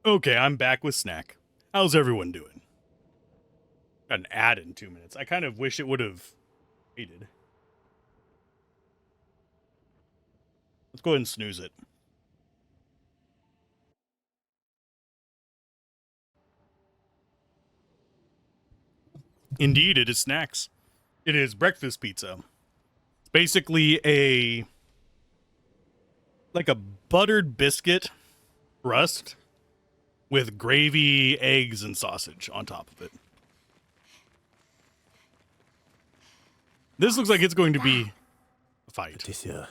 Okay, I'm back with Snack. How's everyone doing? Got an ad in 2 minutes. I kind of wish it would have waited. Let's go ahead and snooze it. Indeed, it is Snacks. It is breakfast pizza. It's basically like a buttered biscuit crust with gravy, eggs, and sausage on top of it. This looks like it's going to be a fight. Patricia,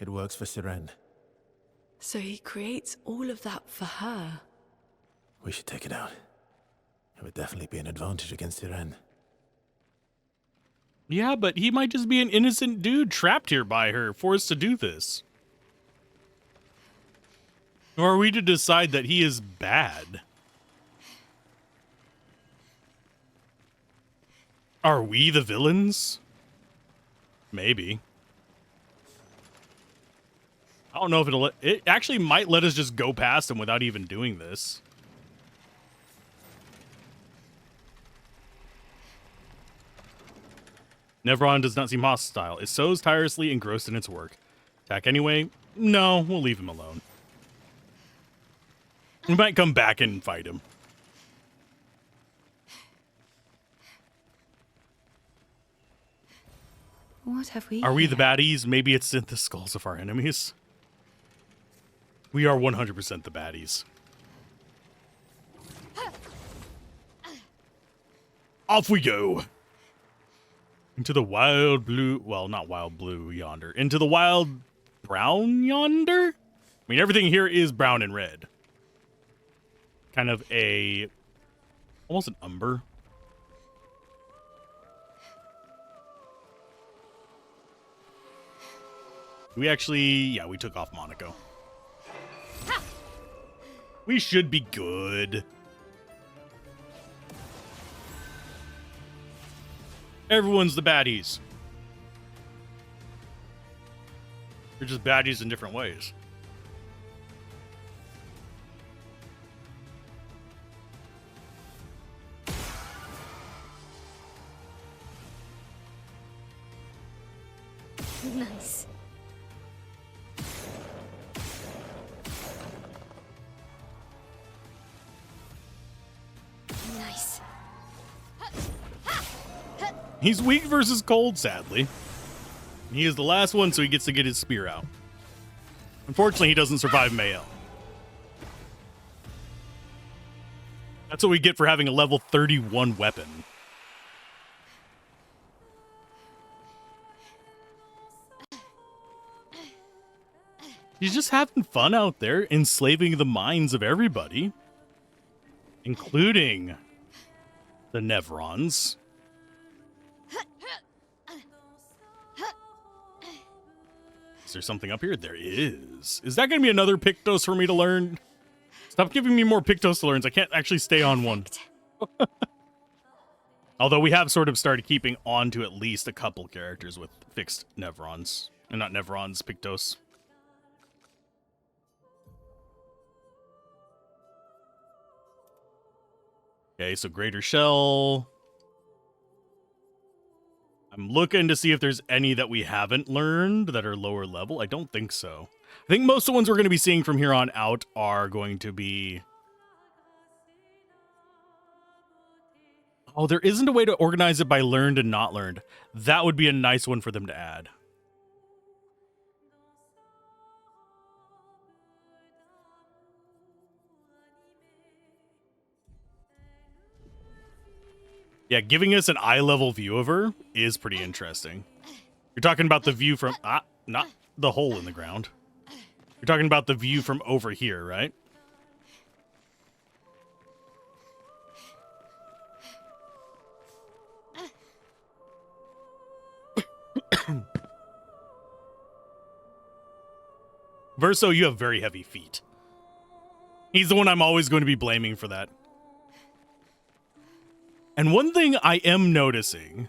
it works for Siren. So he creates all of that for her. We should take it out. It would definitely be an advantage against Siren. Yeah, but he might just be an innocent dude trapped here by her, forced to do this. Or are we to decide that he is bad? Are we the villains? Maybe. I don't know if it actually might let us just go past him without even doing this. Nevron does not seem hostile. It so tirelessly engrossed in its work. Attack anyway? No, we'll leave him alone. We might come back and fight him. What have we? Are we the here? baddies? Maybe it's in the skulls of our enemies. We are 100% the baddies. Off we go. Into the wild blue, well, not wild blue yonder. Into the wild brown yonder? I mean, everything here is brown and red. Kind of almost an umber. We actually, yeah, we took off Monaco. We should be good. Everyone's the baddies. They're just baddies in different ways. Nice. Nice. He's weak versus cold, sadly. He is the last one, so he gets to get his spear out. Unfortunately, he doesn't survive Mael. That's what we get for having a level 31 weapon. He's just having fun out there, enslaving the minds of everybody, including the Nevrons. Is there something up here? There is. Is that going to be another Pictos for me to learn? Stop giving me more Pictos to learn. I can't actually stay on one. Although we have sort of started keeping on to at least a couple characters with fixed Nevrons. And not Nevrons, Pictos. Okay, so Greater Shell. I'm looking to see if there's any that we haven't learned that are lower level. I don't think so. I think most of the ones we're going to be seeing from here on out are going to be... Oh, there isn't a way to organize it by learned and not learned. That would be a nice one for them to add. Yeah, giving us an eye-level view of her is pretty interesting. You're talking about the view from... not the hole in the ground. You're talking about the view from over here, right? Verso, you have very heavy feet. He's the one I'm always going to be blaming for that. And one thing I am noticing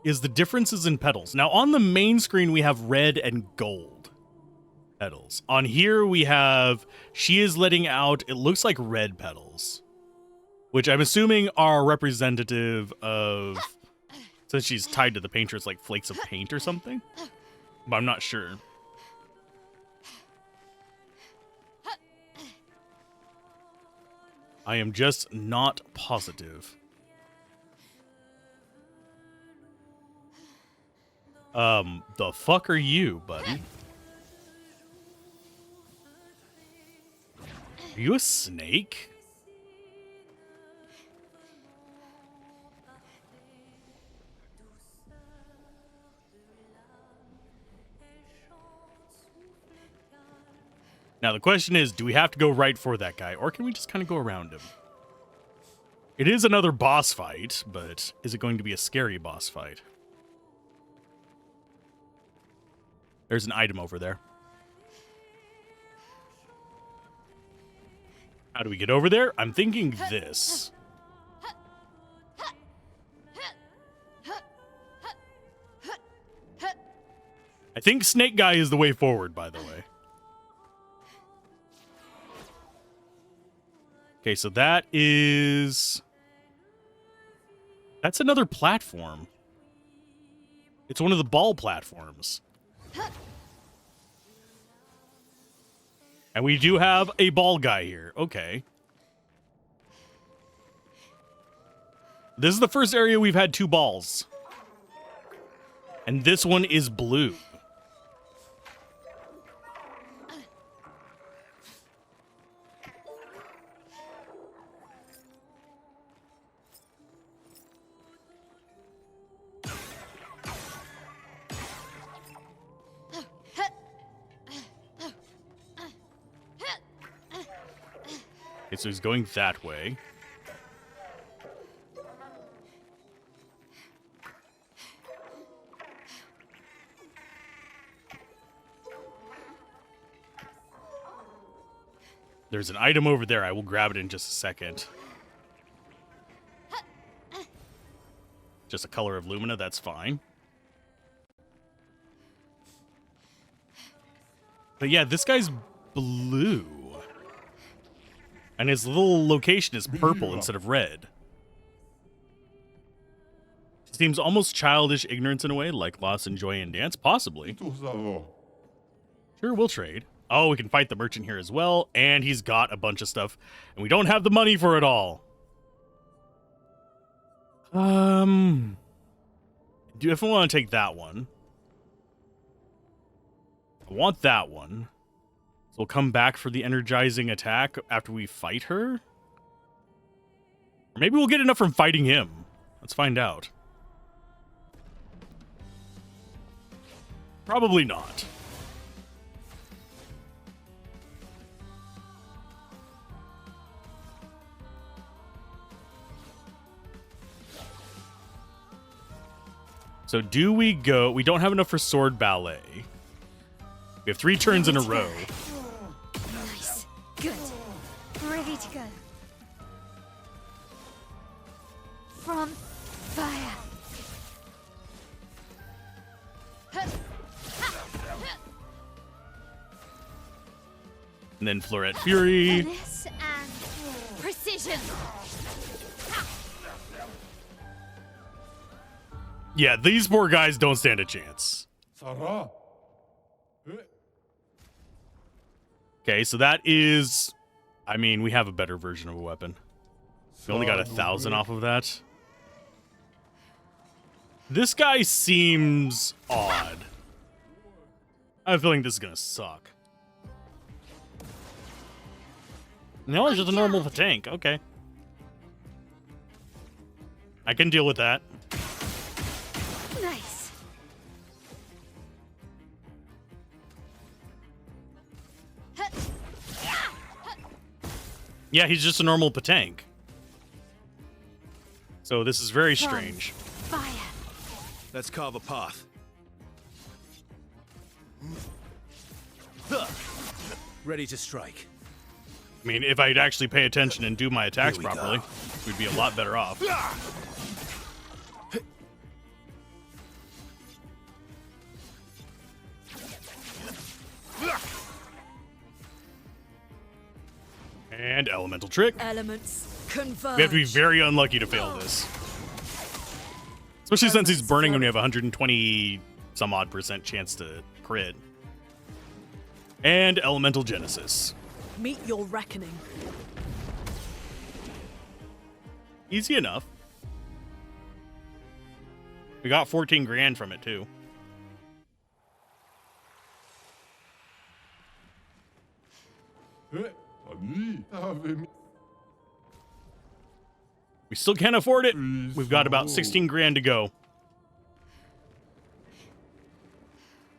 is the differences in petals. Now, on the main screen, we have red and gold. Petals. On here we have, she is letting out, it looks like red petals, which I'm assuming are representative of, since she's tied to the painter, it's like flakes of paint or something, but I'm not sure. I am just not positive. The fuck are you, buddy? Are you a snake? Now the question is, do we have to go right for that guy, or can we just kind of go around him? It is another boss fight, but is it going to be a scary boss fight? There's an item over there. How do we get over there? I'm thinking this. I think Snake Guy is the way forward, by the way. Okay, so that is... That's another platform. It's one of the ball platforms. And we do have a ball guy here. Okay. This is the first area we've had 2 balls. And this one is blue. Okay, so he's going that way. There's an item over there. I will grab it in just a second. Just a color of Lumina, that's fine. But yeah, this guy's blue. And his little location is purple instead of red. Seems almost childish ignorance in a way, like loss in joy and dance, possibly. Sure, we'll trade. Oh, we can fight the merchant here as well, and he's got a bunch of stuff, and we don't have the money for it all. Do you definitely want to take that one? I want that one. So we'll come back for the energizing attack after we fight her? Or maybe we'll get enough from fighting him. Let's find out. Probably not. So do we go... We don't have enough for sword ballet. We have 3 turns in a row. Nice. Good. Ready to go. From fire. And then Floret Fury. Finesse and precision. Yeah, these poor guys don't stand a chance. Okay, so that is... I mean, we have a better version of a weapon. We only got 1,000 off of that. This guy seems odd. I have a feeling this is gonna suck. No, it's just a normal tank. Okay. I can deal with that. Nice. Yeah, he's just a normal Patank. So this is very strange. Fire. Let's carve a path. Ready to strike. I mean, if I'd actually pay attention and do my attacks Here we properly, go. we'd be a lot better off. And elemental trick. Elements converge. We have to be very unlucky to fail this. Especially since he's burning when we have 120 some odd % chance to crit. And elemental genesis. Meet your reckoning. Easy enough. We got 14 grand from it too. We still can't afford it. We've got about 16 grand to go.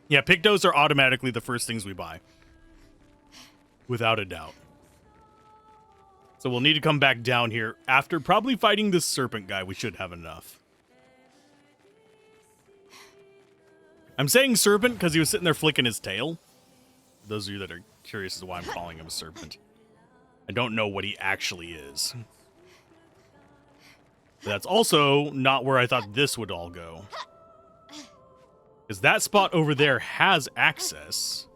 Yeah, Pictos are automatically the first things we buy. Without a doubt. So we'll need to come back down here. After probably fighting this serpent guy, we should have enough. I'm saying serpent because he was sitting there flicking his tail. Those of you that are curious as to why I'm calling him a serpent. I don't know what he actually is. But that's also not where I thought this would all go. Because that spot over there has access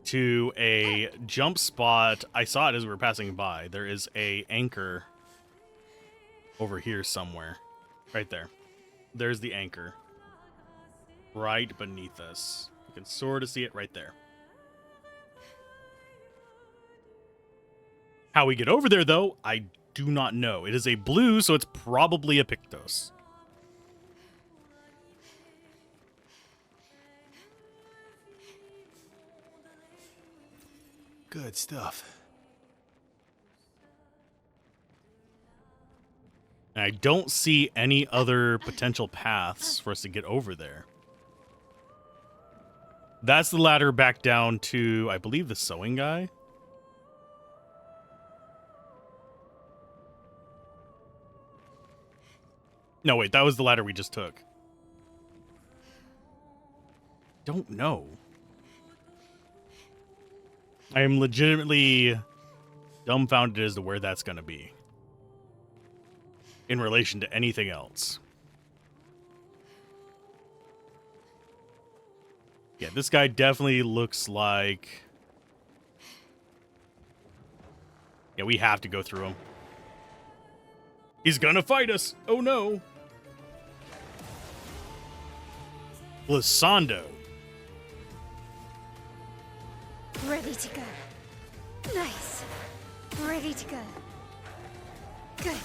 to a jump spot. I saw it as we were passing by. There is a anchor over here somewhere. Right there. There's the anchor. Right beneath us. You can sort of see it right there. How we get over there, though, I do not know. It is a blue, so it's probably a Pictos. Good stuff. And I don't see any other potential paths for us to get over there. That's the ladder back down to, I believe, the sewing guy. No, wait, that was the ladder we just took. Don't know. I am legitimately dumbfounded as to where that's going to be in relation to anything else. Yeah, this guy definitely looks like... Yeah, we have to go through him. He's gonna fight us! Oh no! Glissando. Ready to go. Nice. Ready to go. Good.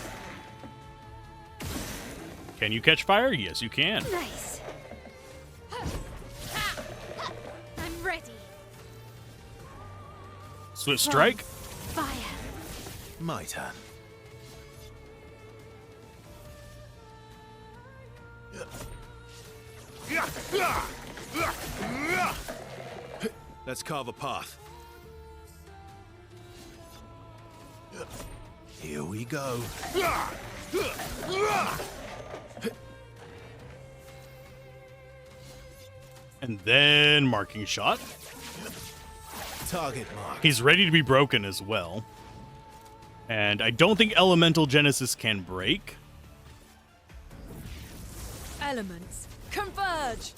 Can you catch fire? Yes, you can. Nice. I'm ready. Swift strike. Fire. My turn. Let's carve a path. Here we go. And then marking shot. Target mark. He's ready to be broken as well. And I don't think Elemental Genesis can break. Elements converge.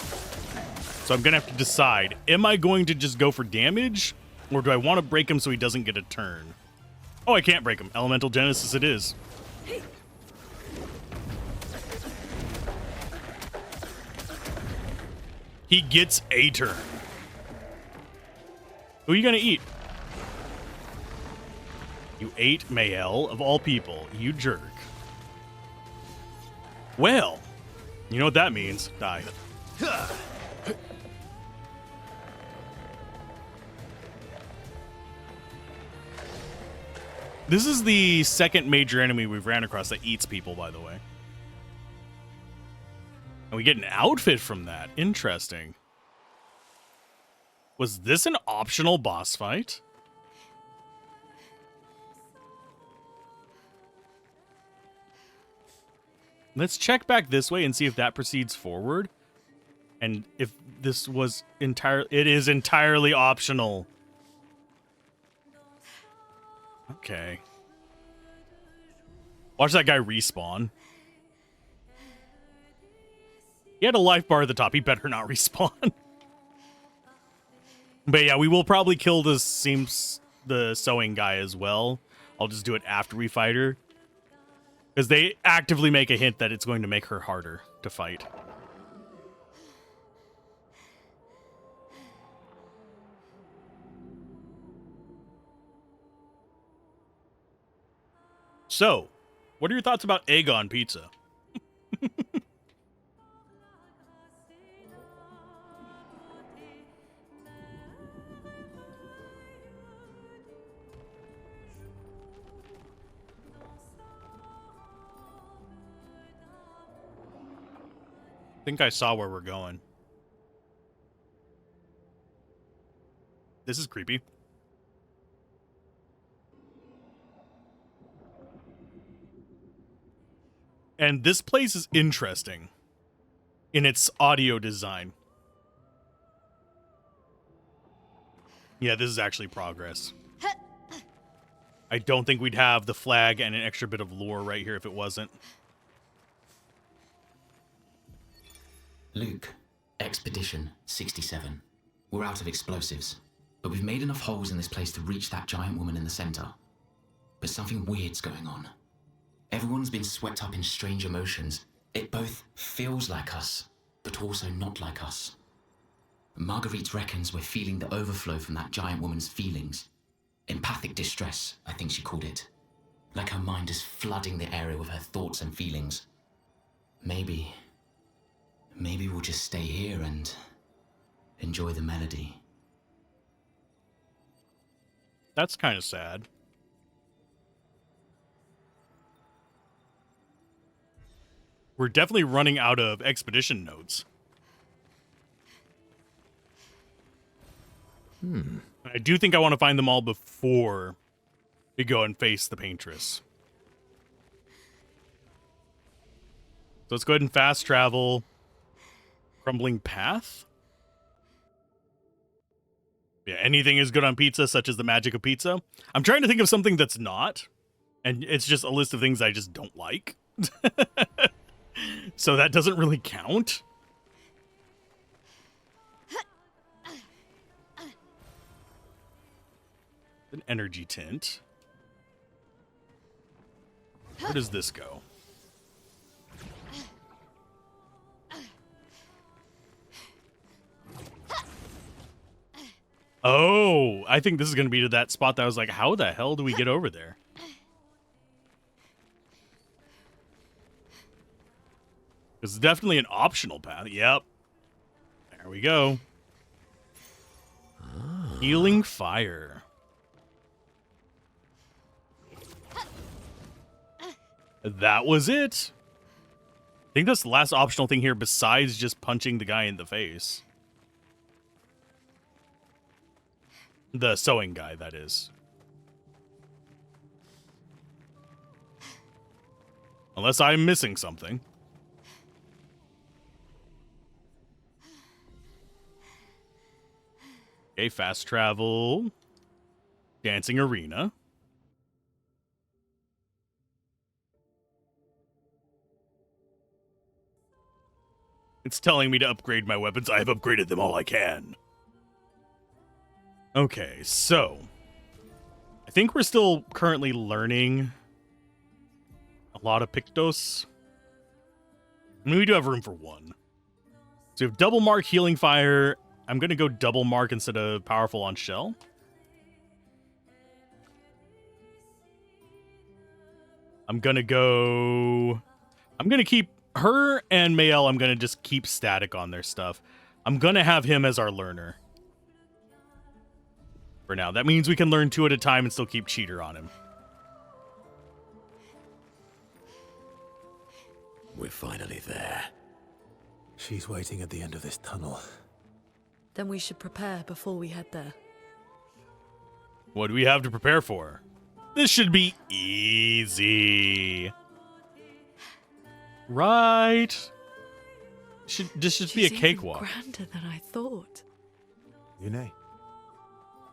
So I'm going to have to decide, am I going to just go for damage? Or do I want to break him so he doesn't get a turn? Oh, I can't break him. Elemental Genesis it is. He gets a turn. Who are you going to eat? You ate Mael, of all people. You jerk. Well, you know what that means. Die. This is the second major enemy we've ran across that eats people, by the way. And we get an outfit from that. Interesting. Was this an optional boss fight? Let's check back this way and see if that proceeds forward. And if this was it is entirely optional. Okay. Watch that guy respawn. He had a life bar at the top. He better not respawn. But yeah, we will probably kill the sewing guy as well. I'll just do it after we fight her. Because they actively make a hint that it's going to make her harder to fight. So, what are your thoughts about egg on pizza? I think I saw where we're going. This is creepy. And this place is interesting in its audio design. Yeah, this is actually progress. I don't think we'd have the flag and an extra bit of lore right here if it wasn't. Luke, Expedition 67. We're out of explosives, but we've made enough holes in this place to reach that giant woman in the center. But something weird's going on. Everyone's been swept up in strange emotions. It both feels like us, but also not like us. Marguerite reckons we're feeling the overflow from that giant woman's feelings. Empathic distress, I think she called it. Like her mind is flooding the area with her thoughts and feelings. Maybe we'll just stay here and enjoy the melody. That's kind of sad. We're definitely running out of expedition notes. I do think I want to find them all before we go and face the Paintress. So let's go ahead and fast travel. Crumbling path? Yeah, anything is good on pizza, such as the magic of pizza. I'm trying to think of something that's not, and it's just a list of things I just don't like. So that doesn't really count. An energy tint. Where does this go? Oh, I think this is going to be to that spot that I was like, how the hell do we get over there? It's definitely an optional path. Yep. There we go. Healing fire. That was it. I think that's the last optional thing here besides just punching the guy in the face. The sewing guy, that is. Unless I'm missing something. Okay, fast travel. Dancing arena. It's telling me to upgrade my weapons. I have upgraded them all I can. Okay, so I think we're still currently learning a lot of Pictos. I mean, we do have room for one. So we have double mark, healing fire. I'm going to go double mark instead of powerful on shell. I'm going to keep her and Mael. I'm going to just keep static on their stuff. I'm going to have him as our learner. For now. That means we can learn 2 at a time and still keep Cheater on him. We're finally there. She's waiting at the end of this tunnel. Then we should prepare before we head there. What do we have to prepare for? This should be easy. Right? This should be a cakewalk. She's even grander than I thought. Yune,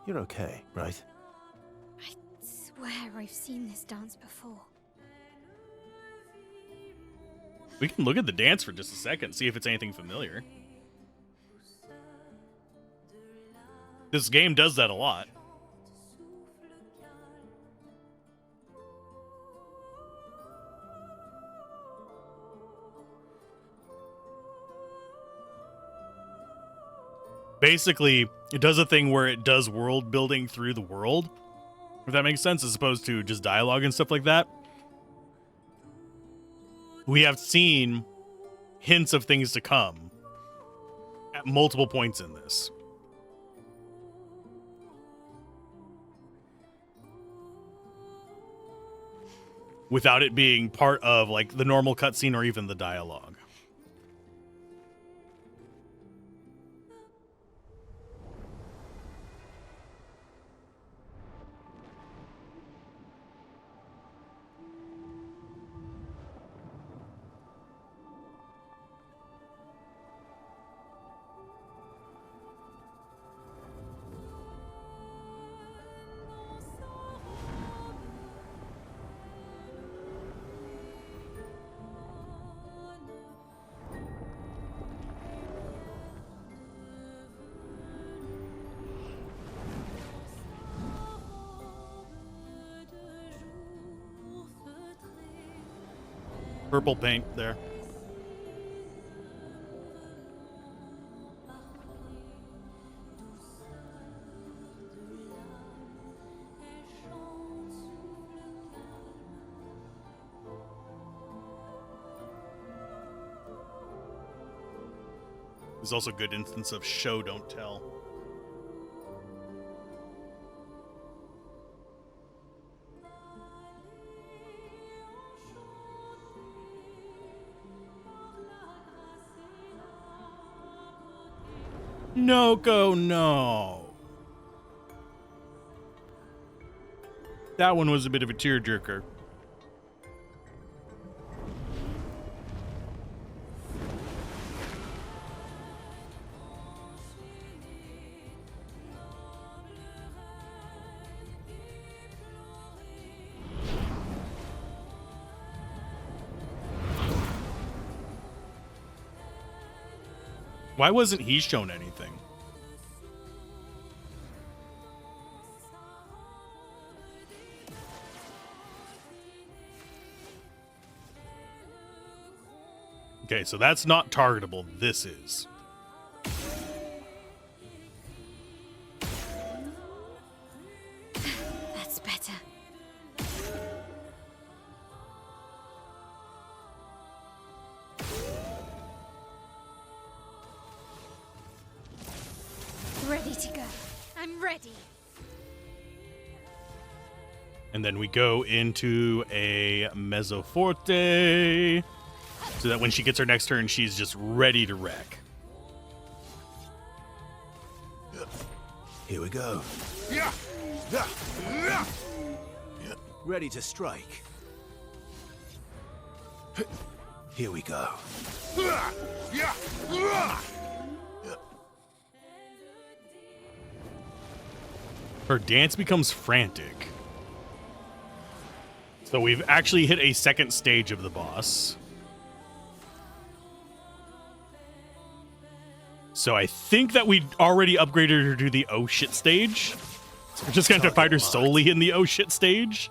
you're okay, right? I swear I've seen this dance before. We can look at the dance for just a second, see if it's anything familiar. This game does that a lot. Basically, it does a thing where it does world building through the world, if that makes sense, as opposed to just dialogue and stuff like that. We have seen hints of things to come at multiple points in this. Without it being part of like the normal cutscene or even the dialogue. Purple paint there. There's also a good instance of show don't tell. No, go, no. That one was a bit of a tearjerker. Why wasn't he shown anything? Okay, so that's not targetable. This is. That's better. Ready to go. I'm ready. And then we go into a mezzo forte, so that when she gets her next turn, she's just ready to wreck. Here we go. Ready to strike. Here we go. Her dance becomes frantic. So we've actually hit a second stage of the boss. So I think that we already upgraded her to the oh shit stage. So we're just going to fight her solely in the oh shit stage.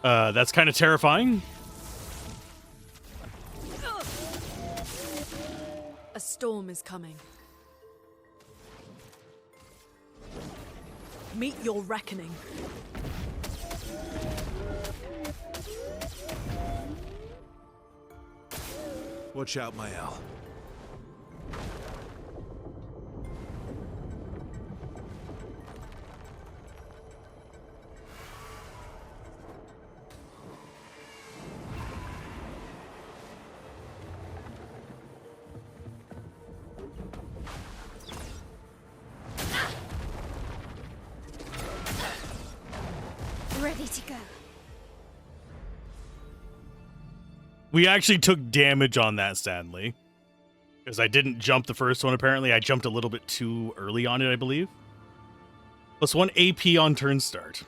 That's kind of terrifying. A storm is coming. Meet your reckoning. Watch out, Mael. Ready to go. We actually took damage on that, sadly. Because I didn't jump the first one, apparently. I jumped a little bit too early on it, I believe. +1 AP on turn start.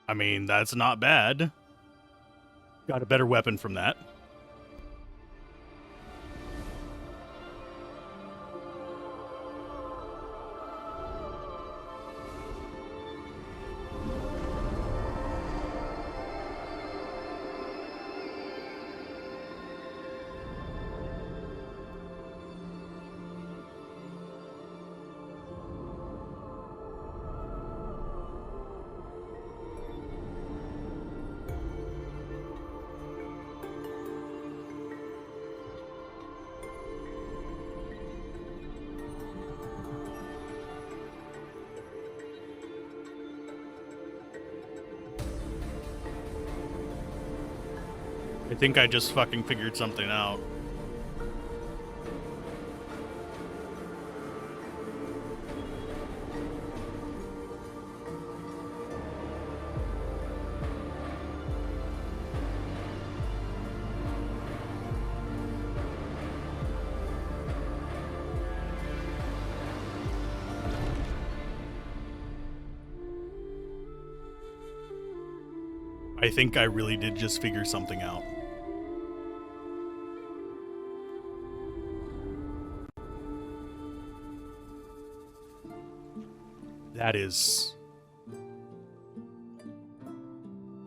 I mean, that's not bad. Got a better weapon from that. I think I just fucking figured something out. I think I really did just figure something out. That is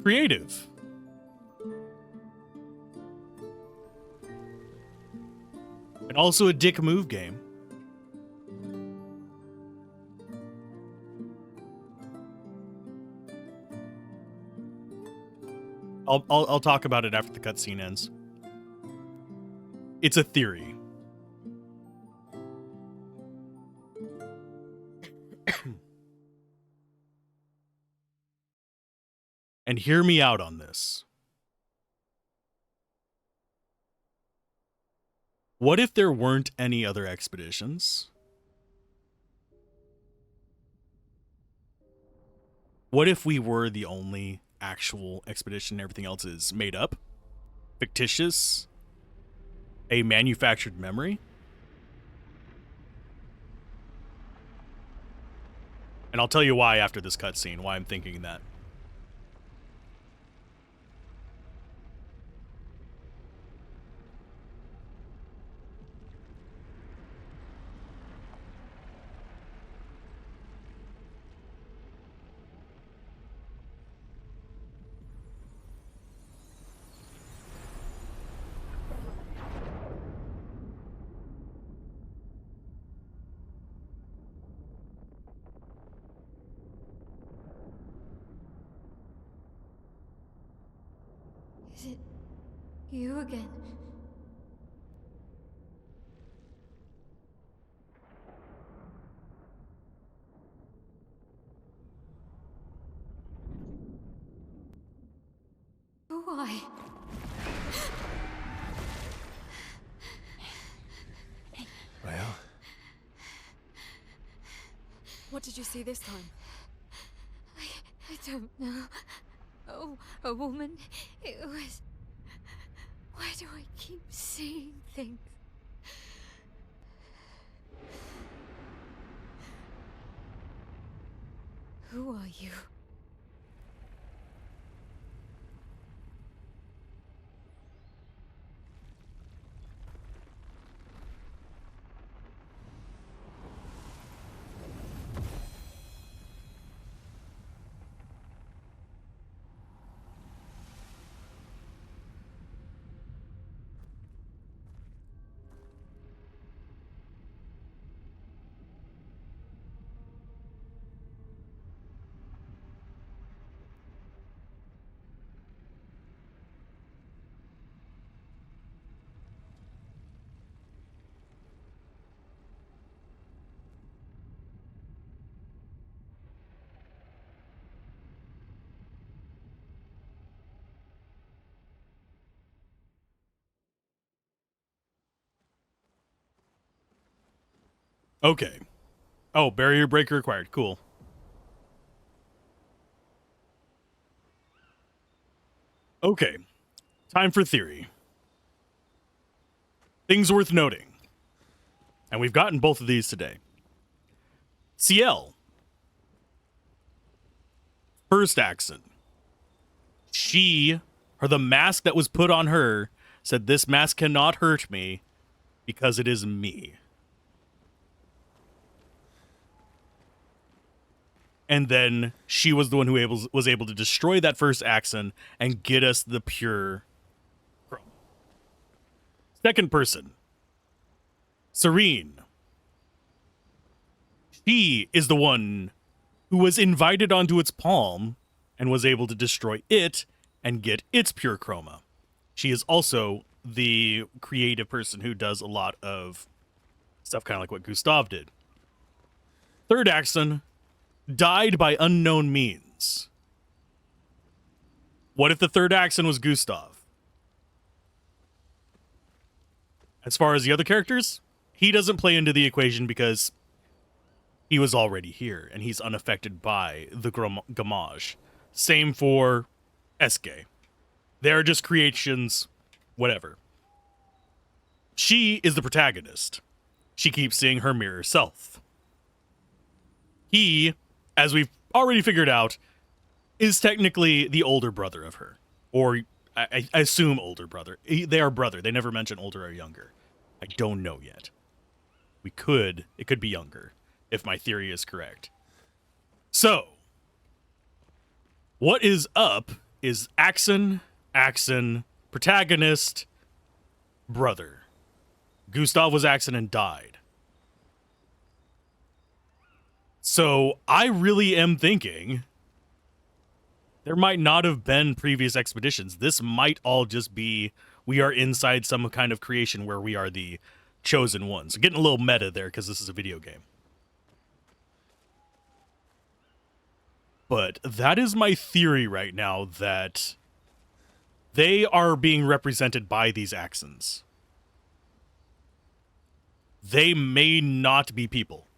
creative. And also a dick move game. I'll talk about it after the cutscene ends. It's a theory. And hear me out on this. What if there weren't any other expeditions? What if we were the only actual expedition? Everything else is made up, fictitious, a manufactured memory? And I'll tell you why after this cutscene, why I'm thinking that. Is it you again? Why? Well, What did you see this time? I don't know. Oh, a woman. It was... Why do I keep seeing things? Who are you? Okay. Oh, barrier breaker acquired. Cool. Okay. Time for theory. Things worth noting. And we've gotten both of these today. CL. First accent. She, or the mask that was put on her, said this mask cannot hurt me because it is me. And then she was the one who was able to destroy that first Axon and get us the pure chrome. Second person, Serene. She is the one who was invited onto its palm and was able to destroy it and get its pure chroma. She is also the creative person who does a lot of stuff kind of like what Gustav did. Third Axon died by unknown means. What if the third Axon was Gustav? As far as the other characters, he doesn't play into the equation because he was already here and he's unaffected by the Gamage. Same for Eske. They're just creations, whatever. She is the protagonist. She keeps seeing her mirror self. He, as we've already figured out, is technically the older brother of her. Or I assume older brother. They are brother. They never mention older or younger. I don't know yet. It could be younger, if my theory is correct. So, what is up is Axon, protagonist, brother. Gustav was Axon and died. So, I really am thinking there might not have been previous expeditions. This might all just be we are inside some kind of creation where we are the chosen ones. Getting a little meta there because this is a video game. But that is my theory right now, that they are being represented by these Axons. They may not be people.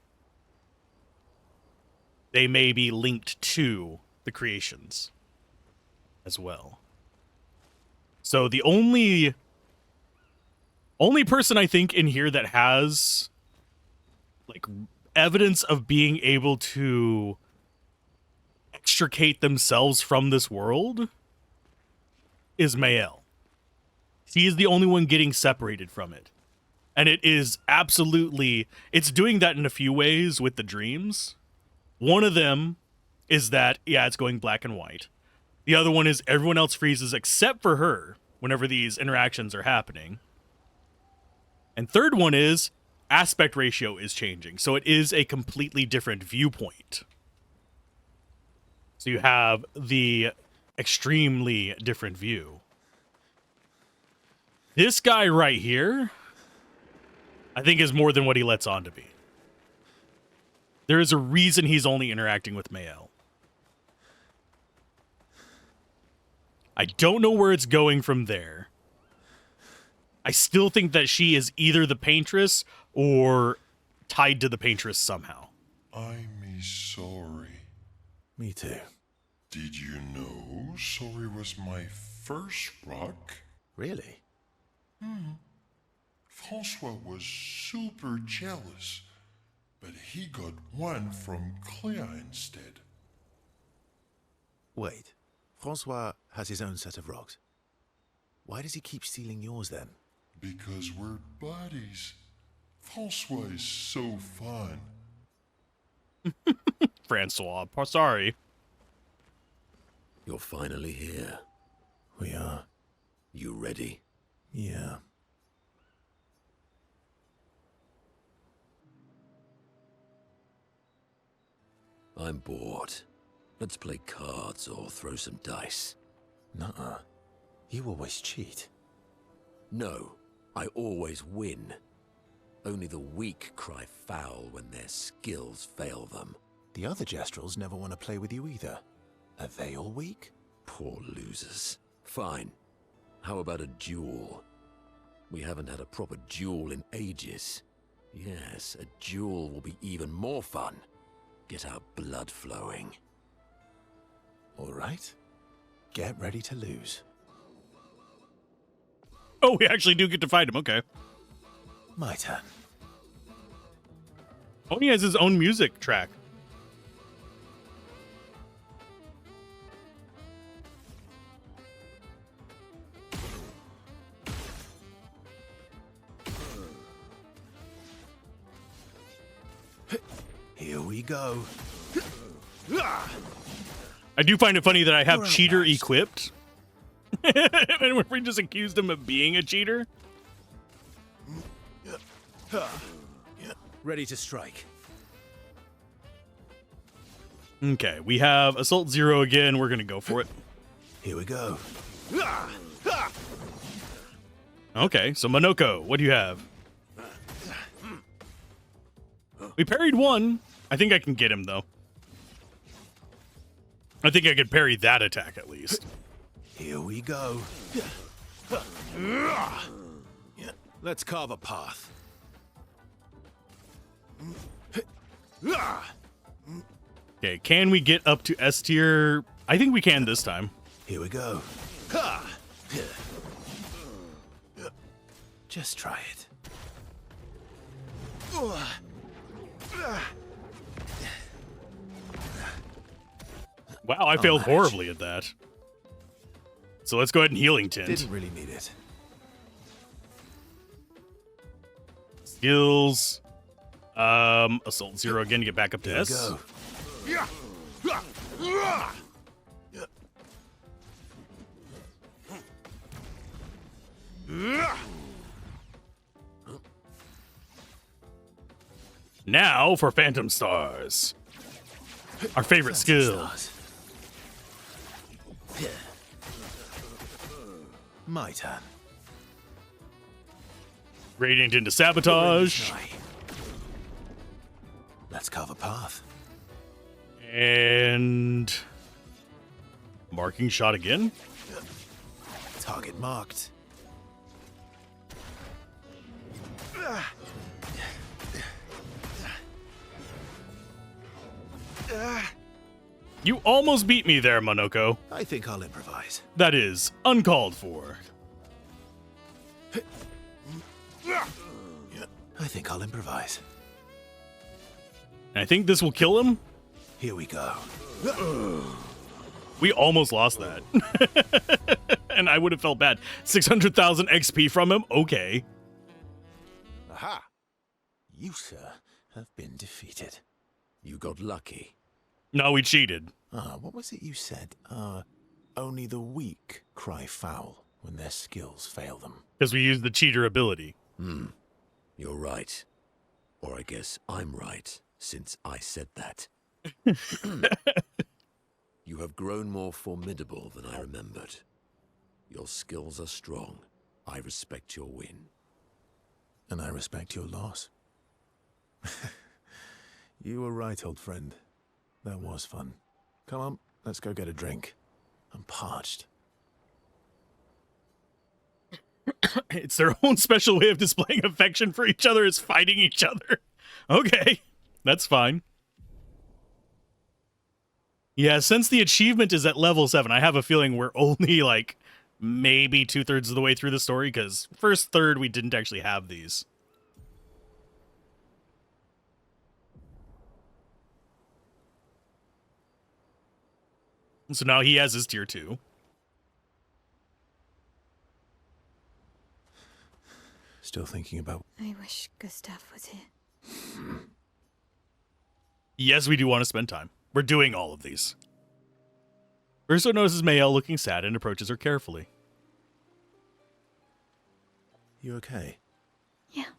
They may be linked to the creations as well. So the only person I think in here that has like evidence of being able to extricate themselves from this world is Mael. She is the only one getting separated from it. And it is absolutely, it's doing that in a few ways with the dreams. One of them is that, yeah, it's going black and white. The other one is everyone else freezes except for her whenever these interactions are happening. And third one is aspect ratio is changing. So it is a completely different viewpoint. So you have the extremely different view. This guy right here, I think, is more than what he lets on to be. There is a reason he's only interacting with Mael. I don't know where it's going from there. I still think that she is either the paintress or tied to the paintress somehow. I'm sorry. Me too. Did you know sorry was my first rock? Really? Francois was super jealous, but he got one from Clair instead. Wait. Francois has his own set of rocks. Why does he keep stealing yours then? Because we're buddies. Francois is so fun. Francois, sorry. You're finally here. We are. You ready? Yeah. I'm bored. Let's play cards or throw some dice. Nuh-uh. You always cheat. No, I always win. Only the weak cry foul when their skills fail them. The other Jestrels never want to play with you either. Are they all weak? Poor losers. Fine. How about a duel? We haven't had a proper duel in ages. Yes, a duel will be even more fun. Get our blood flowing. All right. Get ready to lose. Oh, we actually do get to fight him. Okay. My turn. Oh, he has his own music track. Here we go. I do find it funny that I have You're cheater outmatched. equipped. And we just accused him of being a cheater. Ready to strike. Okay, we have Assault 0 again. We're going to go for it. Here we go. Okay, so Monoko, what do you have? We parried one. I think I can get him, though. I think I could parry that attack, at least. Here we go. Let's carve a path. Okay, can we get up to S tier? I think we can this time. Here we go. Just try it. Wow, I failed horribly at that. So let's go ahead and healing tint. Didn't really need it. Skills. Assault 0 again to get back up to Here we S. go. Now for Phantom Stars. Our favorite Fancy skill. stars. My turn. Radiant into Sabotage. Let's carve a path. And marking shot again. Target marked. You almost beat me there, Monoko. I think I'll improvise. That is uncalled for. I think I'll improvise. And I think this will kill him. Here we go. We almost lost that. And I would have felt bad. 600,000 XP from him? Okay. Aha! You, sir, have been defeated. You got lucky. No, we cheated. What was it you said? Only the weak cry foul when their skills fail them. Because we used the cheater ability. You're right. Or I guess I'm right, since I said that. You have grown more formidable than I remembered. Your skills are strong. I respect your win. And I respect your loss. You were right, old friend. That was fun. Come on, let's go get a drink. I'm parched. It's their own special way of displaying affection for each other is fighting each other. Okay, that's fine. Yeah, since the achievement is at level 7, I have a feeling we're only like maybe 2/3 of the way through the story, because first third we didn't actually have these. So now he has his tier 2. Still thinking about... I wish Gustav was here. Yes, we do want to spend time. We're doing all of these. Urso notices Mael looking sad and approaches her carefully. You okay? Yeah,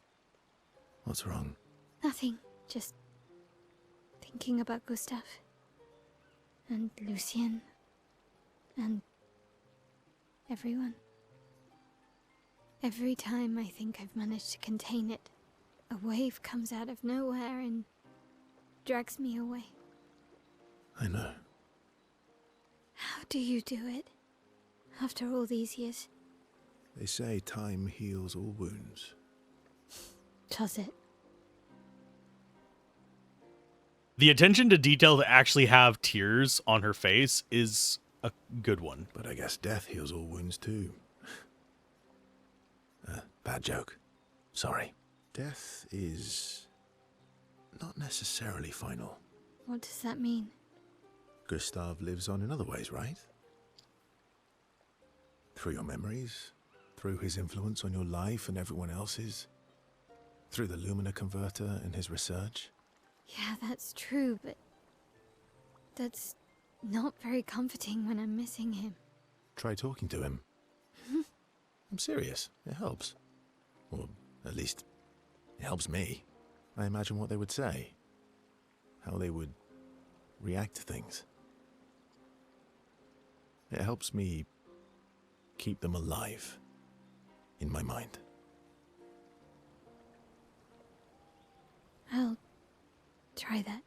What's wrong? nothing. Just thinking about Gustav. And Lucien. And everyone. Every time I think I've managed to contain it, a wave comes out of nowhere and drags me away. I know. How do you do it? After all these years? They say time heals all wounds. Does it? The attention to detail to actually have tears on her face is a good one. But I guess death heals all wounds too. Bad joke. Sorry. Death is not necessarily final. What does that mean? Gustav lives on in other ways, right? Through your memories, through his influence on your life and everyone else's, through the Lumina converter and his research. Yeah, that's true, but that's not very comforting when I'm missing him. Try talking to him. I'm serious. It helps. Or at least, it helps me. I imagine what they would say. How they would react to things. It helps me keep them alive in my mind. I'll try that.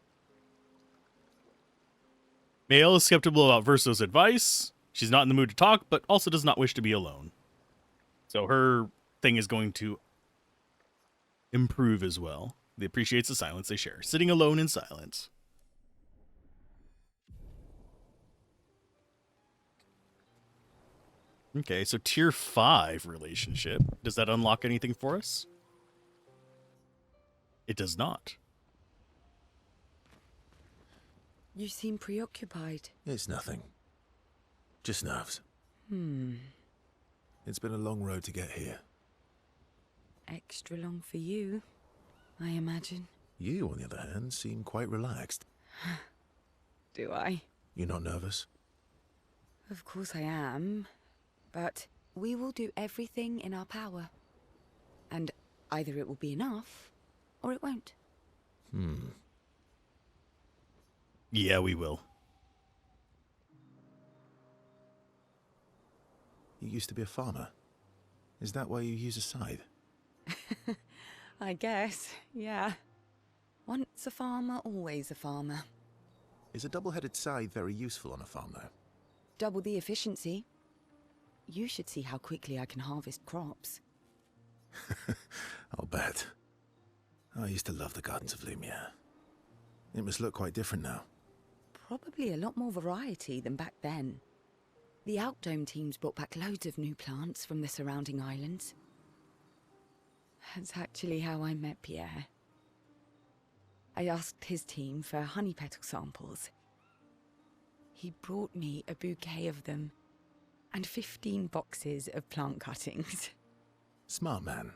Mael is skeptical about Verso's advice. She's not in the mood to talk, but also does not wish to be alone. So her thing is going to improve as well. They appreciates the silence they share. Sitting alone in silence. Okay, so tier 5 relationship. Does that unlock anything for us? It does not. You seem preoccupied. It's nothing. Just nerves. It's been a long road to get here. Extra long for you, I imagine. You, on the other hand, seem quite relaxed. Do I? You're not nervous? Of course I am. But we will do everything in our power. And either it will be enough, or it won't. Yeah, we will. You used to be a farmer. Is that why you use a scythe? I guess, yeah. Once a farmer, always a farmer. Is a double-headed scythe very useful on a farm, though? Double the efficiency. You should see how quickly I can harvest crops. I'll bet. I used to love the gardens of Lumiere. It must look quite different now. Probably a lot more variety than back then. The Outdome teams brought back loads of new plants from the surrounding islands. That's actually how I met Pierre. I asked his team for honey petal samples. He brought me a bouquet of them, and 15 boxes of plant cuttings. Smart man.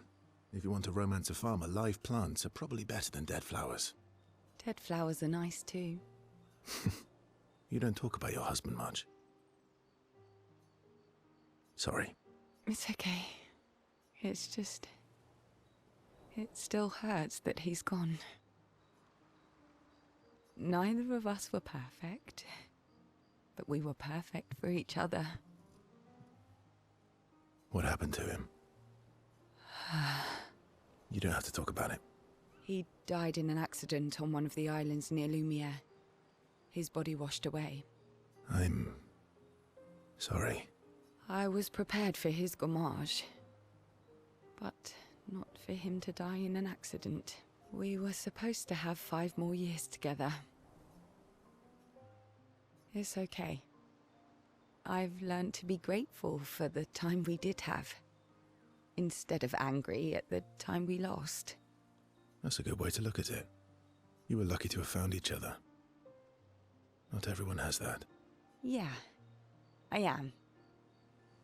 If you want to romance a farmer, live plants are probably better than dead flowers. Dead flowers are nice too. You don't talk about your husband much. Sorry. It's okay. It's just... it still hurts that he's gone. Neither of us were perfect, but we were perfect for each other. What happened to him? You don't have to talk about it. He died in an accident on one of the islands near Lumiere. His body washed away. I'm... sorry. I was prepared for his gommage, but not for him to die in an accident. We were supposed to have 5 more years together. It's okay. I've learned to be grateful for the time we did have, instead of angry at the time we lost. That's a good way to look at it. You were lucky to have found each other. Not everyone has that. Yeah, I am.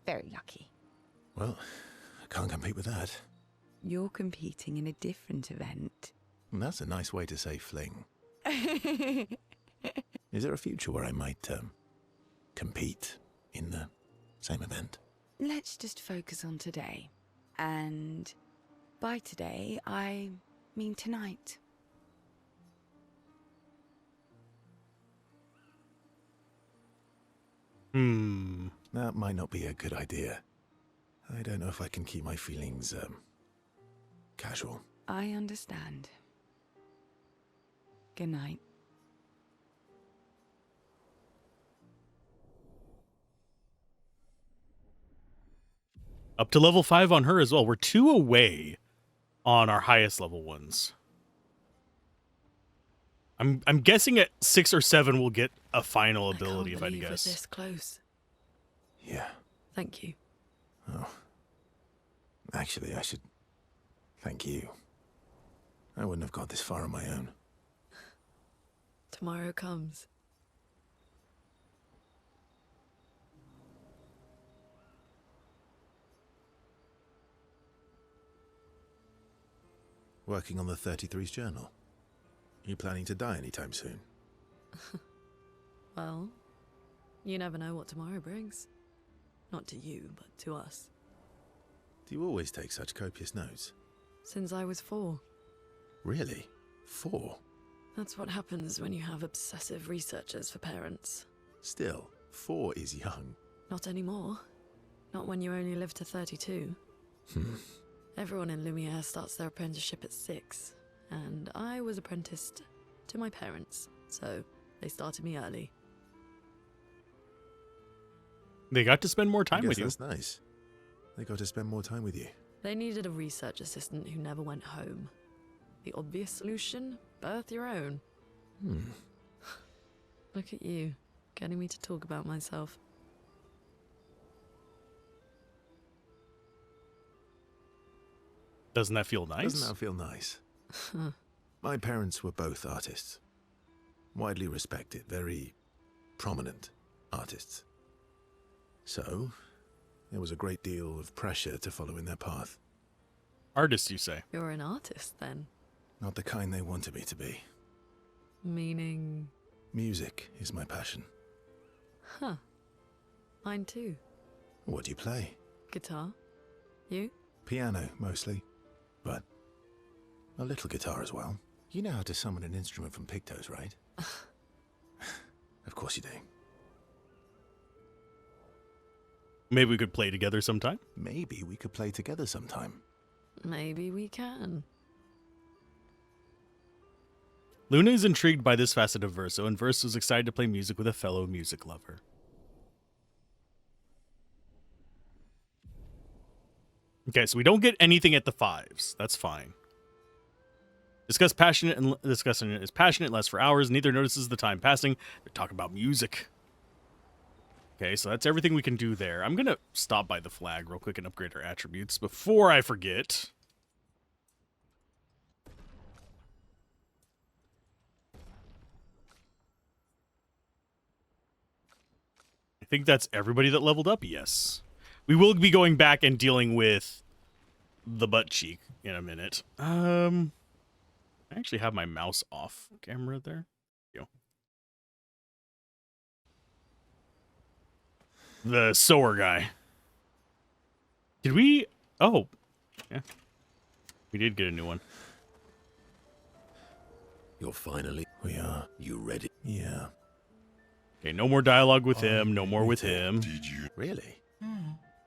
Very lucky. Well, I can't compete with that. You're competing in a different event. That's a nice way to say fling. Is there a future where I might, compete in the same event? Let's just focus on today. And by today, I mean tonight. That might not be a good idea. I don't know if I can keep my feelings, casual. I understand. Good night. Up to level 5 on her as well. We're 2 away on our highest level ones. I'm guessing at 6 or 7 we'll get a final ability, if I had to We're guess. this close. Yeah. Thank you. Oh. Actually, I should thank you. I wouldn't have got this far on my own. Tomorrow comes. Working on the 33's journal. You planning to die anytime soon? Well, you never know what tomorrow brings. Not to you, but to us. Do you always take such copious notes? Since I was 4. Really? 4? That's what happens when you have obsessive researchers for parents. Still, 4 is young. Not anymore. Not when you only live to 32. Everyone in Lumiere starts their apprenticeship at 6, and I was apprenticed to my parents, so they started me early. They got to spend more I time guess with you. that's nice. They got to spend more time with you. They needed a research assistant who never went home. The obvious solution? Birth your own. Look at you, getting me to talk about myself. Doesn't that feel nice? Doesn't that feel nice? My parents were both artists. Widely respected, very prominent artists. So, there was a great deal of pressure to follow in their path. Artist, you say? You're an artist, then? Not the kind they wanted me to be. Meaning? Music is my passion. Huh. Mine too. What do you play? Guitar. You? Piano, mostly. But a little guitar as well. You know how to summon an instrument from Pictos, right? Of course you do. Maybe we could play together sometime? Maybe we could play together sometime. Maybe we can. Luna is intrigued by this facet of Verso, and Verso is excited to play music with a fellow music lover. Okay, so we don't get anything at the 5s. That's fine. Discussing it is passionate, lasts for hours. Neither notices the time passing. They're talking about music. Okay, so that's everything we can do there. I'm going to stop by the flag real quick and upgrade our attributes before I forget. I think that's everybody that leveled up, yes. We will be going back and dealing with the butt cheek in a minute. I actually have my mouse off camera there. The sower guy. Did we? Oh, yeah. We did get a new one. You're finally... We are. You ready? Yeah. Okay, no more dialogue with him. No more with him. Did you? Really?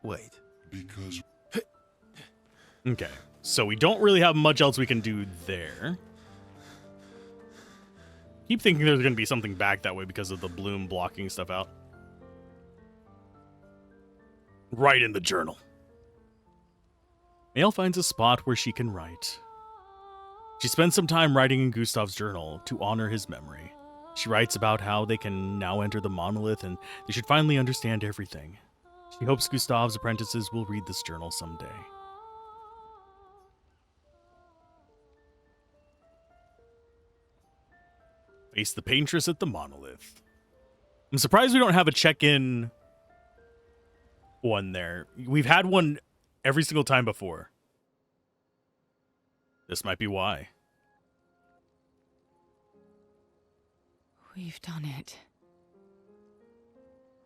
Wait. Because Okay, so we don't really have much else we can do there. Keep thinking there's going to be something back that way because of the bloom blocking stuff out. Write in the journal. Mail finds a spot where she can write. She spends some time writing in Gustav's journal to honor his memory. She writes about how they can now enter the monolith and they should finally understand everything. She hopes Gustav's apprentices will read this journal someday. Face the paintress at the monolith. I'm surprised we don't have a check-in one there. We've had one every single time before. This might be why. We've done it.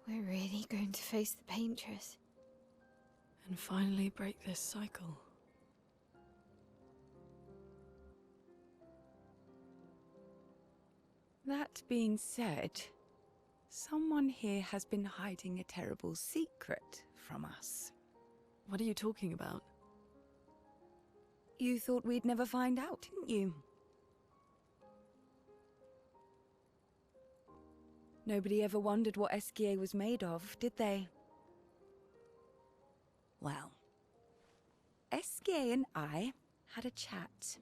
We're really going to face the paintress. And finally break this cycle. That being said, someone here has been hiding a terrible secret from us. What are you talking about? You thought we'd never find out, didn't you? Nobody ever wondered what Esquier was made of, did they? Well, Esquier and I had a chat.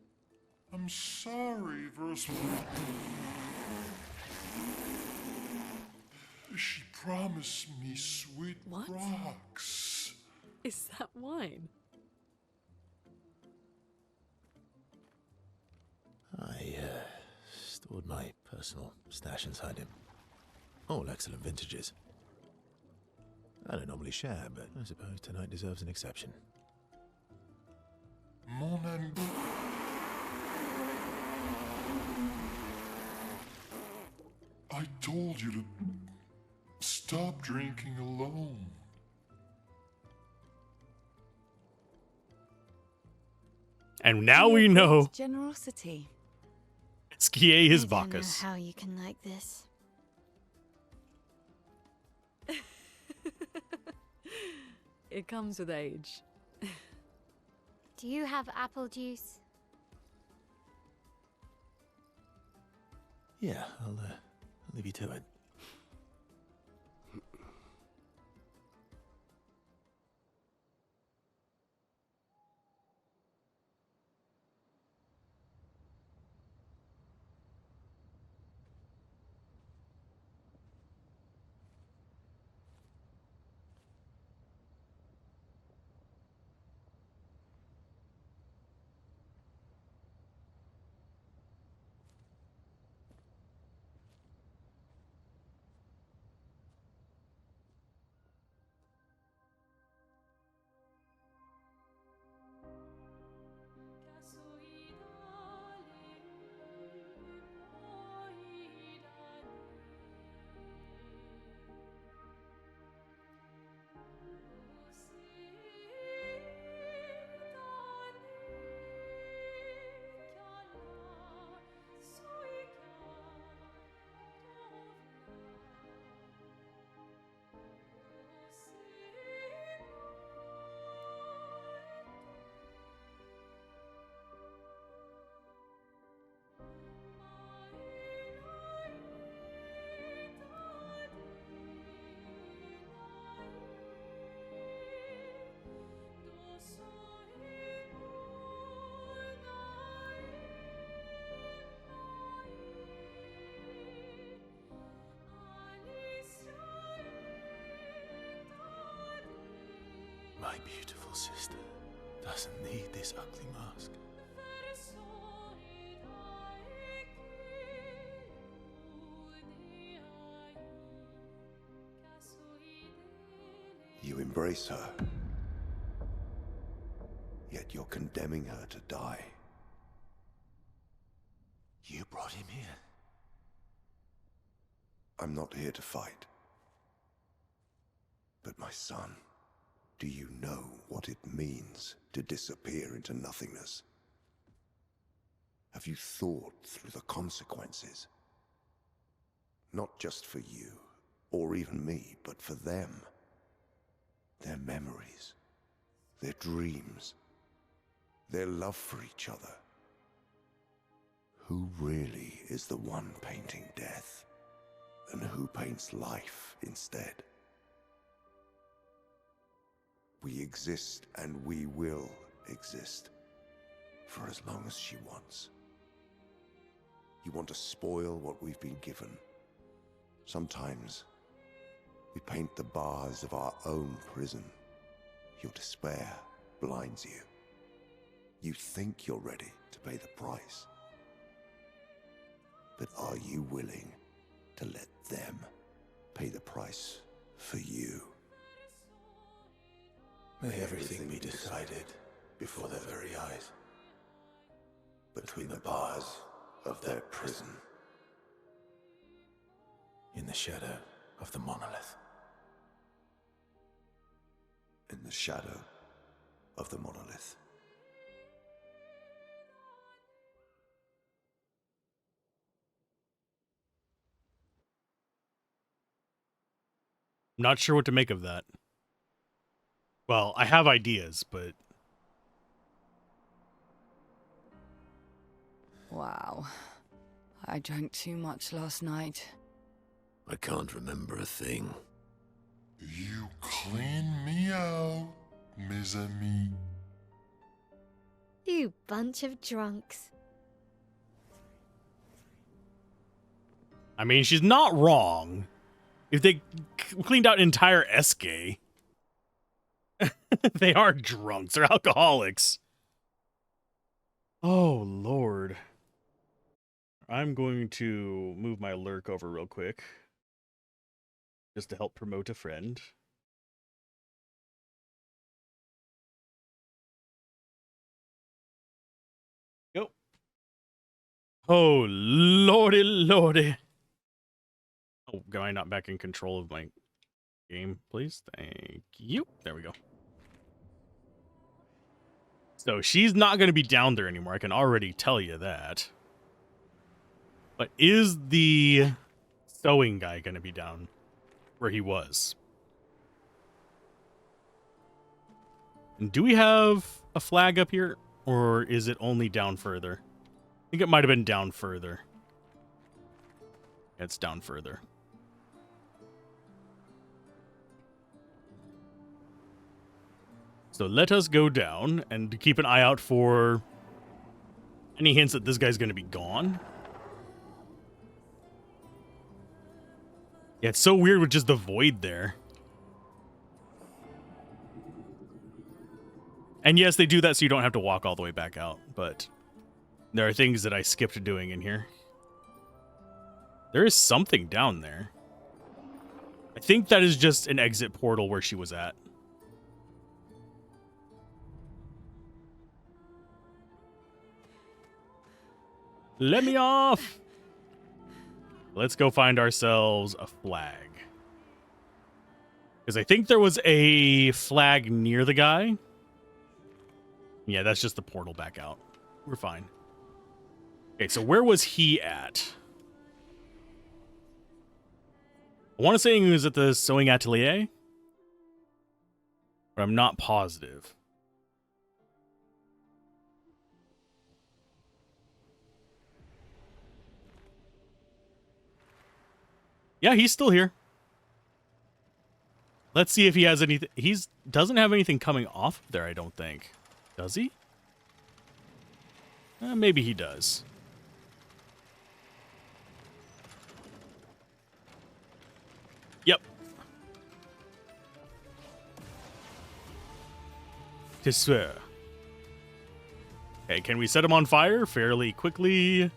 I'm sorry, Verso. She promised me sweet What? rocks. Is that wine? I stored my personal stash inside him. All excellent vintages. I don't normally share, but I suppose tonight deserves an exception. Mon ami. I told you to stop drinking alone. And now we know Generosity. Esquier is I don't know Bacchus. how you can like this. It comes with age. Do you have apple juice? Yeah, I'll leave you to it. beautiful sister doesn't need this ugly mask. You embrace her, yet you're condemning her to die. You brought him here. I'm not here to fight. But my son, do you know what it means to disappear into nothingness? Have you thought through the consequences? Not just for you, or even me, but for them. Their memories, their dreams, their love for each other. Who really is the one painting death, and who paints life instead? We exist and we will exist for as long as she wants. You want to spoil what we've been given. Sometimes we paint the bars of our own prison. Your despair blinds you. You think you're ready to pay the price. But are you willing to let them pay the price for you? May everything be decided before their very eyes, between the bars of their prison, in the shadow of the monolith. In the shadow of the monolith. I'm not sure what to make of that. Well, I have ideas, but... Wow. I drank too much last night. I can't remember a thing. You clean me out, mes amis. You bunch of drunks. I mean, she's not wrong. If they cleaned out entire Escae, they are drunks. They're alcoholics. Oh, Lord. I'm going to move my lurk over real quick. Just to help promote a friend. Go. Oh, lordy, lordy. Oh, am I not back in control of my game, please? Thank you. There we go. So she's not going to be down there anymore. I can already tell you that. But is the sewing guy going to be down where he was? And do we have a flag up here? Or is it only down further? I think it might have been down further. It's down further. So let us go down and keep an eye out for any hints that this guy's going to be gone. Yeah, it's so weird with just the void there. And yes, they do that so you don't have to walk all the way back out, but there are things that I skipped doing in here. There is something down there. I think that is just an exit portal where she was at. Let me off! Let's go find ourselves a flag. Because I think there was a flag near the guy. Yeah, that's just the portal back out. We're fine. Okay, so where was he at? I want to say he was at the sewing atelier, but I'm not positive. Yeah, he's still here. Let's see if he has anything. He's doesn't have anything coming off there, I don't think. Does he? Maybe he does. Yep. Obscur. Okay, can we set him on fire fairly quickly?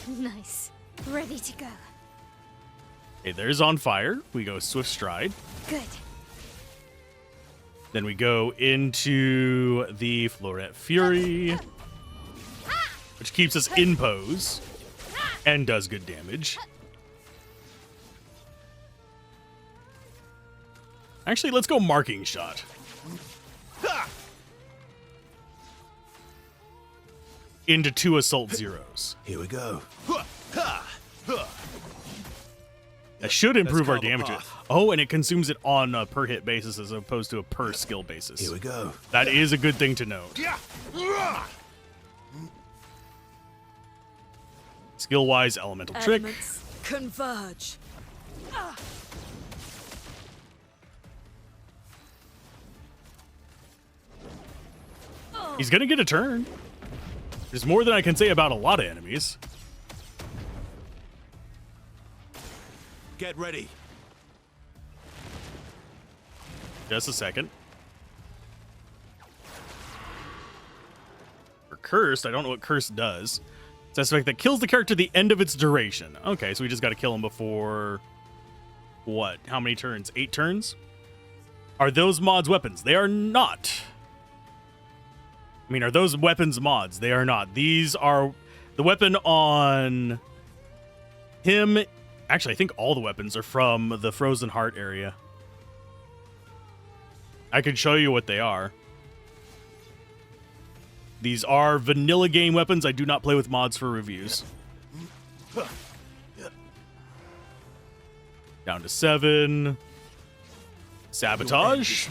Nice. Ready to go. Okay, there's on fire. We go Swift Stride. Good. Then we go into the Floret Fury, which keeps us in pose and does good damage. Actually, let's go Marking Shot. Into 2 Assault Zeros. Here we go. That should improve our carve a damage. path. Oh, and it consumes it on a per hit basis as opposed to a per skill basis. Here we go. That is a good thing to note. Skill-wise, Elemental Trick. Elements converge. He's gonna get a turn. There's more than I can say about a lot of enemies. Get ready. Just a second. For Cursed, I don't know what Cursed does. It's a spec that kills the character at the end of its duration. Okay, so we just got to kill him before... What? How many turns? 8 turns? Are those mods weapons? They are not. I mean, are those weapons mods? They are not. These are... The weapon on him... Actually, I think all the weapons are from the Frozen Heart area. I can show you what they are. These are vanilla game weapons. I do not play with mods for reviews. Down to 7. Sabotage.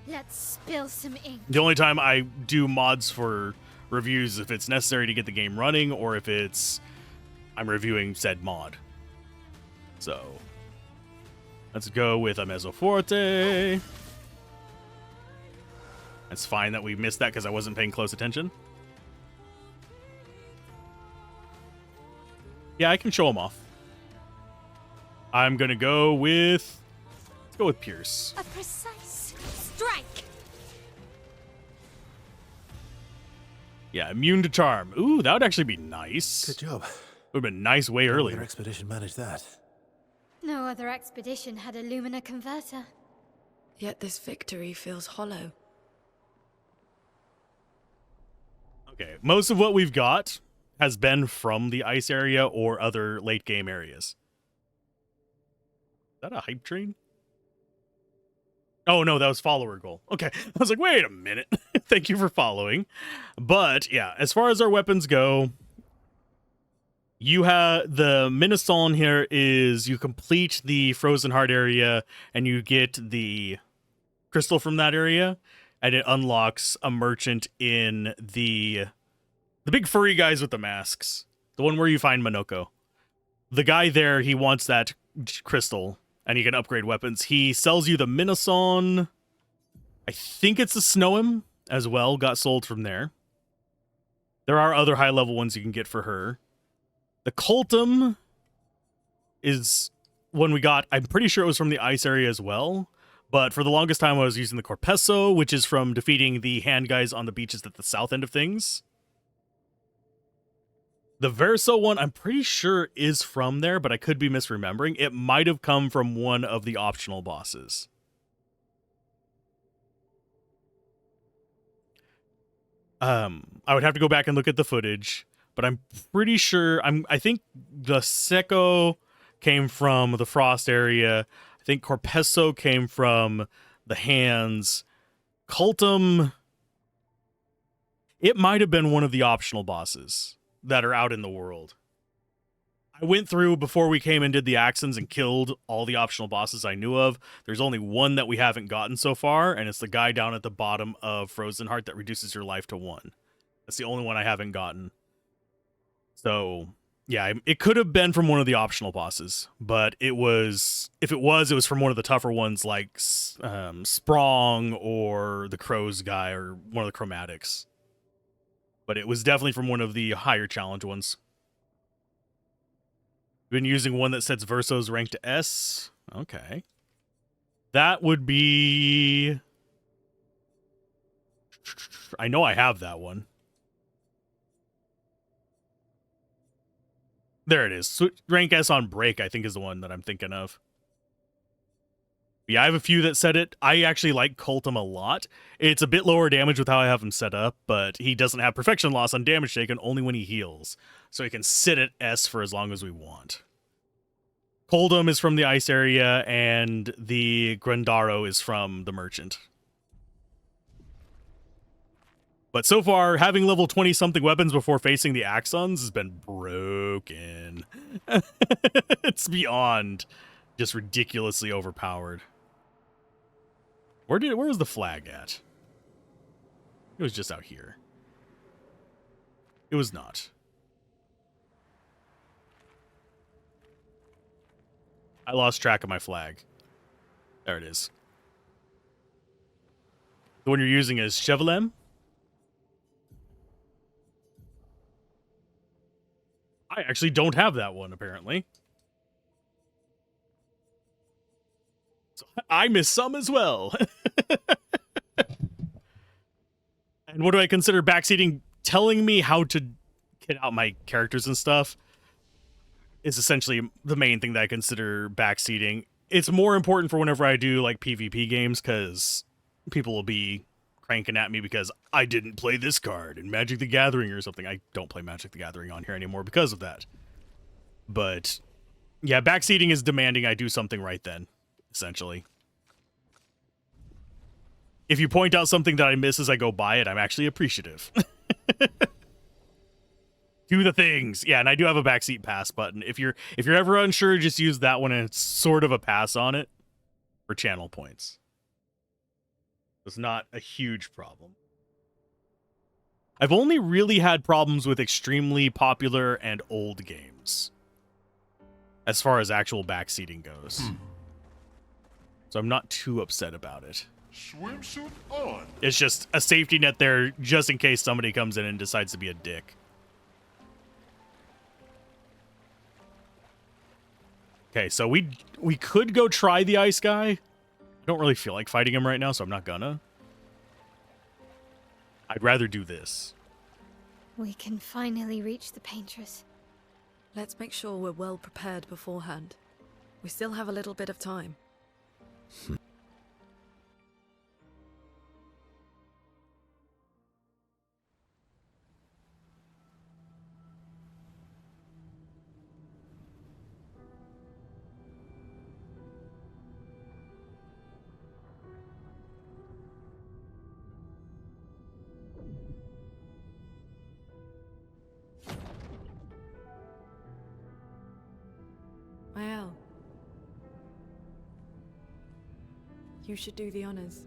Let's spill some ink. The only time I do mods for reviews is if it's necessary to get the game running or if it's I'm reviewing said mod. So let's go with a Mezzoforte. It's fine that we missed that because I wasn't paying close attention. Yeah, I can show him off. I'm going to go with... Let's go with Pierce. A precise strike. Yeah, immune to charm. Ooh, that would actually be nice. Good job. Would have been nice way Your earlier. expedition managed that. No other expedition had a Lumina converter. Yet this victory feels hollow. Okay, most of what we've got has been from the ice area or other late game areas. Is that a hype train? Oh no, that was follower goal. Okay, I was like, wait a minute. Thank you for following. But yeah, as far as our weapons go, you have the Minnesota here is you complete the Frozen Heart area and you get the crystal from that area, and it unlocks a merchant in the big furry guys with the masks. The one where you find Monoko. The guy there, he wants that crystal, and he can upgrade weapons. He sells you the Minnesota. I think it's the Snowim as well, got sold from there. There are other high-level ones you can get for her. The Coltum is one we got. I'm pretty sure it was from the ice area as well. But for the longest time, I was using the Corpesso, which is from defeating the hand guys on the beaches at the south end of things. The Verso one, I'm pretty sure is from there, but I could be misremembering. It might have come from one of the optional bosses. I would have to go back and look at the footage, but I'm pretty sure I think the Secco came from the Frost area. I think Corpesso came from the hands. Cultum, it might have been one of the optional bosses that are out in the world. I went through before we came and did the Axons and killed all the optional bosses I knew of. There's only one that we haven't gotten so far, and it's the guy down at the bottom of Frozen Heart that reduces your life to 1. That's the only one I haven't gotten. So, yeah, it could have been from one of the optional bosses, but it was from one of the tougher ones like Sprong or the Crows guy or one of the Chromatics. But it was definitely from one of the higher challenge ones. Been using one that sets Verso's rank to S. Okay. That would be... I know I have that one. There it is. Rank S on break, I think, is the one that I'm thinking of. Yeah, I have a few that set it. I actually like Cultum a lot. It's a bit lower damage with how I have him set up, but he doesn't have perfection loss on damage taken, only when he heals. So he can sit at S for as long as we want. Coldum is from the ice area, and the Grandaro is from the merchant. But so far, having level 20-something weapons before facing the Axons has been broken. It's beyond just ridiculously overpowered. Where was the flag at? It was just out here. It was not. I lost track of my flag. There it is. The one you're using is Chevelem? I actually don't have that one, apparently. So I miss some as well. And what do I consider backseating? Telling me how to get out my characters and stuff is essentially the main thing that I consider backseating. It's more important for whenever I do like PvP games, because people will be cranking at me because I didn't play this card in Magic the Gathering or something. I don't play Magic the Gathering on here anymore because of that. But yeah, backseating is demanding I do something right then, essentially. If you point out something that I miss as I go by it, I'm actually appreciative. Do the things. Yeah, and I do have a backseat pass button. If you're ever unsure, just use that one, and it's sort of a pass on it for channel points. It's not a huge problem. I've only really had problems with extremely popular and old games as far as actual backseating goes. So I'm not too upset about it. Swimsuit on. It's just a safety net there just in case somebody comes in and decides to be a dick. Okay, so we could go try the ice guy. I don't really feel like fighting him right now, so I'm not gonna. I'd rather do this. We can finally reach the paintress. Let's make sure we're well prepared beforehand. We still have a little bit of time. Mael, you should do the honors.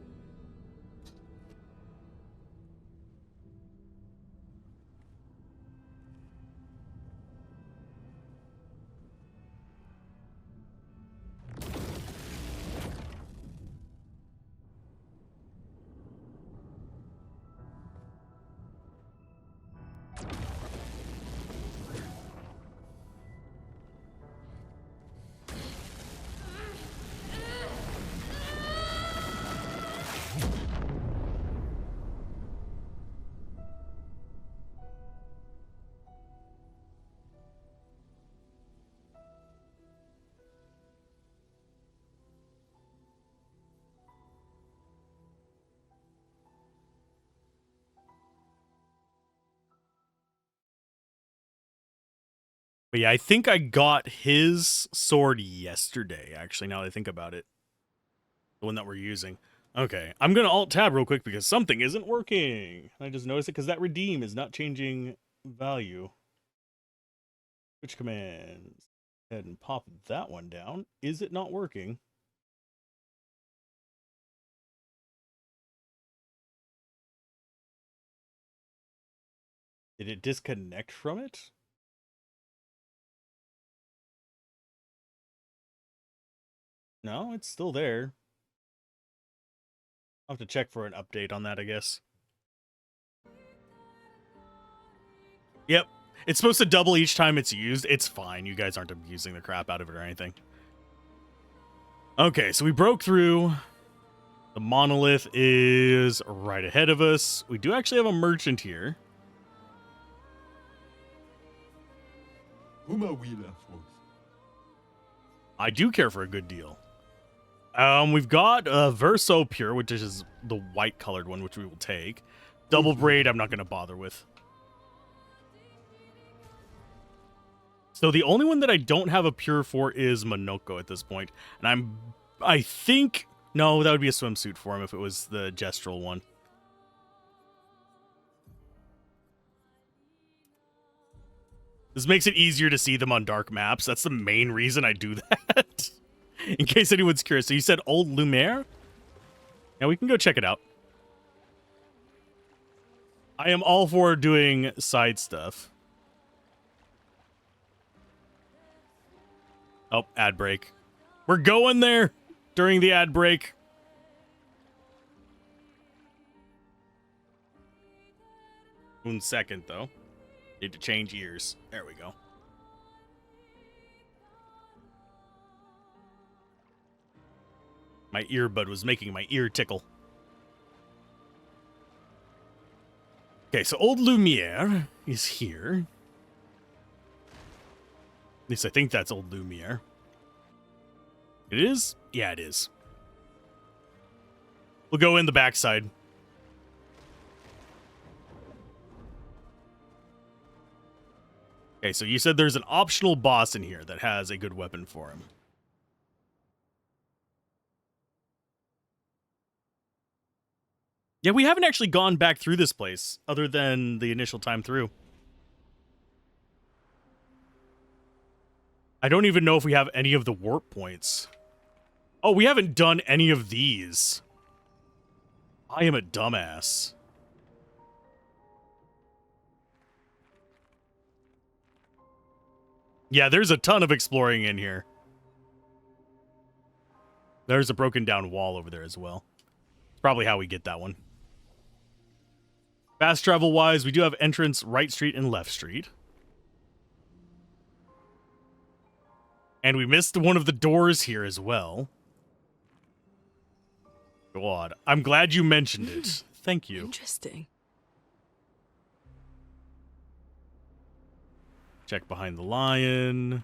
But yeah, I think I got his sword yesterday, actually, now that I think about it. The one that we're using. Okay, I'm going to alt-tab real quick because something isn't working. I just noticed it because that redeem is not changing value. Switch commands. Go ahead and pop that one down. Is it not working? Did it disconnect from it? No, it's still there. I'll have to check for an update on that, I guess. Yep. It's supposed to double each time it's used. It's fine. You guys aren't abusing the crap out of it or anything. Okay, so we broke through. The monolith is right ahead of us. We do actually have a merchant here. I do care for a good deal. We've got Verso Pure, which is the white colored one, which we will take. Double Braid, I'm not going to bother with. So the only one that I don't have a Pure for is Monoko at this point. And I think, no, that would be a swimsuit for him if it was the Gestural one. This makes it easier to see them on dark maps. That's the main reason I do that. In case anyone's curious. So you said Old Lumiere? Yeah, we can go check it out. I am all for doing side stuff. Oh, ad break. We're going there during the ad break. One second, though. Need to change ears. There we go. My earbud was making my ear tickle. Okay, so Old Lumiere is here. At least I think that's Old Lumiere. It is? Yeah, it is. We'll go in the backside. Okay, so you said there's an optional boss in here that has a good weapon for him. Yeah, we haven't actually gone back through this place other than the initial time through. I don't even know if we have any of the warp points. Oh, we haven't done any of these. I am a dumbass. Yeah, there's a ton of exploring in here. There's a broken down wall over there as well. It's probably how we get that one. Fast travel wise, we do have entrance right street and left street. And we missed one of the doors here as well. God, I'm glad you mentioned it. Thank you. Interesting. Check behind the lion.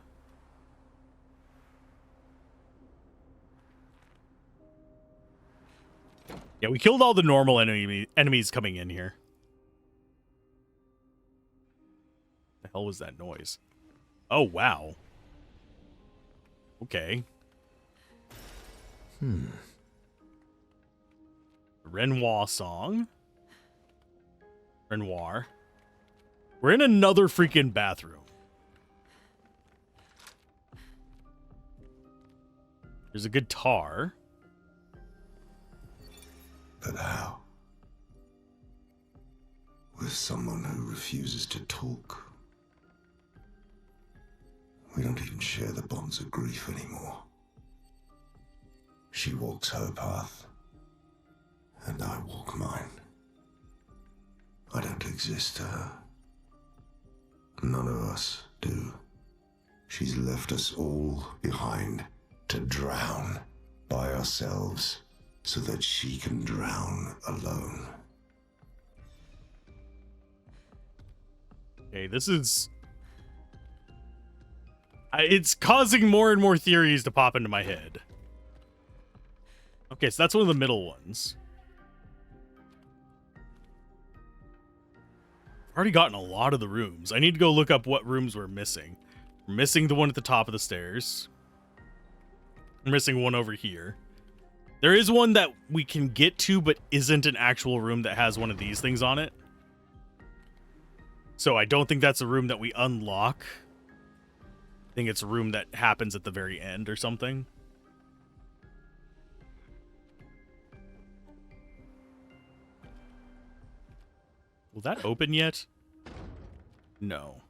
Yeah, we killed all the normal enemies coming in here. The hell was that noise? Oh, wow. Okay. Renoir song. Renoir. We're in another freaking bathroom. There's a guitar. But how? With someone who refuses to talk. We don't even share the bonds of grief anymore. She walks her path, and I walk mine. I don't exist to her. None of us do. She's left us all behind to drown by ourselves so that she can drown alone. Okay, this is... it's causing more and more theories to pop into my head. Okay, so that's one of the middle ones. I've already gotten a lot of the rooms. I need to go look up what rooms we're missing. We're missing the one at the top of the stairs. We're missing one over here. There is one that we can get to, but isn't an actual room that has one of these things on it. So I don't think that's a room that we unlock. I think it's a room that happens at the very end or something. Will that open yet? No.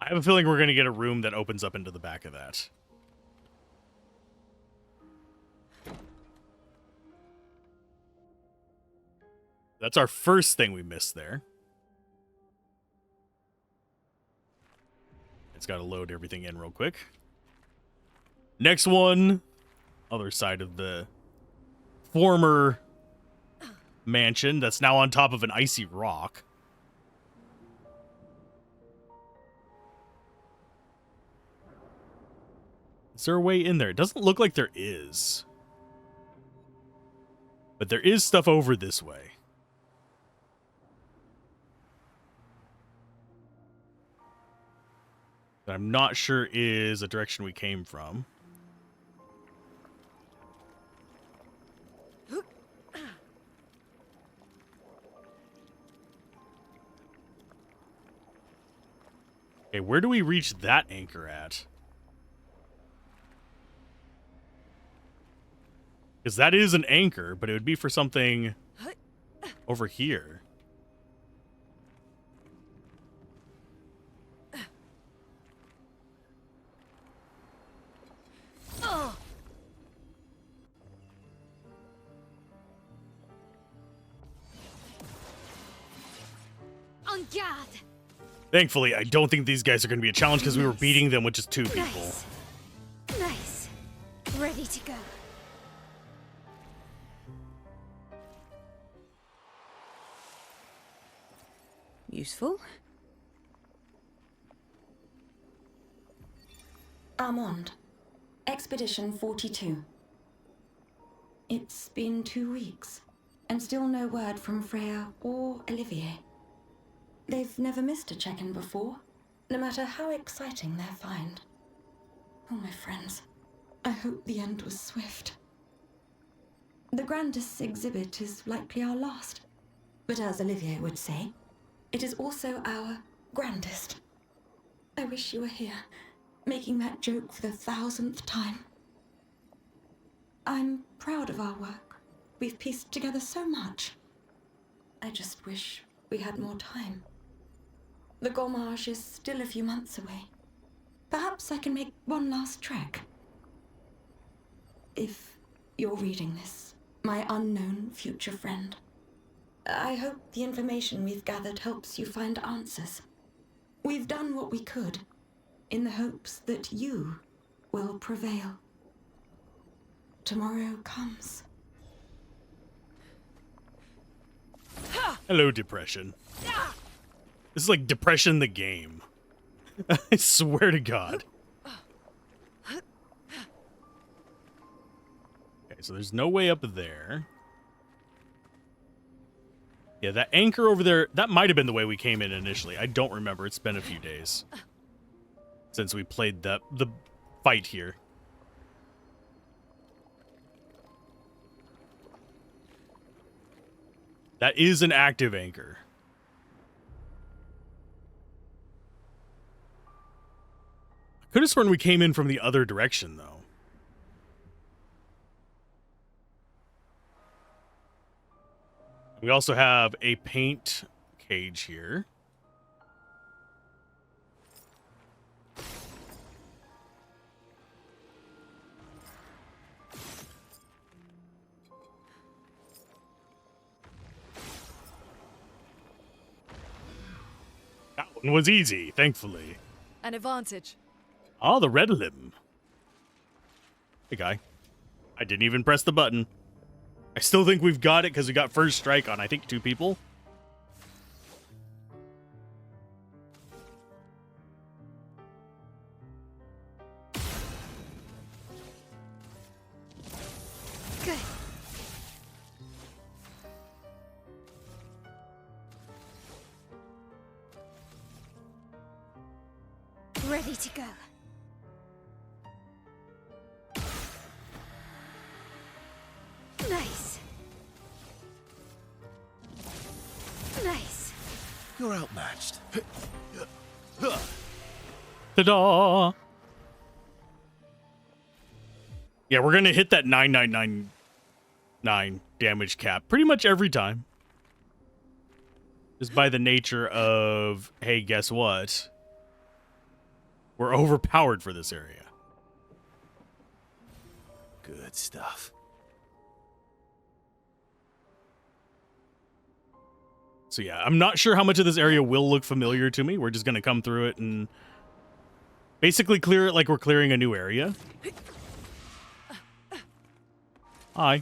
I have a feeling we're going to get a room that opens up into the back of that. That's our first thing we missed there. It's got to load everything in real quick. Next one other side of the former mansion that's now on top of an icy rock. Is there a way in there? It doesn't look like there is. But there is stuff over this way. That I'm not sure is a direction we came from. Okay, where do we reach that anchor at? Because that is an anchor, but it would be for something over here. En garde! Thankfully, I don't think these guys are going to be a challenge because we were beating them with just 2 people. Nice. Nice. Ready to go. Useful. Armand, Expedition 42. It's been 2 weeks, and still no word from Freya or Olivier. They've never missed a check-in before, no matter how exciting their find. Oh, my friends, I hope the end was swift. The grandest exhibit is likely our last, but as Olivier would say, it is also our grandest. I wish you were here, making that joke for the 1000th time. I'm proud of our work. We've pieced together so much. I just wish we had more time. The Gommage is still a few months away. Perhaps I can make one last trek. If you're reading this, my unknown future friend, I hope the information we've gathered helps you find answers. We've done what we could, in the hopes that you will prevail. Tomorrow comes. Hello, Depression. This is like Depression the game. I swear to God. Okay, so there's no way up there. Yeah, that anchor over there, that might have been the way we came in initially. I don't remember. It's been a few days since we played the fight here. That is an active anchor. I could have sworn we came in from the other direction, though. We also have a paint cage here. That one was easy, thankfully. An advantage. Oh, the red limb. Hey, guy. I didn't even press the button. I still think we've got it because we got first strike on, I think, 2 people. Good. Ready to go. Nice. Nice. You're outmatched. Ta-da! Yeah, we're going to hit that 9999 damage cap pretty much every time. Just by the nature of, hey, guess what? We're overpowered for this area. Good stuff. So yeah, I'm not sure how much of this area will look familiar to me. We're just going to come through it and basically clear it like we're clearing a new area. Hi.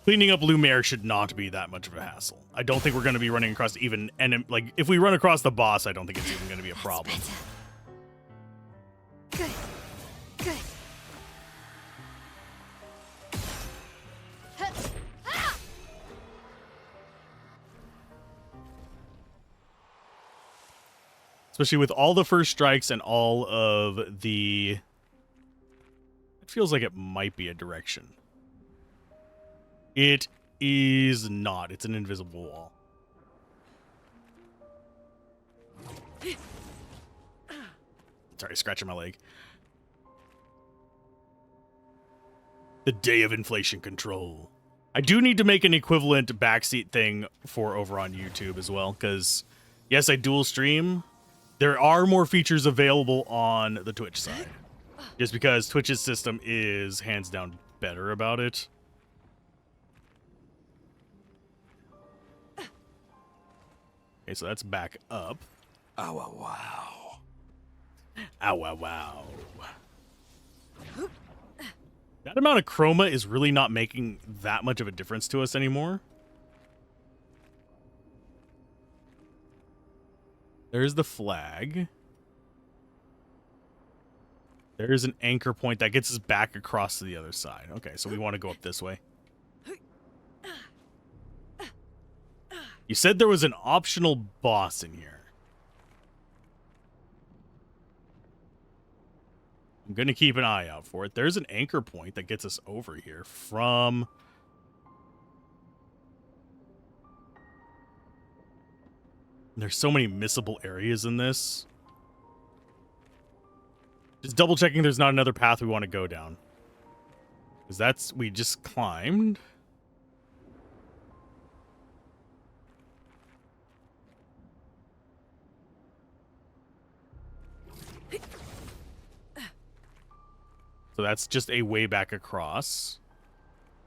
Cleaning up Lumiere should not be that much of a hassle. I don't think we're going to be running across even... And, like, if we run across the boss, I don't think it's even going to be a problem. Good. Good. Especially with all the first strikes and all of the... It feels like it might be a direction. It is not. It's an invisible wall. Sorry, scratching my leg. The day of inflation control. I do need to make an equivalent backseat thing for over on YouTube as well, because yes, I dual stream. There are more features available on the Twitch side, just because Twitch's system is hands down better about it. Okay, so that's back up. Oh, wow. Ow, wow, wow. That amount of chroma is really not making that much of a difference to us anymore. There's the flag. There's an anchor point that gets us back across to the other side. Okay, so we want to go up this way. You said there was an optional boss in here. I'm going to keep an eye out for it. There's an anchor point that gets us over here from... There's so many missable areas in this. Just double checking there's not another path we want to go down. Because that's... We just climbed. So that's just a way back across.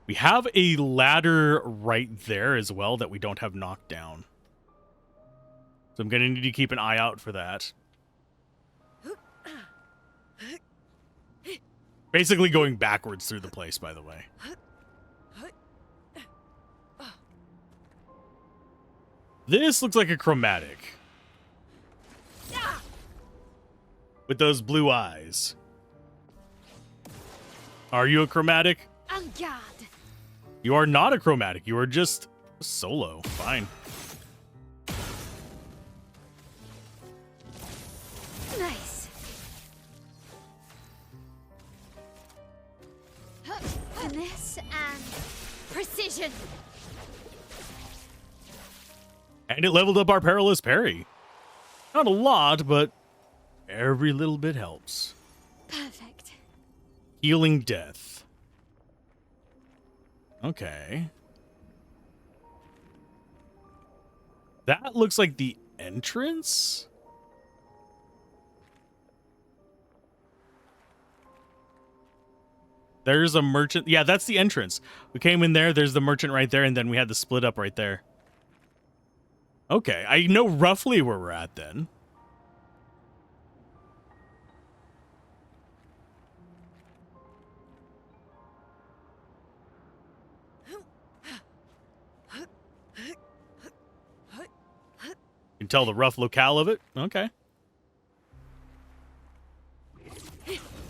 We have a ladder right there as well that we don't have knocked down. So I'm going to need to keep an eye out for that. Basically going backwards through the place, by the way. This looks like a chromatic. With those blue eyes. Are you a chromatic? En garde. You are not a chromatic. You are just solo. Fine. Nice. Finesse and precision. And it leveled up our perilous parry. Not a lot, but every little bit helps. Perfect. Healing death. Okay. That looks like the entrance? There's a merchant. Yeah, that's the entrance. We came in there. There's the merchant right there. And then we had the split up right there. Okay. I know roughly where we're at then. You can tell the rough locale of it. Okay.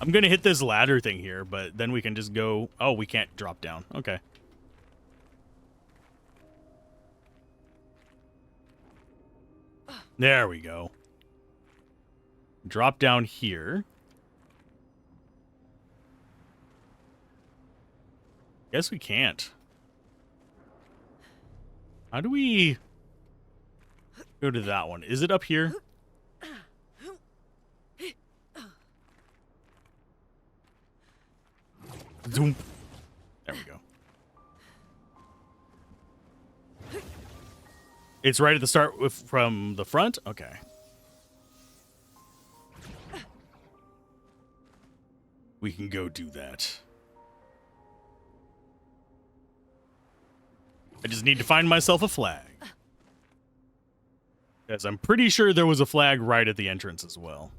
I'm going to hit this ladder thing here, but then we can just go... Oh, we can't drop down. Okay. There we go. Drop down here. Guess we can't. How do we go to that one? Is it up here? Zoom. There we go. It's right at the start from the front? Okay. We can go do that. I just need to find myself a flag. Because I'm pretty sure there was a flag right at the entrance as well.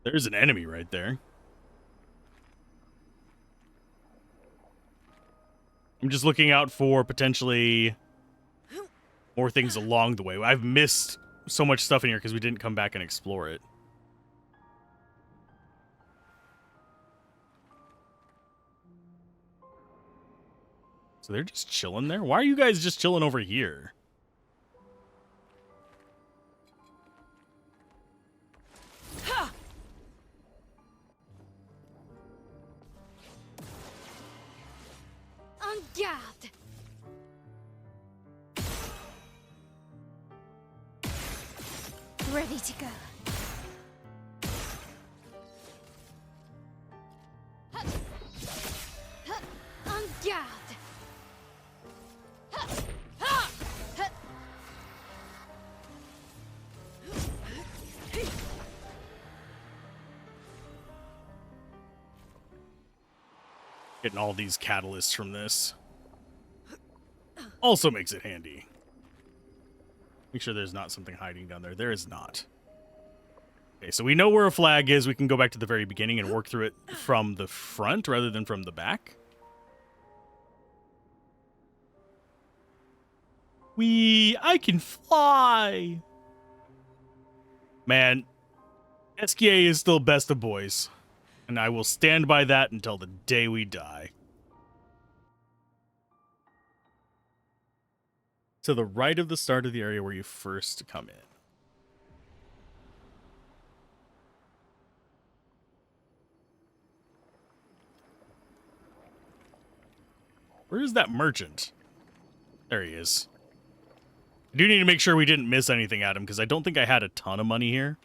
There's an enemy right there. I'm just looking out for potentially more things along the way. I've missed so much stuff in here because we didn't come back and explore it. So they're just chilling there? Why are you guys just chilling over here? En garde! Ready to go. En garde! Getting all these catalysts from this also makes it handy. Make sure there's not something hiding down there. There is not. Okay, so we know where a flag is. We can go back to the very beginning and work through it from the front rather than from the back. I can fly! Man, SKA is still best of boys. And I will stand by that until the day we die. To the right of the start of the area where you first come in. Where is that merchant? There he is. I do need to make sure we didn't miss anything at him, because I don't think I had a ton of money here.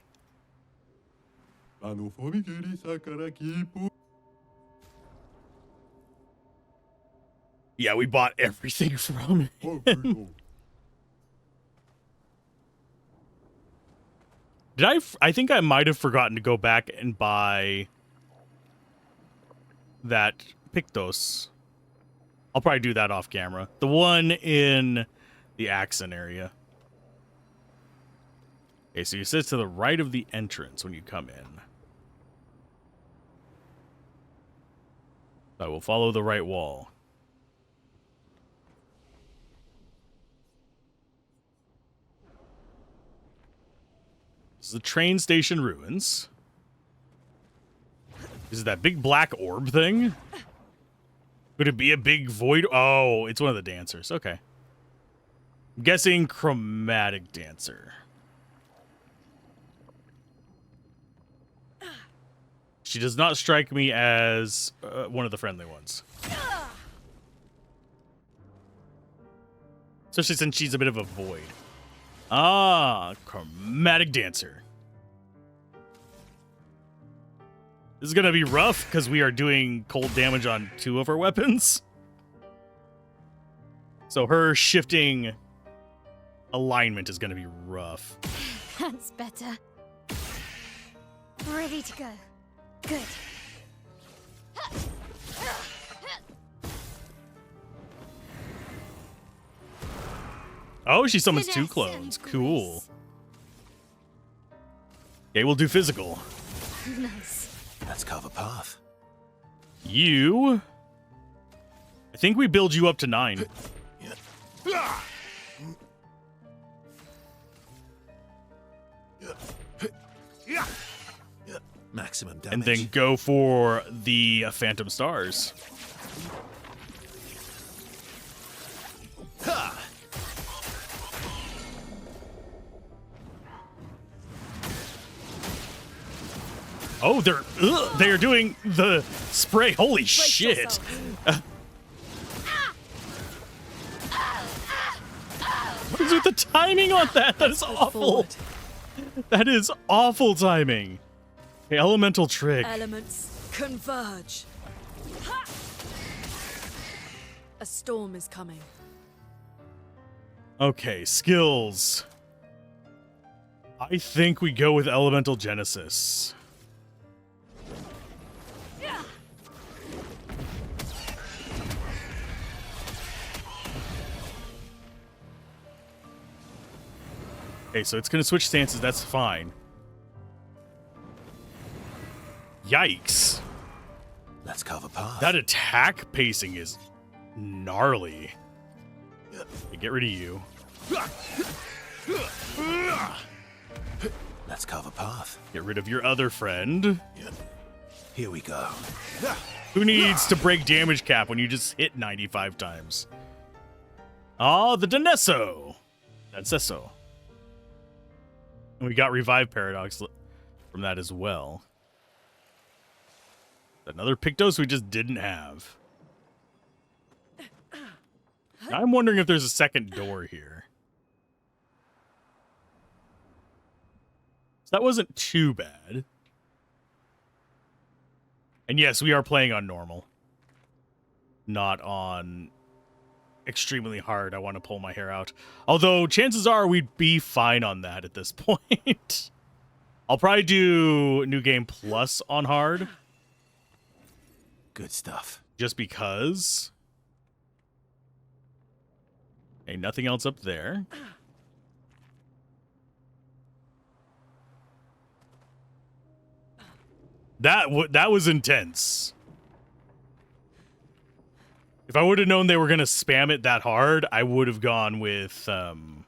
Yeah, we bought everything from him. I think I might have forgotten to go back and buy that Pictos. I'll probably do that off camera. The one in the Axon area. Okay, so you sit to the right of the entrance when you come in. I will follow the right wall. This is the train station ruins. Is it that big black orb thing? Could it be a big void? Oh, it's one of the dancers. Okay. I'm guessing chromatic dancer. She does not strike me as one of the friendly ones. Especially since she's a bit of a void. Ah, chromatic dancer. This is going to be rough because we are doing cold damage on 2 of our weapons. So her shifting alignment is going to be rough. That's better. Ready to go. Good. Oh, she summons 2 clones. Cool. Okay, we'll do physical. Nice. Let's carve a path. You... I think we build you up to 9. Maximum damage. And then go for the Phantom Stars. Oh, they are doing the spray. Holy shit. What is with the timing on that? That is awful. That is awful timing. Okay, elemental trick. Elements converge. A storm is coming. Okay, skills. I think we go with elemental genesis. Okay, so it's going to switch stances. That's fine. Yikes. Let's carve a path. That attack pacing is gnarly. Get rid of you. Let's carve a path. Get rid of your other friend. Here we go. Who needs to break damage cap when you just hit 95 times? Ah, the Denesso. That's Cesso. And we got Revive Paradox from that as well. Another Pictos we just didn't have. I'm wondering if there's a second door here. So that wasn't too bad. And yes, we are playing on normal. Not on extremely hard. I want to pull my hair out. Although, chances are we'd be fine on that at this point. I'll probably do New Game Plus on hard. Good stuff. Just because. Okay, nothing else up there. That was intense. If I would have known they were going to spam it that hard, I would have gone with the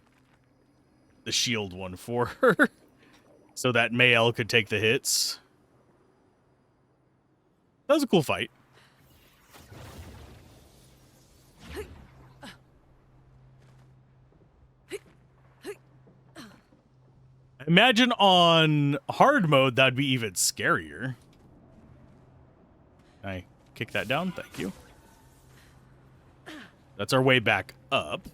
shield one for her. So that Mael could take the hits. That was a cool fight. Imagine on hard mode, that'd be even scarier. I kick that down, thank you. That's our way back up.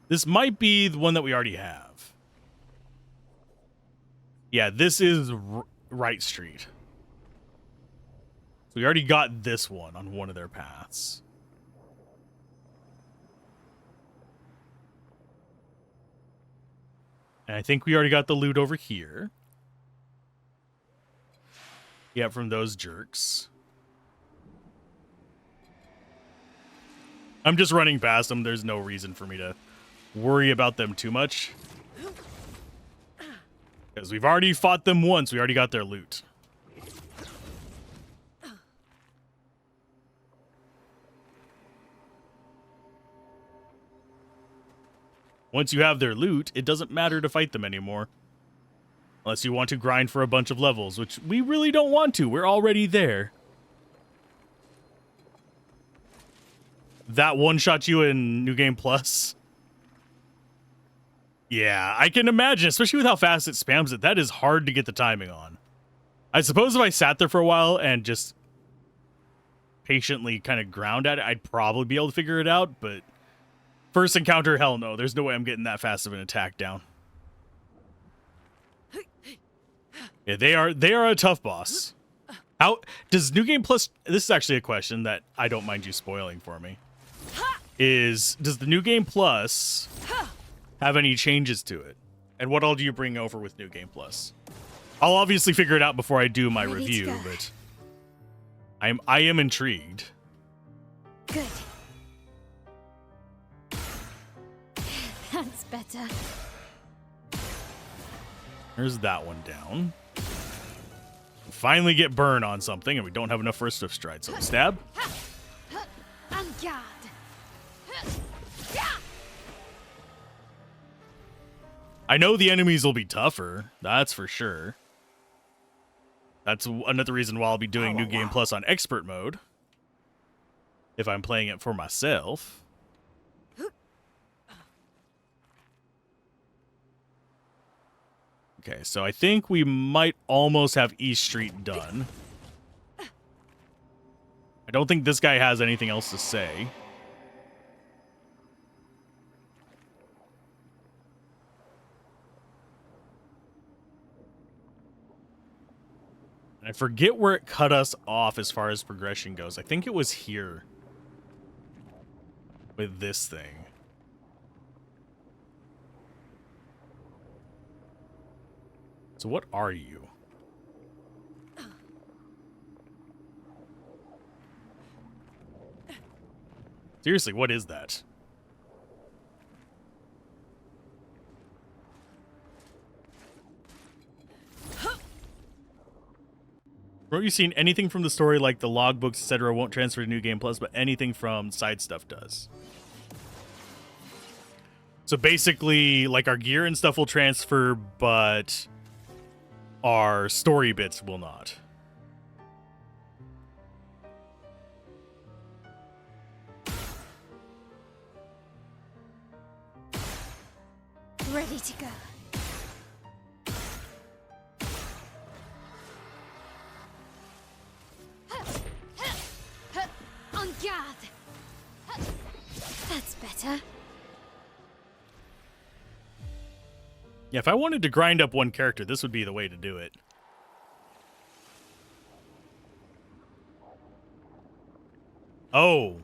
This might be the one that we already have. Yeah, this is Right Street. So we already got this one on one of their paths. And I think we already got the loot over here. Yeah, from those jerks. I'm just running past them. There's no reason for me to worry about them too much. Because we've already fought them once. We already got their loot. Once you have their loot, it doesn't matter to fight them anymore. Unless you want to grind for a bunch of levels, which we really don't want to. We're already there. That one-shot you in New Game Plus? Yeah, I can imagine, especially with how fast it spams it. That is hard to get the timing on. I suppose if I sat there for a while and just patiently kind of ground at it, I'd probably be able to figure it out, but first encounter, hell no. There's no way I'm getting that fast of an attack down. Yeah, they are a tough boss. How does New Game Plus? This is actually a question that I don't mind you spoiling for me. Does the New Game Plus have any changes to it? And what all do you bring over with New Game Plus? I'll obviously figure it out before I do my review, but I am intrigued. Good. That's better. There's that one down. Finally get burn on something, and we don't have enough for a swift stride, so stab. En garde. I know the enemies will be tougher, that's for sure. That's another reason why I'll be doing New Game Plus on Expert Mode. If I'm playing it for myself. Okay, so I think we might almost have East Street done. I don't think this guy has anything else to say. And I forget where it cut us off as far as progression goes. I think it was here. With this thing. So what are you? Seriously, what is that? Wrote you seen anything from the story like the logbooks, etc. won't transfer to New Game Plus, but anything from side stuff does. So basically, like our gear and stuff will transfer, but our story bits will not. Ready to go. En garde. That's better. Yeah, if I wanted to grind up one character, this would be the way to do it. Oh,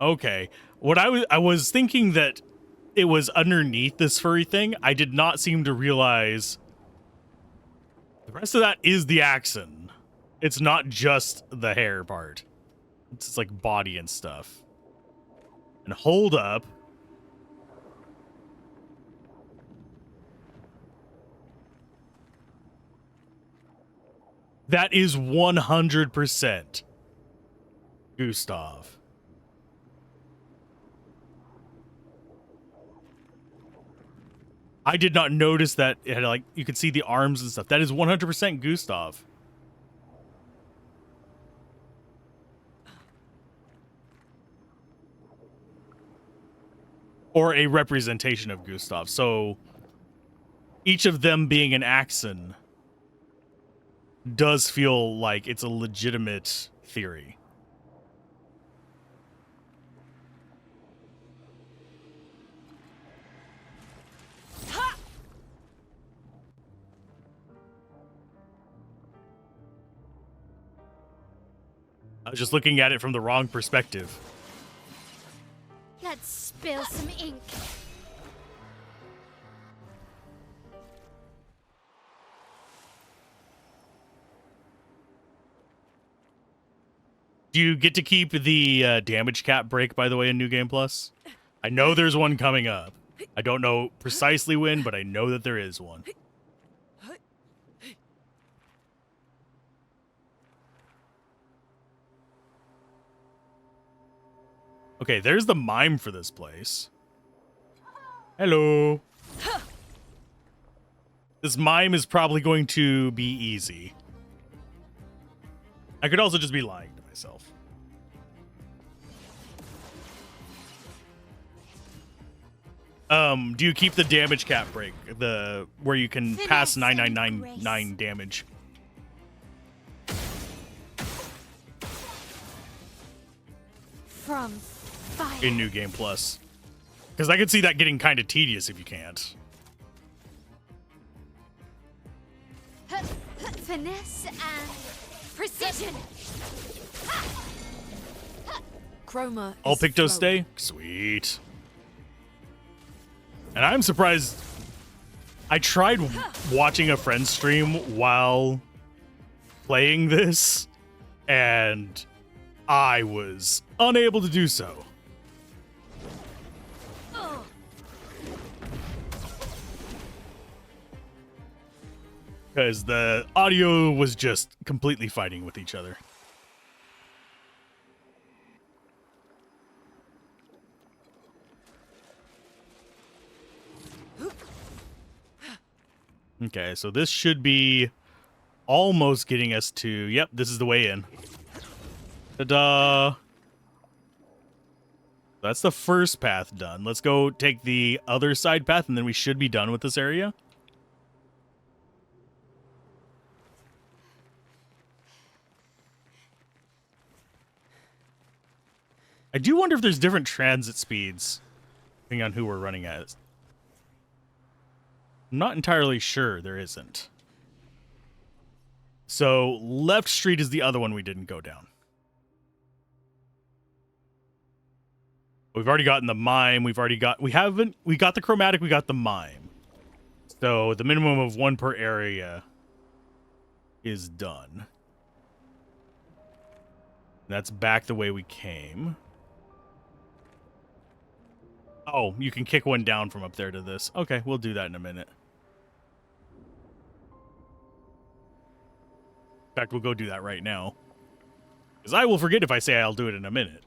okay. What I was thinking that it was underneath this furry thing. I did not seem to realize the rest of that is the axon. It's not just the hair part. It's like body and stuff. And hold up. That is 100% Gustav. I did not notice that it had, like, you could see the arms and stuff. That is 100% Gustav. Or a representation of Gustav. So each of them being an axon does feel like it's a legitimate theory. I was just looking at it from the wrong perspective. Let's spill some ink. Do you get to keep the damage cap break, by the way, in New Game Plus? I know there's one coming up. I don't know precisely when, but I know that there is one. Okay, there's the mime for this place. Hello. This mime is probably going to be easy. I could also just be lying to myself. Do you keep the damage cap break? The where you can pass 9999 damage? From fire. In New Game Plus. Because I could see that getting kind of tedious if you can't. Finesse and precision. Chroma. All is Pictos flowing. stay? Sweet. And I'm surprised. I tried watching a friend's stream while playing this, and I was unable to do so. Because the audio was just completely fighting with each other. Okay, so this should be almost getting us to... Yep, this is the way in. Ta-da! That's the first path done. Let's go take the other side path, and then we should be done with this area. I do wonder if there's different transit speeds, depending on who we're running as. I'm not entirely sure there isn't. So left street is the other one we didn't go down. We've already gotten the mime. We got the chromatic. We got the mime. So the minimum of one per area is done. That's back the way we came. Oh, you can kick one down from up there to this. Okay, we'll do that in a minute. fact, we'll go do that right now. Because I will forget if I say I'll do it in a minute.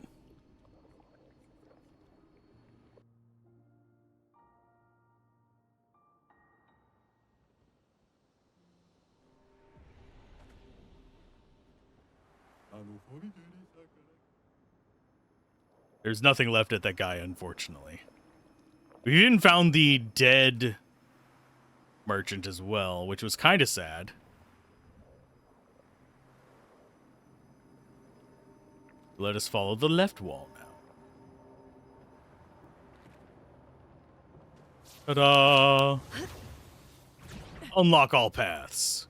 There's nothing left at that guy, unfortunately. We even found the dead merchant as well, which was kind of sad. Let us follow the left wall now. Ta-da! Unlock all paths.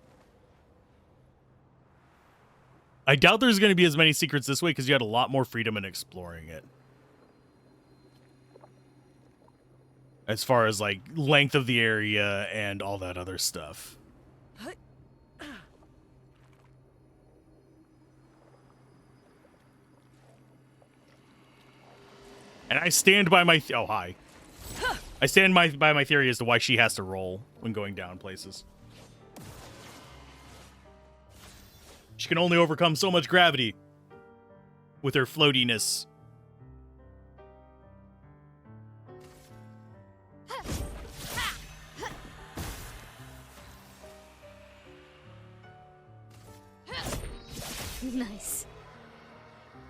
I doubt there's going to be as many secrets this way because you had a lot more freedom in exploring it. As far as, like, length of the area and all that other stuff. And I stand by my... oh, hi. I stand by my theory as to why she has to roll when going down places. She can only overcome so much gravity with her floatiness. Nice.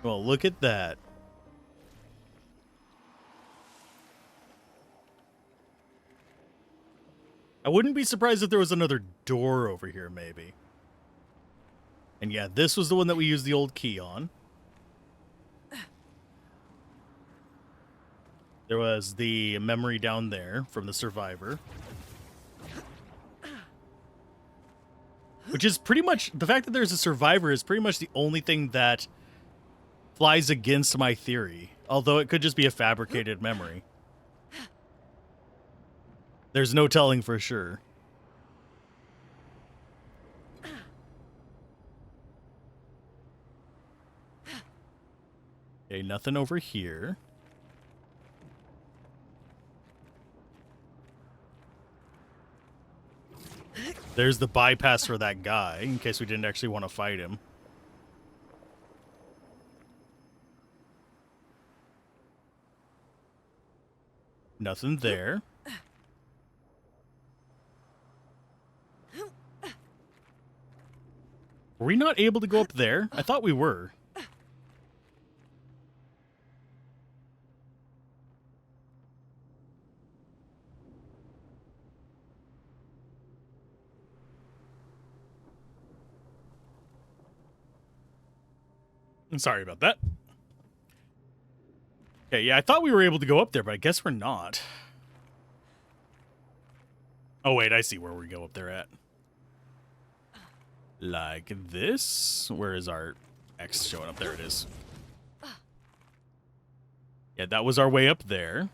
Well, look at that. I wouldn't be surprised if there was another door over here, maybe. And yeah, this was the one that we used the old key on. There was the memory down there from the survivor. Which is pretty much... the fact that there's a survivor is pretty much the only thing that flies against my theory. Although it could just be a fabricated memory. There's no telling for sure. Okay, nothing over here. There's the bypass for that guy, in case we didn't actually want to fight him. Nothing there. Were we not able to go up there? I thought we were. I'm sorry about that. Okay, yeah, I thought we were able to go up there, but I guess we're not. Oh, wait, I see where we go up there at. Like this? Where is our X showing up? There it is. Yeah, that was our way up there.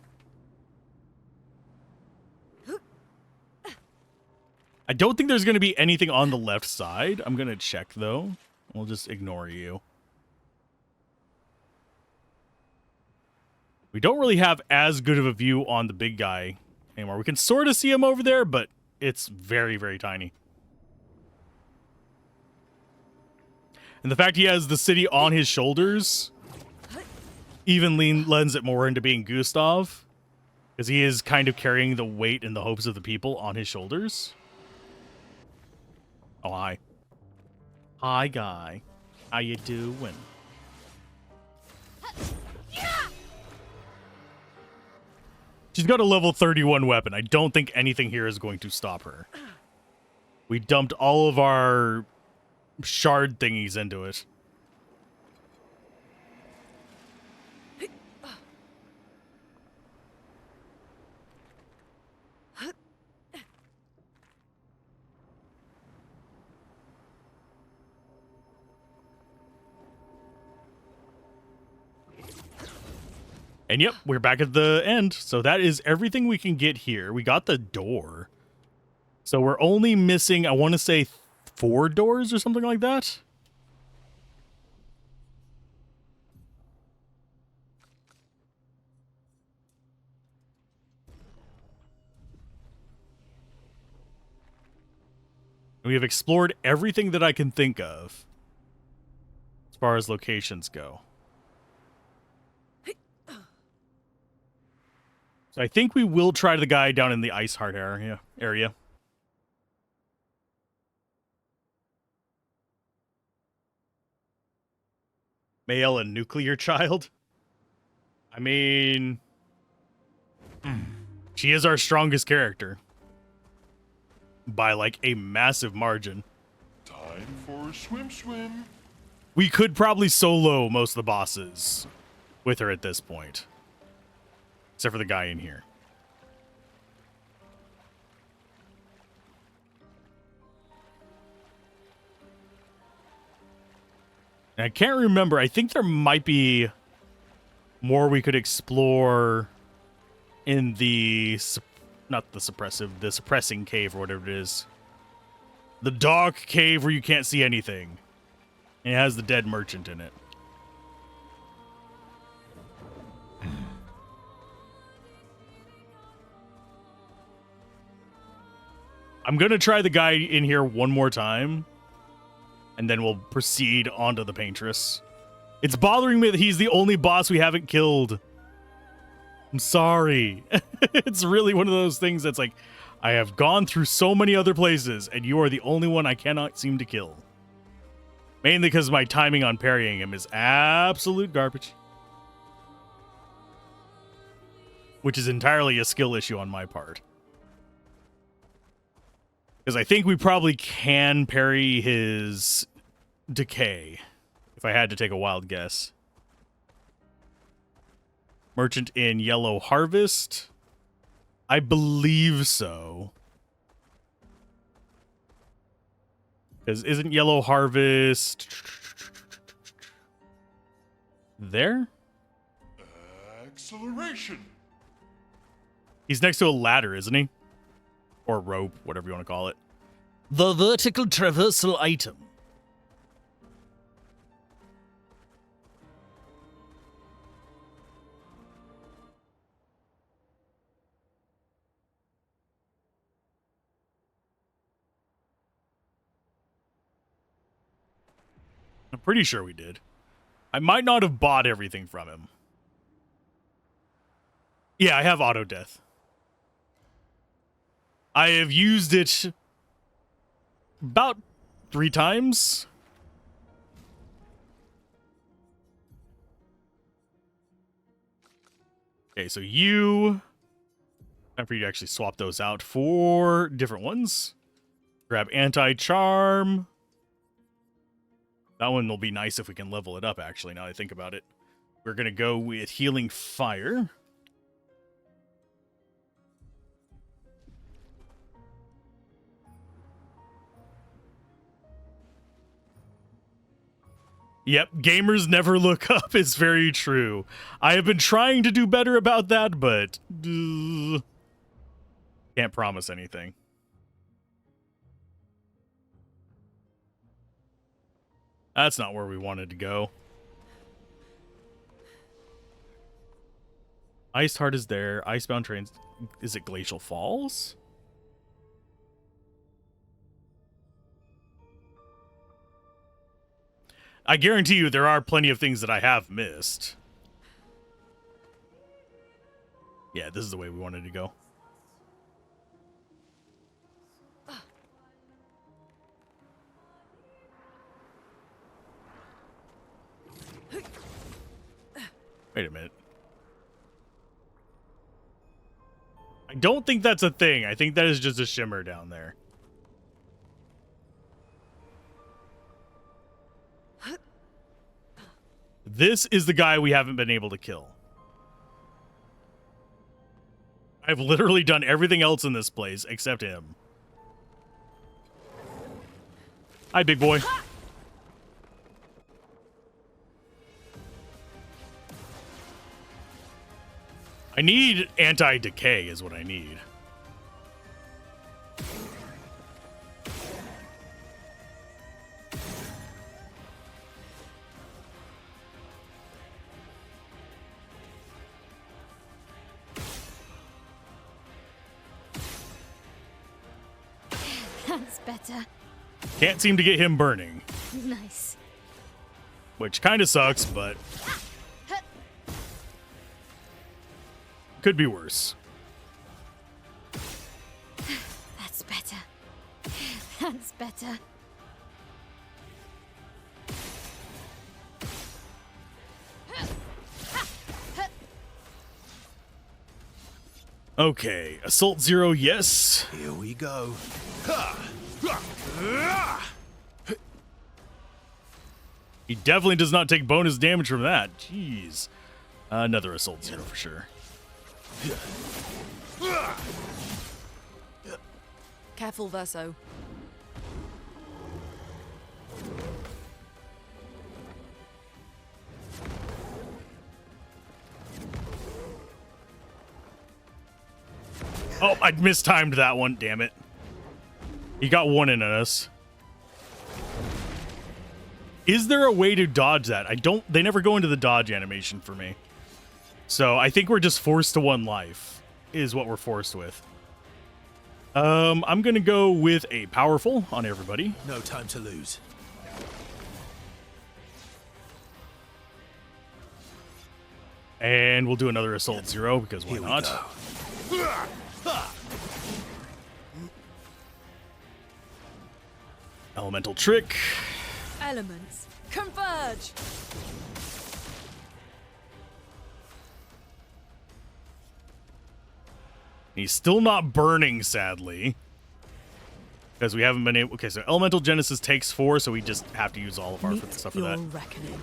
I don't think there's going to be anything on the left side. I'm going to check, though. We'll just ignore you. We don't really have as good of a view on the big guy anymore. We can sort of see him over there, but it's very, very tiny. And the fact he has the city on his shoulders even lends it more into being Gustav, because he is kind of carrying the weight and the hopes of the people on his shoulders. Oh, hi. Hi, guy. How you doing? She's got a level 31 weapon. I don't think anything here is going to stop her. We dumped all of our shard thingies into it. And yep, we're back at the end. So that is everything we can get here. We got the door. So we're only missing, I want to say, 4 doors or something like that. We have explored everything that I can think of as far as locations go. So I think we will try the guy down in the Ice Heart area. Male and nuclear child? I mean, she is our strongest character. By like a massive margin. Time for swim. We could probably solo most of the bosses with her at this point. Except for the guy in here. And I can't remember. I think there might be more we could explore in the... Not the the suppressing cave or whatever it is. The dark cave where you can't see anything. And it has the dead merchant in it. I'm going to try the guy in here one more time. And then we'll proceed onto the Paintress. It's bothering me that he's the only boss we haven't killed. I'm sorry. It's really one of those things that's like, I have gone through so many other places, and you are the only one I cannot seem to kill. Mainly because my timing on parrying him is absolute garbage. Which is entirely a skill issue on my part. Because I think we probably can parry his decay, if I had to take a wild guess. Merchant in Yellow Harvest? I believe so. Because isn't Yellow Harvest... there? Acceleration. He's next to a ladder, isn't he? Or rope, whatever you want to call it. The vertical traversal item. I'm pretty sure we did. I might not have bought everything from him. Yeah, I have auto death. I have used it about 3 times. Okay, so time for you to actually swap those out for different ones. Grab anti-charm. That one will be nice if we can level it up, actually, now that I think about it. We're going to go with Healing Fire. Yep, gamers never look up is very true. I have been trying to do better about that, but can't promise anything. That's not where we wanted to go. Ice Heart is there. Icebound Trains. Is it Glacial Falls? I guarantee you there are plenty of things that I have missed. Yeah, this is the way we wanted to go. Wait a minute. I don't think that's a thing. I think that is just a shimmer down there. This is the guy we haven't been able to kill. I've literally done everything else in this place except him. Hi, big boy. I need anti-decay is what I need. That's better. Can't seem to get him burning, Nice. which kind of sucks, but could be worse. That's better. That's better. Okay, Assault 0, yes. Here we go. He definitely does not take bonus damage from that. Jeez. Another Assault 0 for sure. Careful, Verso. Oh, I mistimed that one. Damn it. He got one in on us. Is there a way to dodge that? They never go into the dodge animation for me. So I think we're just forced to one life is what we're forced with. I'm going to go with a powerful on everybody. No time to lose. And we'll do another Assault 0 because why Here we not? go. Elemental Trick. Elements, converge! He's still not burning, sadly. Because we haven't been able... Okay, so Elemental Genesis takes 4, so we just have to use all of our Meet stuff for your that. reckoning.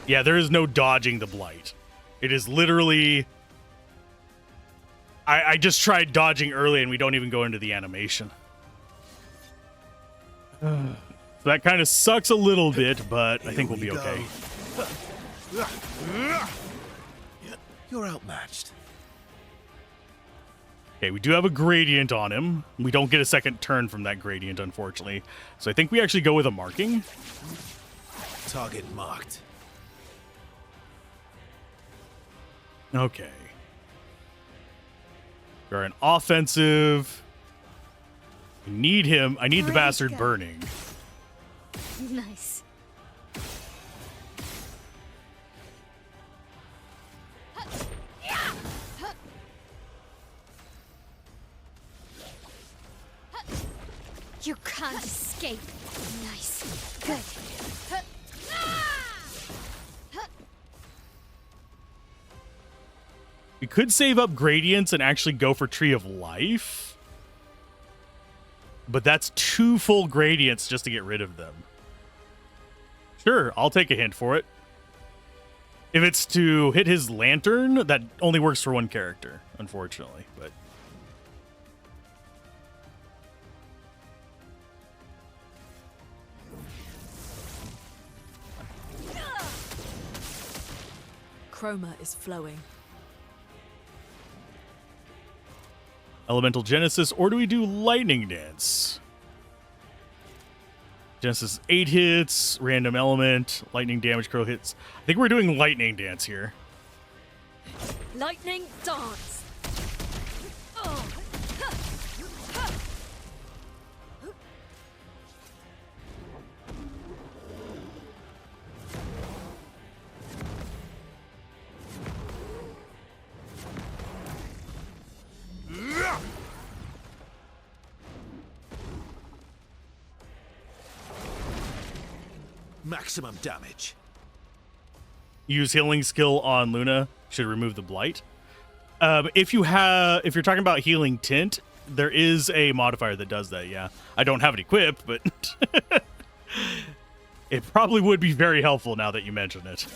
Yeah, there is no dodging the Blight. It is literally... I just tried dodging early and we don't even go into the animation. So that kind of sucks a little bit, but I think we'll be okay. You're outmatched. Okay, we do have a gradient on him. We don't get a second turn from that gradient, unfortunately. So I think we actually go with a marking. Target marked. Okay. We're an offensive. I need him. I need the bastard burning. Nice. You can't escape. Nice. Good. We could save up gradients and actually go for Tree of Life. But that's 2 full gradients just to get rid of them. Sure, I'll take a hint for it. If it's to hit his lantern, that only works for one character, unfortunately. But Chroma is flowing. Elemental Genesis, or do we do Lightning Dance? Genesis 8 hits, random element, lightning damage, crow hits. I think we're doing Lightning Dance here. Lightning dance! Maximum damage. Use healing skill on Luna, should remove the blight. If you're talking about healing tint, there is a modifier that does that. Yeah, I don't have it equipped, but it probably would be very helpful now that you mention it.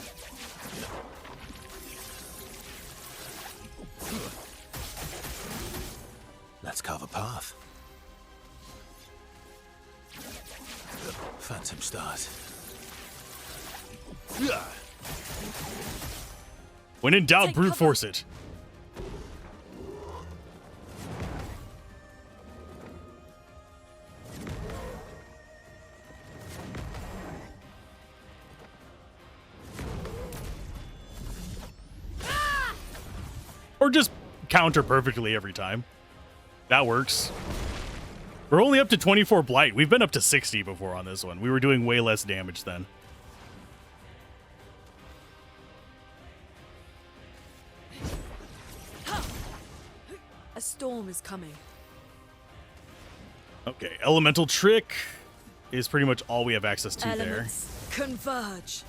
Let's carve a path. Phantom stars. When in doubt, Take brute cover. force it. Or just counter perfectly every time. That works. We're only up to 24 blight. We've been up to 60 before on this one. We were doing way less damage then. A storm is coming. Okay, elemental trick is pretty much all we have access to there. Elements converge.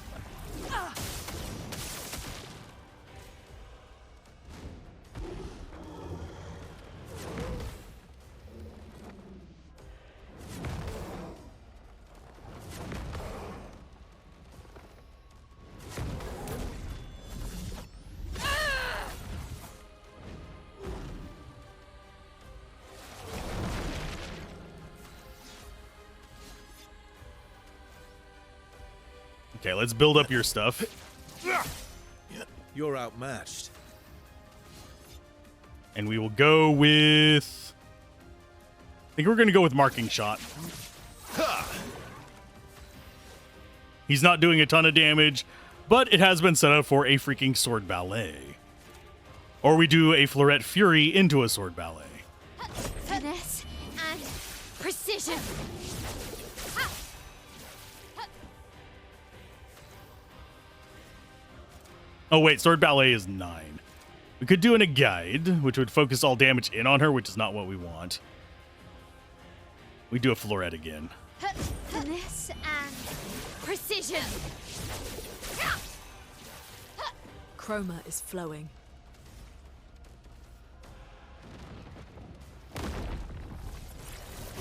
Okay, let's build up your stuff. You're outmatched. And we will go with... I think we're going to go with marking shot. He's not doing a ton of damage, but it has been set up for a freaking sword ballet. Or we do a Florette Fury into a sword ballet. Finesse and precision. Oh wait, sword ballet is 9. We could do in a guide, which would focus all damage in on her, which is not what we want. We do a Florette again. Finesse and precision. Chroma is flowing.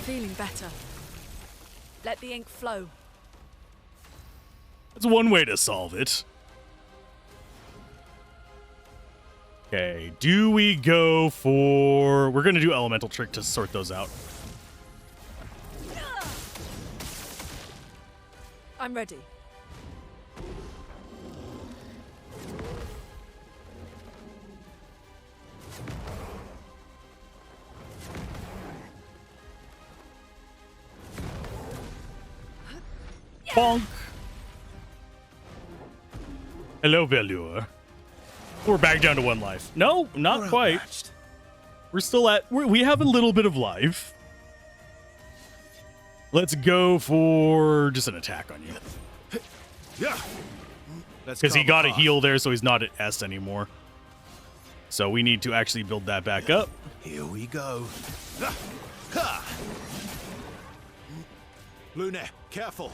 Feeling better. Let the ink flow. That's one way to solve it. Okay, do we go for... We're going to do elemental trick to sort those out. I'm ready. Bonk. Hello, Velour. We're back down to 1 life. No, not You're quite. outmatched. We're still at... we have a little bit of life. Let's go for just an attack on you. Yeah. Because he got a heal there, so he's not at S anymore. So we need to actually build that back up. Here we go. Lune, careful.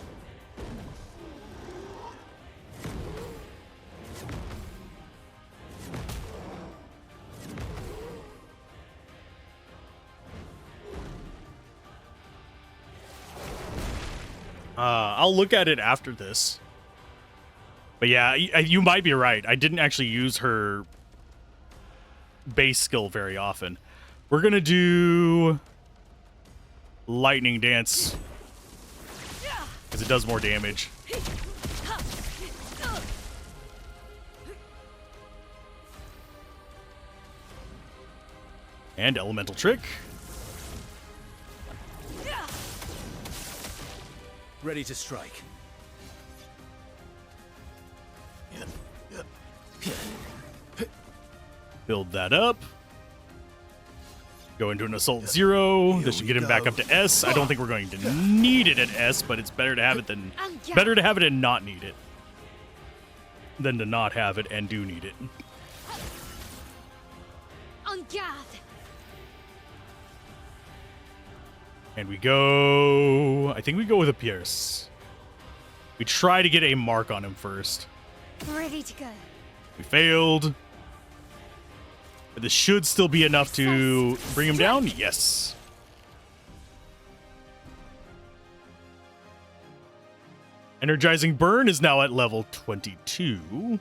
I'll look at it after this. But yeah, you might be right. I didn't actually use her base skill very often. We're going to do Lightning Dance because it does more damage. And Elemental Trick. Ready to strike. Build that up. Go into an Assault 0. This should get him back up to S. I don't think we're going to need it at S, but it's better to have it than... Better to have it and not need it than to not have it and do need it. En garde. And we go... I think we go with a Pierce. We try to get a mark on him first. Ready to go. We failed. But this should still be enough to bring him down. Yes. Energizing Burn is now at level 22.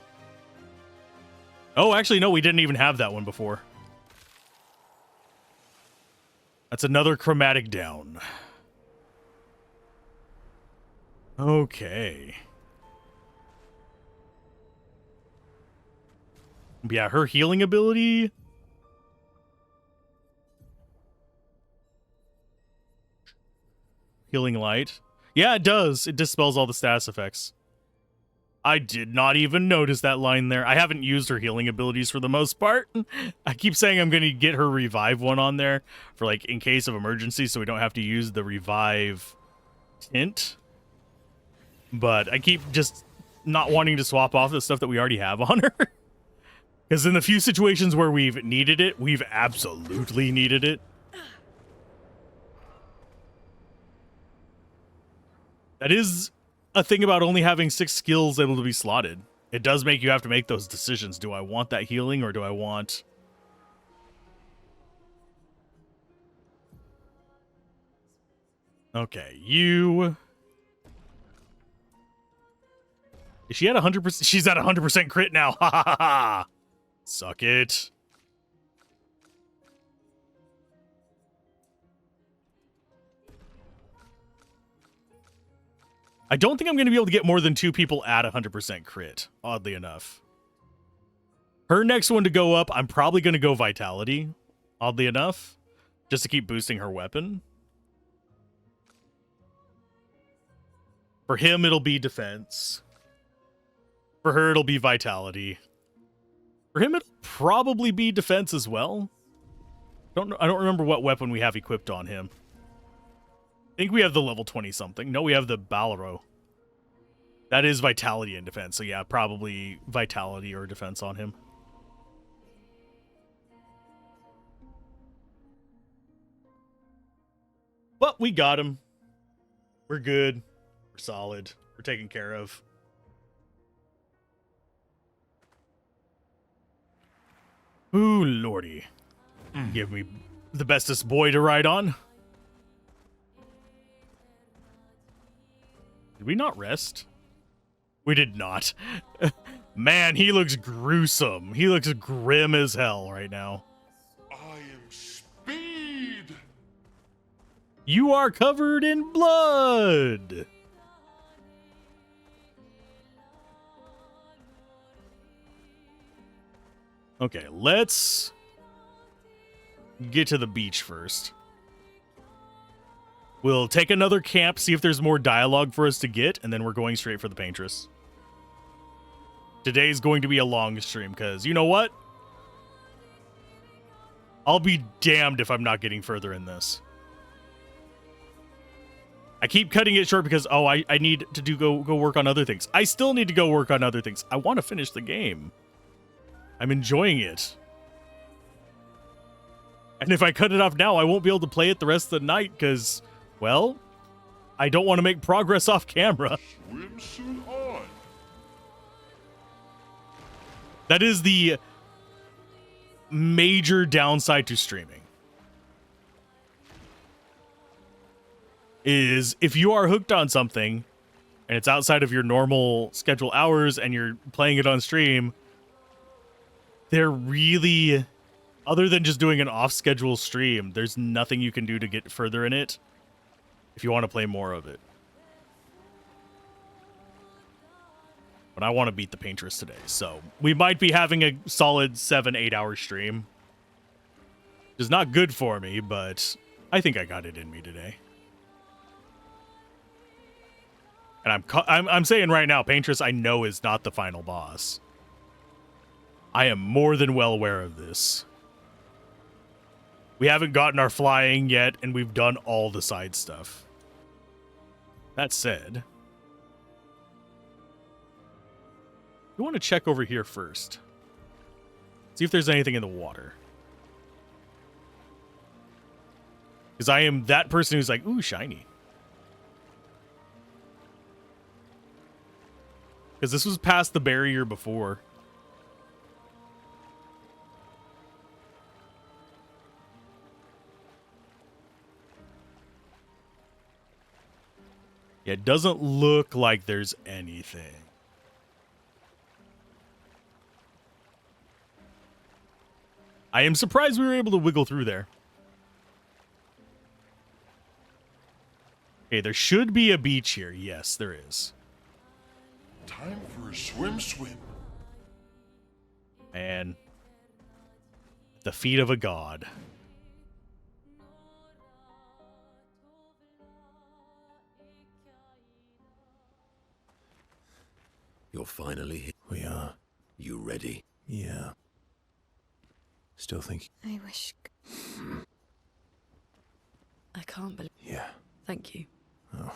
Oh, actually, no, we didn't even have that one before. That's another chromatic down. Okay. Yeah, her healing ability. Healing light. Yeah, it does. It dispels all the status effects. I did not even notice that line there. I haven't used her healing abilities for the most part. I keep saying I'm going to get her revive one on there for like in case of emergency so we don't have to use the revive tint. But I keep just not wanting to swap off the stuff that we already have on her. Because in the few situations where we've needed it, we've absolutely needed it. That is a thing about only having 6 skills able to be slotted. It does make you have to make those decisions. Do I want that healing or do I want... Okay, you... Is she at 100%? She's at 100% crit now. Ha ha ha ha. Suck it. I don't think I'm going to be able to get more than 2 people at 100% crit, oddly enough. Her next one to go up, I'm probably going to go Vitality, oddly enough, just to keep boosting her weapon. For him, it'll be Defense. For her, it'll be Vitality. For him, it'll probably be Defense as well. I don't remember what weapon we have equipped on him. I think we have the level 20 something. No, we have the Balro. That is Vitality and Defense. So yeah, probably Vitality or Defense on him. But we got him. We're good. We're solid. We're taken care of. Ooh, lordy. Give me the bestest boy to ride on. Did we not rest? We did not. Man, he looks gruesome. He looks grim as hell right now. I am Speed! You are covered in blood! Okay, let's get to the beach first. We'll take another camp, see if there's more dialogue for us to get, and then we're going straight for the Paintress. Today's going to be a long stream, because you know what? I'll be damned if I'm not getting further in this. I keep cutting it short because, oh, I need to go work on other things. I still need to go work on other things. I want to finish the game. I'm enjoying it. And if I cut it off now, I won't be able to play it the rest of the night because... well, I don't want to make progress off camera. Swimsuit on. That is the major downside to streaming. Is if you are hooked on something and it's outside of your normal schedule hours and you're playing it on stream, they're really, other than just doing an off-schedule stream, there's nothing you can do to get further in it if you want to play more of it. But I want to beat the Paintress today, so we might be having a solid 7-8 hour stream. Which is not good for me, but I think I got it in me today. And I'm saying right now, Paintress I know is not the final boss. I am more than well aware of this. We haven't gotten our flying yet, and we've done all the side stuff. That said, we want to check over here first. See if there's anything in the water. Because I am that person who's like, ooh, shiny. Because this was past the barrier before. Yeah, it doesn't look like there's anything. I am surprised we were able to wiggle through there. Okay, there should be a beach here. Yes, there is. Time for a swim. Man. The feet of a god. You're finally here. We are. You ready? Yeah. Still thinking. I wish. I can't believe. Yeah. Thank you. Oh,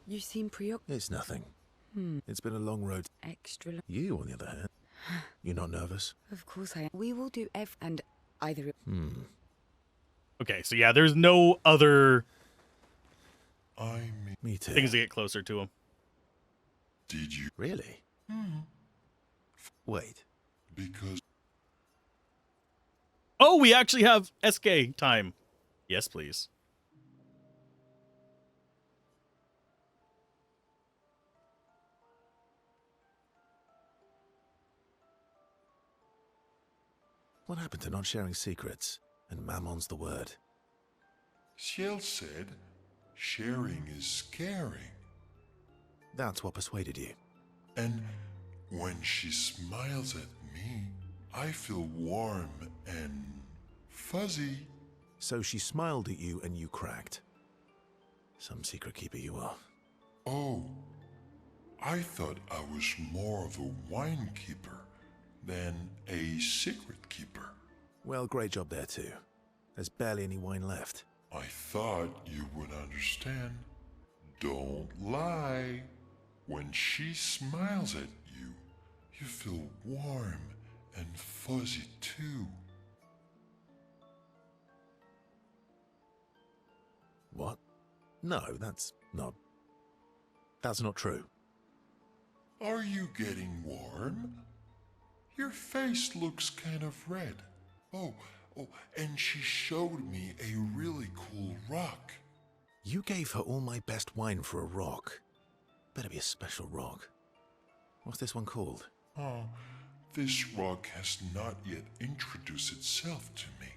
You seem preoccupied. it's nothing. It's been a long road. Extra. You, on the other hand, you're not nervous? Of course I am. We will do and either. Okay, so yeah, there's no other I mean, Me too. things to get closer to him. did you? Really? Wait. Because Oh, we actually have SK time. Yes, please. What happened to not sharing secrets? And Mammon's the word. Ciel said, sharing is caring. That's what persuaded you. And when she smiles at me, I feel warm and fuzzy. So she smiled at you and you cracked. Some secret keeper you are. Oh, I thought I was more of a wine keeper than a secret keeper. Well, great job there too. There's barely any wine left. I thought you would understand. Don't lie. When she smiles at you, you feel warm and fuzzy too. What? No, that's not true. Are you getting warm? Your face looks kind of red. Oh, and she showed me a really cool rock. You gave her all my best wine for a rock. Better be a special rock. What's this one called? Oh, this rock has not yet introduced itself to me,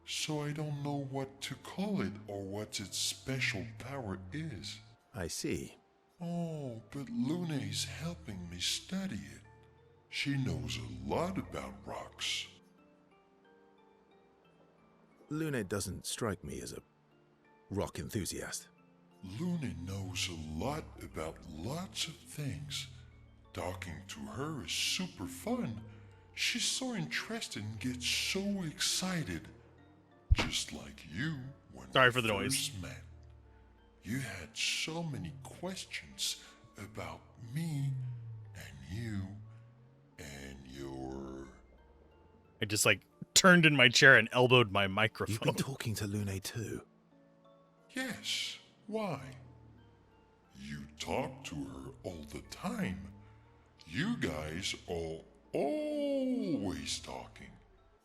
so I don't know what to call it or what its special power is. I see. Oh, but Luna's helping me study it. She knows a lot about rocks. Luna doesn't strike me as a rock enthusiast. Luna knows a lot about lots of things. Talking to her is super fun. She's so interested and gets so excited. Just like you when Sorry we for the noise. first met. You had so many questions about me and you and your... I just like turned in my chair and elbowed my You've microphone. been talking to Luna too. Yes, why? You talk to her all the time. You guys are always talking.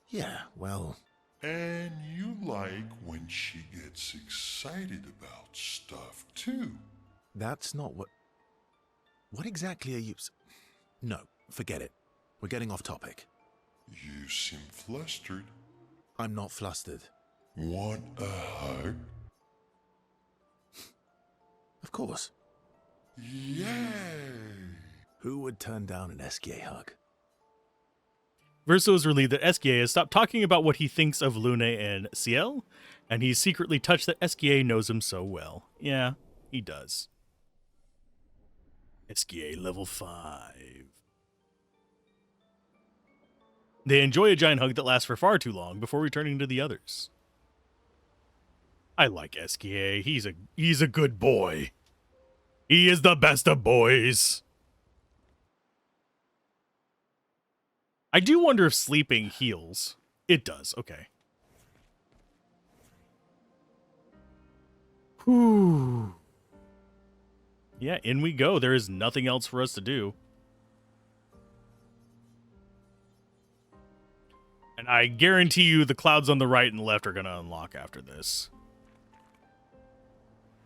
Yeah, well, And you like when she gets excited about stuff too. that's not what... What exactly are you... No, forget it. We're getting off topic. You seem flustered. I'm not flustered. Want a hug? Of course. Yay! Who would turn down an SKA hug? Verso is relieved that SKA has stopped talking about what he thinks of Lune and Ciel, and he's secretly touched that SKA knows him so well. Yeah, he does. SKA level 5. They enjoy a giant hug that lasts for far too long before returning to the others. I like SKA. He's a good boy. He is the best of boys. I do wonder if sleeping heals. It does. Okay. Whew. Yeah, in we go. There is nothing else for us to do. And I guarantee you the clouds on the right and left are going to unlock after this.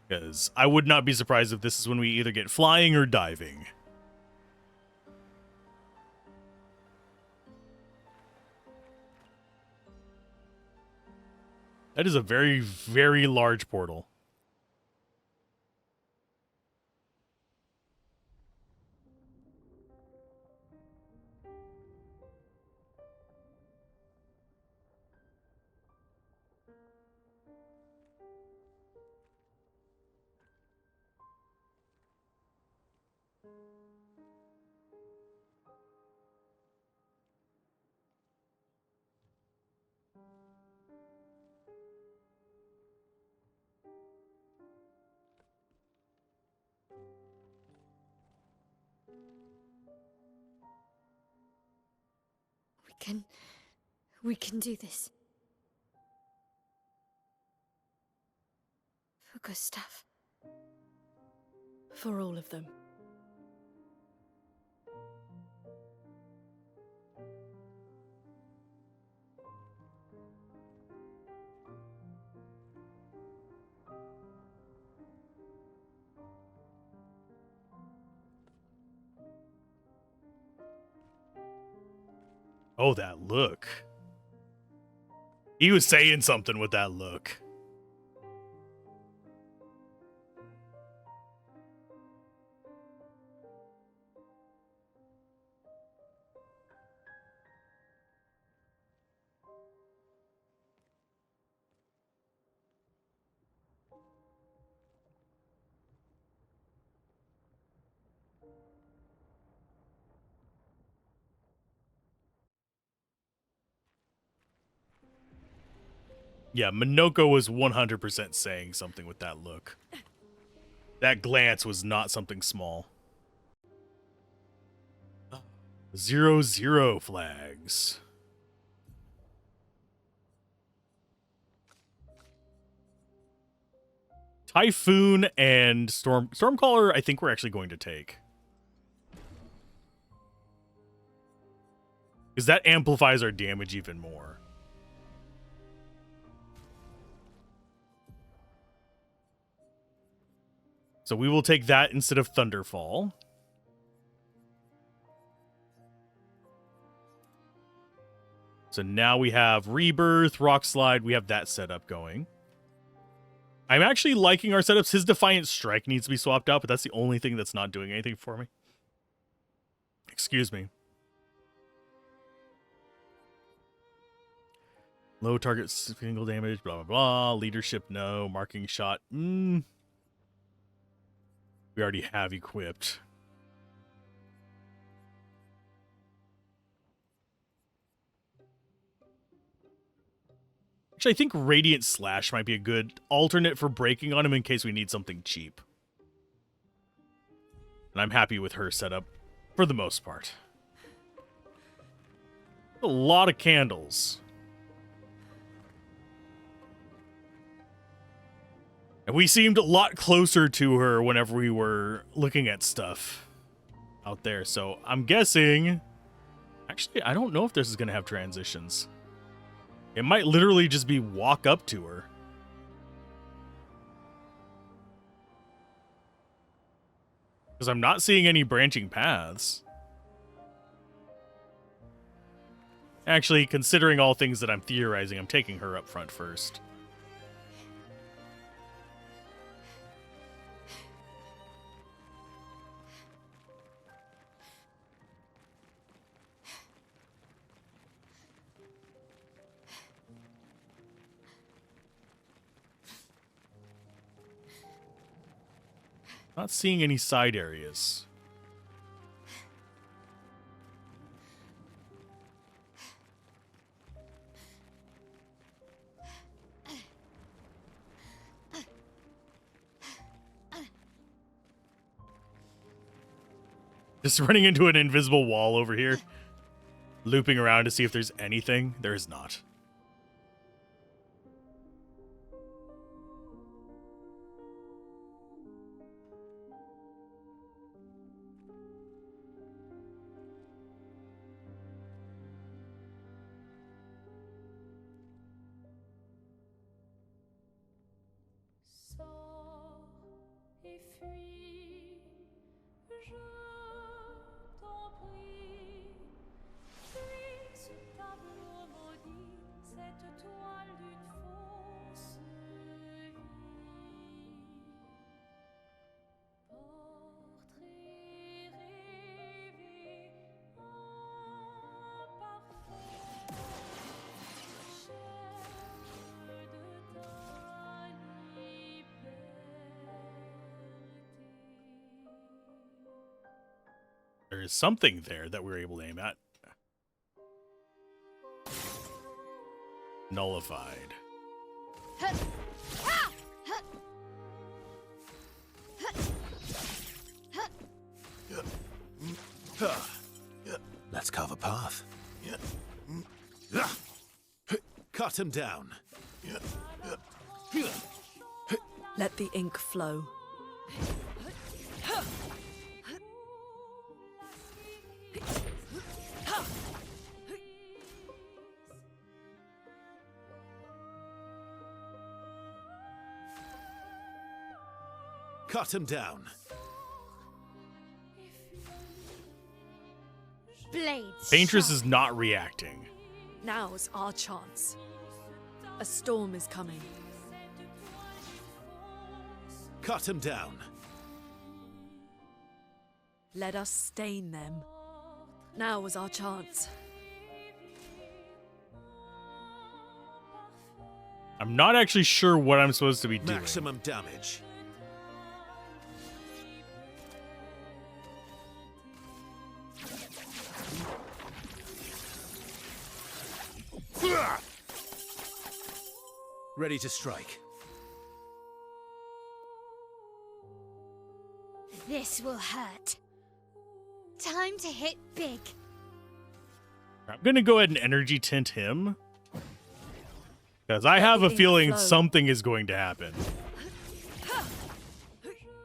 Because I would not be surprised if this is when we either get flying or diving. That is a very, very large portal. We can do this. For Gustav. For all of them. Oh, that look. He was saying something with that look. Yeah, Minoko was 100% saying something with that look. That glance was not something small. 0-0 flags. Typhoon and Stormcaller, I think we're actually going to take. Because that amplifies our damage even more. So we will take that instead of Thunderfall. So now we have Rebirth, Rock Slide. We have that setup going. I'm actually liking our setups. His Defiant Strike needs to be swapped out, but that's the only thing that's not doing anything for me. Excuse me. Low target single damage, blah, blah, blah. Leadership, no. Marking shot, we already have equipped. Actually, I think Radiant Slash might be a good alternate for breaking on him in case we need something cheap. And I'm happy with her setup for the most part. A lot of candles. And we seemed a lot closer to her whenever we were looking at stuff out there. So I'm guessing... Actually, I don't know if this is going to have transitions. It might literally just be walk up to her. Because I'm not seeing any branching paths. Actually, considering all things that I'm theorizing, I'm taking her up front first. Not seeing any side areas. Just running into an invisible wall over here. Looping around to see if there's anything. There is not. There is something there that we're able to aim at. Nullified. Let's carve a path. Cut him down. Let the ink flow. Cut him down. Blades. Paintress is not reacting. Now's our chance. A storm is coming. Cut him down. Let us stain them. Now was our chance. I'm not actually sure what I'm supposed to be doing. Maximum damage. Ready to strike. This will hurt. Time to hit big. I'm gonna go ahead and energy tint him. Because I have a feeling something is going to happen.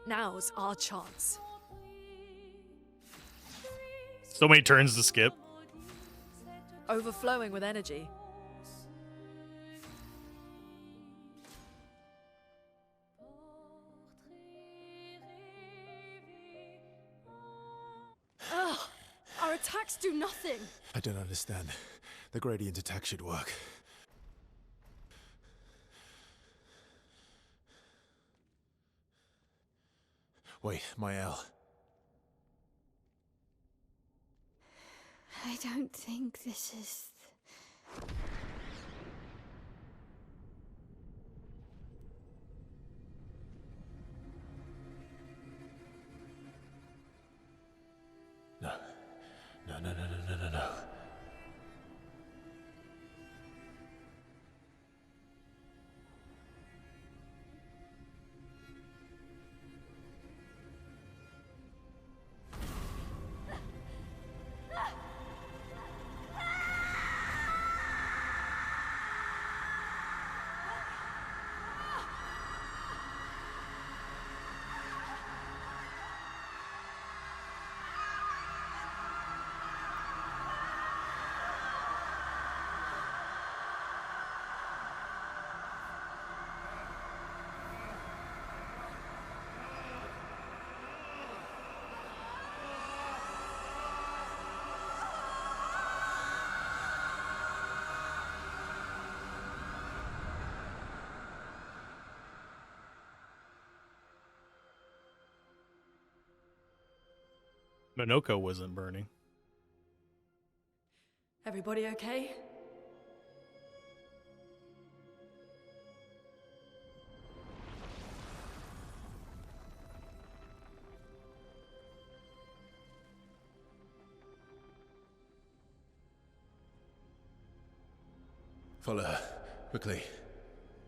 Now's our chance. So many turns to skip. Overflowing with energy. Ugh, our attacks do nothing. I don't understand. The gradient attack should work. Wait, Mael. I don't think this is... No. No, no, no, no, no, no, no. Minoko wasn't burning. Everybody okay? Follow her. Quickly.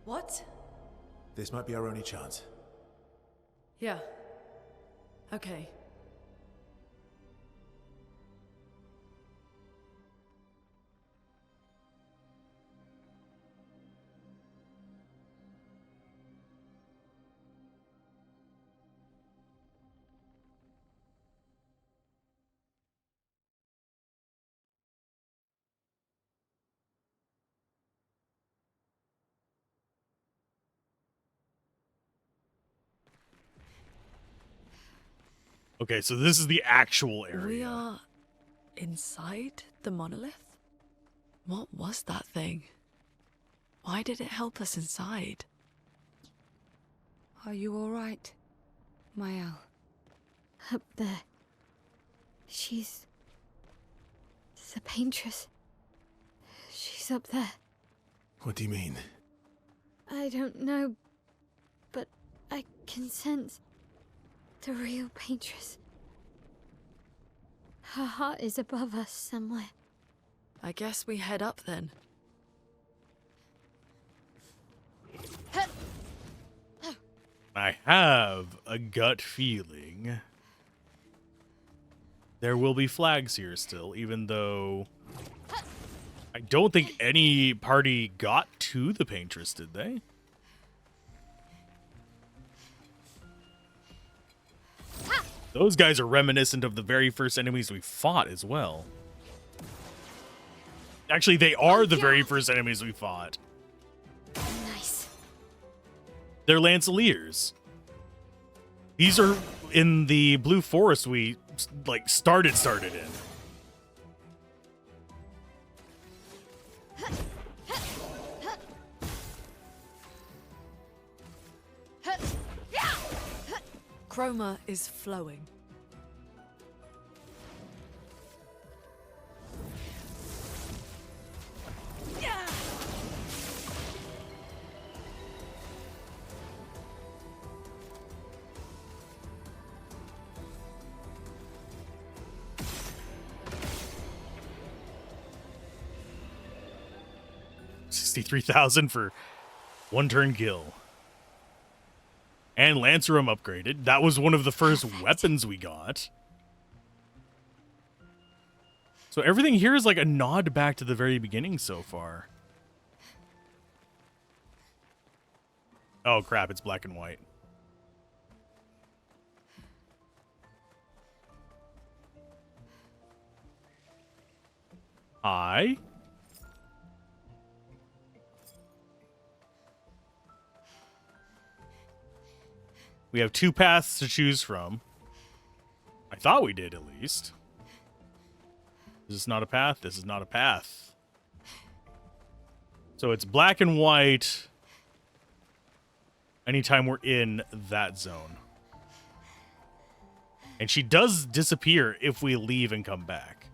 What? This might be our only chance. Yeah. Okay. Okay, so this is the actual area. We are inside the monolith? What was that thing? Why did it help us inside? Are you all right, Mael? Up there. She's... the paintress. She's up there. What do you mean? I don't know, but I can sense the real paintress. Her heart is above us somewhere. I guess we head up then. I have a gut feeling there will be flags here still, even though I don't think any party got to the Paintress, did they? Those guys are reminiscent of the very first enemies we fought as well. Actually, they are the very first enemies we fought. Nice. They're Lanceliers. These are in the Blue Forest we like started in. Chroma is flowing. $63,000 for one turn kill. And Lancerum upgraded. That was one of the first weapons we got. So everything here is like a nod back to the very beginning so far. Oh crap, it's black and white. Hi. We have two paths to choose from. I thought we did, at least. This is not a path. This is not a path. So it's black and white anytime we're in that zone. And she does disappear if we leave and come back.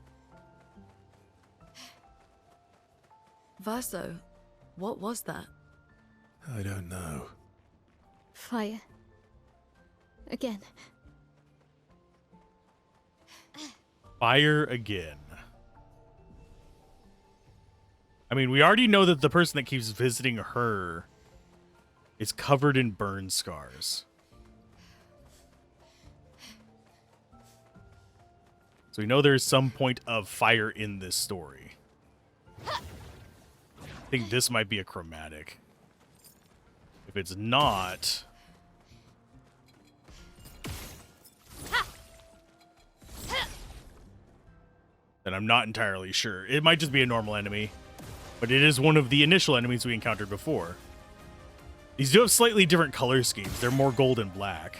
Verso, what was that? I don't know. Fire. Again. Fire again. I mean, we already know that the person that keeps visiting her is covered in burn scars. So we know there's some point of fire in this story. I think this might be a chromatic. If it's not... then I'm not entirely sure. It might just be a normal enemy, but it is one of the initial enemies we encountered before. These do have slightly different color schemes. They're more gold and black.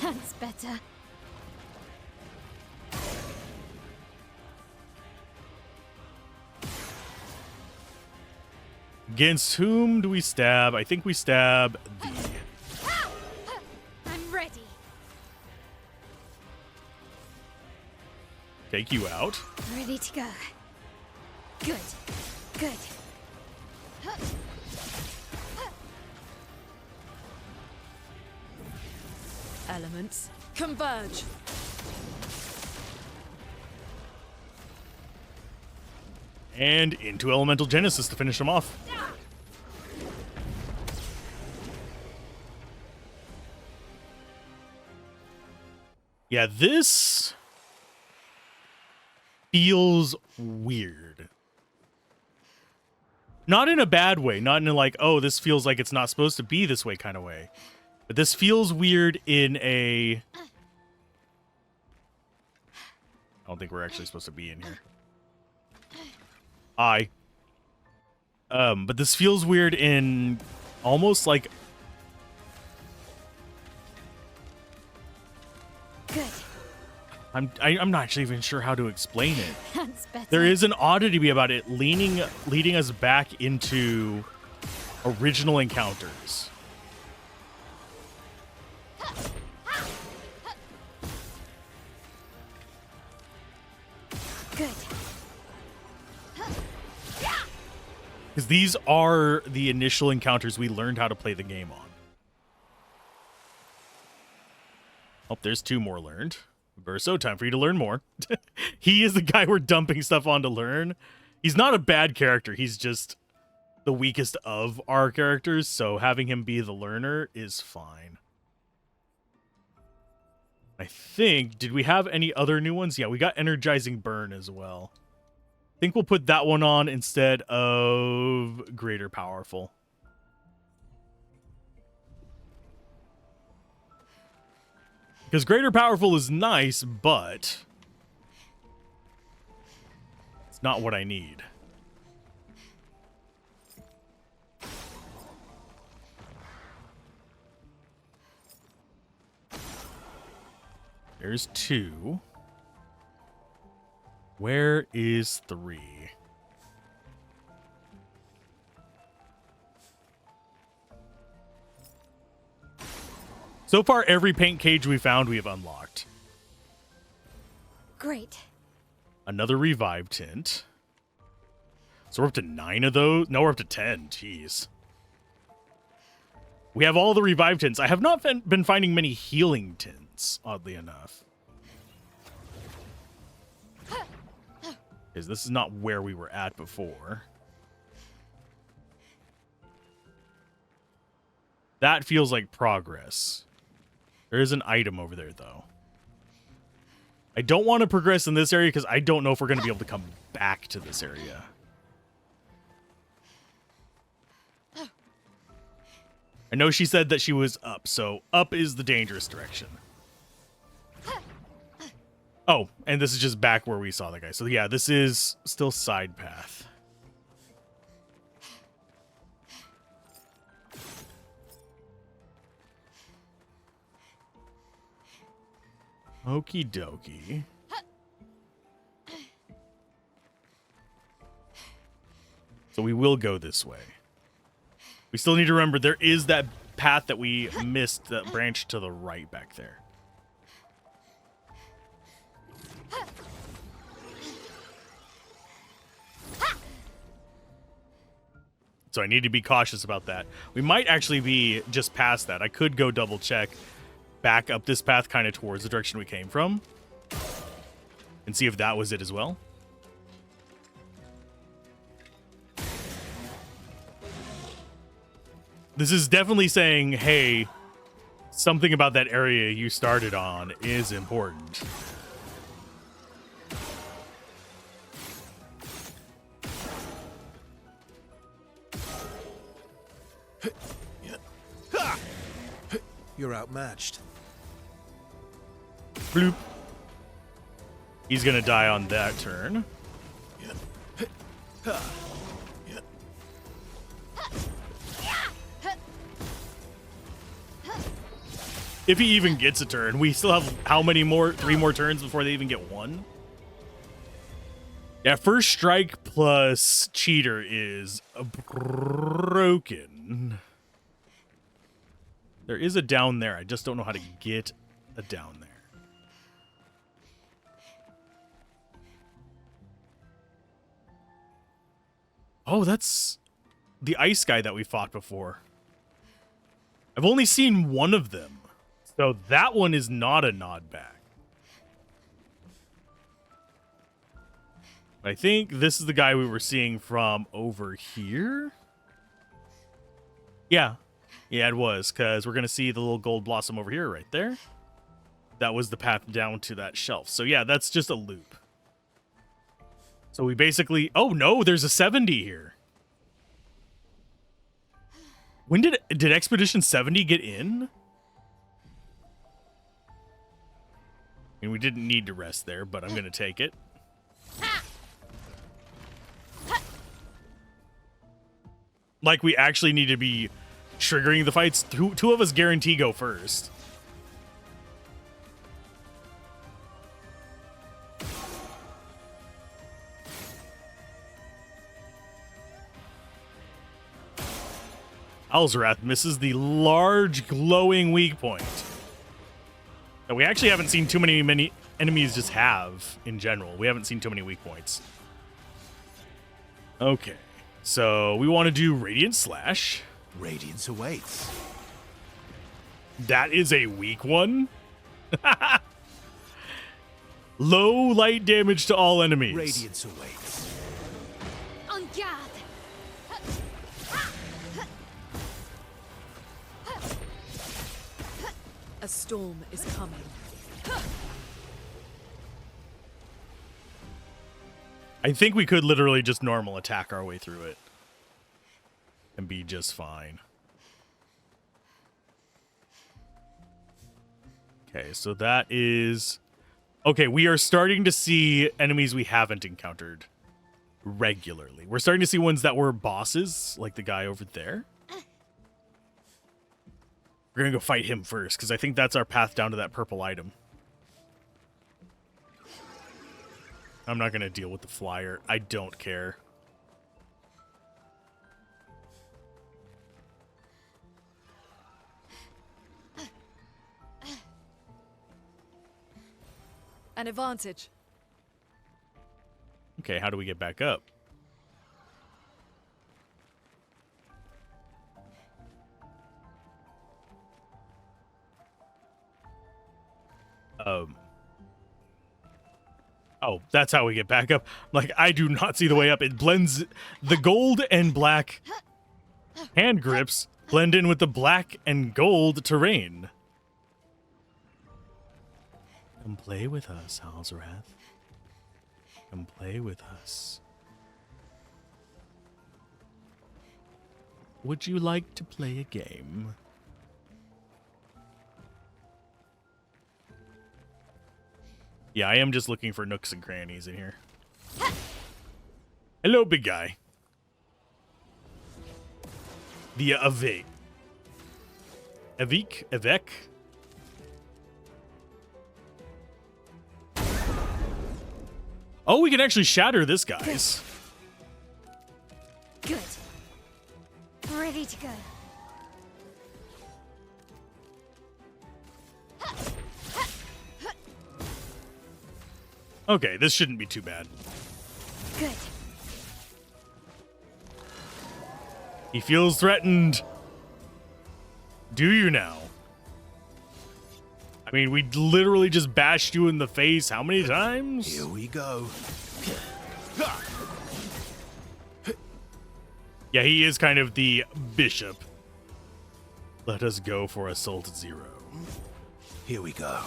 That's better. Against whom do we stab? I think we stab the... I'm ready. Take you out. Ready to go. Good. Good. Elements converge. And into Elemental Genesis to finish them off. Yeah, this feels weird. Not in a bad way, not in a like, oh, this feels like it's not supposed to be this way kind of way. But this feels weird in a... I don't think we're actually supposed to be in here. But this feels weird in almost like... Good. I'm not actually even sure how to explain it. That's better. There is an oddity about it leading us back into original encounters. Good. Because these are the initial encounters we learned how to play the game on. Oh, there's two more learned. Verso, time for you to learn more. He is the guy we're dumping stuff on to learn. He's not a bad character. He's just the weakest of our characters, so having him be the learner is fine. I think, did we have any other new ones? Yeah, we got Energizing Burn as well. I think we'll put that one on instead of Greater Powerful. Because Greater Powerful is nice, but it's not what I need. There's 2. Where is 3? So far, every paint cage we found, we have unlocked. Great. Another revive tint. So we're up to 9 of those? No, we're up to 10. Jeez. We have all the revive tints. I have not been finding many healing tints, oddly enough. Because this is not where we were at before. That feels like progress. There is an item over there, though. I don't want to progress in this area because I don't know if we're going to be able to come back to this area. I know she said that she was up, so up is the dangerous direction. Oh, and this is just back where we saw the guy. So yeah, this is still side path. Okie dokie. So we will go this way. We still need to remember there is that path that we missed, that branch to the right back there. So I need to be cautious about that. We might actually be just past that. I could go double check back up this path kind of towards the direction we came from and see if that was it as well. This is definitely saying, hey, something about that area you started on is important. You're outmatched. Bloop. He's gonna die on that turn. If he even gets a turn, we still have how many more? 3 more turns before they even get 1? Yeah, first strike plus cheater is broken. There is a down there. I just don't know how to get a down there. Oh, that's the ice guy that we fought before. I've only seen one of them. So that one is not a nod back. I think this is the guy we were seeing from over here. Yeah. Yeah, it was, because we're going to see the little gold blossom over here right there. That was the path down to that shelf. So yeah, that's just a loop. So we basically... Oh, no, there's a 70 here. When did Expedition 70 get in? I mean, we didn't need to rest there, but I'm going to take it. Like, we actually need to be triggering the fights. Two of us guarantee go first. Alzorath misses the large glowing weak point that we actually haven't seen too many enemies just have in general. We haven't seen too many weak points. Okay, so we want to do Radiant Slash. Radiance awaits. That is a weak one. Low light damage to all enemies. Radiance awaits. En garde! A storm is coming. I think we could literally just normal attack our way through it and be just fine. Okay, so that is... Okay, we are starting to see enemies we haven't encountered regularly. We're starting to see ones that were bosses, like the guy over there. We're gonna go fight him first, because I think that's our path down to that purple item. I'm not gonna deal with the flyer. I don't care. An advantage. Okay, how do we get back up? Oh, that's how we get back up. Like, I do not see the way up. It blends the gold and black hand grips blend in with the black and gold terrain. Come play with us, Alzorath. Come play with us. Would you like to play a game? Yeah, I am just looking for nooks and crannies in here. Hello, big guy. The Avik. Avek? Oh, we can actually shatter this guy's. Good. Ready to go. Okay, this shouldn't be too bad. Good. He feels threatened. Do you now? I mean, we literally just bashed you in the face how many times? Here we go. Yeah, he is kind of the bishop. Let us go for Assault Zero. Here we go.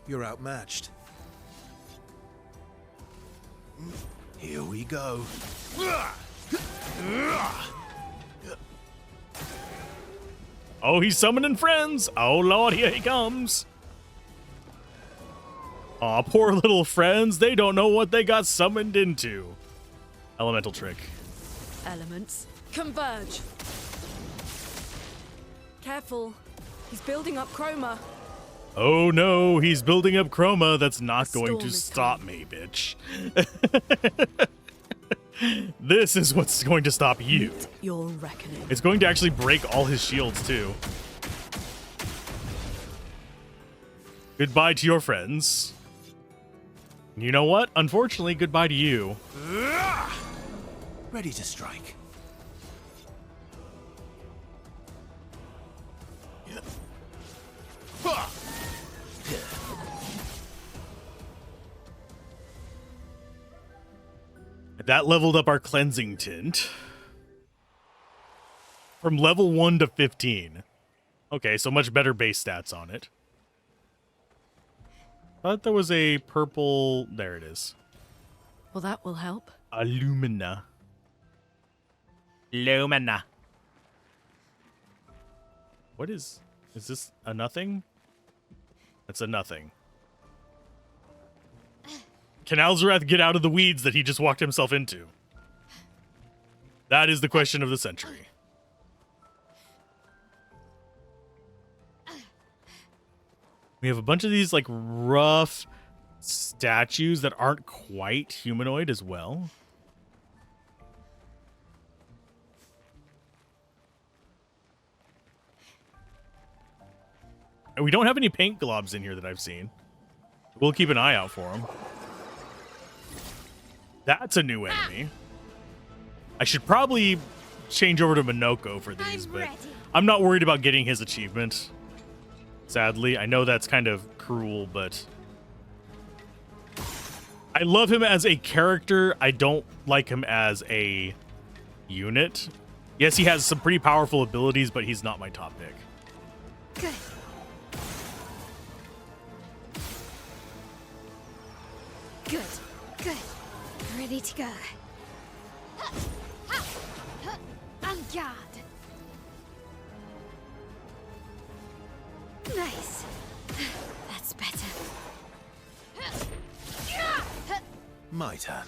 You're outmatched. Here we go. Oh, he's summoning friends. Oh, Lord, here he comes. Aw, poor little friends. They don't know what they got summoned into. Elemental trick. Elements converge. Careful. He's building up chroma. Oh no, he's building up chroma. That's not going Storm to is stop me, bitch. This is what's going to stop you. Meet your reckoning. It's going to actually break all his shields, too. Goodbye to your friends. You know what? Unfortunately, goodbye to you. Ready to strike. That leveled up our cleansing tint. From level 1 to 15. Okay, so much better base stats on it. Thought there was a purple... There it is. Well, that will help. Illumina. Lumina. What is... Is this a nothing? That's a nothing. Can Alzorath get out of the weeds that he just walked himself into? That is the question of the century. We have a bunch of these, like, rough statues that aren't quite humanoid as well. And we don't have any paint globs in here that I've seen. We'll keep an eye out for them. That's a new enemy. I should probably change over to Minoko for these, but I'm not worried about getting his achievement. Sadly, I know that's kind of cruel, but I love him as a character. I don't like him as a unit. Yes, he has some pretty powerful abilities, but he's not my top pick. Good. Good. Good. Ready to go. On guard. Nice. That's better. My turn.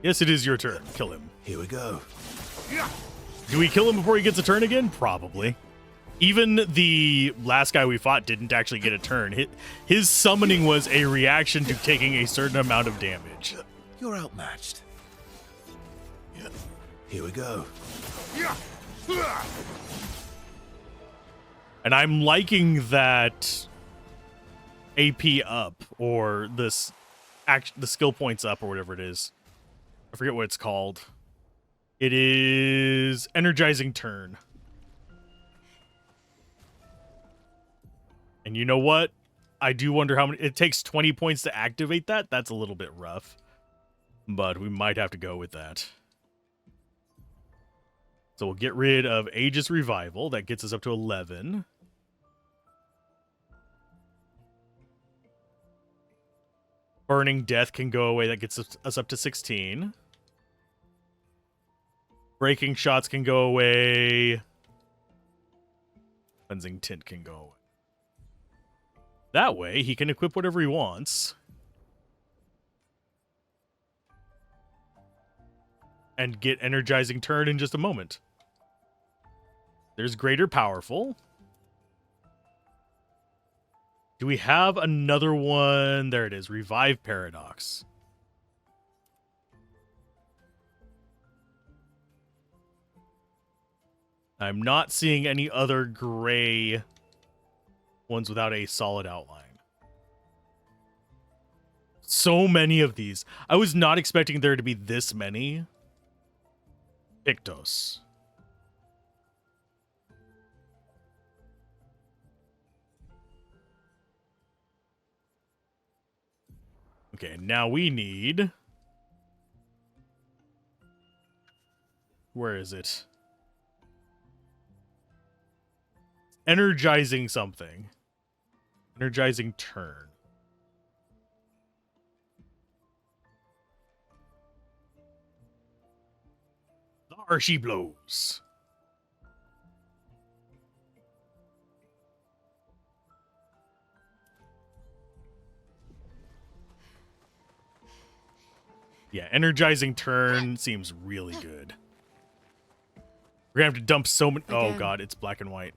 Yes, it is your turn. Kill him. Here we go. Do we kill him before he gets a turn again? Probably. Even the last guy we fought didn't actually get a turn. His summoning was a reaction to taking a certain amount of damage. You're outmatched. Here we go. And I'm liking that AP up, or the skill points up, or whatever it is. I forget what it's called. It is energizing turn. And you know what? I do wonder how many. It takes 20 points to activate that. That's a little bit rough. But we might have to go with that. So we'll get rid of Aegis Revival. That gets us up to 11. Burning Death can go away. That gets us up to 16. Breaking Shots can go away. Cleansing Tint can go away. That way, he can equip whatever he wants. And get Energizing Turn in just a moment. There's Greater Powerful. Do we have another one? There it is. Revive Paradox. I'm not seeing any other gray ones without a solid outline. So many of these. I was not expecting there to be this many. Pictos. Okay, now we need... Where is it? Energizing something. Energizing turn. There she blows. Yeah, energizing turn seems really good. We're gonna have to dump so many. Oh god, it's black and white.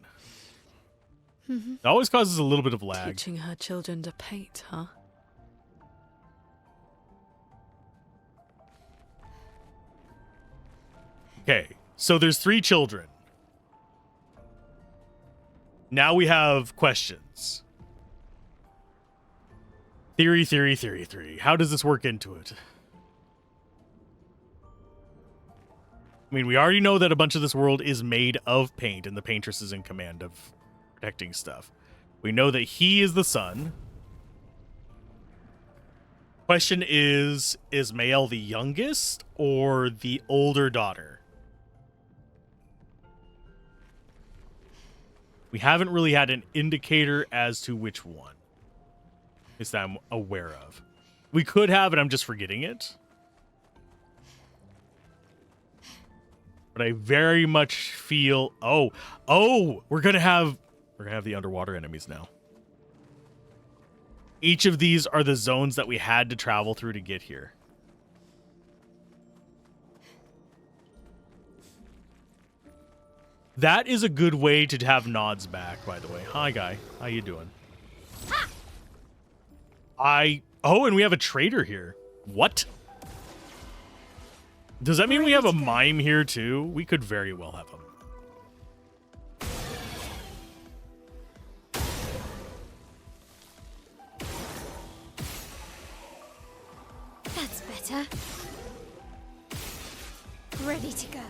It always causes a little bit of lag. Teaching her children to paint, huh? Okay, so there's 3 children. Now we have questions. Theory. How does this work into it? I mean, we already know that a bunch of this world is made of paint, and the paintress is in command of protecting stuff. We know that he is the son. Question is Mael the youngest or the older daughter? We haven't really had an indicator as to which one. At least I'm aware of. We could have, and I'm just forgetting it. But I very much feel... Oh! We're gonna have the underwater enemies now. Each of these are the zones that we had to travel through to get here. That is a good way to have nods back, by the way. Hi, guy. How you doing? Oh, and we have a trader here. What? Does that mean we have a mime here, too? We could very well have him. That's better. Ready to go.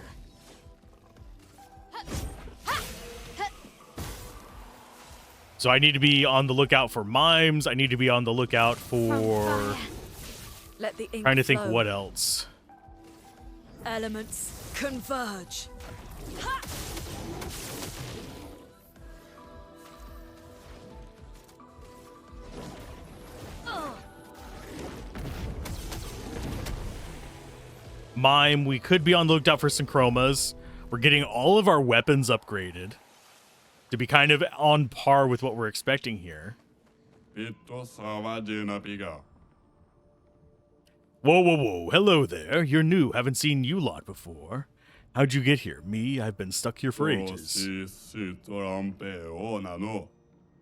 So I need to be on the lookout for mimes. I need to be on the lookout for... Let the ink Trying to think flow. what else. Elements converge. Mime, we could be on the lookout for some chromas. We're getting all of our weapons upgraded to be kind of on par with what we're expecting here. Whoa, whoa, whoa. Hello there. You're new. Haven't seen you lot before. How'd you get here? Me? I've been stuck here for ages.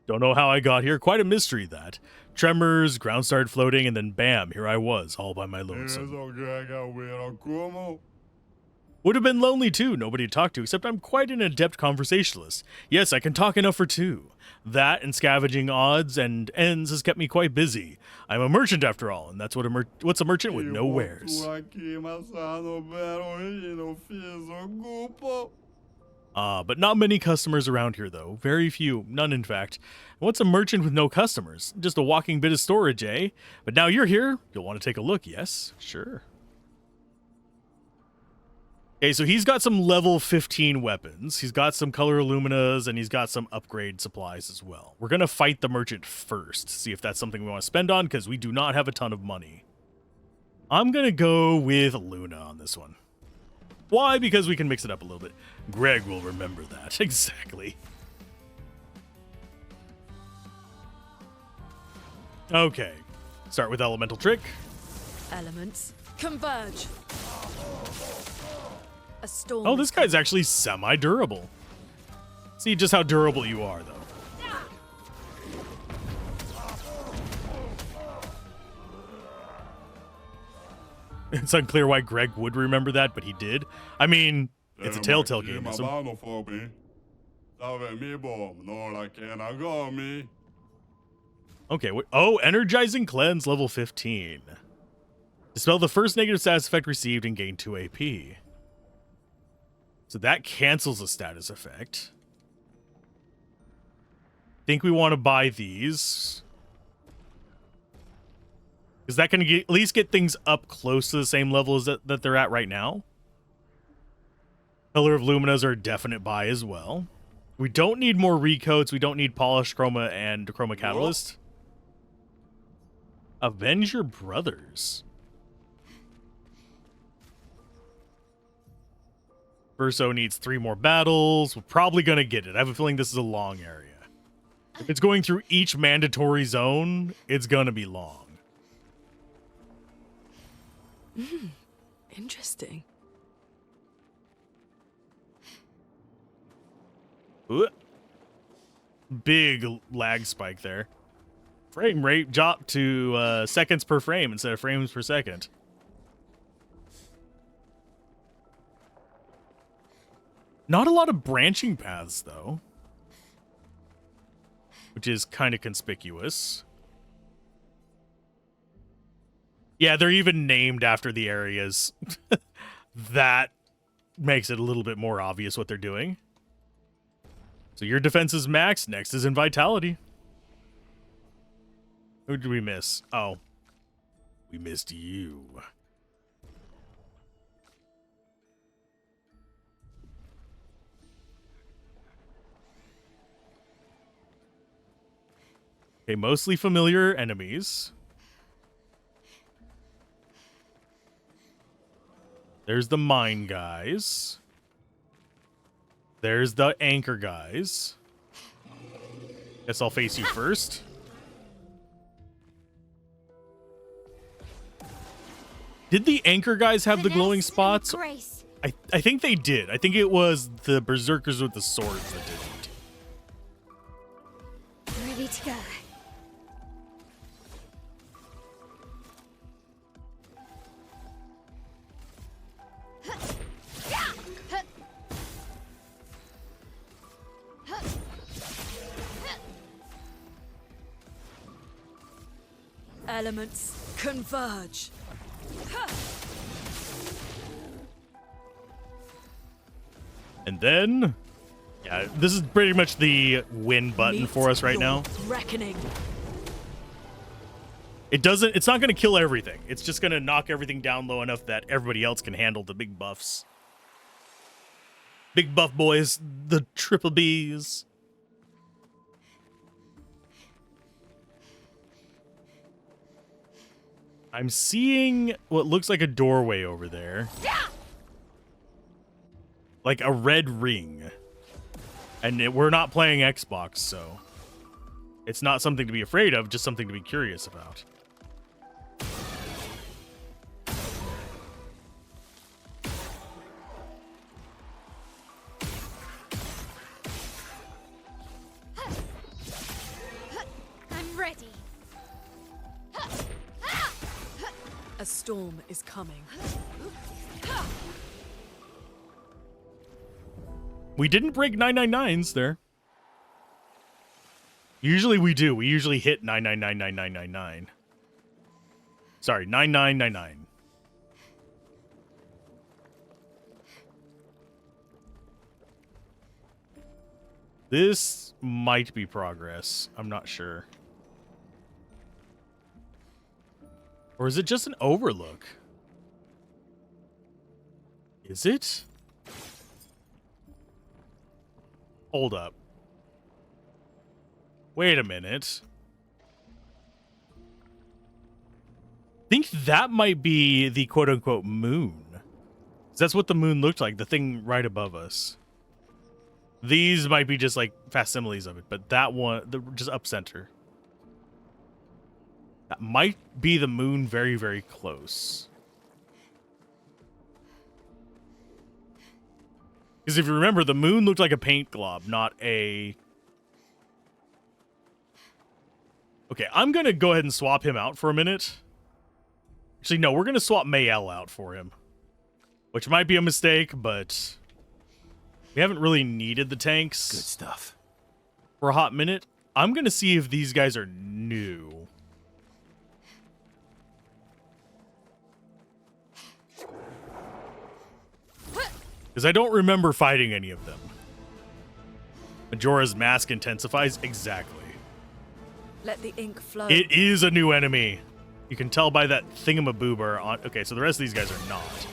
Don't know how I got here. Quite a mystery, that. Tremors, ground started floating, and then bam, here I was, all by my lonesome. Would have been lonely too, nobody to talk to, except I'm quite an adept conversationalist. Yes, I can talk enough for two. That and scavenging odds and ends has kept me quite busy. I'm a merchant after all, and that's what what's a merchant with no wares. But not many customers around here, though. Very few. None, in fact. What's a merchant with no customers? Just a walking bit of storage, eh? But now you're here. You'll want to take a look, yes? Sure. Okay, so he's got some level 15 weapons. He's got some color illuminas, and he's got some upgrade supplies as well. We're going to fight the merchant first, see if that's something we want to spend on, because we do not have a ton of money. I'm going to go with Luna on this one. Why? Because we can mix it up a little bit. Greg will remember that. Exactly. Okay. Start with elemental trick. Elements converge. A storm. Oh, this guy's actually semi-durable. See just how durable you are, though. It's unclear why Greg would remember that, but he did. I mean, it's a Telltale game. Okay, oh, Energizing Cleanse, level 15. Dispel the first negative status effect received and gain 2 AP. So that cancels a status effect. Think we want to buy these. Because that can at least get things up close to the same level as that they're at right now. Color of Luminas are a definite buy as well. We don't need more recoats. We don't need Polished Chroma and Chroma Catalyst. Avenge Your Brothers. Verso needs 3 more battles. We're probably going to get it. I have a feeling this is a long area. If it's going through each mandatory zone, it's going to be long. Interesting. Ooh. Big lag spike there. Frame rate dropped to seconds per frame instead of frames per second. Not a lot of branching paths, though. Which is kind of conspicuous. Yeah, they're even named after the areas. That makes it a little bit more obvious what they're doing. So your defense is max. Next is in vitality. Who did we miss? Oh. We missed you. Okay, mostly familiar enemies. There's the mine guys. There's the anchor guys. Guess I'll face you first. Did the anchor guys have the glowing spots? I think they did. I think it was the berserkers with the swords that didn't. Ready to go. Elements converge. And then, yeah, this is pretty much the win button for us right now. Reckoning. It's not going to kill everything. It's just going to knock everything down low enough that everybody else can handle the big buffs. Big buff boys, the triple Bs. I'm seeing what looks like a doorway over there. Like a red ring. And we're not playing Xbox, so it's not something to be afraid of, just something to be curious about. I'm ready. A storm is coming. We didn't break 999s there. Usually we do. We usually hit 9999999. Sorry, 9999. This might be progress. I'm not sure. Or is it just an overlook? Is it? Hold up. Wait a minute. I think that might be the quote-unquote moon. That's what the moon looked like, the thing right above us. These might be just like facsimiles of it, but that one, just up center. That might be the moon very, very close. Because if you remember, the moon looked like a paint glob, not a... Okay, I'm going to go ahead and swap him out for a minute. Actually, no, we're going to swap Mayel out for him. Which might be a mistake, but... we haven't really needed the tanks. Good stuff. For a hot minute. I'm going to see if these guys are new. Because I don't remember fighting any of them. Majora's Mask intensifies? Exactly. Let the ink flow. It is a new enemy. You can tell by that thingamaboober on... Okay, so the rest of these guys are not.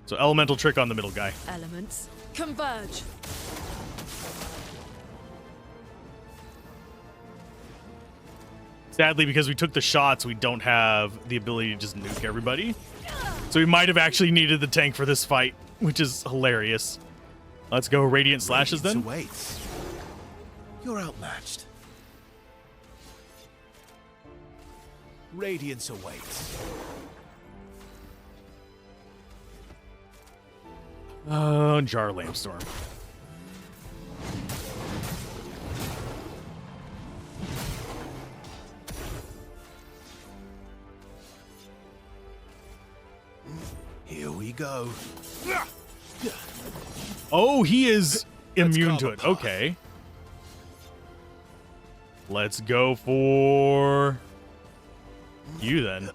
So elemental trick on the middle guy. Elements converge. Sadly, because we took the shots, we don't have the ability to just nuke everybody. So we might have actually needed the tank for this fight, which is hilarious. Let's go Radiant Slashes then. Awaits. You're outmatched. Radiance awaits. Jar Lamestorm. Here we go. Oh, he is immune carve to a it. path. Okay. Let's go for you then.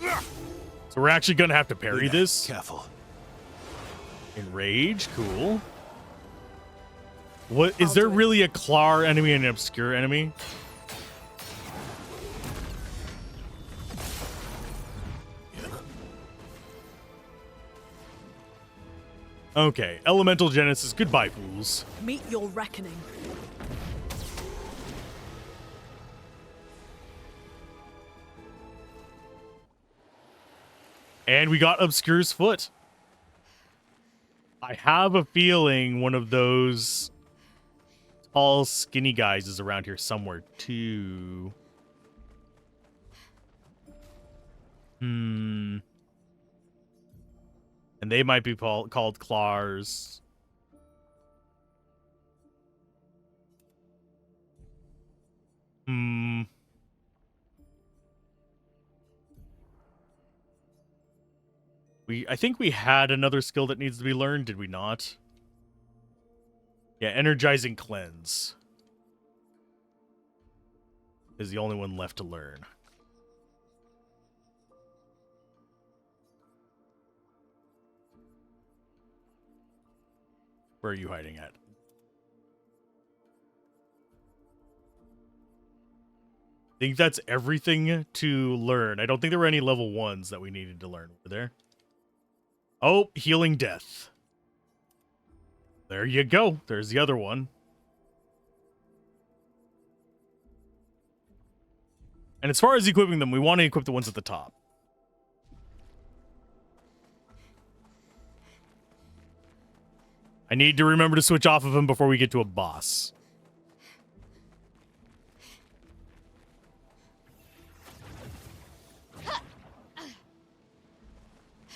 So we're actually going to have to parry Luna, this. Careful. Enrage, cool. What is there really a Clair enemy and an obscure enemy? Okay, Elemental Genesis, goodbye, fools. Meet your reckoning. And we got Obscure's Foot. I have a feeling one of those tall, skinny guys is around here somewhere, too. And they might be called Claws. I think we had another skill that needs to be learned, did we not? Yeah, Energizing Cleanse is the only one left to learn. Where are you hiding at? I think that's everything to learn. I don't think there were any level 1s that we needed to learn. Were there? Oh, Healing Death. There you go. There's the other one. And as far as equipping them, we want to equip the ones at the top. I need to remember to switch off of them before we get to a boss.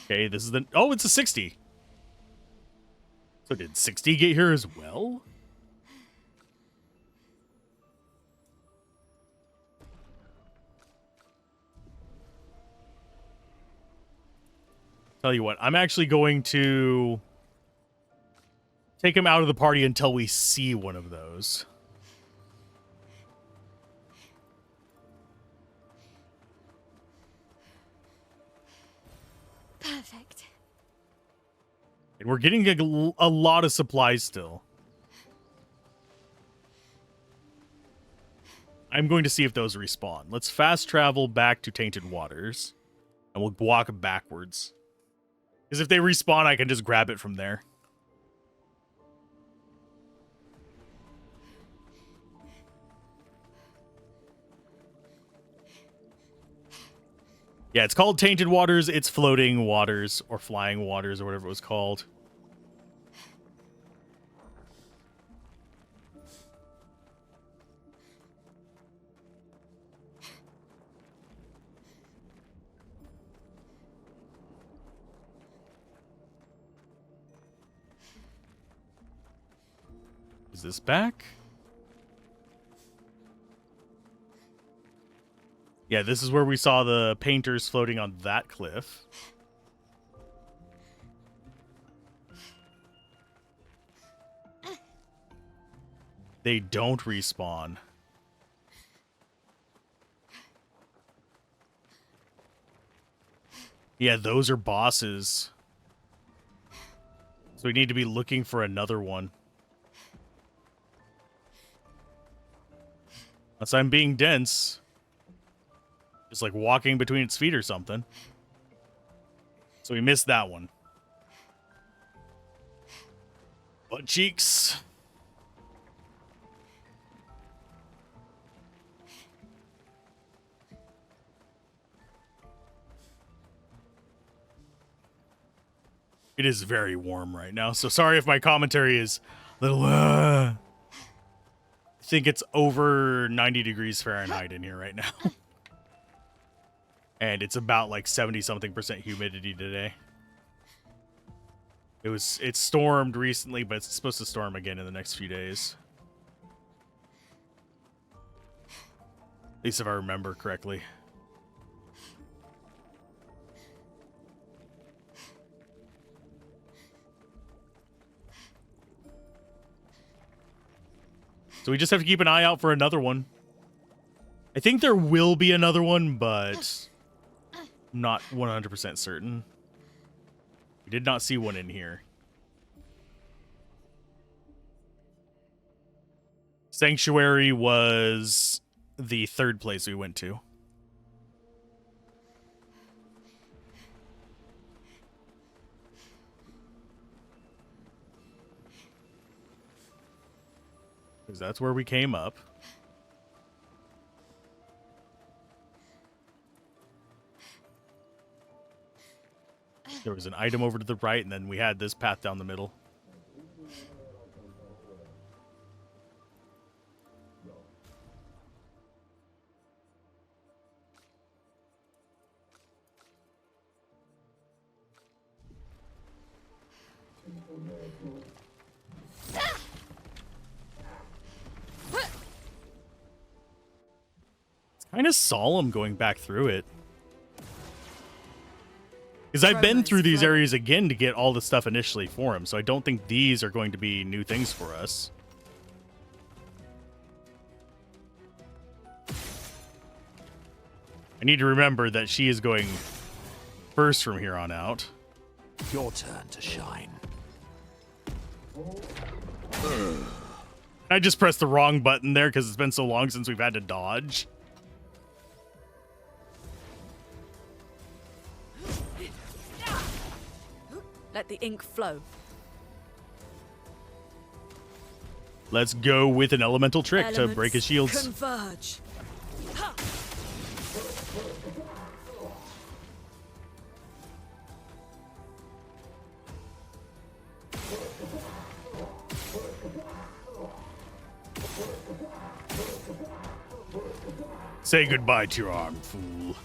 Okay, this is the... Oh, it's a 60. So did 60 get here as well? Tell you what, I'm actually going to take him out of the party until we see one of those. Perfect. And we're getting a lot of supplies still. I'm going to see if those respawn. Let's fast travel back to Tainted Waters. And we'll walk backwards. Because if they respawn, I can just grab it from there. Yeah, it's called Tainted Waters. It's floating waters or flying waters or whatever it was called. Is this back? Yeah, this is where we saw the painters floating on that cliff. They don't respawn. Yeah, those are bosses. So we need to be looking for another one. Unless I'm being dense. Just like walking between its feet or something. So we missed that one. Butt cheeks. It is very warm right now, so sorry if my commentary is a little... I think it's over 90 degrees Fahrenheit in here right now. And it's about like 70-something% humidity today. It stormed recently, but it's supposed to storm again in the next few days. At least if I remember correctly. So we just have to keep an eye out for another one. I think there will be another one, but I'm not 100% certain. We did not see one in here. Sanctuary was the third place we went to. Because that's where we came up. There was an item over to the right, and then we had this path down the middle. It's kind of solemn going back through it. Because I've been through these areas again to get all the stuff initially for him, so I don't think these are going to be new things for us. I need to remember that she is going first from here on out. Your turn to shine. I just pressed the wrong button there because it's been so long since we've had to dodge. Let the ink flow. Let's go with an elemental trick to break his shields. Converge. Ha! Say goodbye to your arm, fool.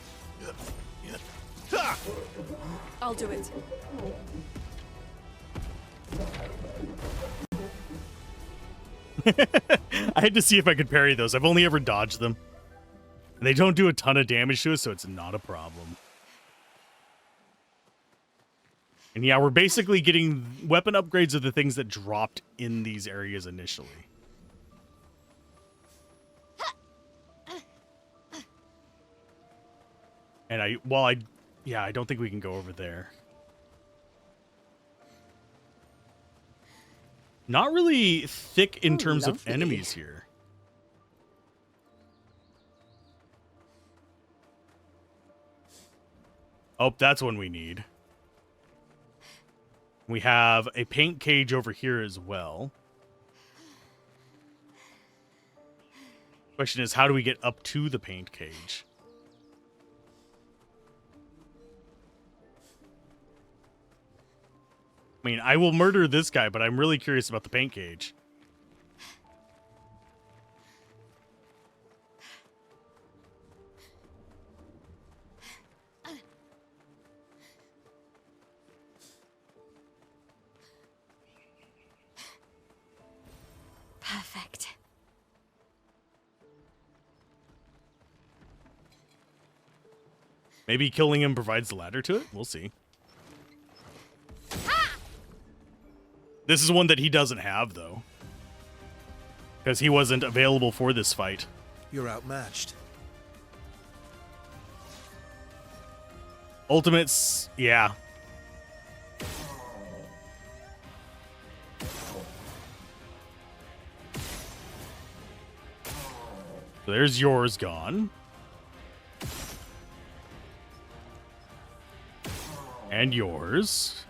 I'll do it. I had to see if I could parry those. I've only ever dodged them. And they don't do a ton of damage to us, so it's not a problem. And yeah, we're basically getting weapon upgrades of the things that dropped in these areas initially. And I don't think we can go over there. Not really thick in terms of enemies here. Oh, that's one we need. We have a paint cage over here as well. Question is, how do we get up to the paint cage? I mean, I will murder this guy, but I'm really curious about the paint cage. Perfect. Maybe killing him provides the ladder to it? We'll see. This is one that he doesn't have, though. Because he wasn't available for this fight. You're outmatched. Ultimates, yeah. So there's yours gone. And yours.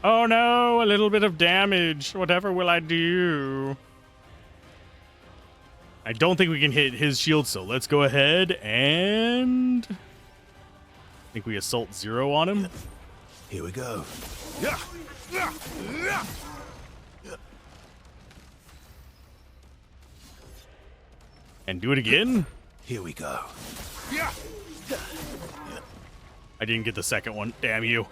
Oh no, a little bit of damage. Whatever will I do? I don't think we can hit his shield, so let's go ahead and... I think we assault 0 on him. Here we go. And do it again. Here we go. I didn't get the second one. Damn you.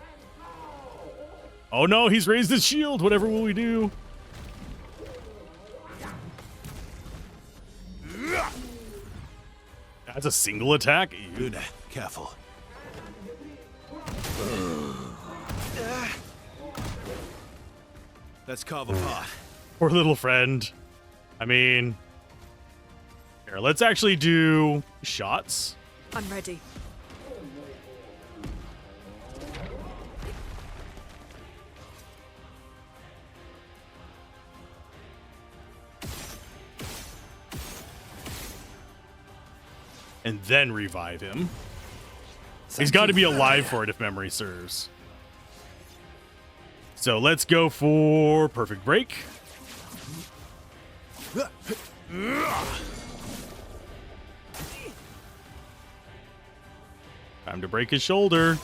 Oh no, he's raised his shield. Whatever will we do? That's a single attack. Ew. Luna, careful. Let's carve a path. Poor little friend. I mean... Here, let's actually do shots. I'm ready. And then revive him. He's got to be alive for it if memory serves. So let's go for perfect break. Time to break his shoulder.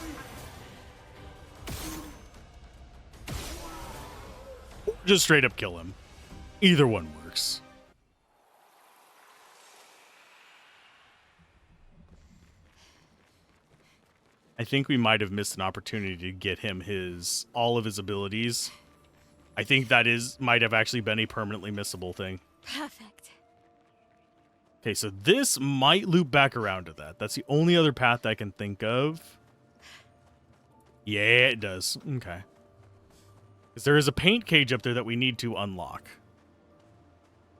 Just straight up kill him. Either one works. I think we might have missed an opportunity to get him all of his abilities. I think that might have actually been a permanently missable thing. Perfect. Okay, so this might loop back around to that. That's the only other path I can think of. Yeah, it does. Okay. Because there is a paint cage up there that we need to unlock.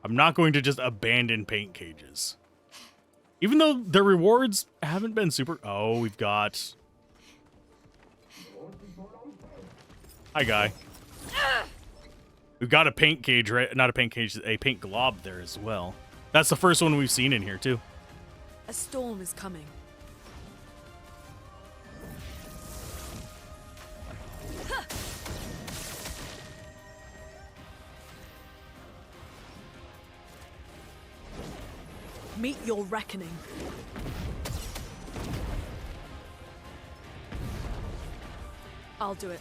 I'm not going to just abandon paint cages. Even though their rewards haven't been super... Oh, we've got... Hi, guy. We've got a paint cage, right? Not a paint cage, a paint glob there as well. That's the first one we've seen in here, too. A storm is coming. Meet your reckoning. I'll do it.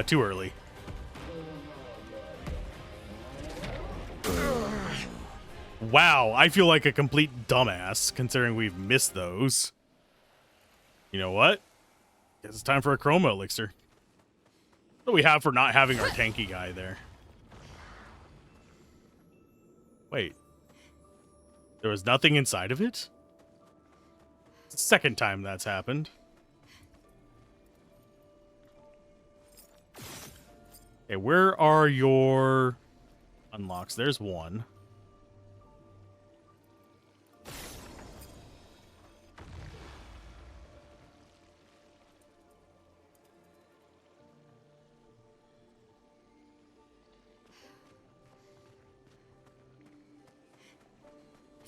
Too early. Wow, I feel like a complete dumbass considering we've missed those. You know what? Guess it's time for a chroma elixir. What do we have for not having our tanky guy there? Wait. There was nothing inside of it? It's the second time that's happened. Okay, where are your unlocks? There's one.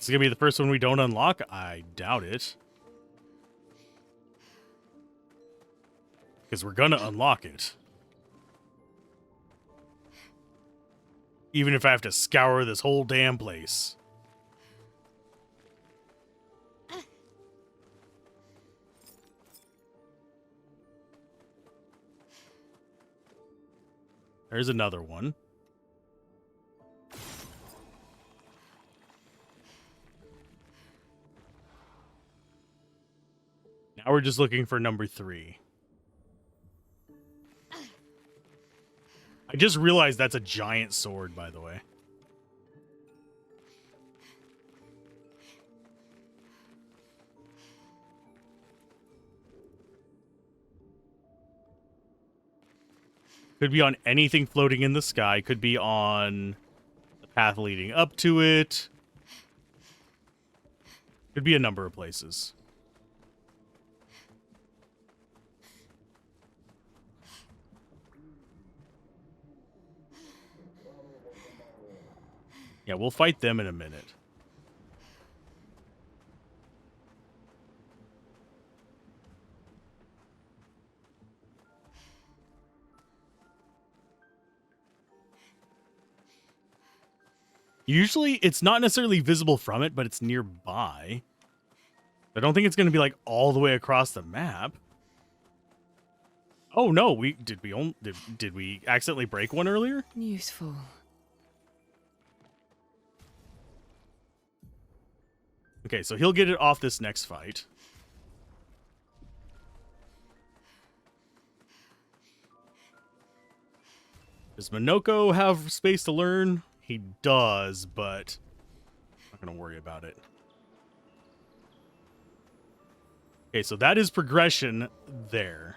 Is it gonna be the first one we don't unlock? I doubt it. Because we're gonna unlock it. Even if I have to scour this whole damn place. There's another one. Now we're just looking for number 3. I just realized that's a giant sword, by the way. Could be on anything floating in the sky. Could be on the path leading up to it. Could be a number of places. Yeah, we'll fight them in a minute. Usually, it's not necessarily visible from it, but it's nearby. I don't think it's going to be like all the way across the map. Oh no, did we accidentally break one earlier? Useful. Okay, so he'll get it off this next fight. Does Minoko have space to learn? He does, but I'm not going to worry about it. Okay, so that is progression there.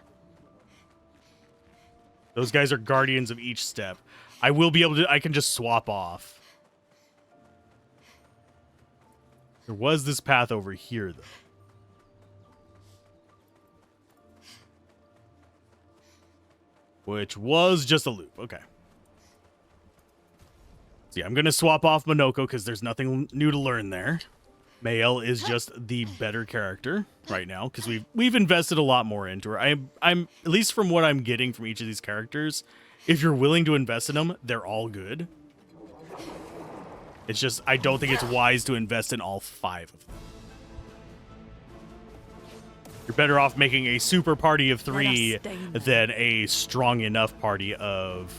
Those guys are guardians of each step. I will be able to... I can just swap off. There was this path over here, though. Which was just a loop. Okay. So yeah, I'm going to swap off Minoko because there's nothing new to learn there. Mael is just the better character right now because we've invested a lot more into her. I'm at least from what I'm getting from each of these characters, if you're willing to invest in them, they're all good. It's just I don't think it's wise to invest in all 5 of them. You're better off making a super party of 3 than a strong enough party of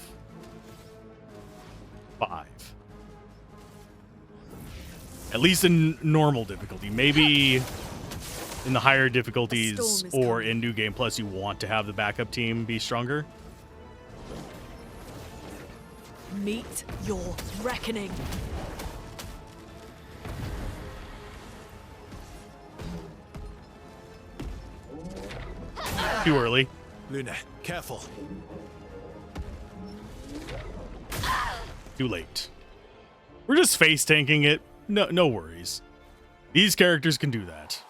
5. At least in normal difficulty. Maybe in the higher difficulties or in New Game Plus, you want to have the backup team be stronger. Meet your reckoning. Too early. Luna, careful. Too late. We're just face tanking it. No worries. These characters can do that.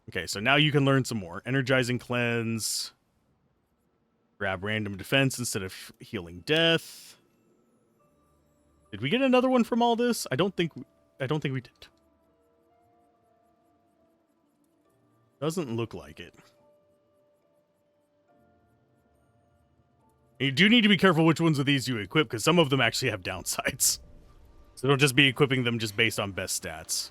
Okay, so now you can learn some more. Energizing Cleanse. Grab random defense instead of healing death. Did we get another one from all this? I don't think we did. Doesn't look like it. And you do need to be careful which ones of these you equip, because some of them actually have downsides. So don't just be equipping them just based on best stats.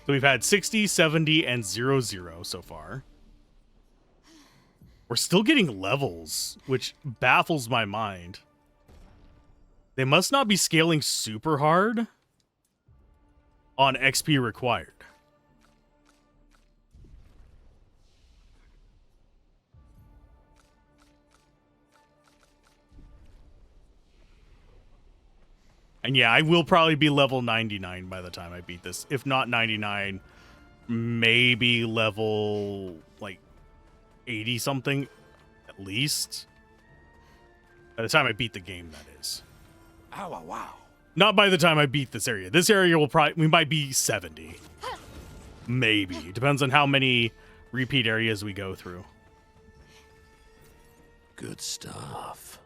So we've had 60, 70, and 00 so far. We're still getting levels, which baffles my mind. They must not be scaling super hard on XP required. And yeah, I will probably be level 99 by the time I beat this. If not 99, maybe level, like, 80 something, at least. By the time I beat the game, that is. Ow, wow, wow. Not by the time I beat this area. This area will probably, we might be 70. Maybe. Depends on how many repeat areas we go through. Good stuff.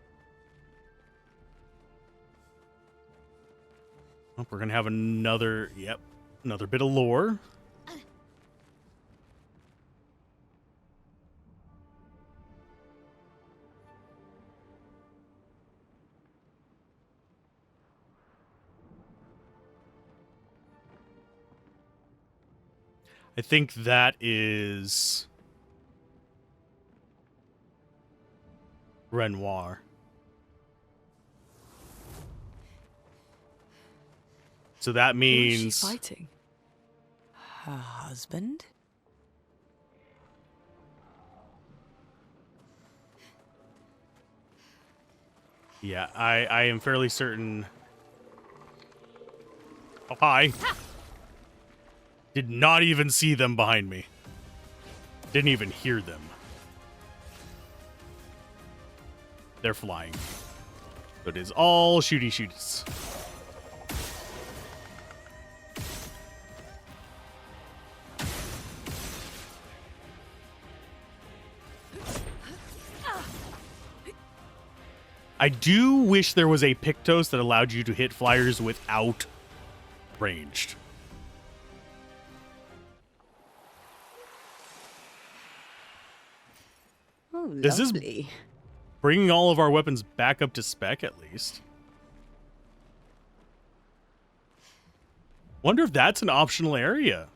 Oh, we're gonna have another, yep, another bit of lore. I think that is Renoir. So that means Who is she fighting? Her husband? yeah, I am fairly certain. Oh, hi. Did not even see them behind me. Didn't even hear them. They're flying. But it is all shooty shoots. I do wish there was a Pictos that allowed you to hit flyers without ranged. Oh, This is- lovely. Bringing all of our weapons back up to spec, at least. Wonder if that's an optional area.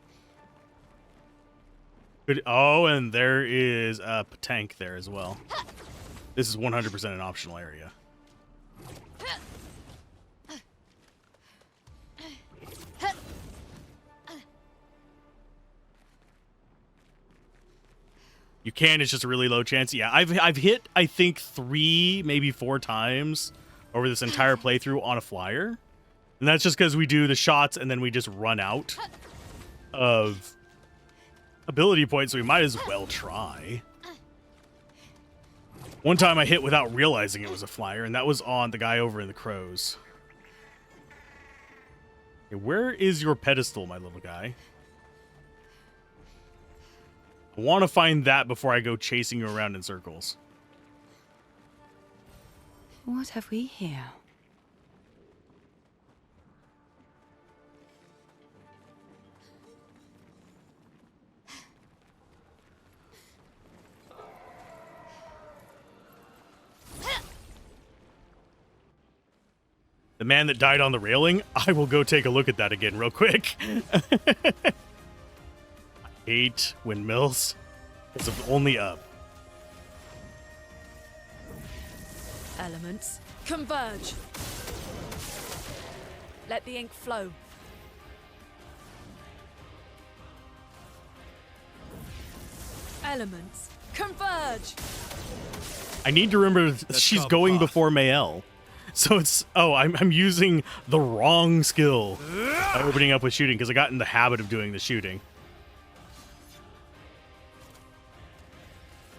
Oh, and there is a tank there as well. This is 100% an optional area. You can, it's just a really low chance. Yeah, I've hit, I think, 3, maybe 4 times over this entire playthrough on a flyer. And that's just because we do the shots and then we just run out of ability points, so we might as well try. One time I hit without realizing it was a flyer, and that was on the guy over in the crows. Okay, where is your pedestal, my little guy? I want to find that before I go chasing you around in circles. What have we here? The man that died on the railing? I will go take a look at that again real quick. I hate windmills. It's only up. Elements, converge. Let the ink flow. Elements, converge. I need to remember she's going before Mael. So it's, oh, I'm using the wrong skill by opening up with shooting because I got in the habit of doing the shooting.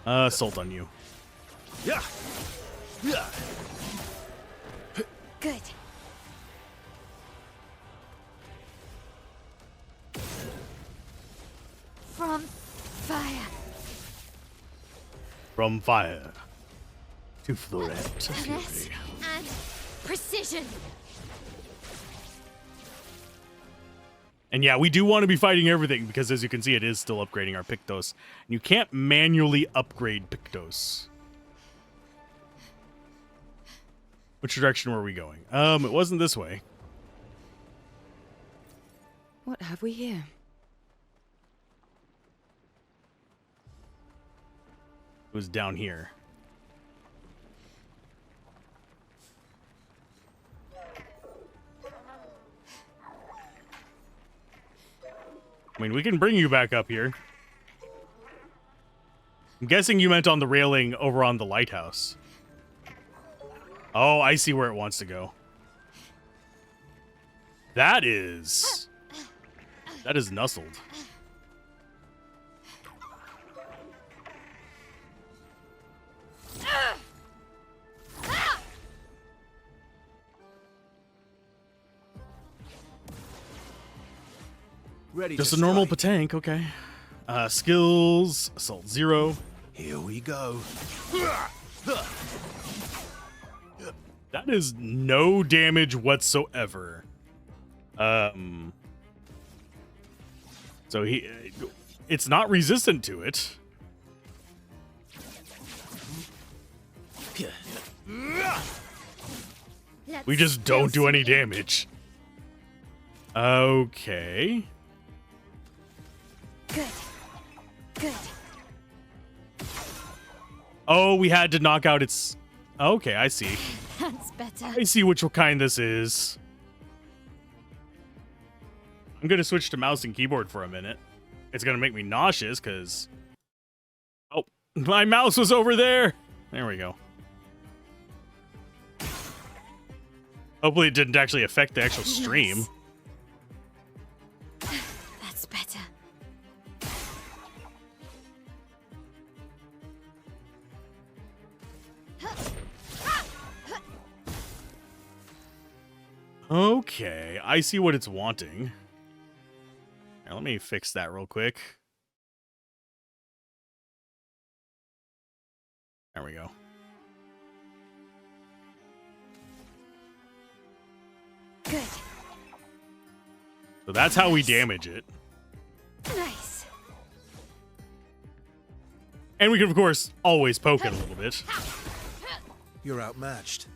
Assault on you. Yeah. Yeah. Good. From fire. From fire to Florette. Finesse and precision. And yeah, we do want to be fighting everything because, as you can see, it is still upgrading our Pictos. And you can't manually upgrade Pictos. Which direction were we going? It wasn't this way. What have we here? It was down here. I mean, we can bring you back up here. I'm guessing you meant on the railing over on the lighthouse. Oh, I see where it wants to go. That is nuzzled. Ready Just to a normal strike. Patank, okay. Skills, assault 0. Here we go. That is no damage whatsoever. So it's not resistant to it. We just don't do any damage. Okay. Good. Good. Oh, we had to knock out its... Okay, I see. That's better. I see which kind this is. I'm going to switch to mouse and keyboard for a minute. It's going to make me nauseous because... Oh, my mouse was over there. There we go. Hopefully it didn't actually affect the actual stream. That's better. Okay, I see what it's wanting. Here, let me fix that real quick. There we go. Good. So that's how we damage it. Nice. And we can, of course, always poke it a little bit. You're outmatched.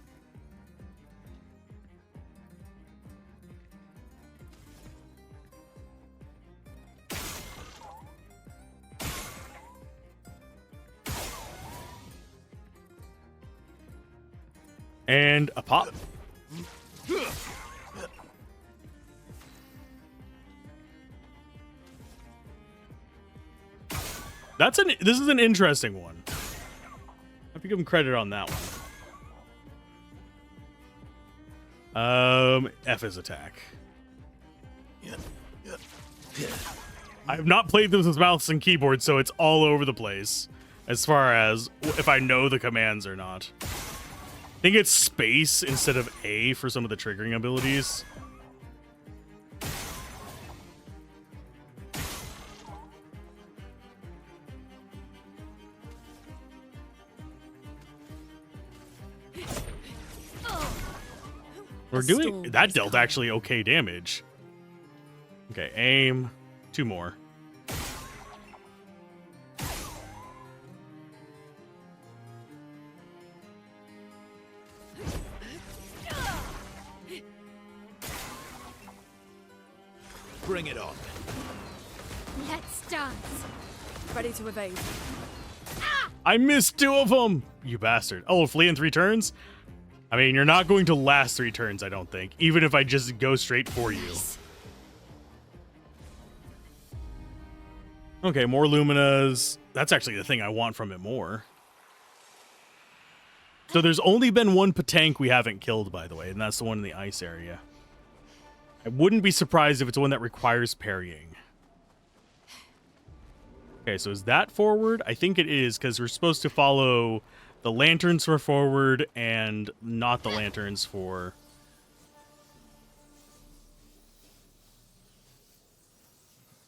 And a pop. This is an interesting one. I have to give him credit on that one. F is attack. I have not played this with mouse and keyboard, so it's all over the place as far as if I know the commands or not. I think it's space instead of A for some of the triggering abilities. We're doing that dealt actually okay damage. Okay, aim. 2 more. Bring it on. Let's dance. Ready to evade. I missed 2 of them! You bastard. Oh, flee in 3 turns? I mean, you're not going to last 3 turns, I don't think. Even if I just go straight for you. Okay, more Luminas. That's actually the thing I want from it more. So there's only been 1 Patank we haven't killed, by the way, and that's the one in the ice area. I wouldn't be surprised if it's one that requires parrying. Okay, so is that forward? I think it is, because we're supposed to follow the lanterns for forward and not the lanterns for...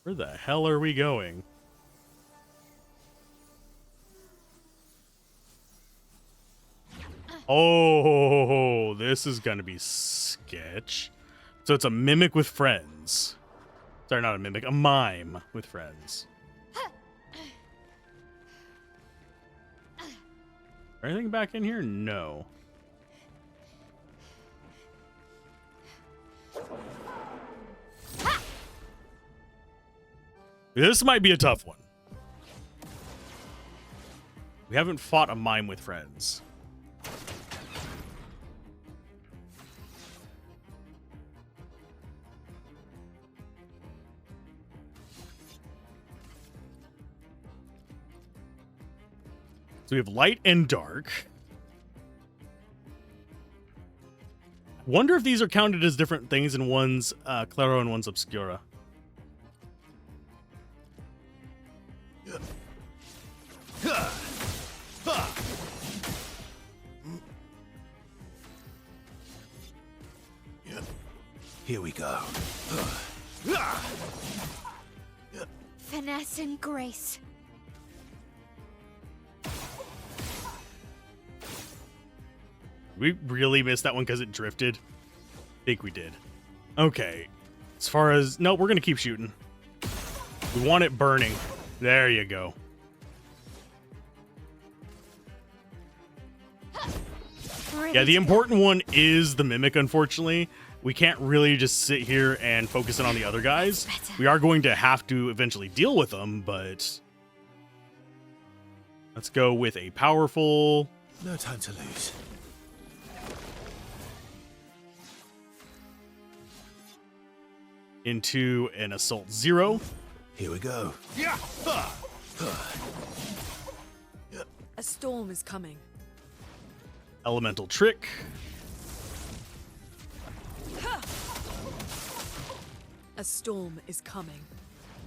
Where the hell are we going? Oh, this is going to be sketch. So it's a mimic with friends. Sorry, not a mimic, a mime with friends. Anything back in here? No. This might be a tough one. We haven't fought a mime with friends. So we have light and dark. Wonder if these are counted as different things and one's Claro and one's Obscura. Here we go. Finesse and grace. We really missed that one because it drifted. I think we did. Okay. As far as... No, we're going to keep shooting. We want it burning. There you go. Yeah, the important one is the Mimic, unfortunately. We can't really just sit here and focus in on the other guys. We are going to have to eventually deal with them, but... Let's go with a powerful... No time to lose. Into an Assault 0. Here we go. A storm is coming. Elemental Trick. A storm is coming.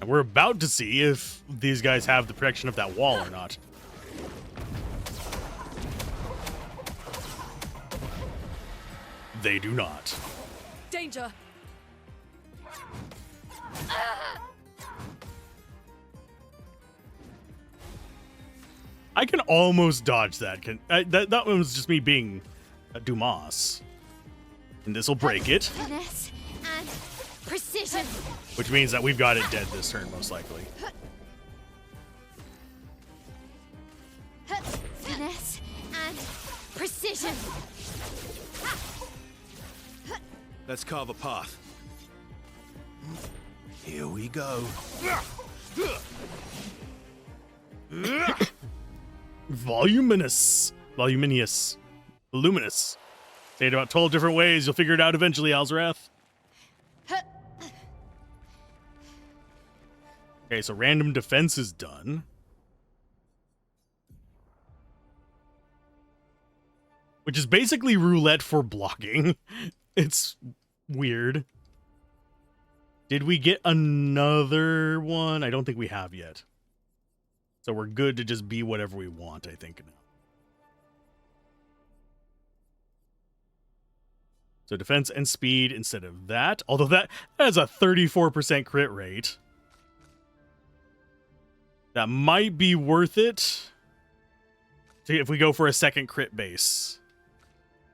And we're about to see if these guys have the protection of that wall or not. They do not. Danger! I can almost dodge that. That one was just me being a Dumas. And this will break it. Finesse and precision. Which means that we've got it dead this turn, most likely. Finesse and precision. Let's carve a path. Here we go. Voluminous. Voluminous. Voluminous. Say it about 12 different ways. You'll figure it out eventually, Alzorath. Okay, so random defense is done. Which is basically roulette for blocking. It's weird. Did we get another one? I don't think we have yet. So we're good to just be whatever we want, I think, now. So defense and speed instead of that. Although that has a 34% crit rate. That might be worth it if we go for a second crit base.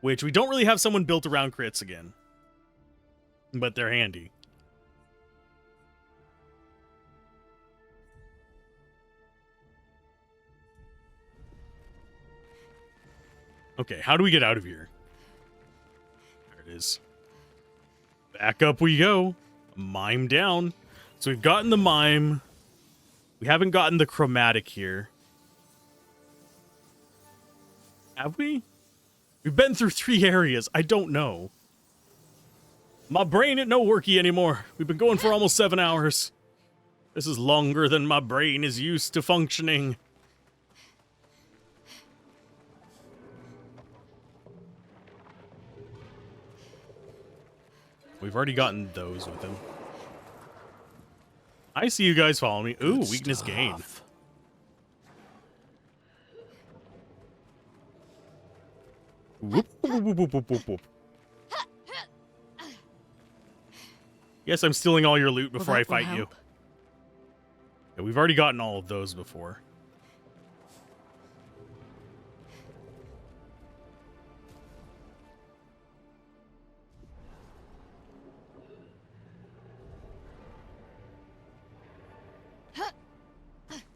Which we don't really have someone built around crits again. But they're handy. Okay, how do we get out of here? There it is. Back up we go. Mime down. So we've gotten the mime. We haven't gotten the chromatic here. Have we? We've been through 3 areas. I don't know. My brain ain't no worky anymore. We've been going for almost 7 hours. This is longer than my brain is used to functioning. We've already gotten those with him. I see you guys follow me. Ooh, weakness gain. Whoop, whoop, whoop, whoop, whoop, whoop, whoop. Yes, I'm stealing all your loot before I fight you. Yeah, we've already gotten all of those before.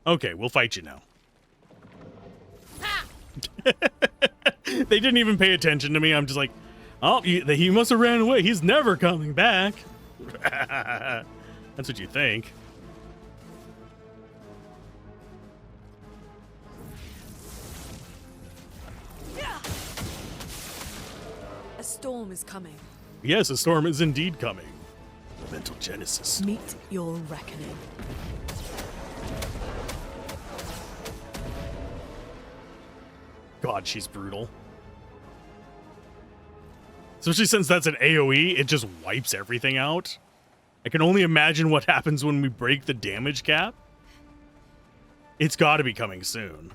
Okay, we'll fight you now. They didn't even pay attention to me. I'm just like, oh, he must have ran away. He's never coming back. That's what you think. A storm is coming. Yes, a storm is indeed coming. Mental Genesis. Meet your reckoning. God, she's brutal. Especially since that's an AoE, it just wipes everything out. I can only imagine what happens when we break the damage cap. It's got to be coming soon.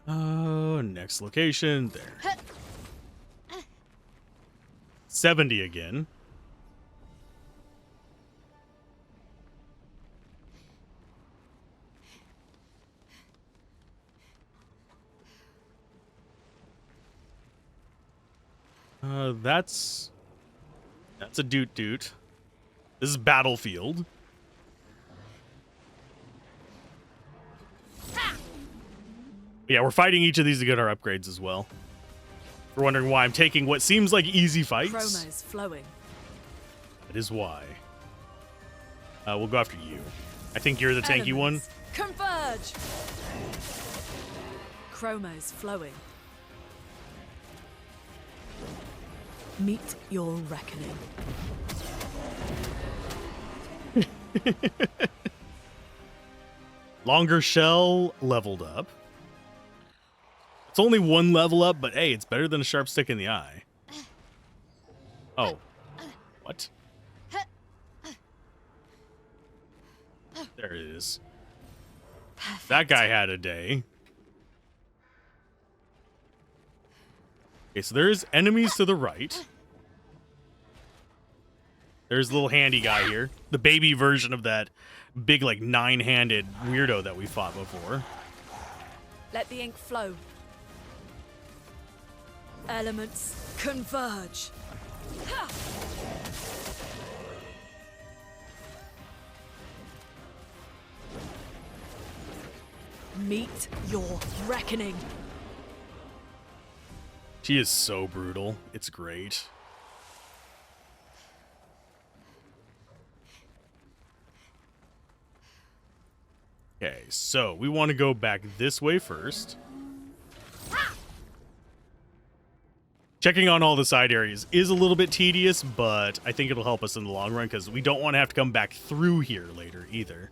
Oh, next location. There. 70 again. That's a doot. This is Battlefield. Yeah, we're fighting each of these to get our upgrades as well. If you're wondering why I'm taking what seems like easy fights. Chroma's flowing. That is why. We'll go after you. I think you're the tanky one. Converge! Chroma's flowing. Meet your reckoning. Longer shell leveled up. It's only one level up, but hey, it's better than a sharp stick in the eye. Oh. What? There it is. Perfect. That guy had a day. Okay, so there's enemies to the right. There's a little handy guy here. The baby version of that big, like, 9-handed weirdo that we fought before. Let the ink flow. Elements converge. Ha! Meet your reckoning. She is so brutal. It's great. Okay, so we want to go back this way first. Checking on all the side areas is a little bit tedious, but I think it'll help us in the long run because we don't want to have to come back through here later either.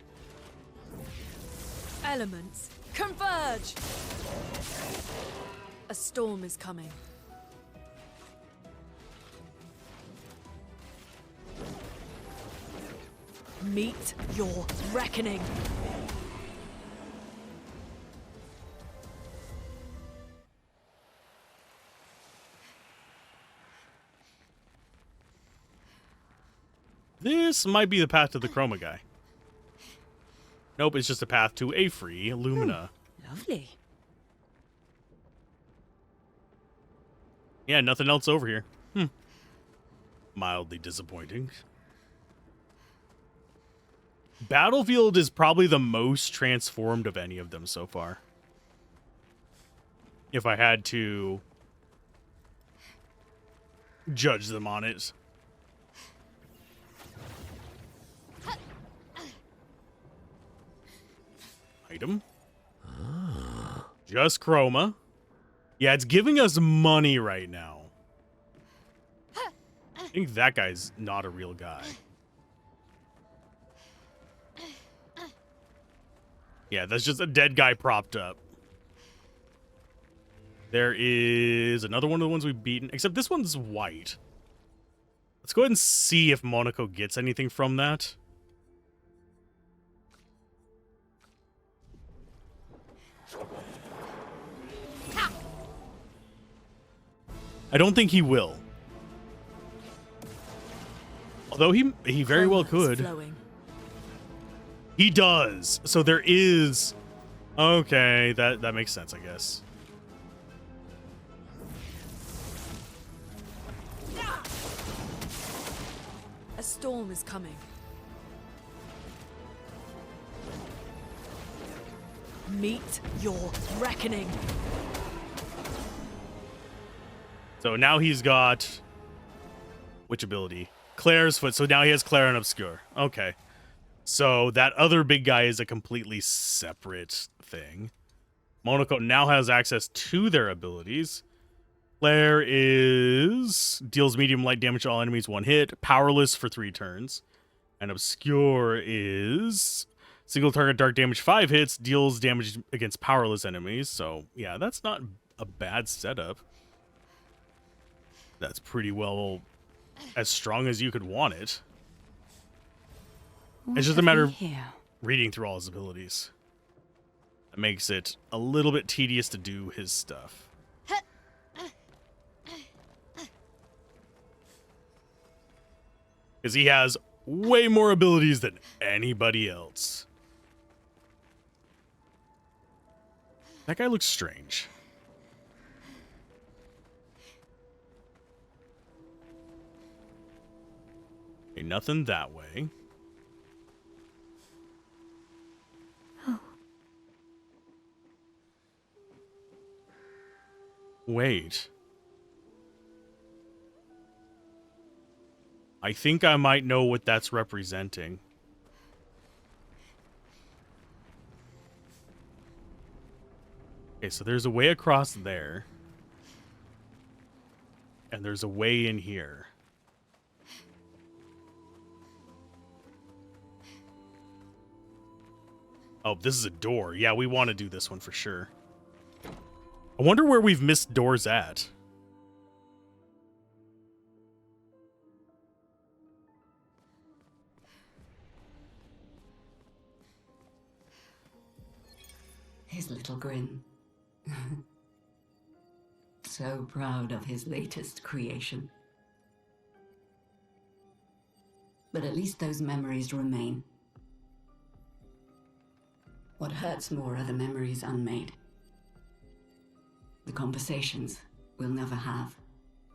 Elements converge. A storm is coming. Meet your reckoning. This might be the path to the Chroma guy. Nope, it's just a path to a free Lumina. Lovely. Yeah, nothing else over here. Mildly disappointing. Battlefield is probably the most transformed of any of them so far. If I had to judge them on it. Item. Just Chroma. Yeah, it's giving us money right now. I think that guy's not a real guy. Yeah, that's just a dead guy propped up. There is another one of the ones we've beaten, except this one's white. Let's go ahead and see if Monaco gets anything from that. I don't think he will. Although he very well could. Flowing. He does. So there is... Okay, that makes sense, I guess. A storm is coming. Meet your reckoning. So now he's got... Which ability? Clair's foot. So now he has Clair Obscur. Okay. So that other big guy is a completely separate thing. Monoko now has access to their abilities. Clair deals medium light damage to all enemies 1 hit, powerless for 3 turns. And Obscure is single target dark damage 5 hits, deals damage against powerless enemies. So yeah, that's not a bad setup. That's pretty well as strong as you could want it. It's just a matter of reading through all his abilities. That makes it a little bit tedious to do his stuff. Because he has way more abilities than anybody else. That guy looks strange. Okay, nothing that way. Wait. I think I might know what that's representing. Okay, so there's a way across there. And there's a way in here. Oh, this is a door. Yeah, we want to do this one for sure. I wonder where we've missed doors at. His little grin. So proud of his latest creation. But at least those memories remain. What hurts more are the memories unmade. The conversations we'll never have.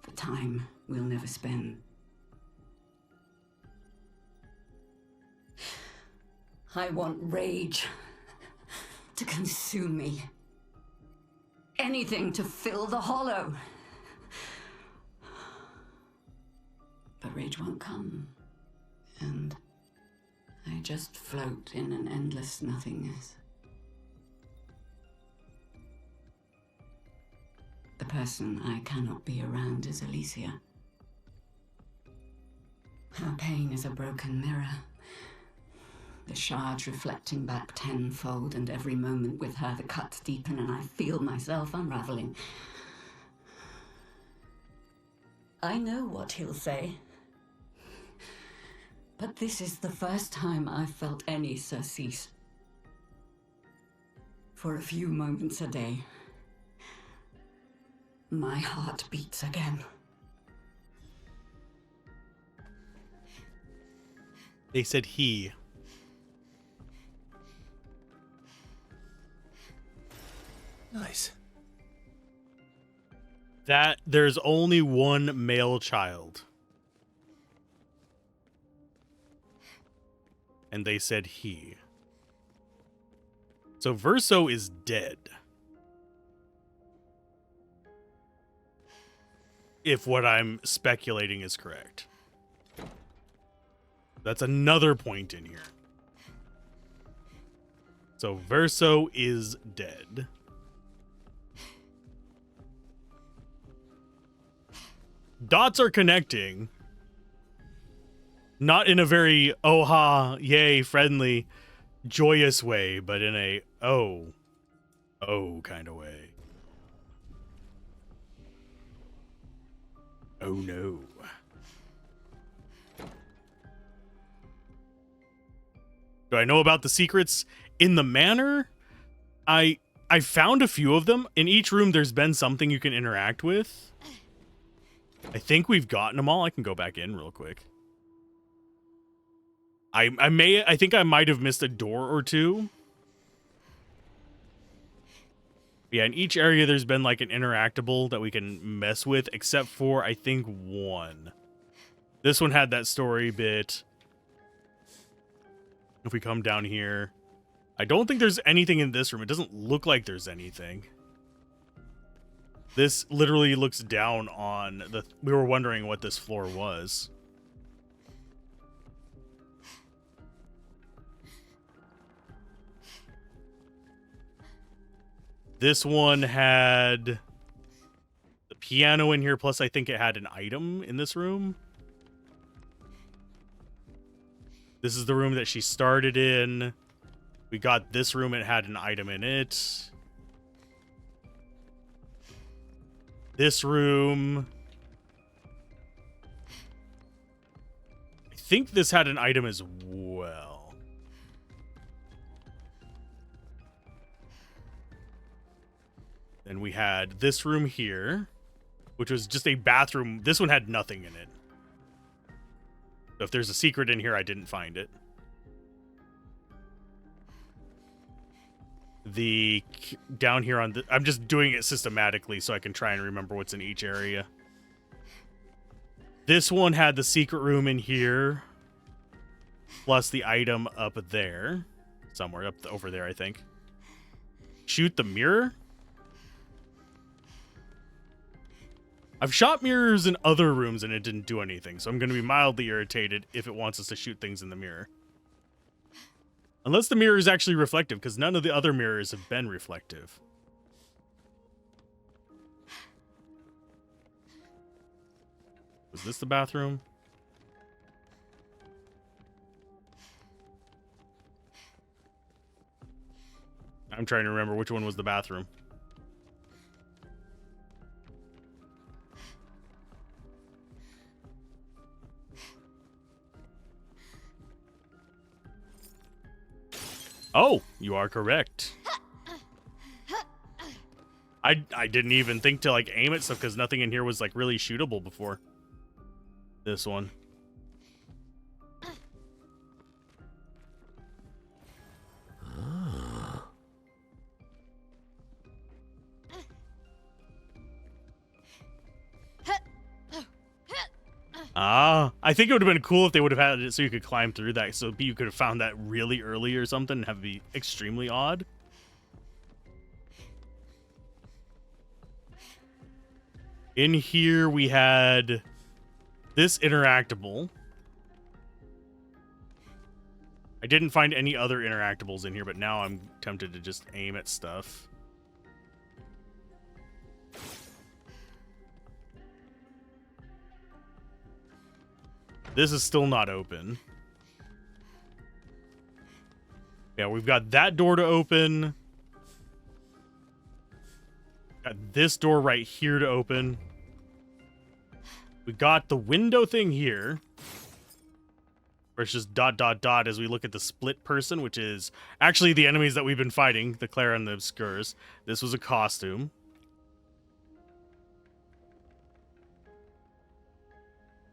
The time we'll never spend. I want rage to consume me. Anything to fill the hollow. But rage won't come. And I just float in an endless nothingness. The person I cannot be around is Alicia. Her pain is a broken mirror. The shards reflecting back tenfold, and every moment with her the cuts deepen and I feel myself unraveling. I know what he'll say. But this is the first time I've felt any surcease. For a few moments a day, my heart beats again. They said he. Nice. That there's only one male child. And they said he. So Verso is dead. If what I'm speculating is correct. That's another point in here. So Verso is dead. Dots are connecting. Not in a very oh ha, yay, friendly, joyous way, but in a oh kind of way. Oh no. Do I know about the secrets in the manor? I found a few of them. In each room there's been something you can interact with. I think we've gotten them all. I can go back in real quick. I think I might have missed a door or two. Yeah, in each area there's been like an interactable that we can mess with, except for I think one. This one had that story bit. If we come down here, I don't think there's anything in this room. It doesn't look like there's anything. This literally looks down on the... We were wondering what this floor was. This one had the piano in here, plus I think it had an item in this room. This is the room that she started in. We got this room, it had an item in it. This room. I think this had an item as well. Then we had this room here, which was just a bathroom. This one had nothing in it. So if there's a secret in here, I didn't find it. Down here on the... I'm just doing it systematically so I can try and remember what's in each area. This one had the secret room in here, plus the item up there. Somewhere over there, I think. Shoot the mirror? I've shot mirrors in other rooms and it didn't do anything, so I'm going to be mildly irritated if it wants us to shoot things in the mirror. Unless the mirror is actually reflective, because none of the other mirrors have been reflective. Was this the bathroom? I'm trying to remember which one was the bathroom. Oh, you are correct. I didn't even think to like aim at stuff because nothing in here was like really shootable before. This one. I think it would have been cool if they would have had it so you could climb through that, so you could have found that really early or something and have it be extremely odd. In here we had this interactable. I didn't find any other interactables in here, but now I'm tempted to just aim at stuff. This is still not open. Yeah, we've got that door to open. Got this door right here to open. We got the window thing here. Where it's just ... as we look at the split person, which is actually the enemies that we've been fighting, the Clair and the Obscurs. This was a costume.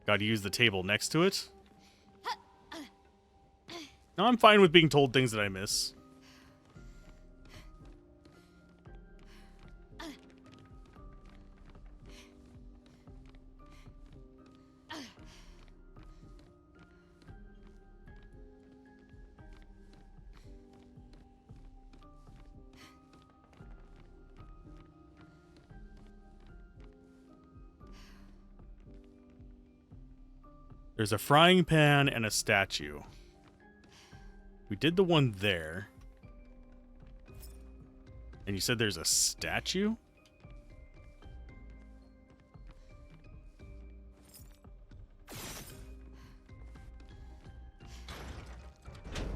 Gotta use the table next to it. No, I'm fine with being told things that I miss. There's a frying pan and a statue. We did the one there. And you said there's a statue?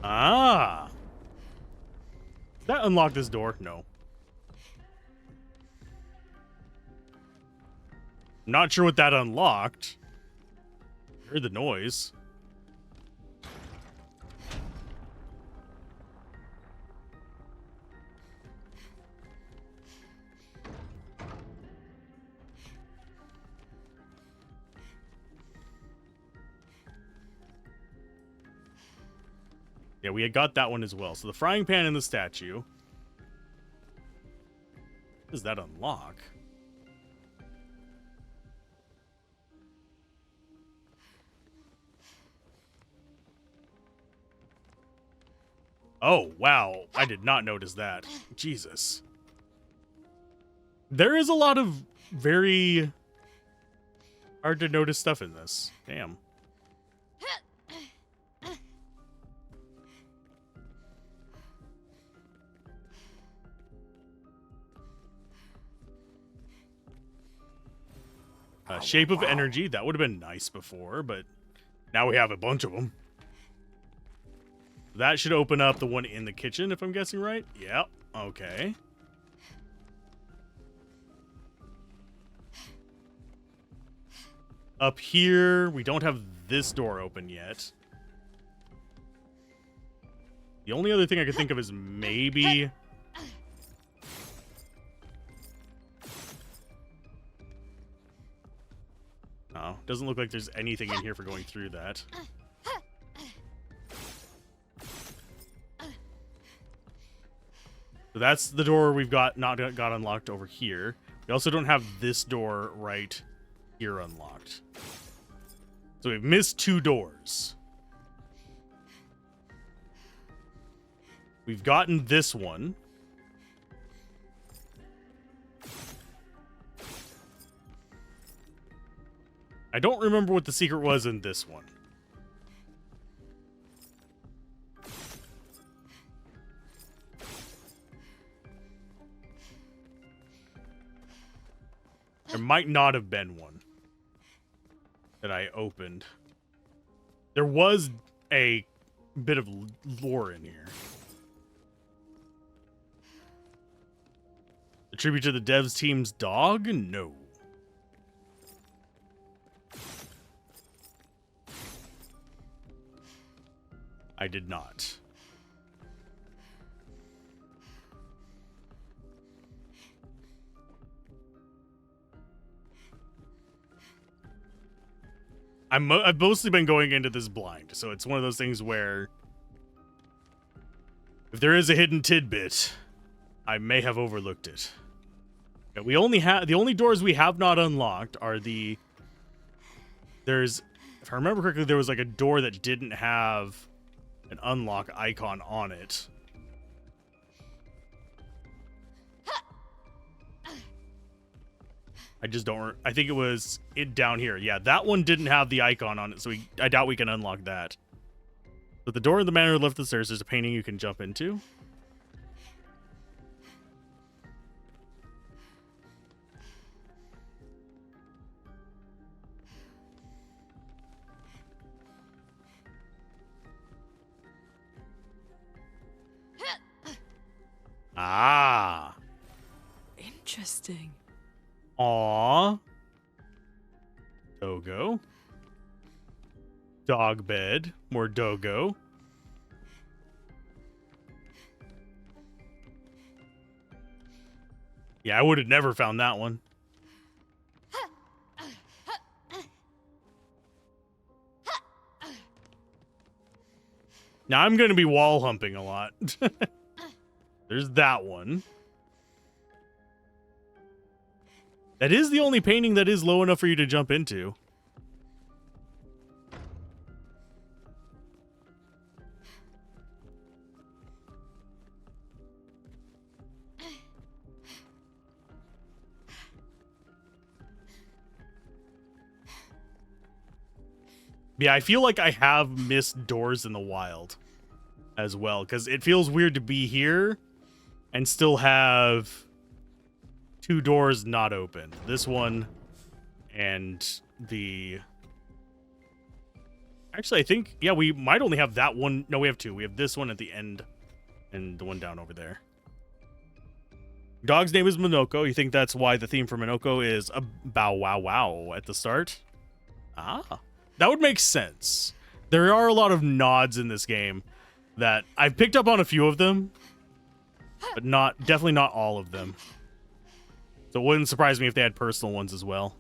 Ah! Did that unlock this door? No. I'm not sure what that unlocked. Heard the noise. Yeah, we had got that one as well. So the frying pan and the statue. What does that unlock? Oh, wow. I did not notice that. Jesus. There is a lot of very hard to notice stuff in this. Damn. Shape of energy. That would have been nice before, but now we have a bunch of them. That should open up the one in the kitchen, if I'm guessing right. Yep. Okay. Up here, we don't have this door open yet. The only other thing I could think of is maybe... Oh, doesn't look like there's anything in here for going through that. So that's the door we've got unlocked over here. We also don't have this door right here unlocked. So we've missed 2 doors. We've gotten this one. I don't remember what the secret was in this one. There might not have been one that I opened. There was a bit of lore in here. A tribute to the devs team's dog? No. I did not. I've mostly been going into this blind, so it's one of those things where if there is a hidden tidbit, I may have overlooked it. Yeah, we only have the only doors we have not unlocked are if I remember correctly, there was like a door that didn't have an unlock icon on it. I just don't... I think it was it down here. Yeah, that one didn't have the icon on it, so I doubt we can unlock that. But the door in the manor left the stairs, there's a painting you can jump into. Ah. Interesting. Aww. Dogo. Dog bed. More dogo. Yeah, I would have never found that one. Now I'm going to be wall humping a lot. There's that one. That is the only painting that is low enough for you to jump into. Yeah, I feel like I have missed doors in the wild as well, because it feels weird to be here and still have 2 doors not open. This one and the... Actually, I think, yeah, we might only have that one. No, we have 2. We have this one at the end and the one down over there. Dog's name is Minoko. You think that's why the theme for Minoko is a bow wow wow at the start? Ah, that would make sense. There are a lot of nods in this game that I've picked up on a few of them, but definitely not all of them. So it wouldn't surprise me if they had personal ones as well.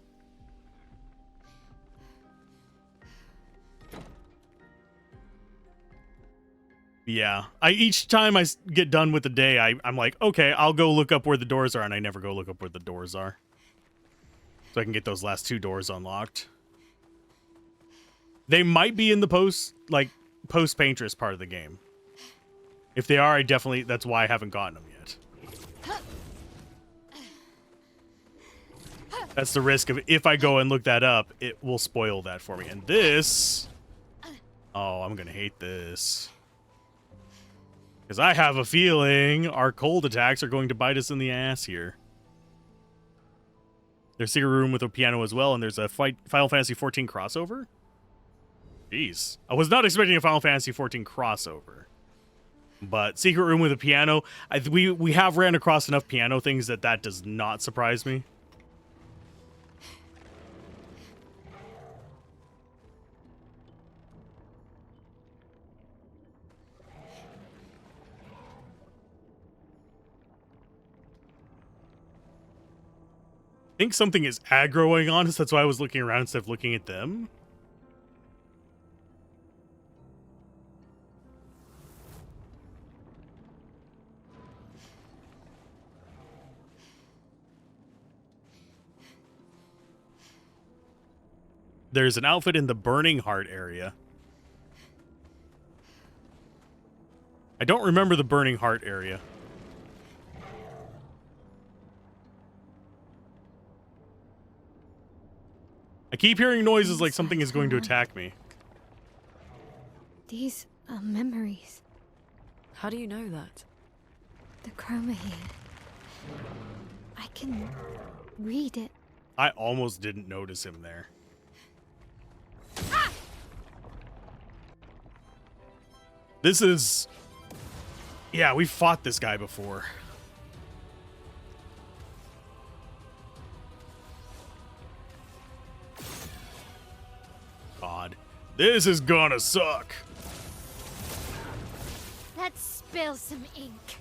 Yeah, each time I get done with the day, I'm like, okay, I'll go look up where the doors are, and I never go look up where the doors are. So I can get those last 2 doors unlocked. They might be in the post-Painterest part of the game. If they are, that's why I haven't gotten them yet. That's the risk of if I go and look that up, it will spoil that for me. And this... Oh, I'm going to hate this. Because I have a feeling our cold attacks are going to bite us in the ass here. There's a secret room with a piano as well, and there's a Final Fantasy XIV crossover? Jeez. I was not expecting a Final Fantasy XIV crossover. But secret room with a piano, we have ran across enough piano things that does not surprise me. I think something is aggroing on us. That's why I was looking around instead of looking at them. There's an outfit in the Burning Heart area. I don't remember the Burning Heart area. I keep hearing noises like something is going to attack me. These are memories. How do you know that? The chroma here. I can read it. I almost didn't notice him there. This is... Yeah, we've fought this guy before. God. This is gonna suck. Let's spill some ink.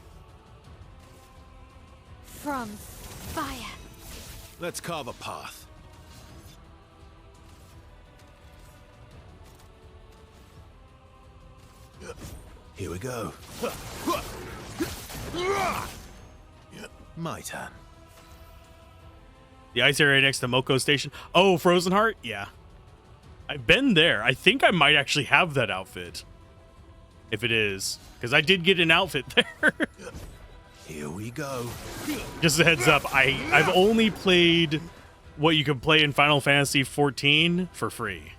From fire. Let's carve a path. Here we go. My turn. The ice area next to Moko Station. Oh, Frozen Heart? Yeah. I've been there. I think I might actually have that outfit. If it is. Because I did get an outfit there. Here we go. Just a heads up, I've only played what you can play in Final Fantasy XIV for free.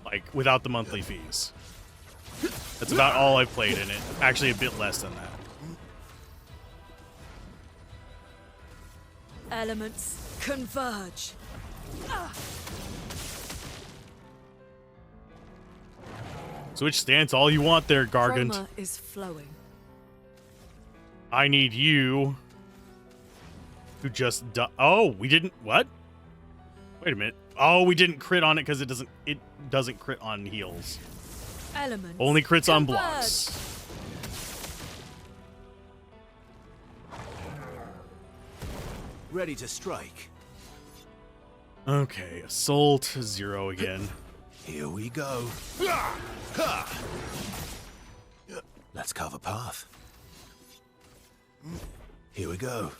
Like, without the monthly fees. That's about all I've played in it. Actually, a bit less than that. Elements converge. Switch stance all you want there, Gargant. Chroma is flowing. I need you to just oh, we didn't what? Wait a minute. Oh, we didn't crit on it because it doesn't crit on heals. Elements Only crits on converge. blocks. Ready to strike. Okay, Assault 0 again. Here we go. Let's carve a path. Here we go.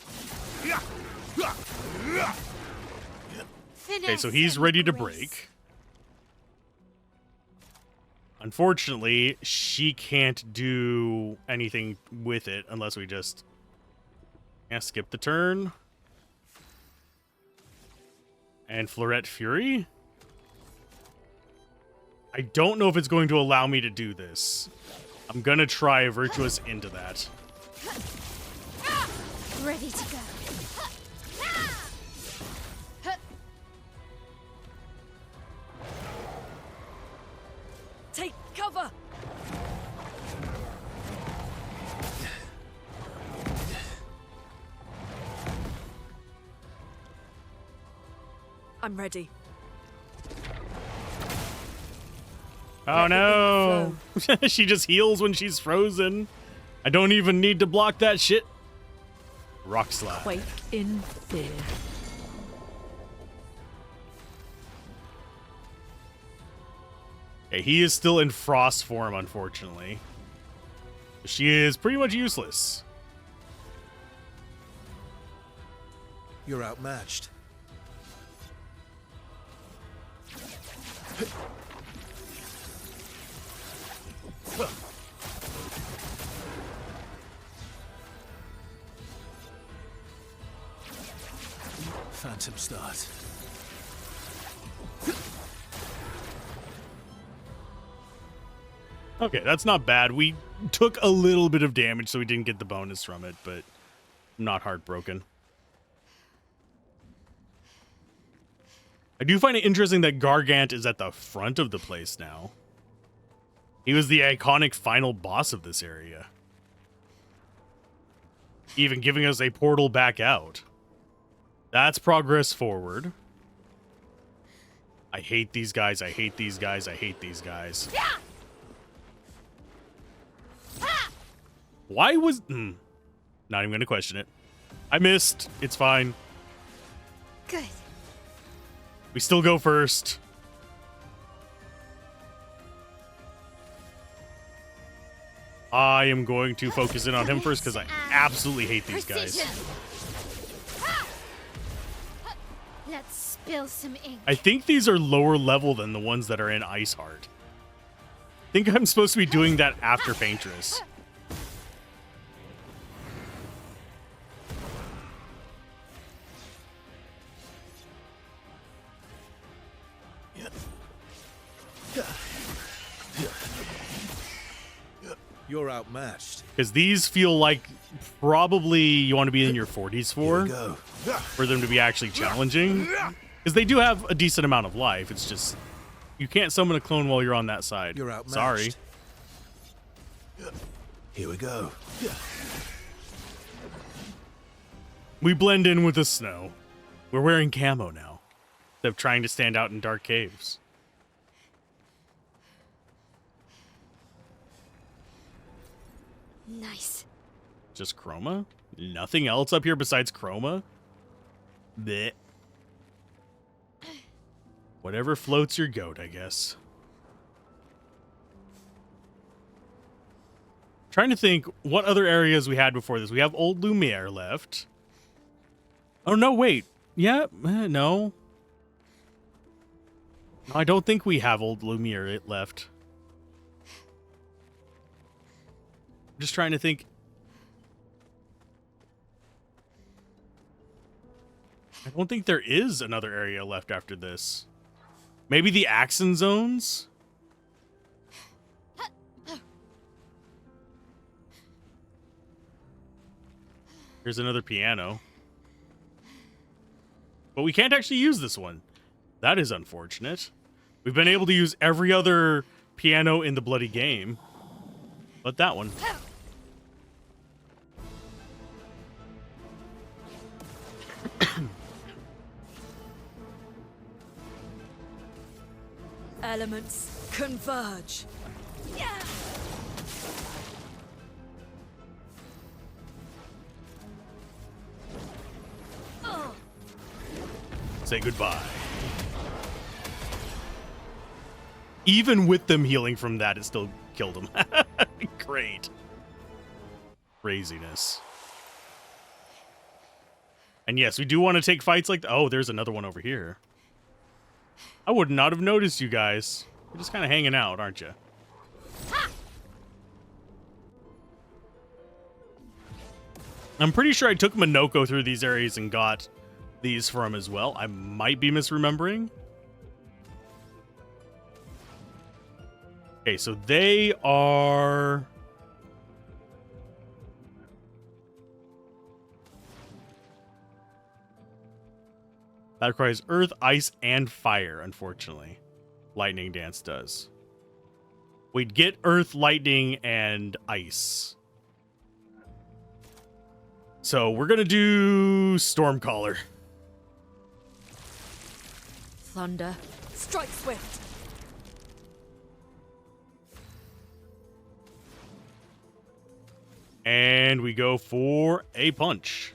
Okay, so he's ready to break. Unfortunately, she can't do anything with it unless we just skip the turn. And Florette Fury? I don't know if it's going to allow me to do this. I'm gonna try Virtuous into that. Ready to go. Take cover. I'm ready. Oh no! She just heals when she's frozen. I don't even need to block that shit. Rock slide. Quake in fear. Okay, he is still in frost form, unfortunately. She is pretty much useless. You're outmatched. Phantom start. Okay, that's not bad. We took a little bit of damage, so we didn't get the bonus from it, but I'm not heartbroken. I do find it interesting that Gargant is at the front of the place now. He was the iconic final boss of this area. Even giving us a portal back out. That's progress forward. I hate these guys, I hate these guys, I hate these guys. Why was... not even going to question it. I missed. It's fine. Good. We still go first. I am going to focus in on him first because I absolutely hate these guys. Let's spill some ink. I think these are lower level than the ones that are in Iceheart. I think I'm supposed to be doing that after Paintress. You're outmatched. Because these feel like probably you want to be in your 40s for them to be actually challenging. Because they do have a decent amount of life. It's just, you can't summon a clone while you're on that side. You're outmatched. Sorry. Here we go. We blend in with the snow. We're wearing camo now, instead of trying to stand out in dark caves. Nice. Just Chroma? Nothing else up here besides Chroma? Blech. Whatever floats your goat, I guess. Trying to think what other areas we had before this. We have Old Lumiere left. Oh, no, wait. Yeah, no. I don't think we have Old Lumiere left. I'm just trying to think. I don't think there is another area left after this. Maybe the Axon Zones? Here's another piano. But we can't actually use this one. That is unfortunate. We've been able to use every other piano in the bloody game. But that one. Elements converge. Say goodbye. Even with them healing from that, it still killed them. Great. Craziness. And yes, we do want to take fights like... Oh, there's another one over here. I would not have noticed you guys. You're just kind of hanging out, aren't you? I'm pretty sure I took Minoko through these areas and got these for him as well. I might be misremembering. Okay, so they are... That requires earth, ice, and fire, unfortunately. Lightning Dance does. We'd get earth, lightning, and ice. So we're going to do Stormcaller. Thunder. Strike swift. And we go for a punch.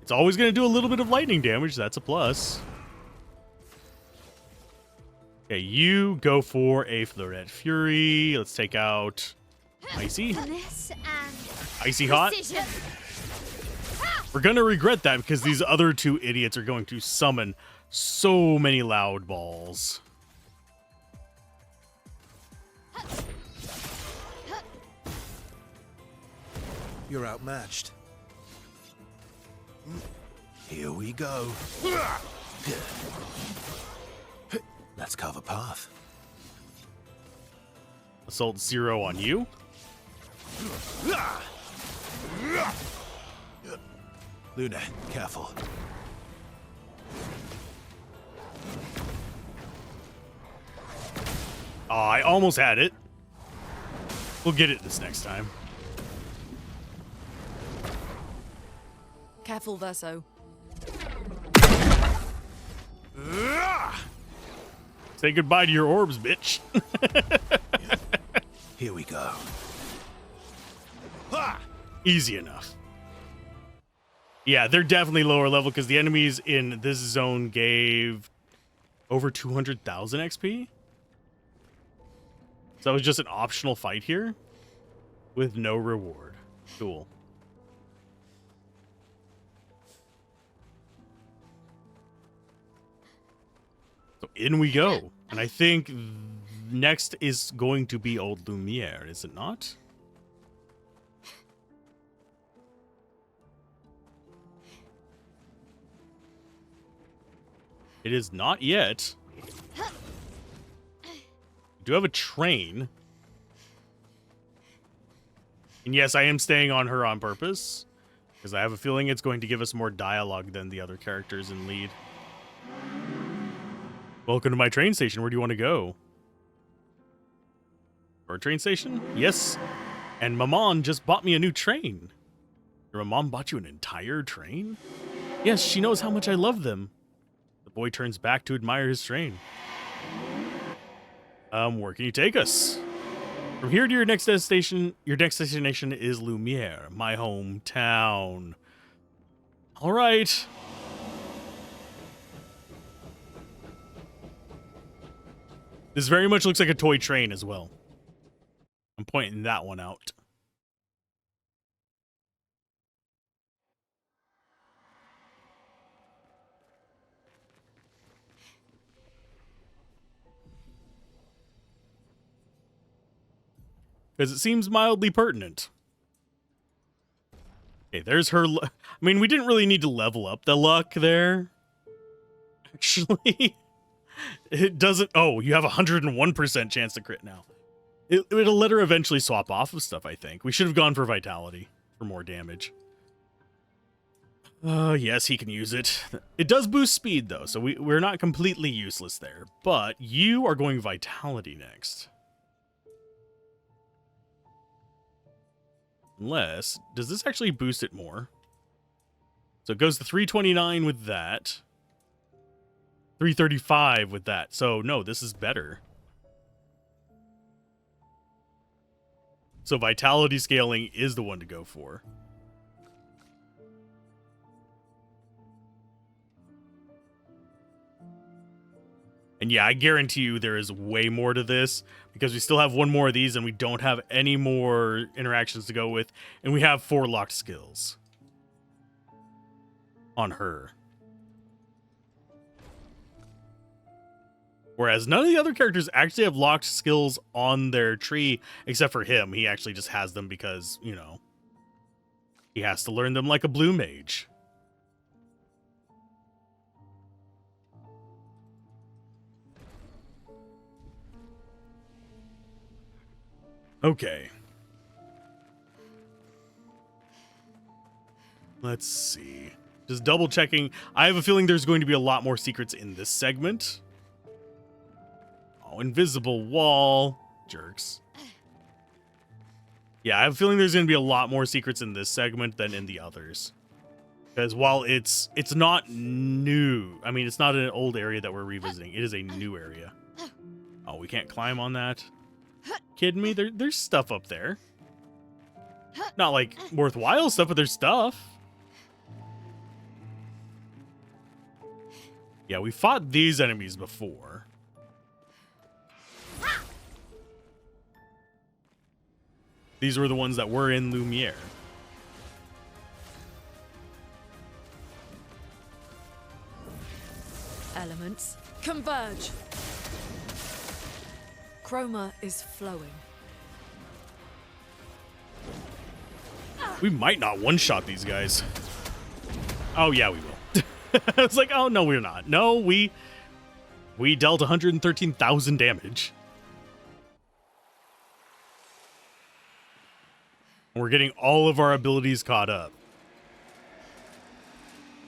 It's always going to do a little bit of lightning damage. That's a plus. Okay, you go for a Fleuret Fury. Let's take out Icy. Icy Hot. We're going to regret that because these other two idiots are going to summon so many loud balls. You're outmatched. Here we go. Let's carve a path. Assault 0 on you. Luna, careful. Oh, I almost had it. We'll get it this next time. Careful, Verso. Say goodbye to your orbs, bitch. Here we go. Easy enough. Yeah, they're definitely lower level because the enemies in this zone gave over 200,000 XP. So it was just an optional fight here with no reward. Cool. So in we go. And I think next is going to be Old Lumiere, is it not? It is not yet. We do have a train. And yes, I am staying on her on purpose, because I have a feeling it's going to give us more dialogue than the other characters in lead. Welcome to my train station. Where do you want to go? Or a train station? Yes. And Maman just bought me a new train. Your mom bought you an entire train? Yes, she knows how much I love them. The boy turns back to admire his train. Where can you take us? From here to your next destination is Lumiere, my hometown. All right. This very much looks like a toy train as well. I'm pointing that one out. Because it seems mildly pertinent. Okay, there's her. I mean, we didn't really need to level up the luck there. Actually, it doesn't. Oh, you have a 101% chance to crit now. It'll let her eventually swap off of stuff, I think. We should have gone for Vitality for more damage. Yes, he can use it. It does boost speed, though, so we're not completely useless there. But you are going Vitality next. Unless, does this actually boost it more? So it goes to 329 with that. 335 with that. So no, this is better. So Vitality scaling is the one to go for. And yeah, I guarantee you there is way more to this because we still have one more of these and we don't have any more interactions to go with. And we have 4 locked skills on her. Whereas none of the other characters actually have locked skills on their tree except for him. He actually just has them because, you know, he has to learn them like a blue mage. Okay. Let's see. Just double checking. I have a feeling there's going to be a lot more secrets in this segment. Oh, invisible wall. Jerks. Yeah, I have a feeling there's going to be a lot more secrets in this segment than in the others. Because while it's not new, I mean, it's not an old area that we're revisiting. It is a new area. Oh, we can't climb on that? Kidding me? There's stuff up there. Not like worthwhile stuff, but there's stuff. Yeah, we fought these enemies before. These were the ones that were in Lumiere. Elements converge. Chroma is flowing. We might not one-shot these guys. Oh, yeah, we will. It's like, oh, no, we're not. No, we dealt 113,000 damage. We're getting all of our abilities caught up.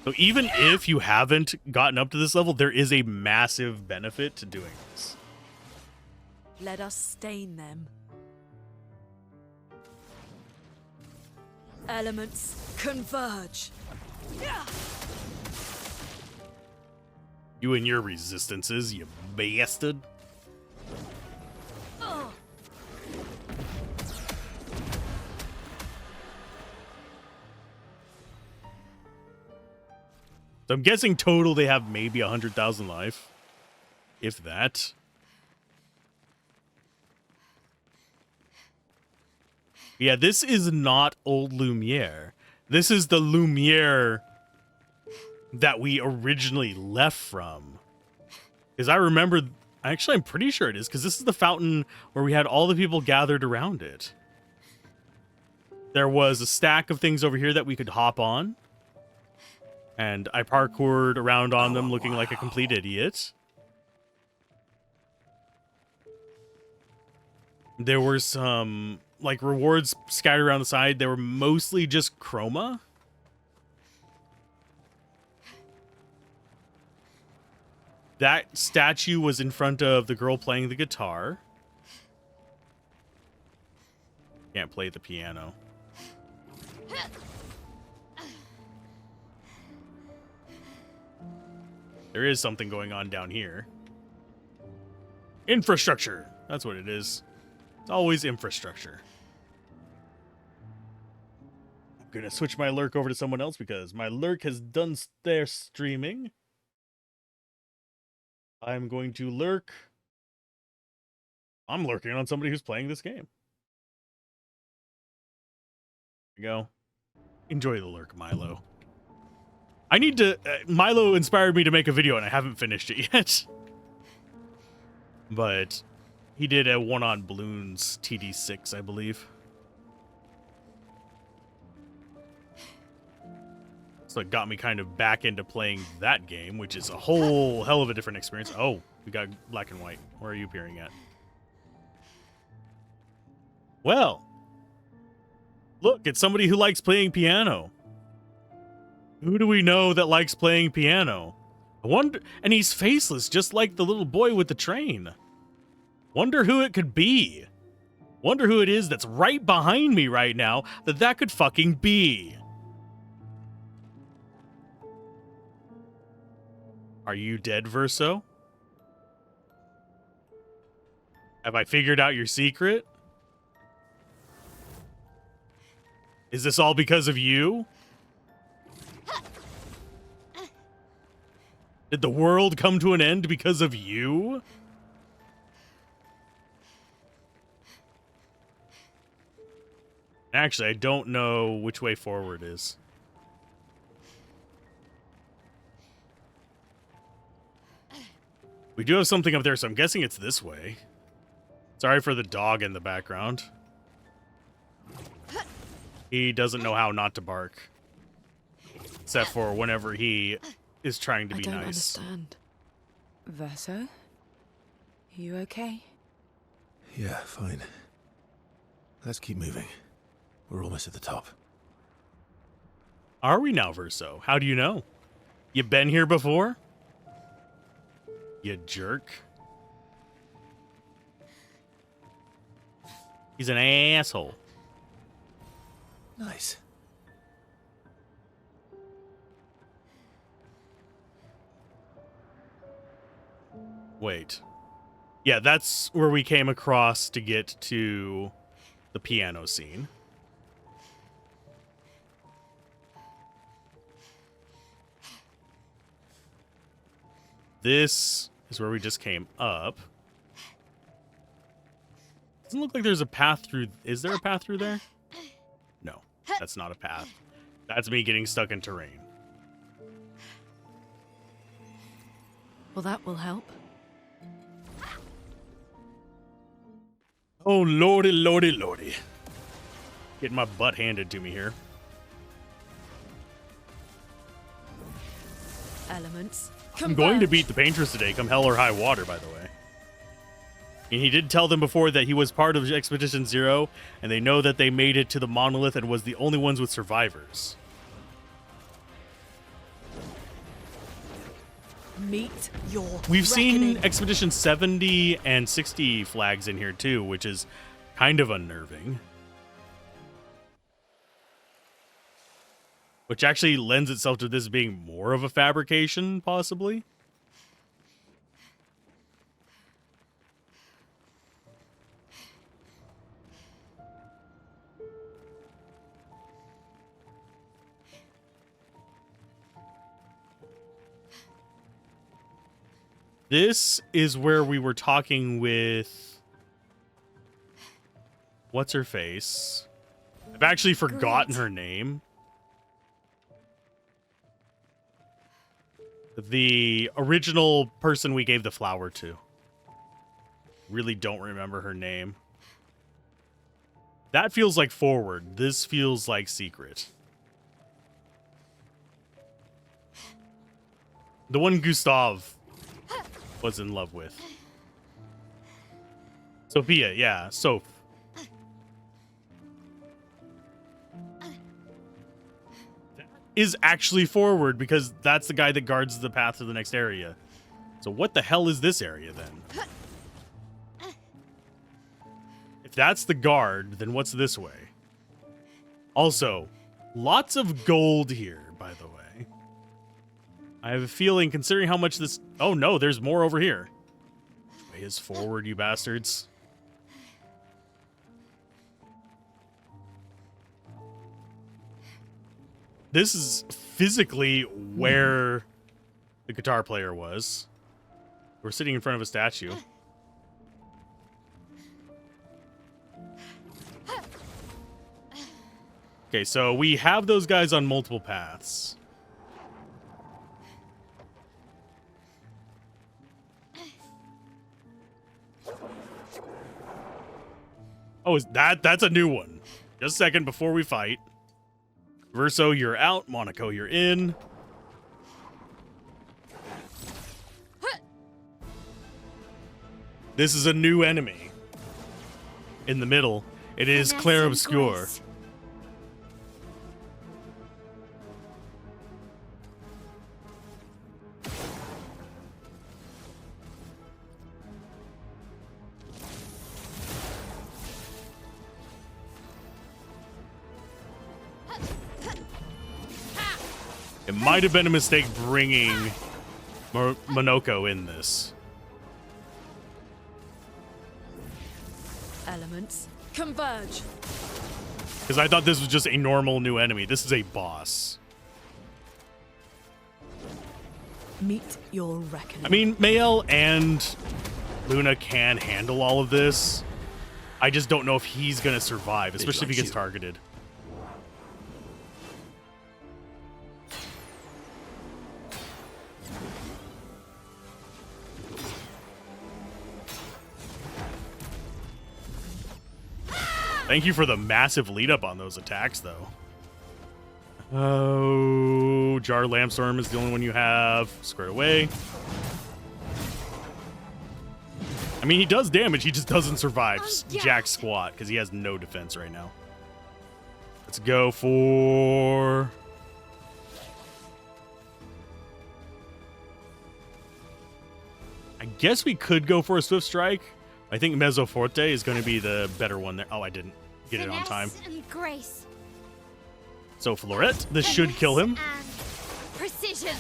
So even if you haven't gotten up to this level, there is a massive benefit to doing this. Let us stain them. Elements converge. You and your resistances, you bastard. So I'm guessing total they have maybe 100,000 life. If that. Yeah, this is not old Lumiere. This is the Lumiere that we originally left from. Because I remember, actually I'm pretty sure it is, because this is the fountain where we had all the people gathered around it. There was a stack of things over here that we could hop on. And I parkoured around on them looking like a complete idiot. There were some, like, rewards scattered around the side. They were mostly just chroma. That statue was in front of the girl playing the guitar. Can't play the piano. There is something going on down here. Infrastructure. That's what it is. It's always infrastructure. I'm going to switch my lurk over to someone else because my lurk has done their streaming. I'm going to lurk. I'm lurking on somebody who's playing this game. There you go. Enjoy the lurk, Milo. I need to... Milo inspired me to make a video, and I haven't finished it yet. But he did a one on balloons TD6, I believe. So it got me kind of back into playing that game, which is a whole hell of a different experience. Oh, we got black and white. Where are you appearing at? Well, look, it's somebody who likes playing piano. Who do we know that likes playing piano? I wonder, and he's faceless, just like the little boy with the train. Wonder who it could be. Wonder who it is that's right behind me right now that could fucking be. Are you dead, Verso? Have I figured out your secret? Is this all because of you? Did the world come to an end because of you? Actually, I don't know which way forward is. We do have something up there, so I'm guessing it's this way. Sorry for the dog in the background. He doesn't know how not to bark. Except for whenever he is trying to be nice. I don't understand. Verso? You okay? Yeah, fine. Let's keep moving. We're almost at the top. Are we now, Verso? How do you know? You been here before? You jerk. He's an asshole. Nice. Wait. Yeah, that's where we came across to get to the piano scene. This is where we just came up. Doesn't look like there's a path through. Is there a path through there? No, that's not a path. That's me getting stuck in terrain. Well, that will help. Oh, lordy, lordy, lordy. Getting my butt handed to me here. Elements. I'm going to beat the Paintress today, come hell or high water, by the way. And he did tell them before that he was part of Expedition Zero, and they know that they made it to the monolith and was the only ones with survivors. Meet your We've seen reckoning. Expedition 70 and 60 flags in here too, which is kind of unnerving. Which actually lends itself to this being more of a fabrication, possibly. This is where we were talking with... What's her face? I've actually forgotten her name. The original person we gave the flower to. Really don't remember her name. That feels like forward. This feels like secret. The one Gustav was in love with. Sophia, yeah, Soph. That is actually forward because that's the guy that guards the path to the next area. So what the hell is this area then? If that's the guard, then what's this way? Also, lots of gold here, by the way. I have a feeling, considering how much this... Oh, no, there's more over here. Which way is forward, you bastards? This is physically where the guitar player was. We're sitting in front of a statue. Okay, so we have those guys on multiple paths. Oh, is that's a new one. Just a second before we fight. Verso, you're out. Monaco, you're in. This is a new enemy. In the middle, it is Clair Obscur. It might have been a mistake bringing Monoko in this. Elements converge. Because I thought this was just a normal new enemy. This is a boss. Meet your reckoning. I mean, Mael and Luna can handle all of this. I just don't know if he's going to survive, especially if he gets targeted. Thank you for the massive lead up on those attacks, though. Oh, Jar Lambstorm is the only one you have. Squared away. I mean, he does damage. He just doesn't survive jack squat because he has no defense right now. Let's go for... I guess we could go for a Swift Strike. I think Mezzoforte is going to be the better one there. Oh, I didn't get it on time. And grace. So, Florette, this should kill him. And precision.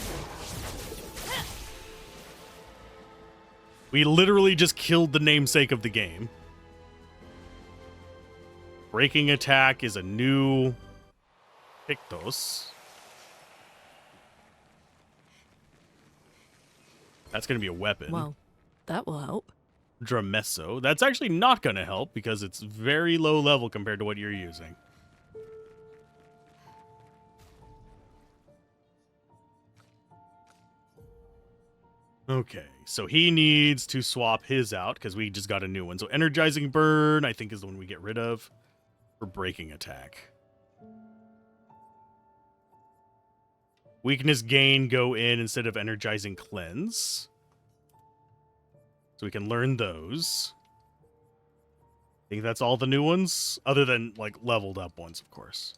We literally just killed the namesake of the game. Breaking attack is a new Pictos. That's going to be a weapon. Well, that will help. Dramesso. That's actually not going to help because it's very low level compared to what you're using. Okay, so he needs to swap his out because we just got a new one. So Energizing Burn, I think, is the one we get rid of for breaking attack. Weakness gain go in instead of energizing cleanse. So we can learn those. I think that's all the new ones, other than like leveled up ones, of course.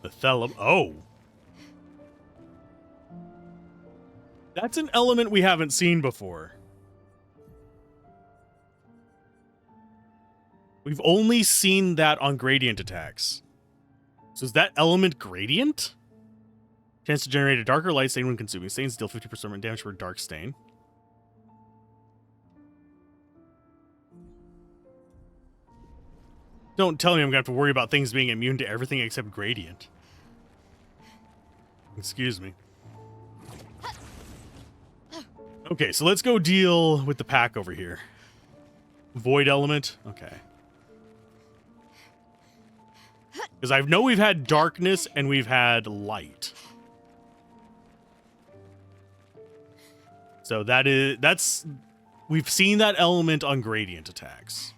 The Thelum. Oh. That's an element we haven't seen before. We've only seen that on gradient attacks. So is that element gradient? Chance to generate a darker light stain when consuming stains. Deal 50% more damage for a dark stain. Don't tell me I'm going to have to worry about things being immune to everything except gradient. Excuse me. Okay, so let's go deal with the pack over here. Void element. Okay. Because I know we've had darkness and we've had light. So we've seen that element on gradient attacks.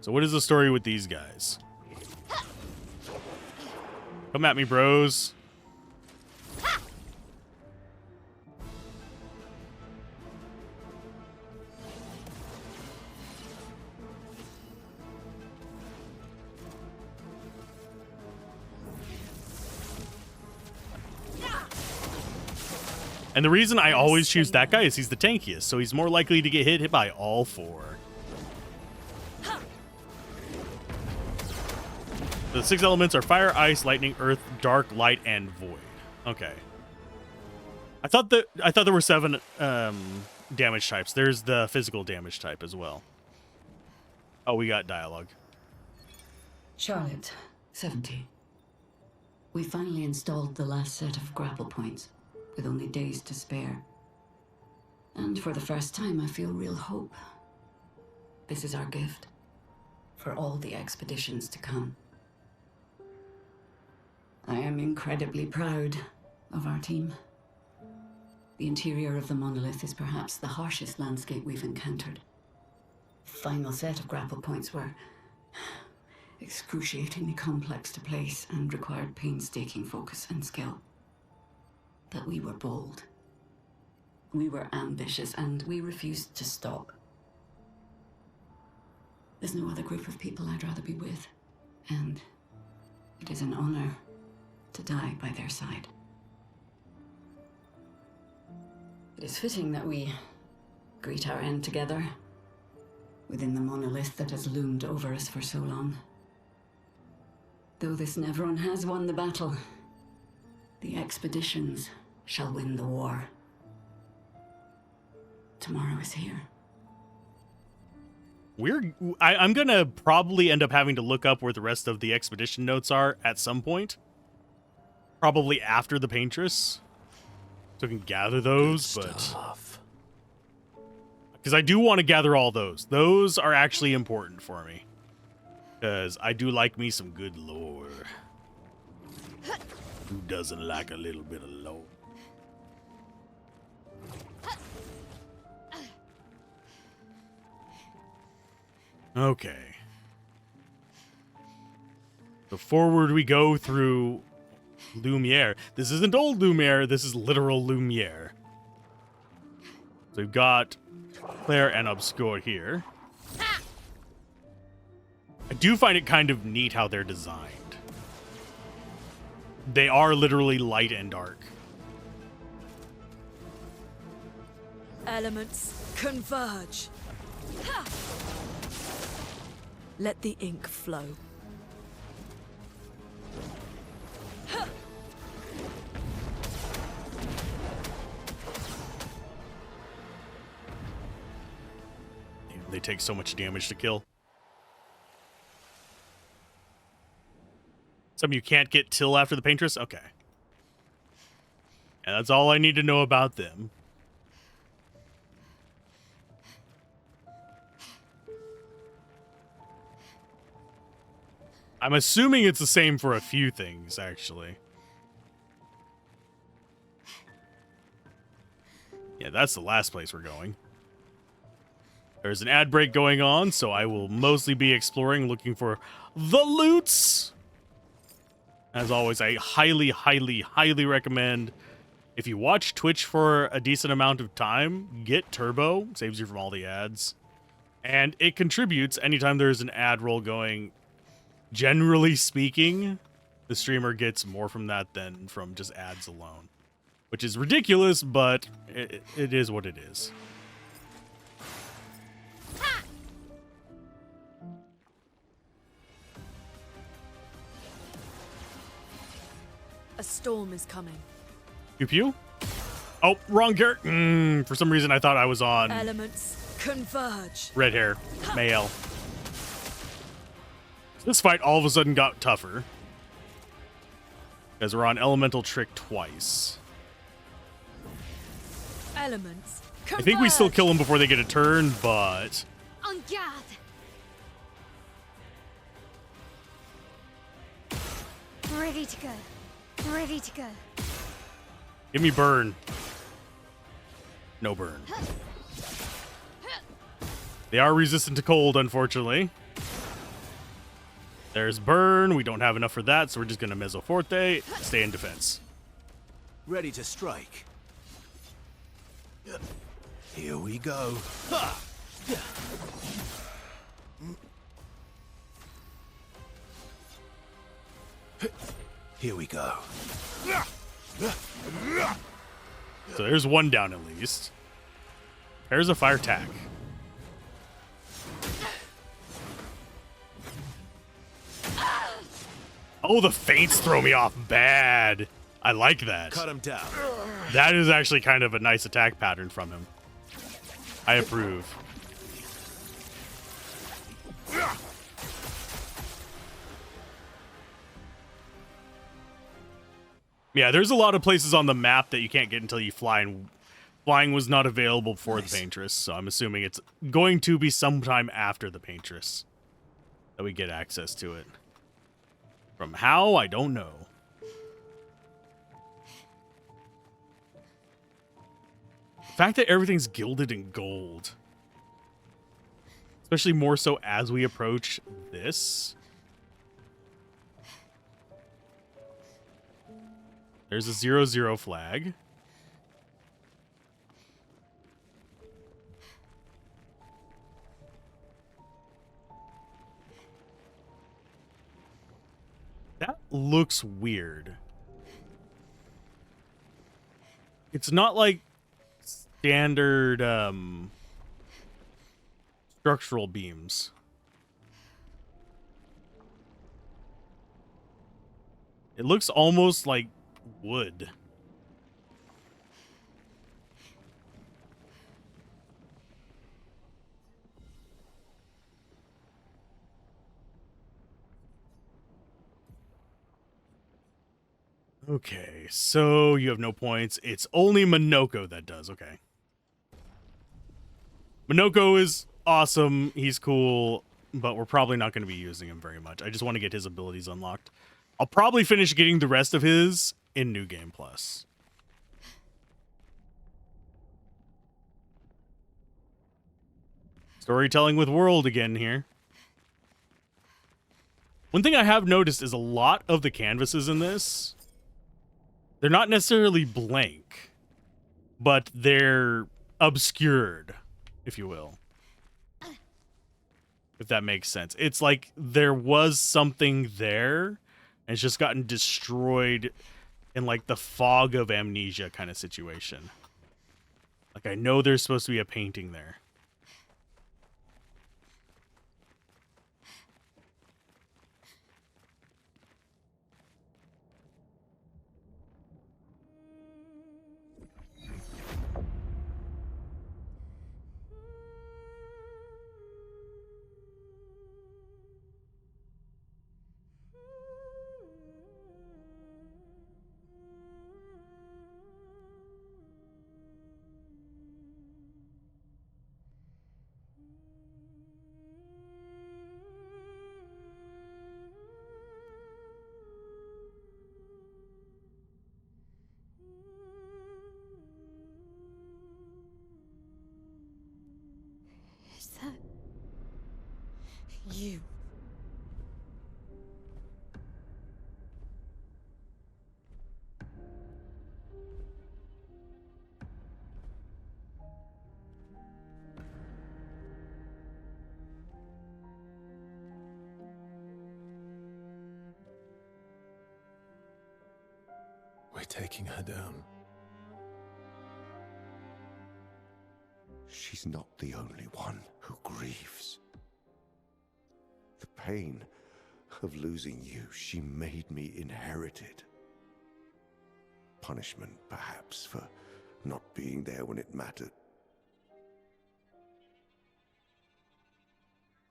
So what is the story with these guys? Come at me, bros. And the reason I always choose that guy is he's the tankiest, so he's more likely to get hit by all four. The 6 elements are fire, ice, lightning, earth, dark, light, and void. Okay. I thought there were 7 damage types. There's the physical damage type as well. Oh, we got dialogue. Charlotte, 70. We finally installed the last set of grapple points, with only days to spare. And for the first time, I feel real hope. This is our gift for all the expeditions to come. I am incredibly proud of our team. The interior of the monolith is perhaps the harshest landscape we've encountered. The final set of grapple points were excruciatingly complex to place and required painstaking focus and skill. But we were bold. We were ambitious, and we refused to stop. There's no other group of people I'd rather be with, and it is an honor to die by their side. It is fitting that we greet our end together within the monolith that has loomed over us for so long. Though this Nevron has won the battle, the expeditions shall win the war. Tomorrow is here. I'm gonna probably end up having to look up where the rest of the expedition notes are at some point. Probably after the Paintress. So I can gather those, but... Because I do want to gather all those. Those are actually important for me. Because I do like me some good lore. Who doesn't like a little bit of lore? Okay. So forward we go through Lumiere. This isn't old Lumiere, this is literal Lumiere. So we've got Clair and Obscur here. I do find it kind of neat how they're designed. They are literally light and dark. Elements converge. Let the ink flow. They take so much damage to kill. Some you can't get till after the Paintress? Okay. And that's all I need to know about them. I'm assuming it's the same for a few things, actually. Yeah, that's the last place we're going. There's an ad break going on, so I will mostly be exploring, looking for the loots. As always, I highly, highly, highly recommend, if you watch Twitch for a decent amount of time, get Turbo. Saves you from all the ads. And it contributes anytime there's an ad roll going. Generally speaking, the streamer gets more from that than from just ads alone. Which is ridiculous, but it is what it is. A storm is coming. Pew pew? Oh, wrong character. For some reason, I thought I was on Elements converge. red hair, male. This fight all of a sudden got tougher. Because we're on elemental trick twice. Elements I think we still kill them before they get a turn, but... En garde! Ready to go. Ready to go. Give me burn. No burn. They are resistant to cold, unfortunately. There's burn. We don't have enough for that, so we're just going to Mezzo Forte, stay in defense. Ready to strike. Here we go. Here we go. So there's one down at least. There's a fire attack. Oh, the feints throw me off bad. I like that. Cut him down. That is actually kind of a nice attack pattern from him. I approve. Yeah, there's a lot of places on the map that you can't get until you fly, and flying was not available for the Paintress, so I'm assuming it's going to be sometime after the Paintress that we get access to it. From how, I don't know. The fact that everything's gilded in gold, especially more so as we approach this. There's a 0-0 flag. That looks weird. It's not like standard structural beams. It looks almost like wood. Okay, so you have no points. It's only Minoko that does. Okay. Minoko is awesome. He's cool, but we're probably not going to be using him very much. I just want to get his abilities unlocked. I'll probably finish getting the rest of his in New Game Plus. Storytelling with world again here. One thing I have noticed is a lot of the canvases in this, they're not necessarily blank, but they're obscured, if you will. If that makes sense. It's like there was something there, and it's just gotten destroyed in like the fog of amnesia kind of situation. Like I know there's supposed to be a painting there. taking her down. She's not the only one who grieves. The pain of losing you, she made me inherit it. Punishment, perhaps, for not being there when it mattered.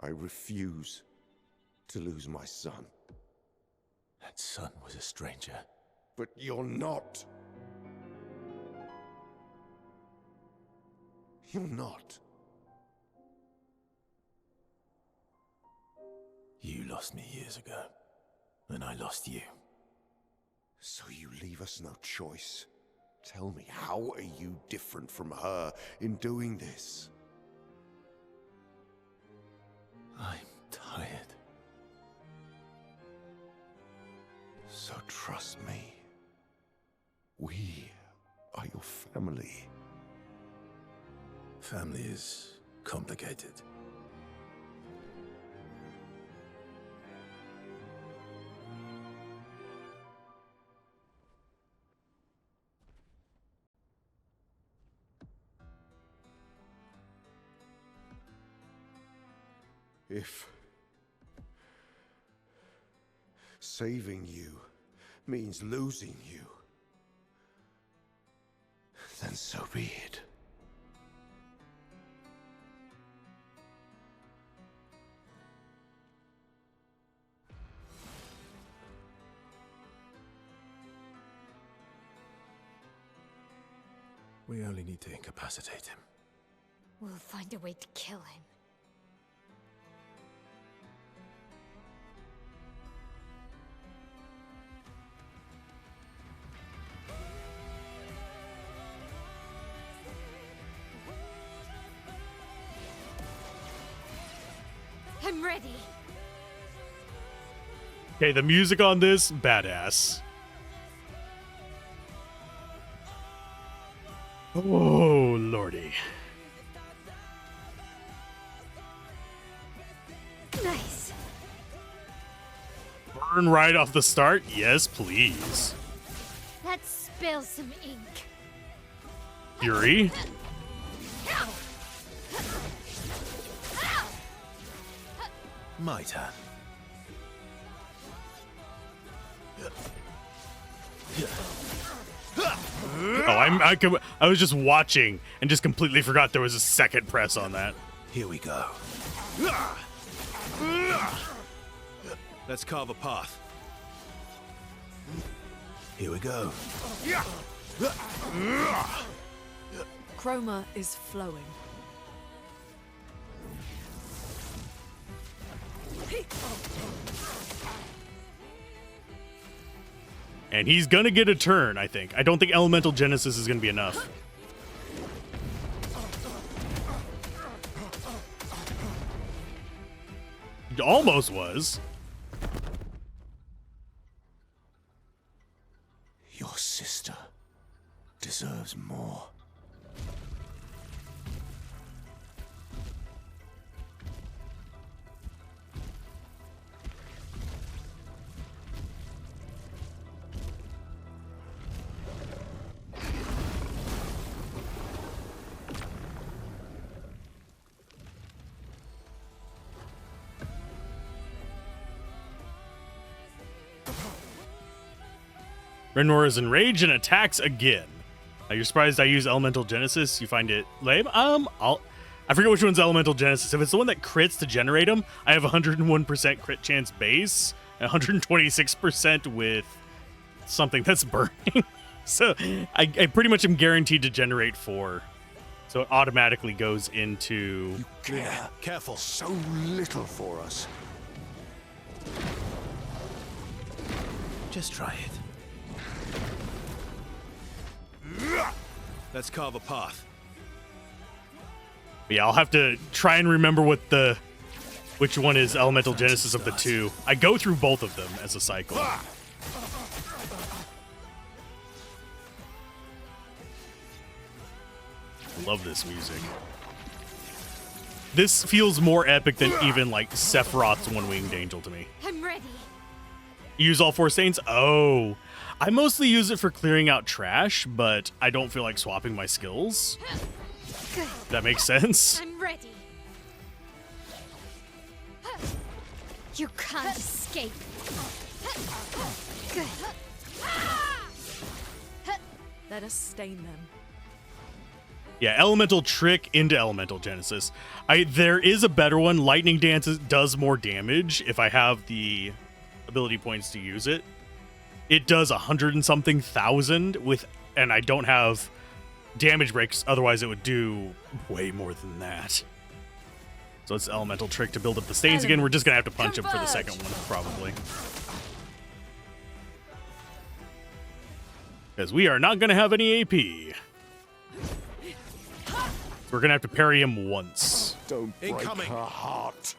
I refuse to lose my son. That son was a stranger. But you're not. You're not. You lost me years ago, and I lost you. So you leave us no choice. Tell me, how are you different from her in doing this? I'm tired. So trust me. We are your family. Family is complicated. If saving you means losing you, then so be it. We only need to incapacitate him. We'll find a way to kill him. I'm ready. Okay, the music on this, badass. Oh, lordy. Nice. Burn right off the start? Yes, please. Let's spill some ink. Fury? My turn. Oh, I was just watching and just completely forgot there was a second press on that. Here we go. Let's carve a path. Here we go. Chroma is flowing. And he's gonna get a turn, I think. I don't think Elemental Genesis is gonna be enough. It almost was. Your sister deserves more. Renor is enraged and attacks again. You're surprised I use Elemental Genesis? You find it lame? I forget which one's Elemental Genesis. If it's the one that crits to generate them, I have 101% crit chance base, and 126% with something that's burning. So I pretty much am guaranteed to generate 4. So it automatically goes into... You care. Careful. So little for us. Just try it. Let's carve a path. Yeah, I'll have to try and remember which one is Elemental Genesis of the two. I go through both of them as a cycle. Love this music. This feels more epic than even like Sephiroth's One-Winged Angel to me. I'm ready. Use all 4 stains? Oh. I mostly use it for clearing out trash, but I don't feel like swapping my skills. Good. That makes sense. I'm ready. You can't escape. Good. Let us stain them. Yeah, elemental trick into elemental genesis. There is a better one. Lightning dance does more damage if I have the ability points to use it. It does 100 and something thousand and I don't have damage breaks. Otherwise, it would do way more than that. So it's elemental trick to build up the stains again. We're just gonna have to punch him for the second one, probably. Because we are not gonna have any AP. We're gonna have to parry him once. Don't break Incoming. her heart.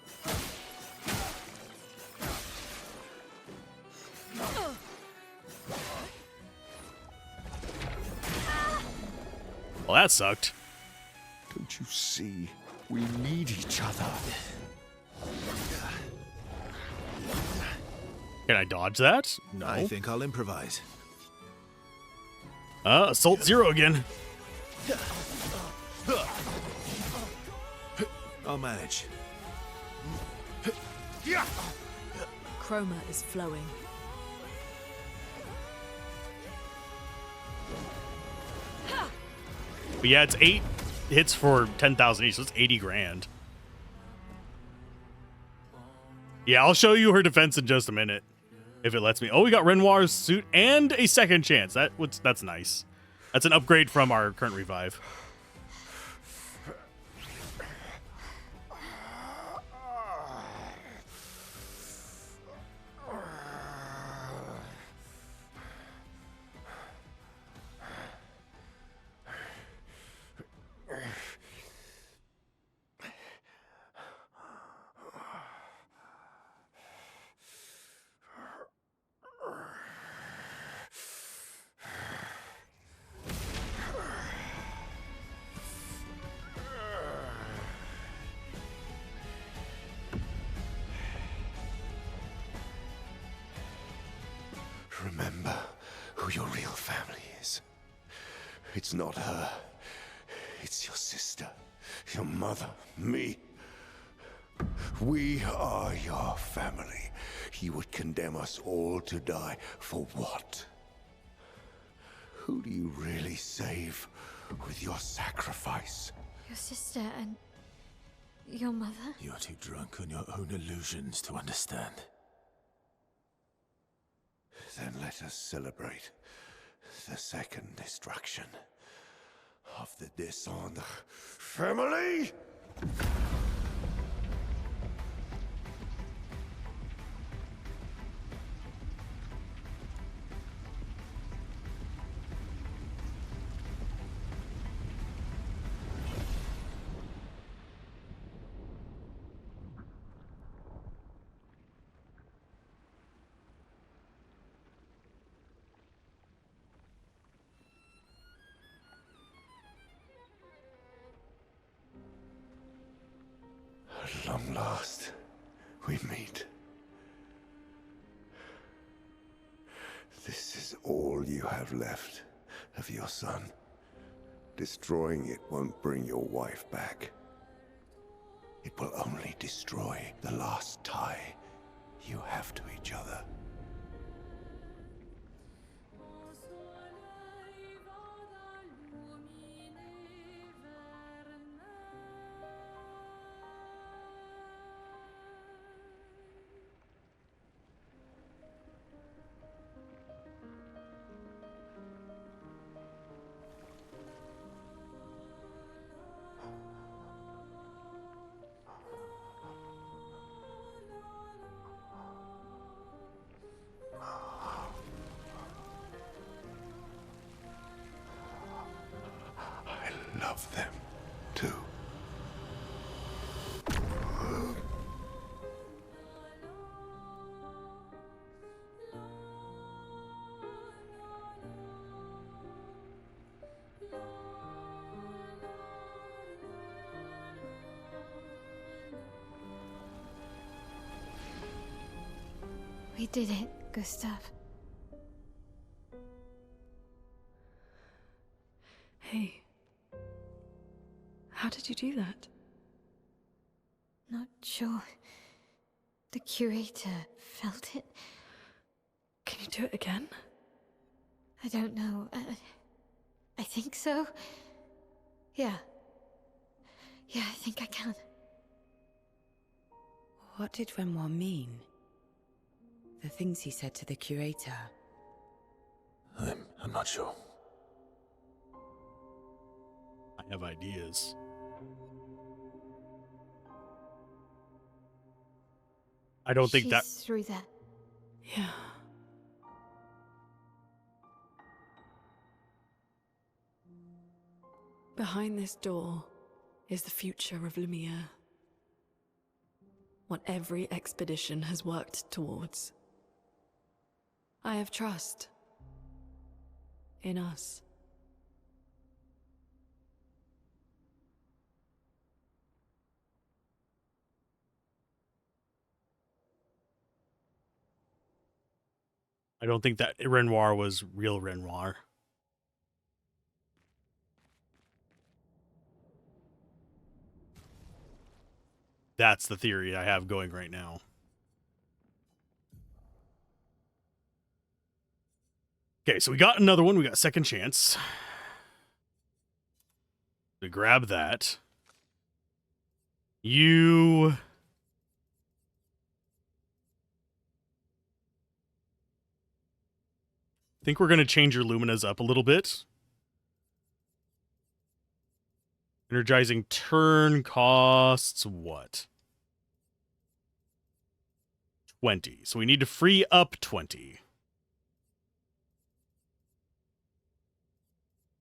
Well, that sucked. Don't you see? We need each other. Can I dodge that? No. I think I'll improvise. Assault 0 again. I'll manage. Chroma is flowing. But yeah, it's 8 hits for 10,000 each, so it's 80 grand. Yeah, I'll show you her defense in just a minute, if it lets me. Oh, we got Renoir's suit and a second chance. That's nice. That's an upgrade from our current revive. Remember who your real family is. It's not her. It's your sister, your mother, me. We are your family. You would condemn us all to die for what? Who do you really save with your sacrifice? Your sister and your mother? You're too drunk on your own illusions to understand. Then let us celebrate the second destruction of the Descendre family! At long last, we meet. This is all you have left of your son. Destroying it won't bring your wife back. It will only destroy the last tie you have to each other. I love them, too. We did it, Gustav. Hey. How did you do that? Not sure. The curator felt it. Can you do it again? I don't know. I think so. Yeah. Yeah, I think I can. What did Renoir mean? The things he said to the curator? I'm not sure. I have ideas. I don't think that... She's through there. Yeah. Behind this door is the future of Lumiere. What every expedition has worked towards. I have trust in us. I don't think that Renoir was real Renoir. That's the theory I have going right now. Okay, so we got another one. We got second chance. To grab that. You... think we're going to change your luminas up a little bit. Energizing turn costs what? 20. So we need to free up 20.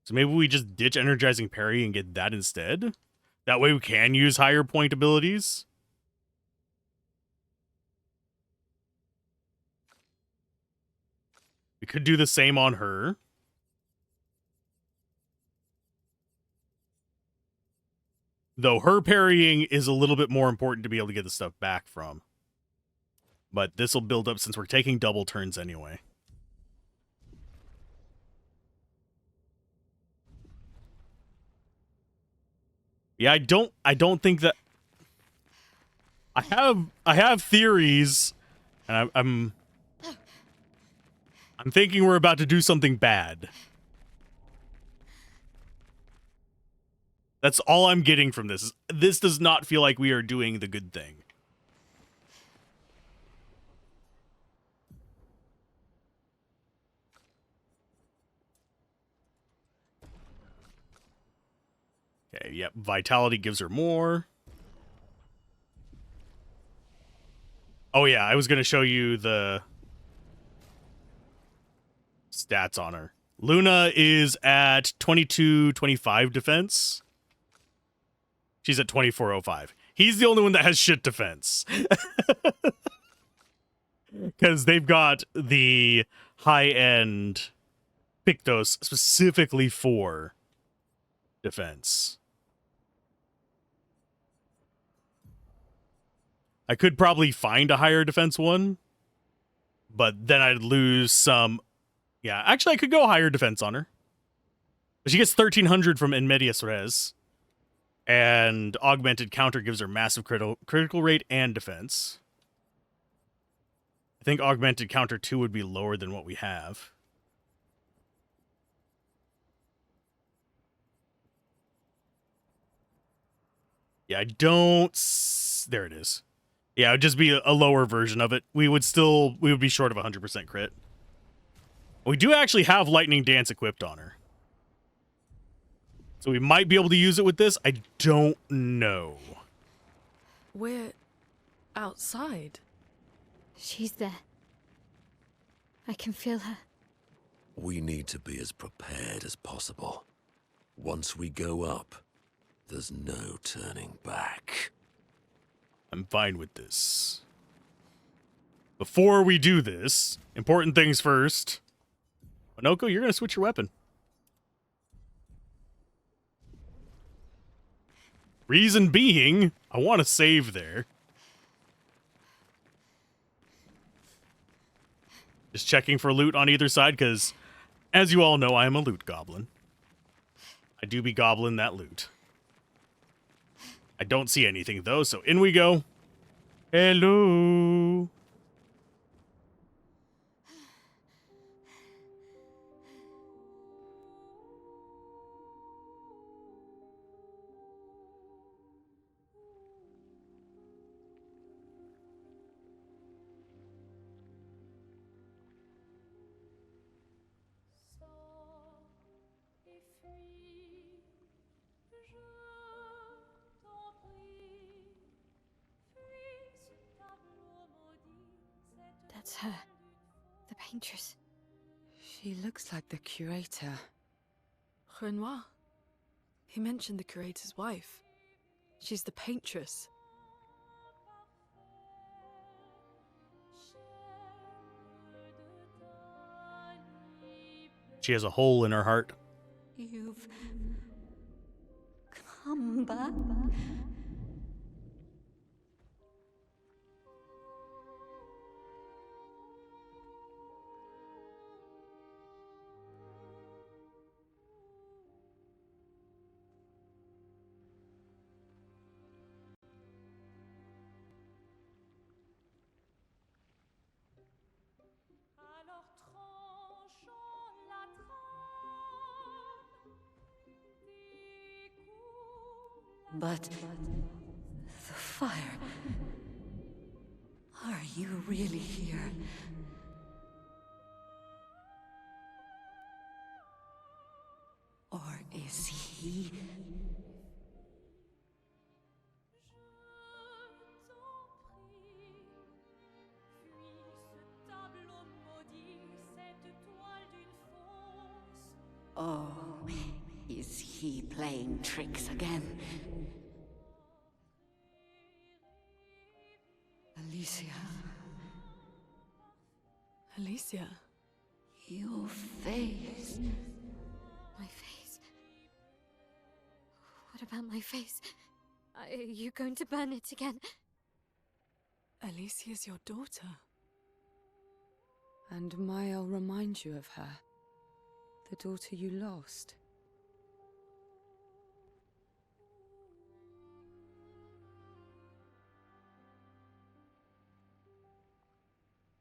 So maybe we just ditch energizing parry and get that instead. That way we can use higher point abilities. We could do the same on her. Though her parrying is a little bit more important to be able to get the stuff back from. But this will build up since we're taking double turns anyway. Yeah, I don't think that I have theories, and I'm thinking we're about to do something bad. That's all I'm getting from this. This does not feel like we are doing the good thing. Okay, yep, vitality gives her more. Oh yeah, I was going to show you the stats on her. Luna is at 2225 defense. She's at 2405. He's the only one that has shit defense. Because they've got the high-end Pictos specifically for defense. I could probably find a higher defense one, but then I'd lose some. Yeah, actually, I could go higher defense on her. But she gets 1300 from In Medias Res, and augmented counter gives her massive critical rate and defense. I think augmented counter 2 would be lower than what we have. Yeah, I don't... There it is. Yeah, it would just be a lower version of it. We would be short of 100% crit. We do actually have Lightning Dance equipped on her. So we might be able to use it with this. I don't know. We're outside. She's there. I can feel her. We need to be as prepared as possible. Once we go up, there's no turning back. I'm fine with this. Before we do this, important things first. Onoko, you're going to switch your weapon. Reason being, I want to save there. Just checking for loot on either side, because, as you all know, I am a loot goblin. I do be goblin that loot. I don't see anything, though, so in we go. Hello. That's her. The paintress. She looks like the curator. Renoir. He mentioned the curator's wife. She's the paintress. She has a hole in her heart. You've come back. But the fire. Are you really here? Or is he? Oh, is he playing tricks again? Alicia. Alicia. Your face. My face. What about my face? Are you going to burn it again? Alicia's your daughter. And I'll remind you of her. The daughter you lost.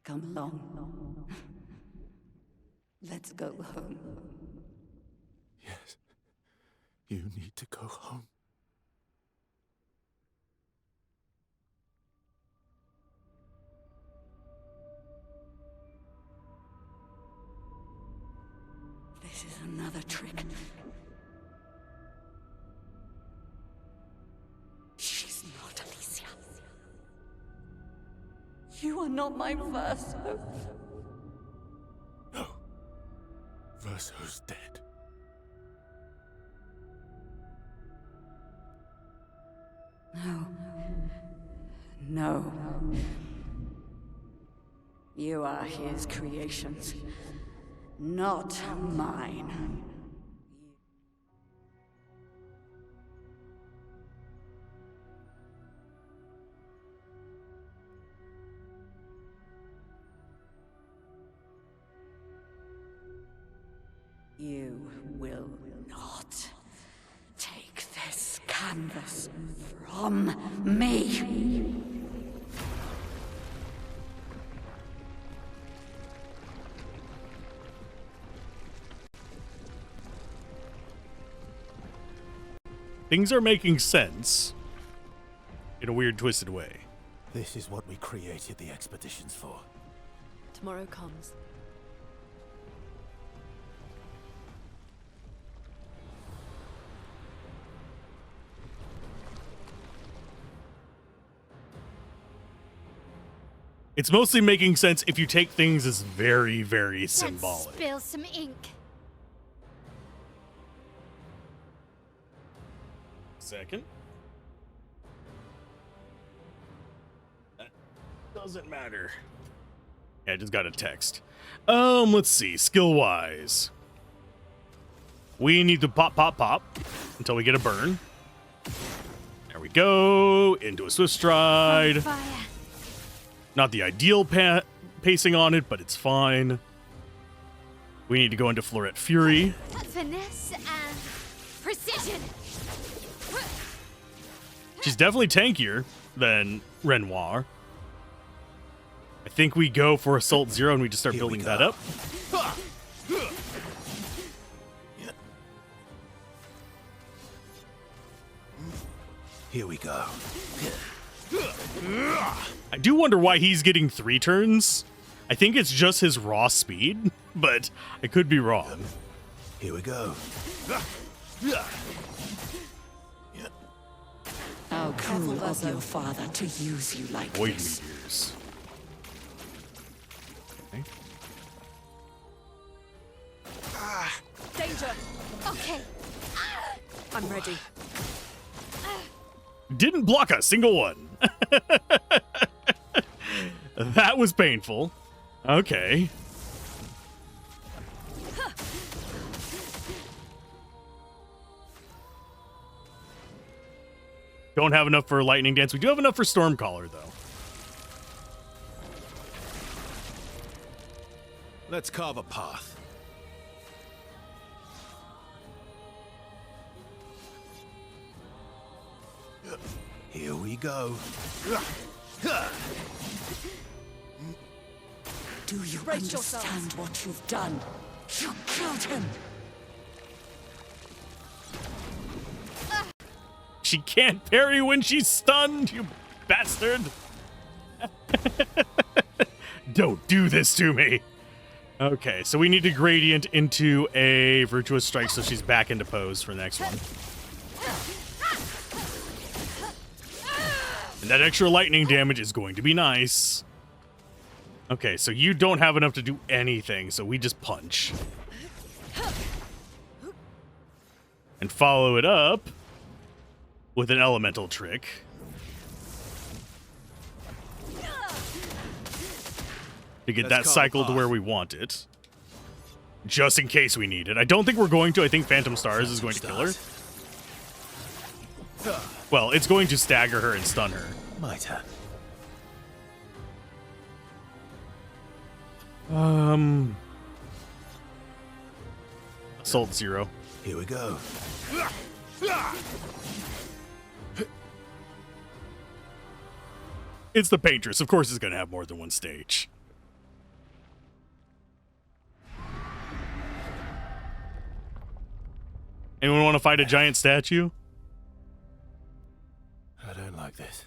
Come along. Let's go home. Yes. You need to go home. This is another trick. She's not Alicia. You are not my Verso. No. Verso's dead. No. No. You are his creations, not mine. You will not take this canvas from me. Things are making sense in a weird, twisted way. This is what we created the expeditions for. Tomorrow comes. It's mostly making sense if you take things as very, very Let's symbolic. spill some ink. Second. That doesn't matter. Yeah, I just got a text. Let's see. Skill-wise. We need to pop, pop, pop until we get a burn. There we go. Into a swift stride. Fire. Not the ideal path pacing on it, but it's fine. We need to go into Florette Fury. Finesse and precision. She's definitely tankier than Renoir. I think we go for Assault Zero and we just start Here we building go. that up. Here we go. I do wonder why he's getting 3 turns. I think it's just his raw speed, but I could be wrong. Here we go. How cruel of your father to use you like Void this. meteors. Okay. Danger! Okay. I'm ready. Didn't block a single one. That was painful. Okay. Don't have enough for Lightning Dance. We do have enough for Stormcaller, though. Let's carve a path. Here we go. Do you Brace yourselves. understand what you've done? You killed him. She can't parry when she's stunned, you bastard. Don't do this to me. Okay, so we need to gradient into a Virtuous Strike so she's back into pose for the next one. And that extra lightning damage is going to be nice. Okay, so you don't have enough to do anything, so we just punch. And follow it up with an elemental trick. To get that cycle to where we want it. Just in case we need it. I don't think we're going to. I think Phantom Stars is going to kill her. Well, it's going to stagger her and stun her. My turn. Assault Zero. Here we go. It's the Paintress. Of course it's going to have more than one stage. Anyone want to fight a giant statue? I don't like this.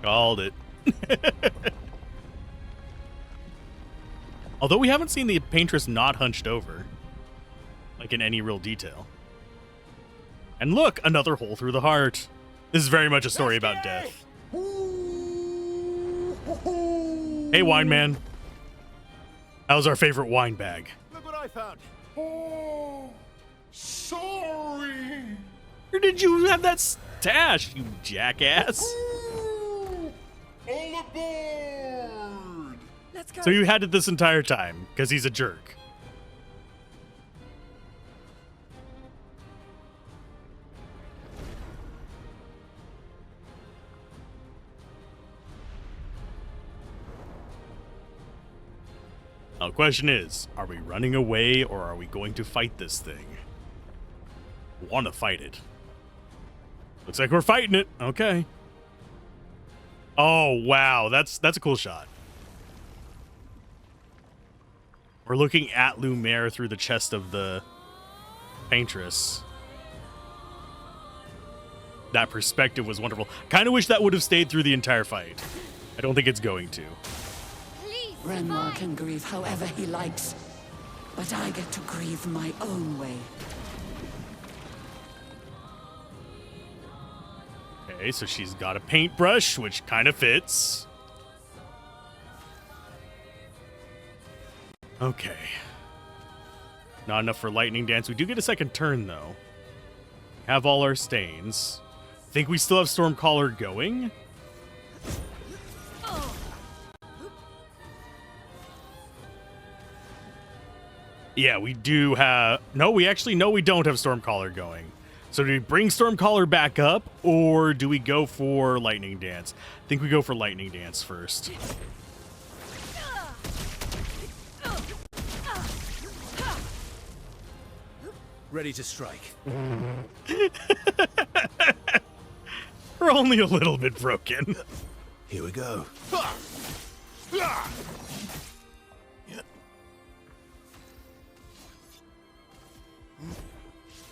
Called it. Although we haven't seen the Paintress not hunched over, like in any real detail. And look, another hole through the heart. This is very much a story about death. Hey, wine man. That was our favorite wine bag. Look what I found. Oh, sorry. Where did you have that stash, you jackass? All aboard! Let's go. So you had it this entire time, because he's a jerk. Now, the question is, are we running away or are we going to fight this thing? Want to fight it. Looks like we're fighting it. Okay. Oh, wow. That's a cool shot. We're looking at Lumiere through the chest of the Paintress. That perspective was wonderful. Kind of wish that would have stayed through the entire fight. I don't think it's going to. Please. Renoir can grieve however he likes, but I get to grieve my own way. Okay, so she's got a paintbrush, which kind of fits. Okay. Not enough for Lightning Dance. We do get a second turn, though. Have all our stains. Think we still have Stormcaller going? Yeah, we do have... No, we actually know we don't have Stormcaller going. So do we bring Stormcaller back up, or do we go for Lightning Dance? I think we go for Lightning Dance first. Ready to strike. We're only a little bit broken. Here we go.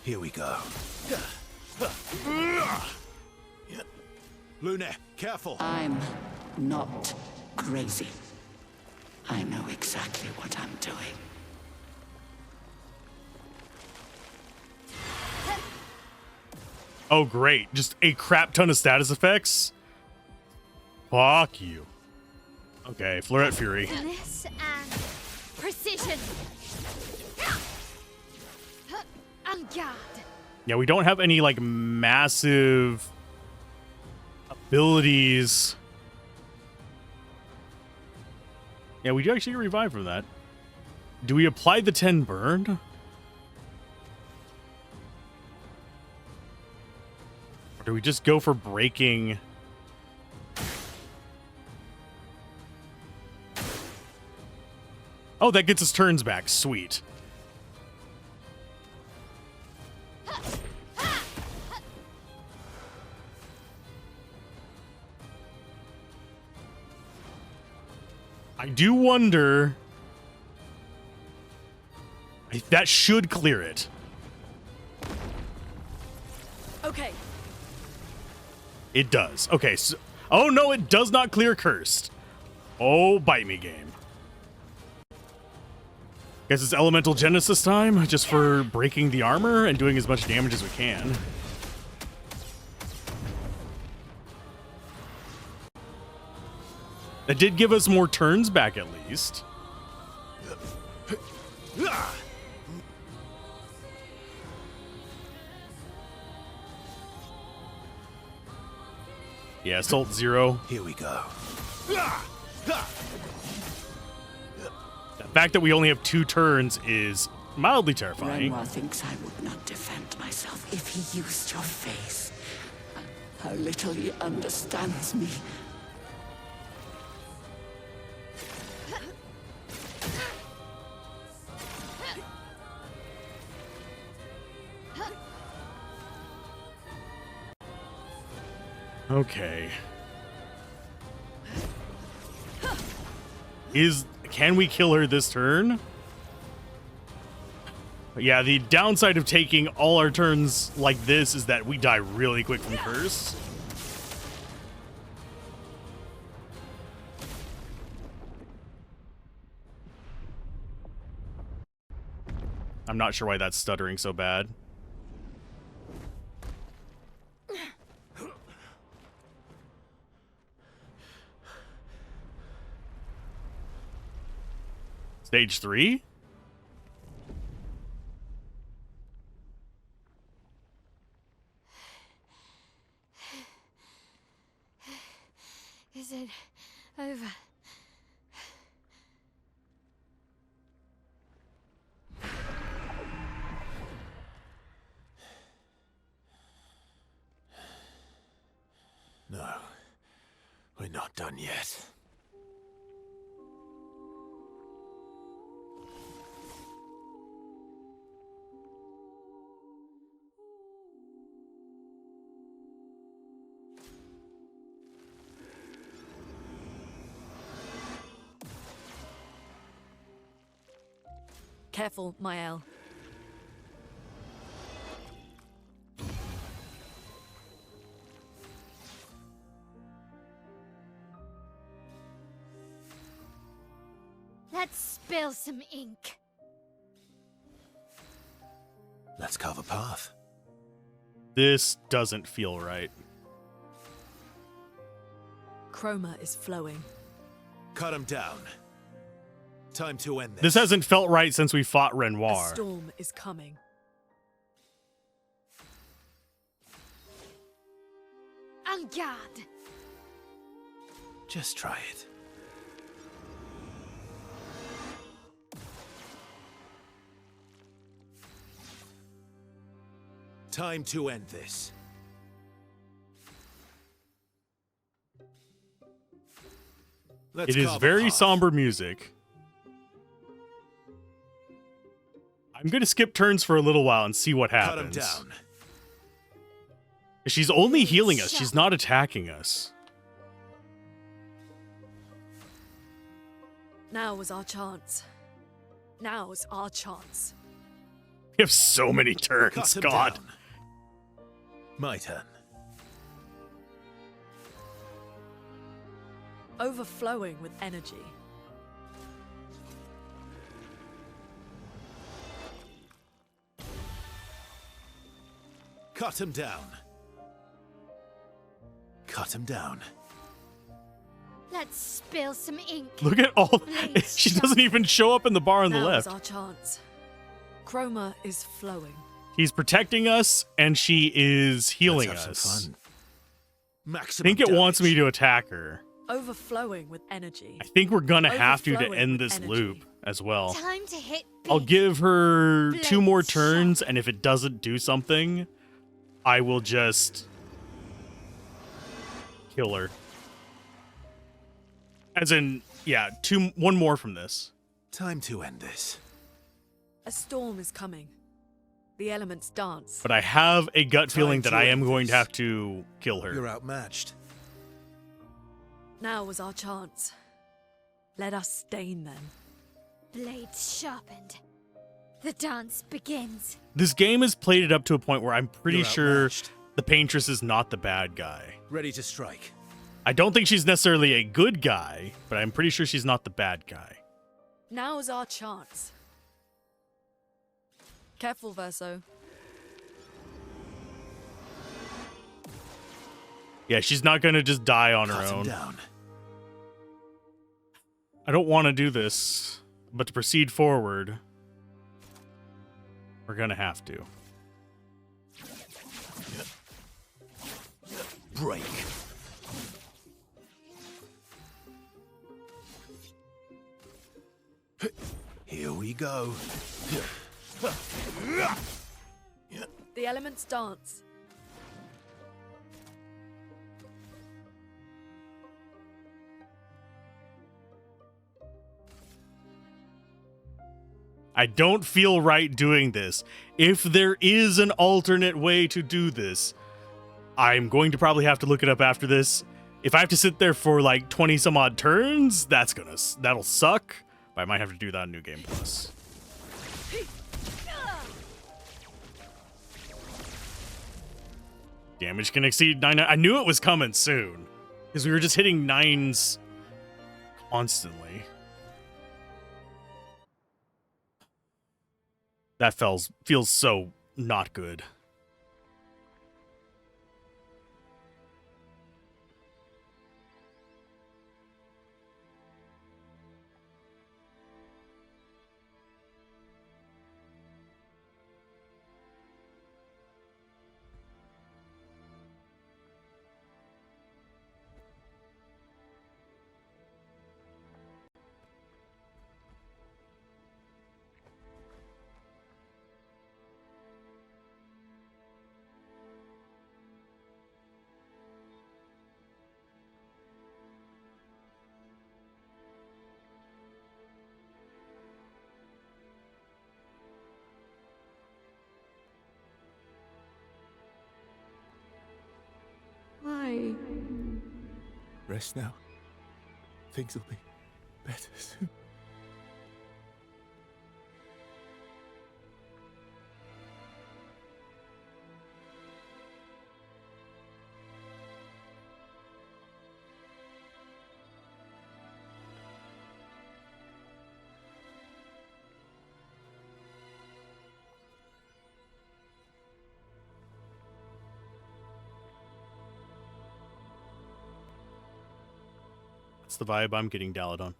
Here we go. Luna, careful. I'm not crazy. I know exactly what I'm doing. Oh, great. Just a crap ton of status effects? Fuck you. Okay, Florette Fury. Finesse and precision. En garde. Yeah, we don't have any, like, massive abilities. Yeah, we do actually get revived from that. Do we apply the 10 burn? Or do we just go for breaking? Oh, that gets us turns back. Sweet. I do wonder... That should clear it. Okay. It does. Okay, so... Oh, no, it does not clear Cursed. Oh, bite me, game. Guess it's Elemental Genesis time, just for breaking the armor and doing as much damage as we can. That did give us more turns back, at least. Yeah, Assault 0. Here we go. The fact that we only have 2 turns is mildly terrifying. Renoir thinks I would not defend myself if he used your face. How little he understands me. Okay. Can we kill her this turn? Yeah, the downside of taking all our turns like this is that we die really quick from Curse. I'm not sure why that's stuttering so bad. Stage 3? Is it over? No, we're not done yet. Careful, Mael. Let's spill some ink. Let's carve a path. This doesn't feel right. Chroma is flowing. Cut him down. Time to end this. This hasn't felt right since we fought A Renoir. storm is coming. En garde! Just try it. Time to end this. Let's It is carve a very path. somber music. I'm gonna skip turns for a little while and see what Cut him happens. down. She's only healing us. She's not attacking us. Now is our chance. Now is our chance. We have so many turns. Cut him God. down. My turn. Overflowing with energy. Cut him down. Cut him down. Let's spill some ink. Look at all. Please She stop. doesn't even show up in the bar on the Now left. is our chance. Chroma is flowing. He's protecting us and she is healing Let's have us. some fun. I Maximum think it wants me damage. to attack her. Overflowing with energy. I think we're gonna have to Overflowing end with this energy. loop as well. Time to hit I'll big. give her 2 more Blades turns, and if it doesn't do something, I will just kill her. As in, yeah, 1 more from this. Time to end this. A storm is coming. The elements dance. But I have a gut Time feeling that to I am end going to this. have to kill her. You're outmatched. Now is our chance. Let us stain them. Blades sharpened. The dance begins. This game has played it up to a point where I'm pretty You're sure outmatched. the Paintress is not the bad guy. Ready to strike. I don't think she's necessarily a good guy, but I'm pretty sure she's not the bad guy. Now is our chance. Careful, Verso. Yeah, she's not going to just die on her Cut him own. down. I don't want to do this, but to proceed forward, we're going to have to. Break. Here we go. The elements dance. I don't feel right doing this. If there is an alternate way to do this, I'm going to probably have to look it up after this. If I have to sit there for like 20 some odd turns, that'll suck. But I might have to do that on New Game Plus. Damage can exceed 9. I knew it was coming soon because we were just hitting 9s constantly. That feels so not good. Why? Rest now. Things will be better soon. That's the vibe I'm getting, Daladon.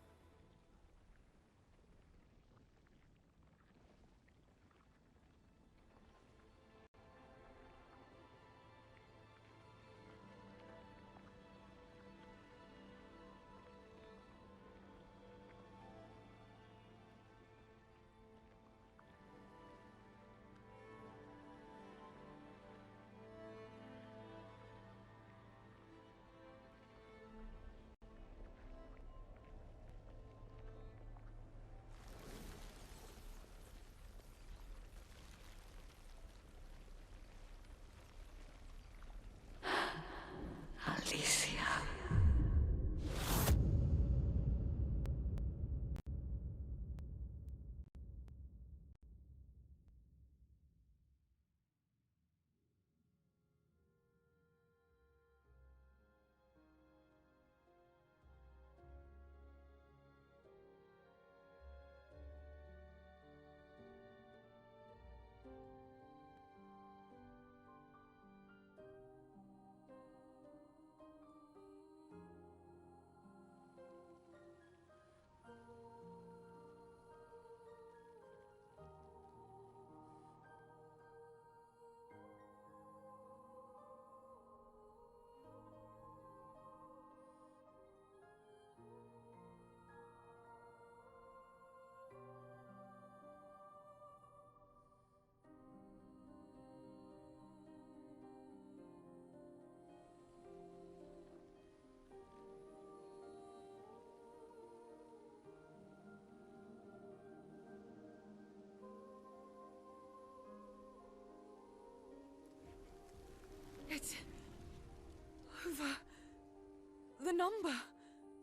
number.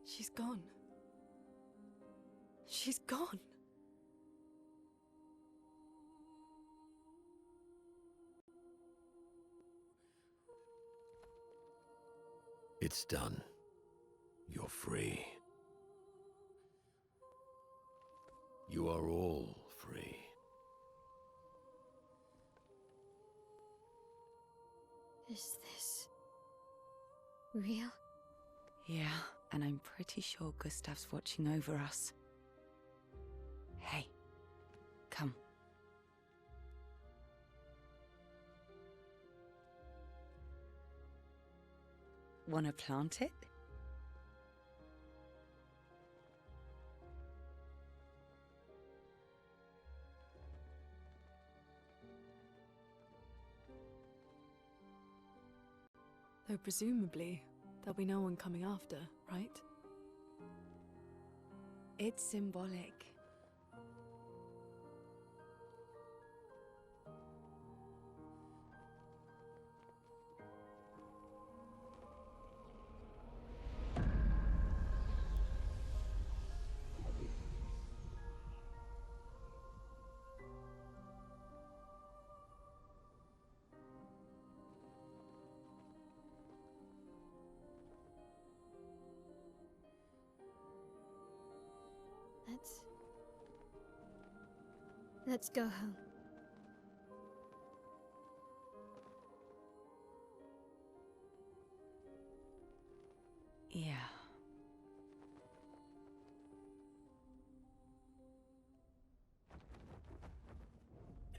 She's gone. She's gone. It's done. You're free. You are all free. Is this real? Yeah, and I'm pretty sure Gustav's watching over us. Hey, come. Wanna plant it? Though presumably, there'll be no one coming after, right? It's symbolic. Let's go home. Yeah.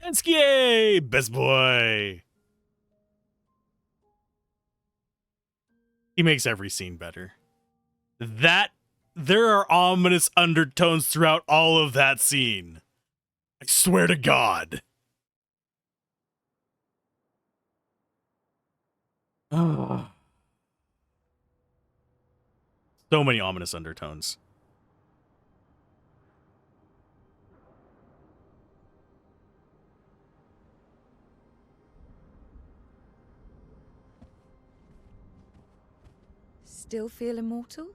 Ensky, best boy. He makes every scene better. There are ominous undertones throughout all of that scene. I swear to God. So many ominous undertones. Still feel immortal?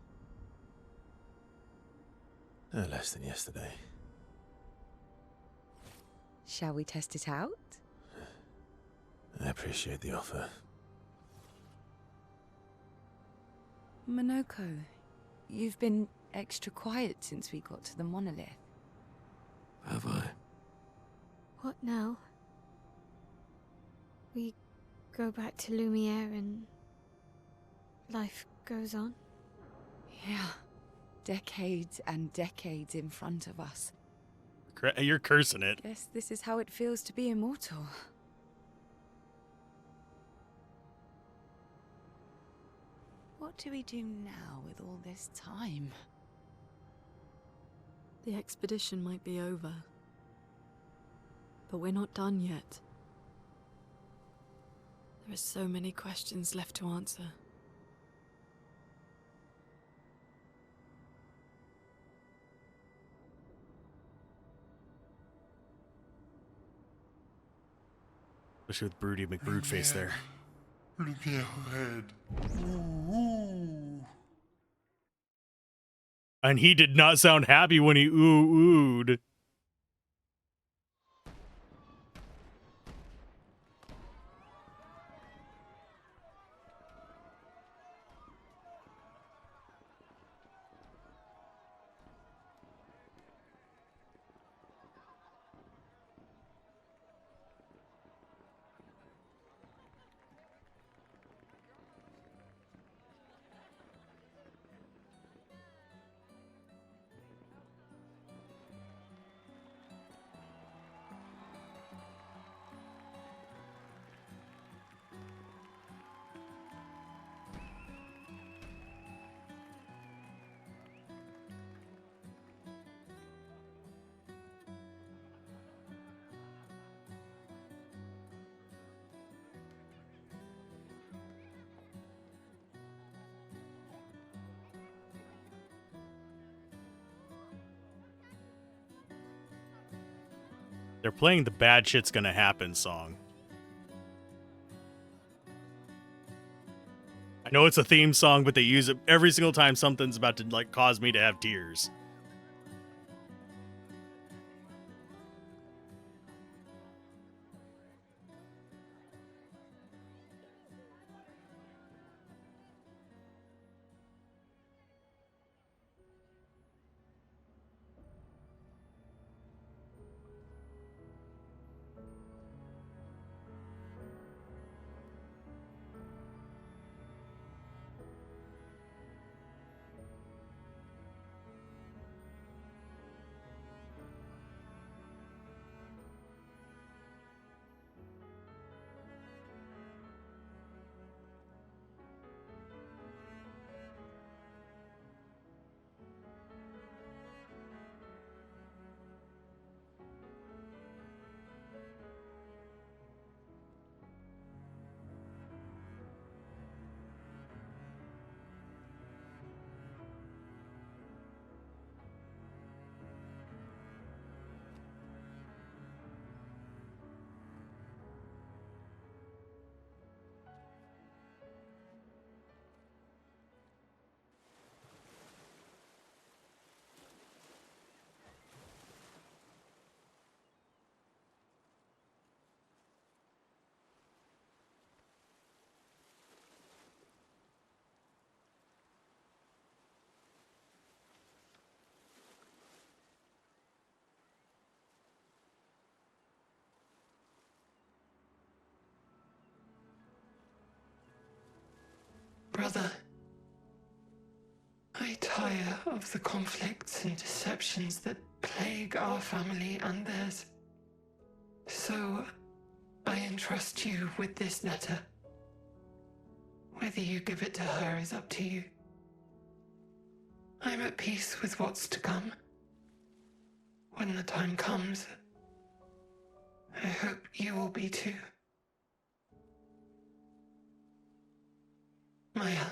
No less than yesterday. Shall we test it out? I appreciate the offer. Monoko, you've been extra quiet since we got to the monolith. Have I? What now? We go back to Lumiere and life goes on? Yeah. Decades and decades in front of us. You're cursing it. Guess this is how it feels to be immortal. What do we do now with all this time? The expedition might be over. But we're not done yet. There are so many questions left to answer. Especially with Broody McBrood face there. Lumiere red. Ooh. And he did not sound happy when he ooh-oohed. They're playing the bad shit's gonna happen song. I know it's a theme song, but they use it every single time something's about to like cause me to have tears. Brother, I tire of the conflicts and deceptions that plague our family and theirs. So, I entrust you with this letter. Whether you give it to her is up to you. I'm at peace with what's to come. When the time comes, I hope you will be too. Maya,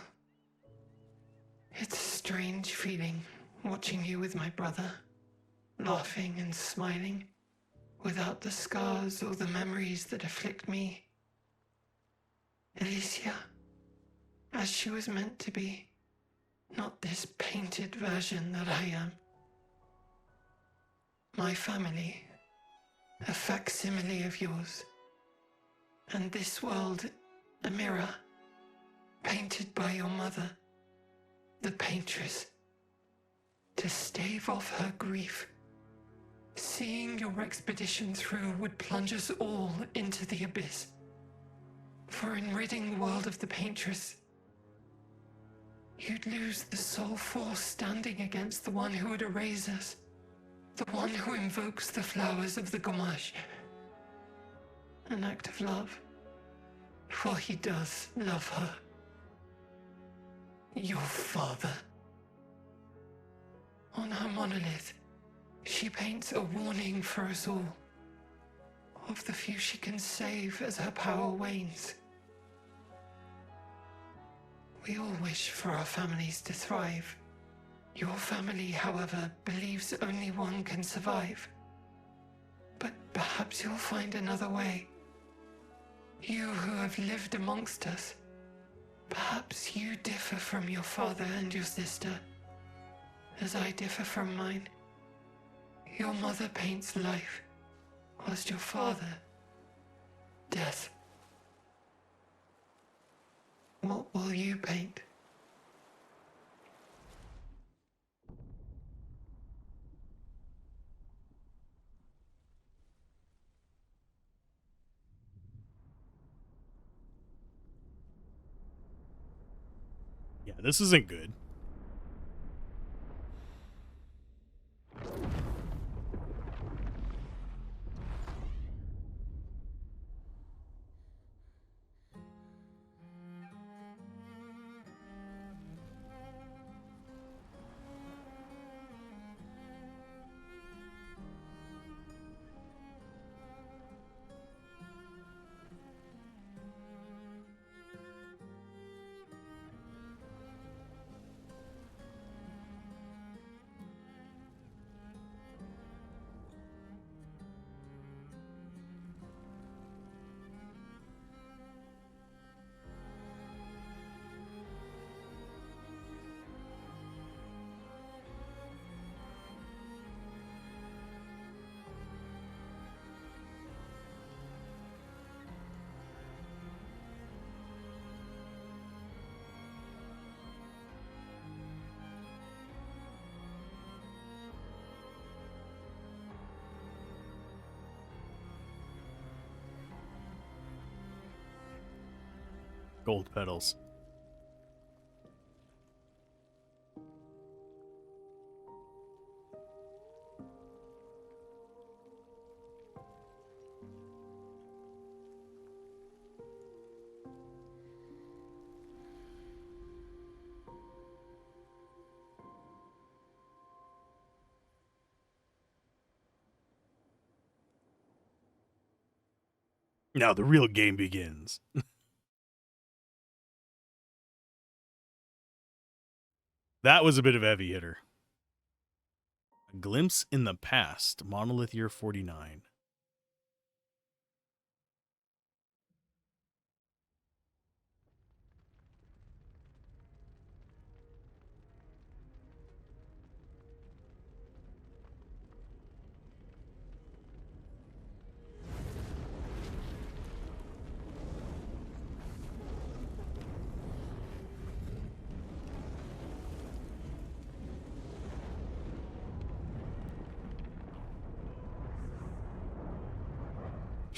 it's a strange feeling watching you with my brother, laughing and smiling, without the scars or the memories that afflict me. Alicia, as she was meant to be, not this painted version that I am. My family, a facsimile of yours, and this world, a mirror, painted by your mother, the paintress, to stave off her grief. Seeing your expedition through would plunge us all into the abyss. For in ridding the world of the paintress, you'd lose the sole force standing against the one who would erase us, the one who invokes the flowers of the Gommage. An act of love, for he does love her. Your father. On her monolith, she paints a warning for us all, of the few she can save as her power wanes. We all wish for our families to thrive. Your family, however, believes only one can survive. But perhaps you'll find another way. You who have lived amongst us, perhaps you differ from your father and your sister, as I differ from mine. Your mother paints life, whilst your father, death. What will you paint? Yeah, this isn't good. Gold petals. Now the real game begins. That was a bit of a heavy hitter. A glimpse in the past. Monolith year 49.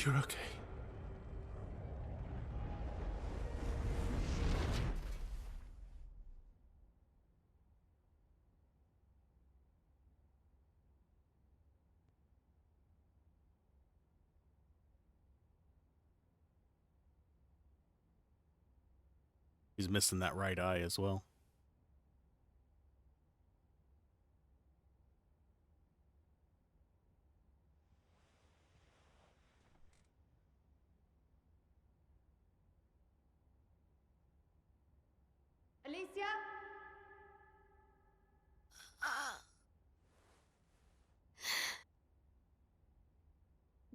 You're okay. He's missing that right eye as well. Alicia?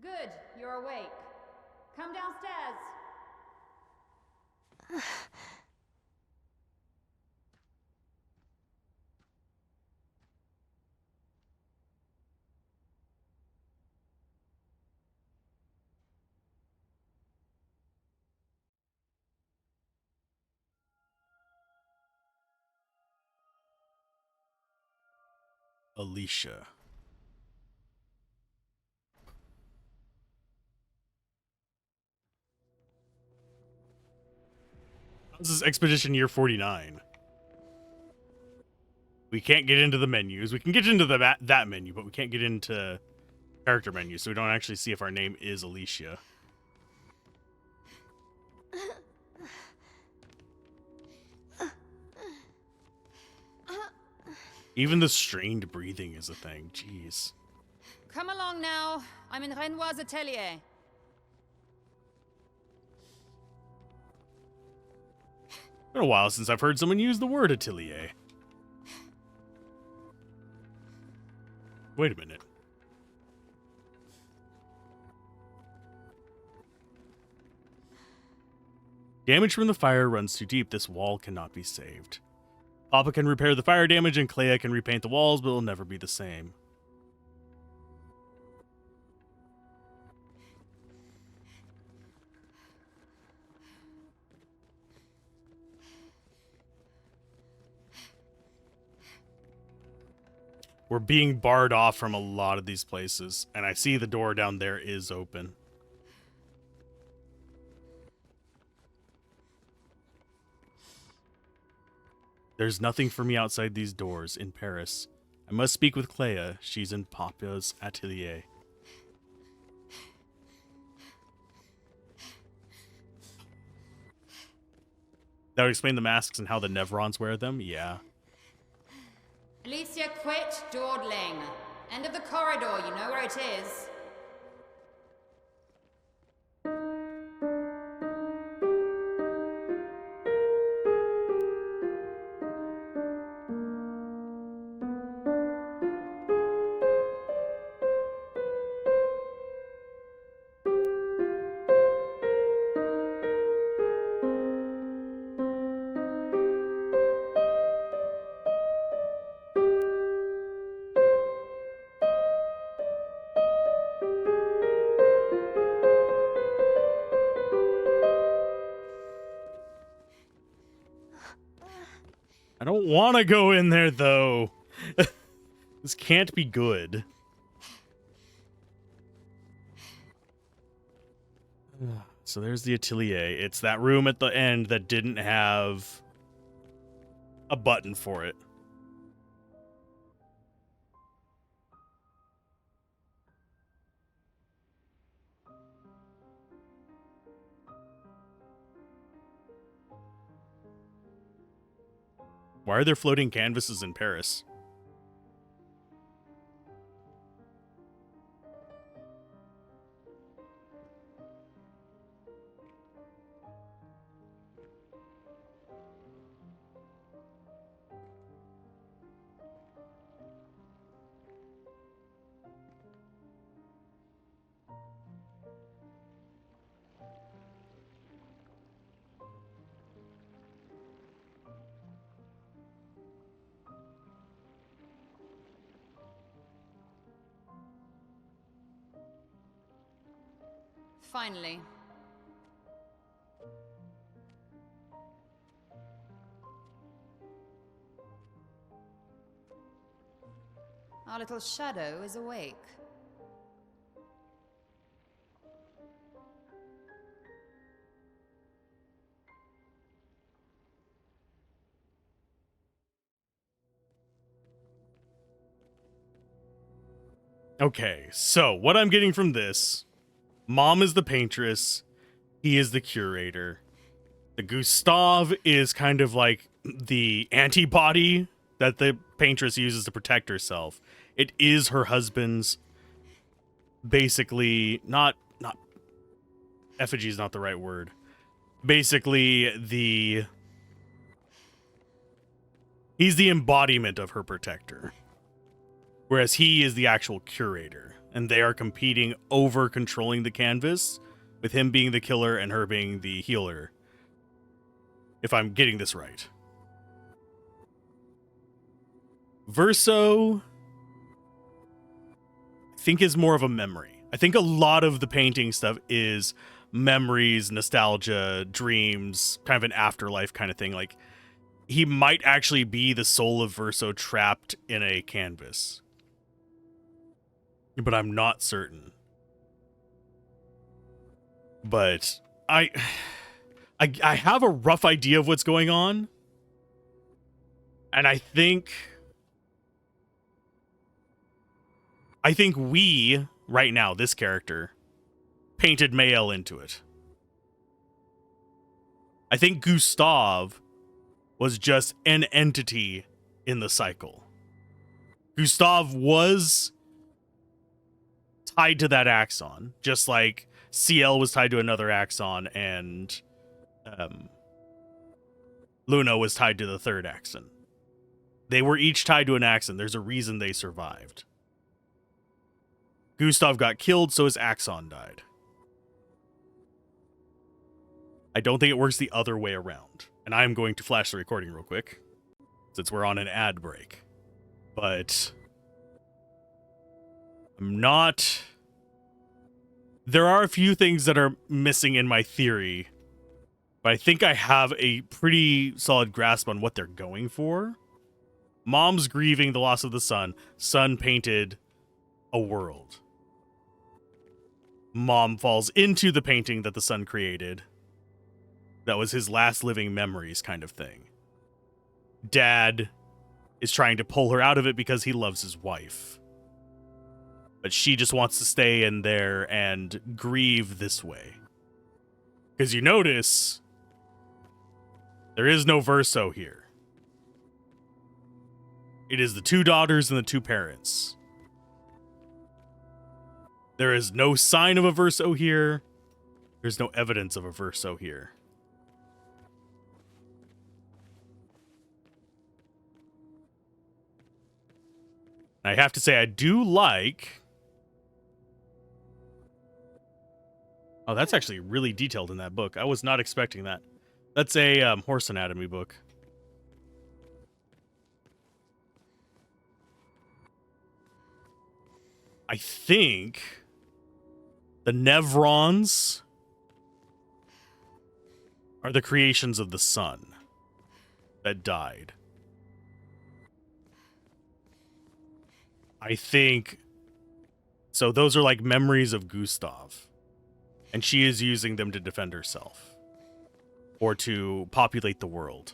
Good, you're awake. Come downstairs. Alicia. This is Expedition Year 49. We can't get into the menus. We can get into that menu, but we can't get into character menus, so we don't actually see if our name is Alicia. Even the strained breathing is a thing. Jeez. Come along now. I'm in Renoir's atelier. Been a while since I've heard someone use the word atelier. Wait a minute. Damage from the fire runs too deep. This wall cannot be saved. Papa can repair the fire damage and Clair can repaint the walls, but it'll never be the same. We're being barred off from a lot of these places, and I see the door down there is open. There's nothing for me outside these doors in Paris. I must speak with Clair. She's in Papa's atelier. That would explain the masks and how the Nevrons wear them? Yeah. Alicia, quit dawdling. End of the corridor, you know where it is. I don't want to go in there, though. This can't be good. Let's so there's the atelier. It's that room at the end that didn't have a button for it. Why are there floating canvases in Paris? Finally. Our little shadow is awake. Okay, so what I'm getting from this, Mom is the paintress, he is the curator. The Gustav is kind of like the antibody that the paintress uses to protect herself. It is her husband's, basically, not effigy is not the right word. Basically, he's the embodiment of her protector. Whereas he is the actual curator. And they are competing over controlling the canvas, with him being the killer and her being the healer. If I'm getting this right. Verso, I think, is more of a memory. I think a lot of the painting stuff is memories, nostalgia, dreams, kind of an afterlife kind of thing. Like, he might actually be the soul of Verso trapped in a canvas. But I'm not certain. But I have a rough idea of what's going on. And I think we, right now, this character, painted Mael into it. I think Gustav was just an entity in the cycle. Gustav was tied to that axon, just like CL was tied to another axon and Luna was tied to the third axon. They were each tied to an axon. There's a reason they survived. Gustav got killed, so his axon died. I don't think it works the other way around. And I'm going to flash the recording real quick, since we're on an ad break. But I'm not... There are a few things that are missing in my theory, but I think I have a pretty solid grasp on what they're going for. Mom's grieving the loss of the son. Son painted a world. Mom falls into the painting that the son created. That was his last living memories kind of thing. Dad is trying to pull her out of it because he loves his wife. But she just wants to stay in there and grieve this way. Because you notice, there is no Verso here. It is the two daughters and the two parents. There is no sign of a Verso here. There's no evidence of a Verso here. I have to say, I do like... Oh, that's actually really detailed in that book. I was not expecting that. That's a horse anatomy book. I think the Nevrons are the creations of the sun that died. I think... So those are like memories of Gustav. And she is using them to defend herself. Or to populate the world.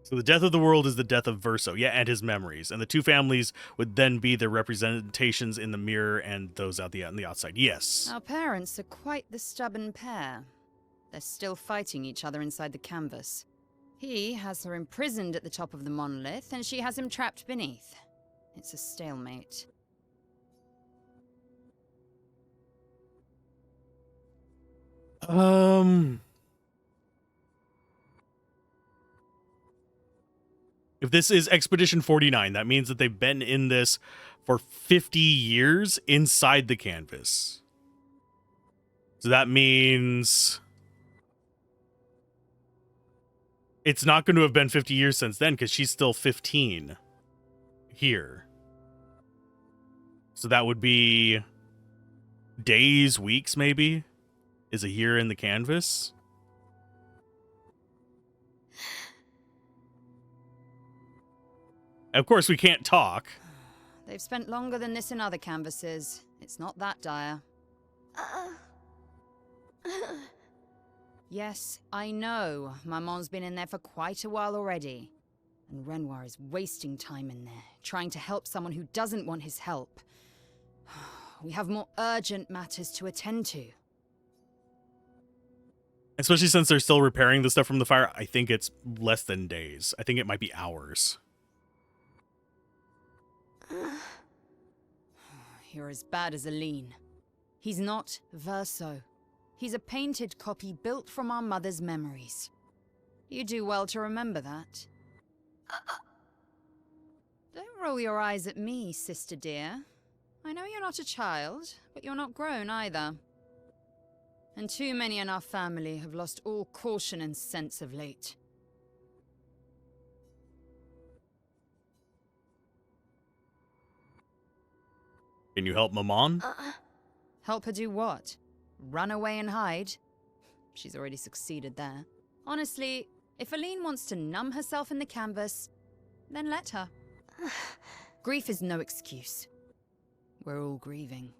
So the death of the world is the death of Verso, yeah, and his memories. And the two families would then be their representations in the mirror and those on the outside. Yes. Our parents are quite the stubborn pair. They're still fighting each other inside the canvas. He has her imprisoned at the top of the monolith, and she has him trapped beneath. It's a stalemate. If this is Expedition 49, that means that they've been in this for 50 years inside the canvas. So that means it's not going to have been 50 years since then because she's still 15 here. So that would be days, weeks, maybe, is a year in the canvas. Of course, we can't talk. They've spent longer than this in other canvases. It's not that dire. Yes, I know. Maman's been in there for quite a while already. And Renoir is wasting time in there, trying to help someone who doesn't want his help. We have more urgent matters to attend to. Especially since they're still repairing the stuff from the fire, I think it's less than days. I think it might be hours. You're as bad as Aline. He's not Verso. He's a painted copy built from our mother's memories. You do well to remember that. Don't roll your eyes at me, sister dear. I know you're not a child, but you're not grown either. And too many in our family have lost all caution and sense of late. Can you help Maman? Help her do what? Run away and hide? She's already succeeded there. Honestly, if Aline wants to numb herself in the canvas, then let her. Grief is no excuse. We're all grieving.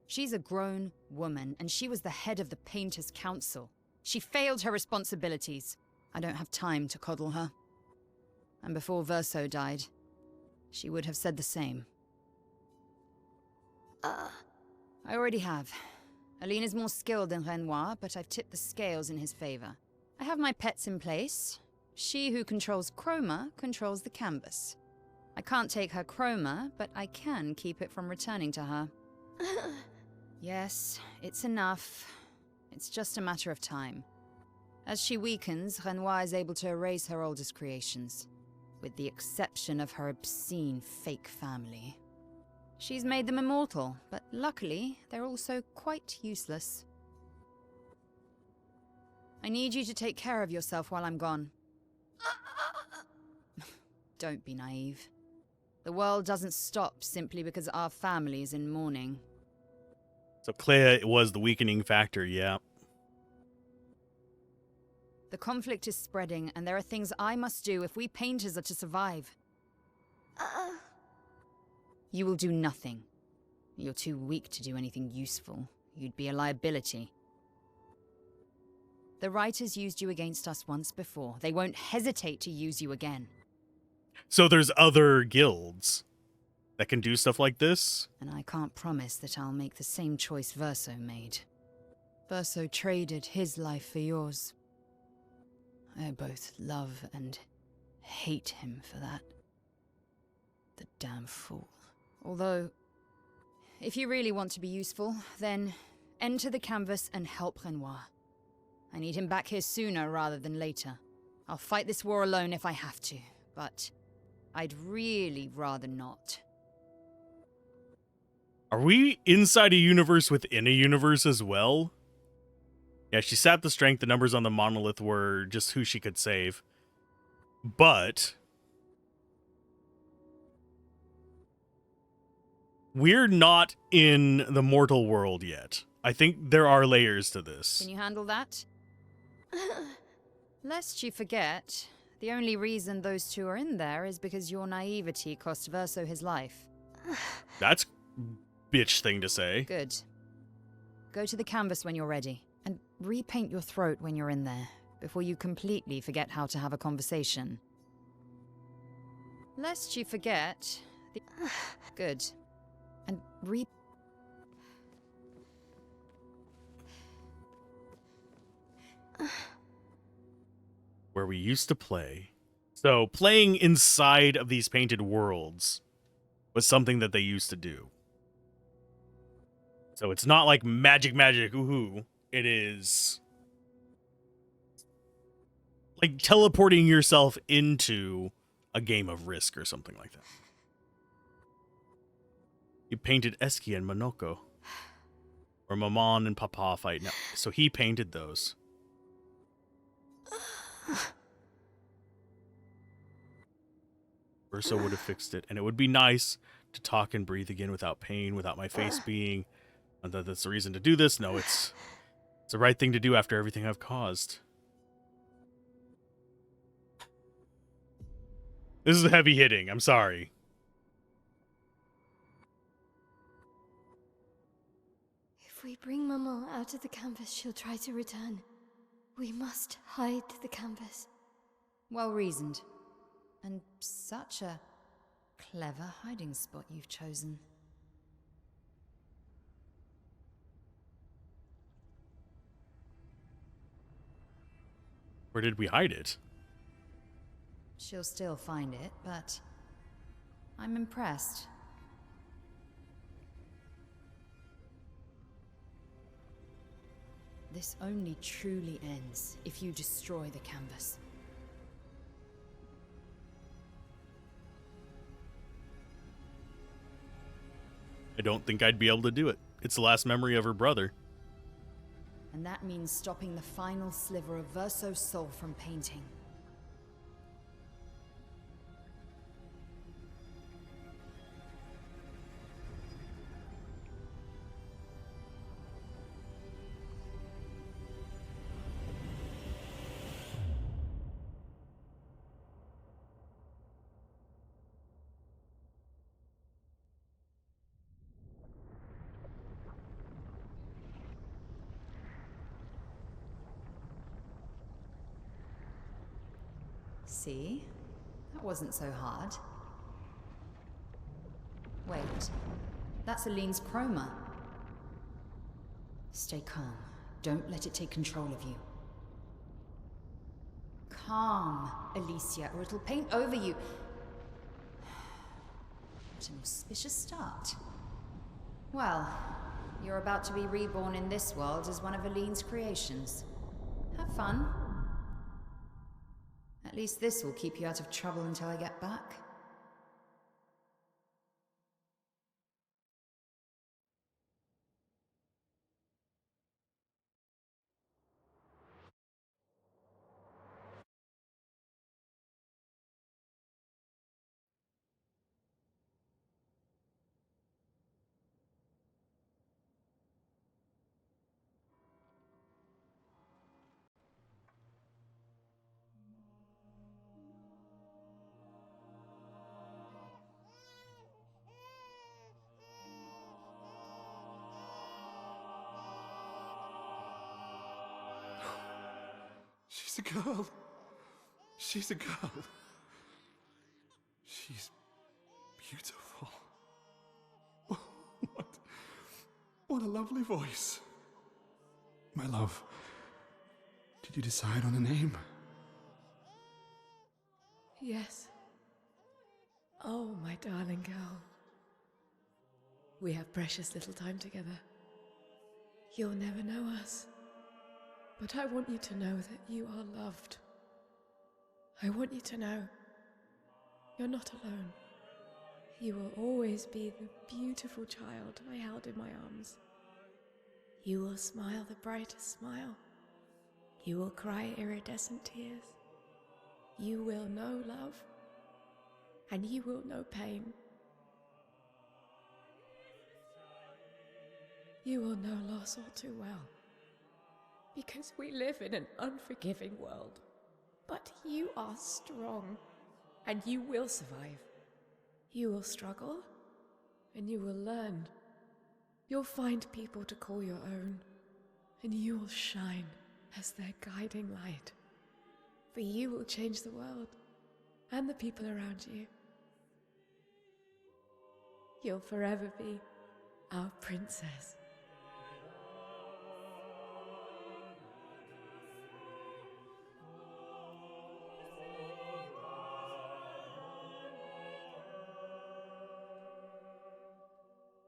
She's a grown woman, and she was the head of the Painters' Council. She failed her responsibilities. I don't have time to coddle her. And before Verso died, she would have said the same. I already have. Aline is more skilled than Renoir, but I've tipped the scales in his favor. I have my pets in place. She who controls chroma controls the canvas. I can't take her chroma, but I can keep it from returning to her. Yes, it's enough. It's just a matter of time. As she weakens, Renoir is able to erase her oldest creations, with the exception of her obscene fake family. She's made them immortal, but luckily, they're also quite useless. I need you to take care of yourself while I'm gone. Don't be naive. The world doesn't stop simply because our family is in mourning. So Claire was the weakening factor, yeah. The conflict is spreading, and there are things I must do if we painters are to survive. You will do nothing. You're too weak to do anything useful. You'd be a liability. The writers used you against us once before. They won't hesitate to use you again. So there's other guilds that can do stuff like this? And I can't promise that I'll make the same choice Verso made. Verso traded his life for yours. I both love and hate him for that. The damn fool. Although, if you really want to be useful, then enter the canvas and help Renoir. I need him back here sooner rather than later. I'll fight this war alone if I have to, but I'd really rather not. Are we inside a universe within a universe as well? Yeah, she sapped the strength. The numbers on the monolith were just who she could save. But we're not in the mortal world yet. I think there are layers to this. Can you handle that? Lest you forget, the only reason those two are in there is because your naivety cost Verso his life. That's bitch thing to say. Good. Go to the canvas when you're ready, and repaint your throat when you're in there, before you completely forget how to have a conversation. Lest you forget the... Good. And Where we used to play. So playing inside of these painted worlds was something that they used to do. So it's not like magic, ooh. It is like teleporting yourself into a game of Risk or something like that. You painted Eski and Monoko. Or Maman and Papa fight now. So he painted those. Urso would have fixed it. And it would be nice to talk and breathe again without pain, without my face being... And that's the reason to do this. No, it's the right thing to do after everything I've caused. This is heavy hitting. I'm sorry. If we bring Maman out of the canvas, she'll try to return. We must hide the canvas. well reasoned. And such a clever hiding spot you've chosen. Where did we hide it? She'll still find it, but I'm impressed. This only truly ends if you destroy the canvas. I don't think I'd be able to do it. It's the last memory of her brother. And that means stopping the final sliver of Verso's soul from painting. See? That wasn't so hard. Wait. That's Aline's chroma. Stay calm. Don't let it take control of you. Calm, Alicia, or it'll paint over you. What an auspicious start. Well, you're about to be reborn in this world as one of Aline's creations. Have fun. At least this will keep you out of trouble until I get back. She's a girl. She's a girl. She's beautiful. What a lovely voice. My love, did you decide on a name? Yes. Oh, my darling girl. We have precious little time together. You'll never know us. But I want you to know that you are loved. I want you to know you're not alone. You will always be the beautiful child I held in my arms. You will smile the brightest smile. You will cry iridescent tears. You will know love, and you will know pain. You will know loss all too well. Because we live in an unforgiving world. But you are strong, and you will survive. You will struggle, and you will learn. You'll find people to call your own, and you will shine as their guiding light. For you will change the world and the people around you. You'll forever be our princess.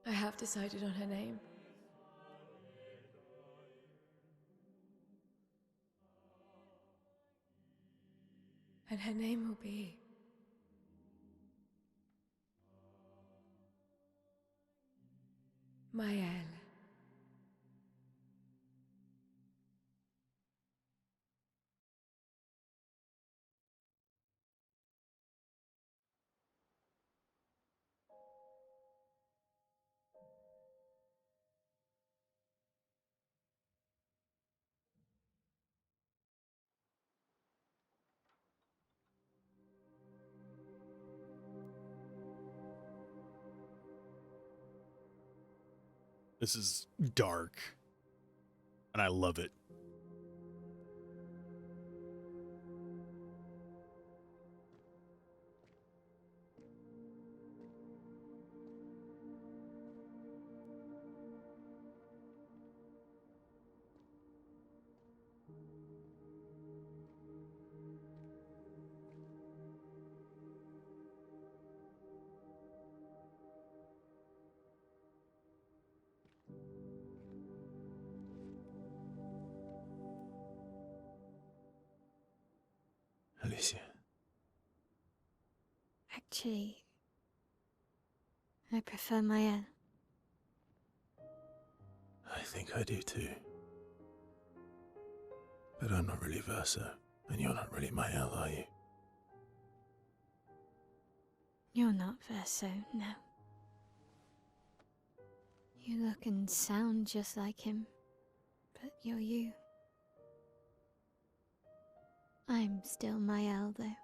I have decided on her name. And her name will be Maëlle. This is dark, and I love it. Alicia. Actually, I prefer Maëlle. I think I do too. But I'm not really Verso, and you're not really Maëlle, are you? You're not Verso, no. You look and sound just like him, but you're you. I'm still Maëlle, though.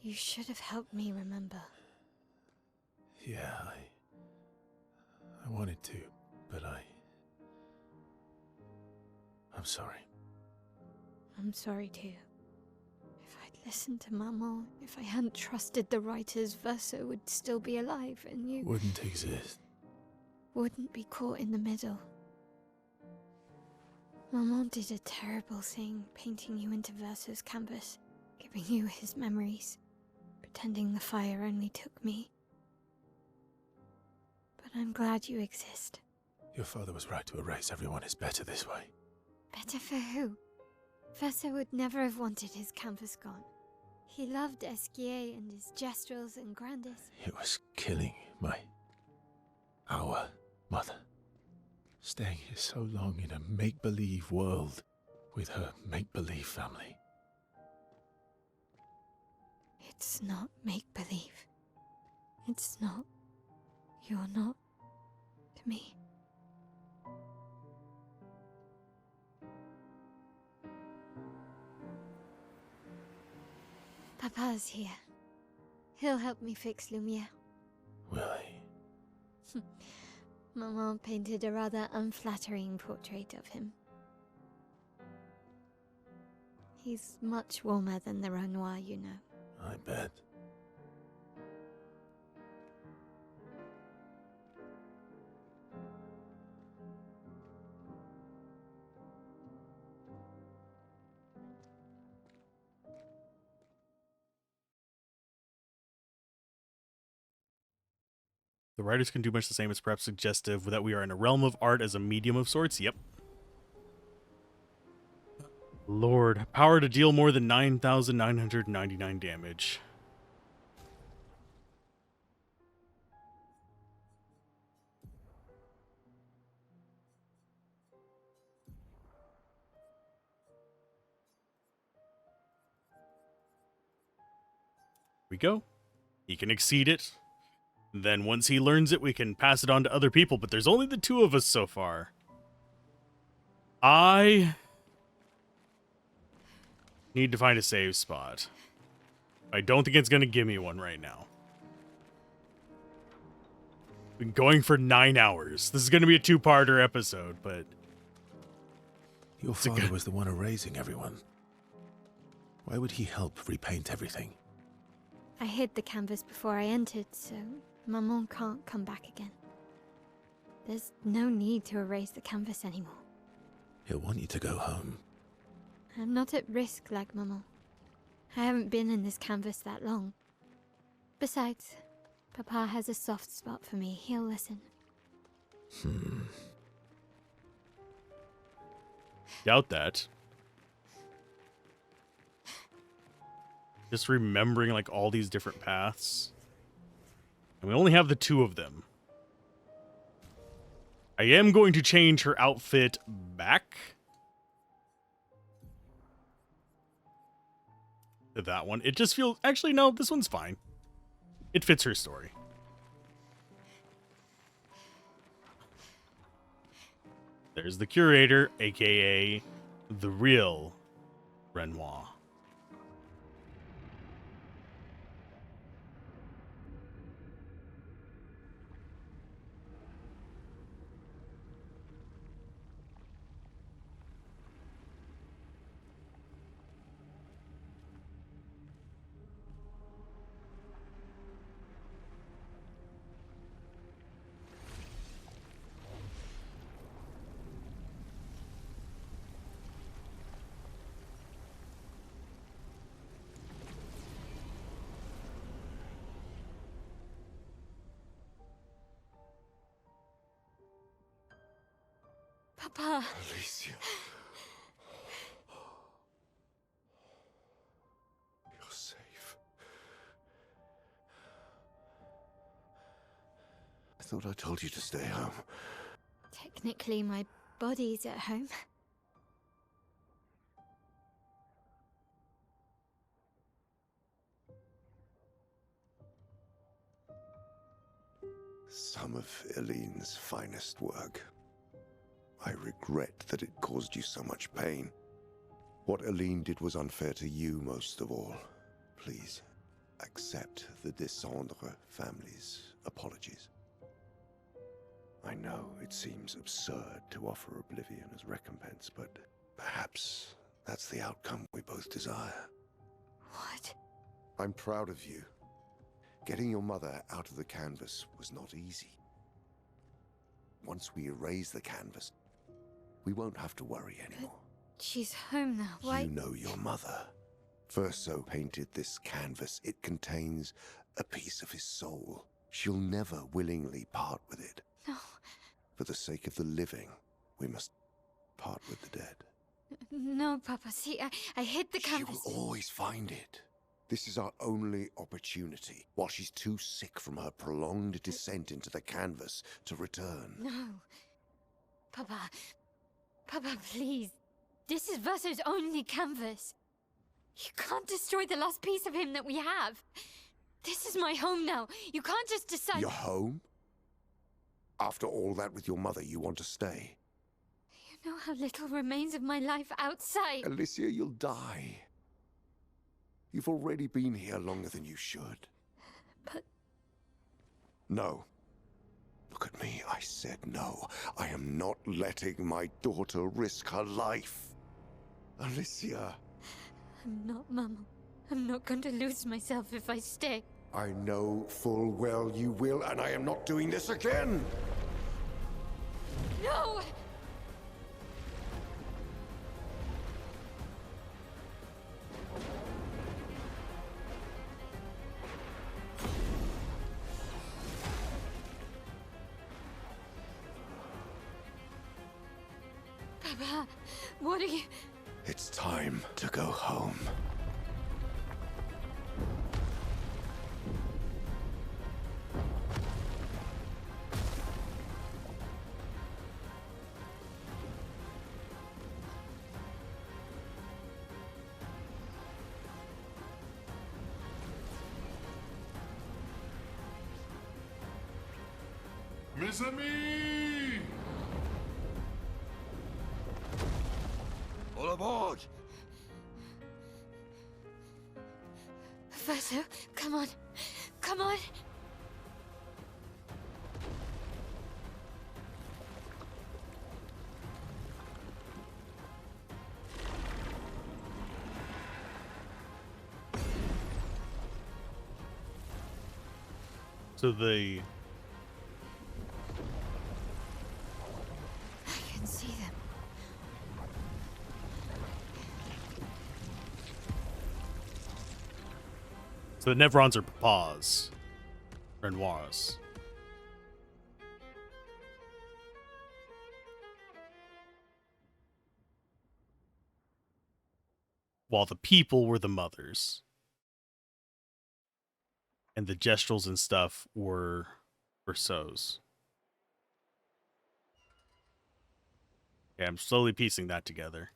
You should have helped me remember. Yeah, I wanted to, but I'm sorry. I'm sorry too. If I'd listened to Maman, if I hadn't trusted the writers, Verso would still be alive, and you Wouldn't exist. wouldn't be caught in the middle. Maman did a terrible thing, painting you into Verso's canvas, giving you his memories, pretending the fire only took me. But I'm glad you exist. Your father was right to erase everyone. It's better this way. Better for who? Verso would never have wanted his canvas gone. He loved Esquier and his gestrels and Grandis. It was killing our mother. Staying here so long in a make-believe world with her make-believe family. It's not make-believe. It's not. You're not to me. Papa's here. He'll help me fix Lumiere. Will he? Maman painted a rather unflattering portrait of him. He's much warmer than the Renoir, you know. I bet. The writers can do much the same as perhaps suggestive that we are in a realm of art as a medium of sorts. Yep. Lord, power to deal more than 9,999 damage. We go. He can exceed it. Then once he learns it, we can pass it on to other people, but there's only the two of us so far. Need to find a save spot. I don't think it's going to give me one right now. Been going for 9 hours. This is going to be a 2-parter episode, but... Your father was the one erasing everyone. Why would he help repaint everything? I hid the canvas before I entered, so Maman can't come back again. There's no need to erase the canvas anymore. He'll want you to go home. I'm not at risk like Maman. I haven't been in this canvas that long. Besides, Papa has a soft spot for me. He'll listen. Doubt that. Just remembering like all these different paths. And we only have the 2 of them. I am going to change her outfit back to that one. It just feels... Actually, no, this one's fine. It fits her story. There's the curator, aka the real Renoir. Papa. Alicia. You're safe. I thought I told you to stay home. Technically, my body's at home. Some of Eileen's finest work. I regret that it caused you so much pain. What Eileen did was unfair to you most of all. Please, accept the Descendre family's apologies. I know it seems absurd to offer oblivion as recompense, but perhaps that's the outcome we both desire. What? I'm proud of you. Getting your mother out of the canvas was not easy. Once we erase the canvas, we won't have to worry anymore. She's home now. Why? You know your mother. Verso painted this canvas. It contains a piece of his soul. She'll never willingly part with it. No. For the sake of the living, we must part with the dead. No, Papa. See, I hid the canvas. She will always find it. This is our only opportunity, while she's too sick from her prolonged descent into the canvas to return. No. Papa. Papa, please. This is Verso's only canvas. You can't destroy the last piece of him that we have. This is my home now. You can't just decide... Your home? After all that with your mother, you want to stay? You know how little remains of my life outside. Alicia, you'll die. You've already been here longer than you should. But... No. Look at me, I said no. I am not letting my daughter risk her life. Alicia. I'm not, Mama. I'm not going to lose myself if I stay. I know full well you will, and I am not doing this again! No! Papa, what are you... It's time to go home. Mes amis! All aboard! Verso, come on. Come on. So they... I can see them. So the Nevrons are Papa's. Renoir's. While the people were the mothers. And the gestrals and stuff were Verso's. Okay, I'm slowly piecing that together.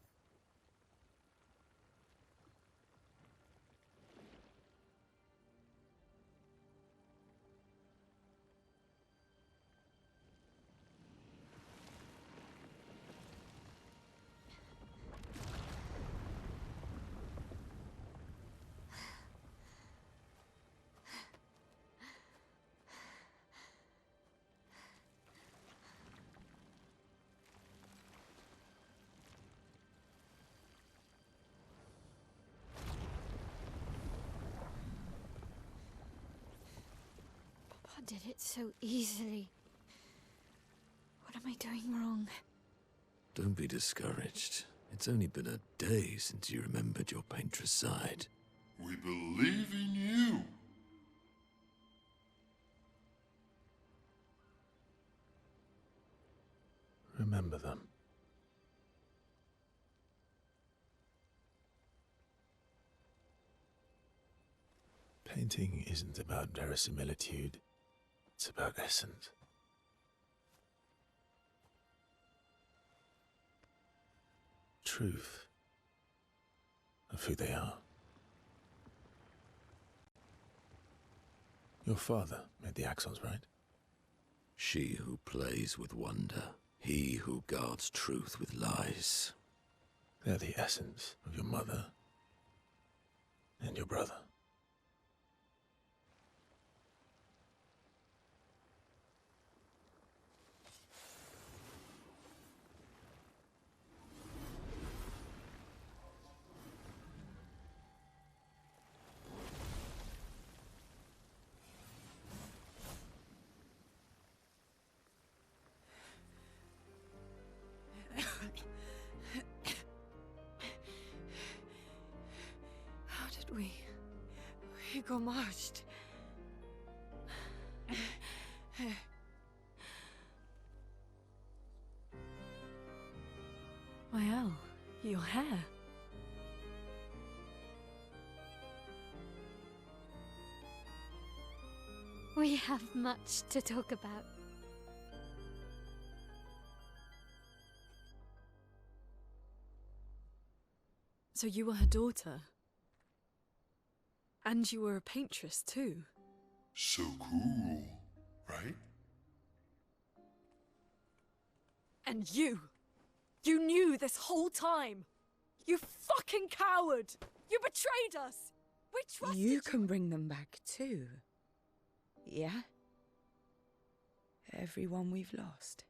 Papa did it so easily. What am I doing wrong? Don't be discouraged. It's only been a day since you remembered your paintress side. We believe in you. Remember them. Painting isn't about verisimilitude. It's about essence. Truth of who they are. Your father made the axons, right? She who plays with wonder, he who guards truth with lies. They're the essence of your mother and your brother. How did we? We got marched. Well, your hair. We have much to talk about. So you were her daughter? And you were a paintress too? So cool, right? And you knew this whole time! You fucking coward! You betrayed us! We trusted You can bring them back too. Yeah? Everyone we've lost.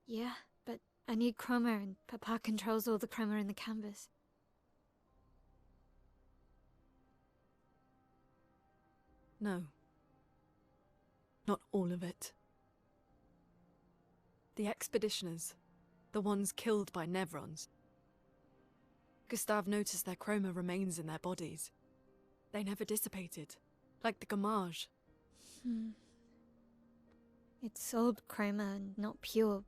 Yeah, but I need chroma and Papa controls all the chroma in the canvas. No. Not all of it. The expeditioners. The ones killed by Nevrons. Gustave noticed their chroma remains in their bodies. They never dissipated, like the gamage. It's sold chroma and not pure.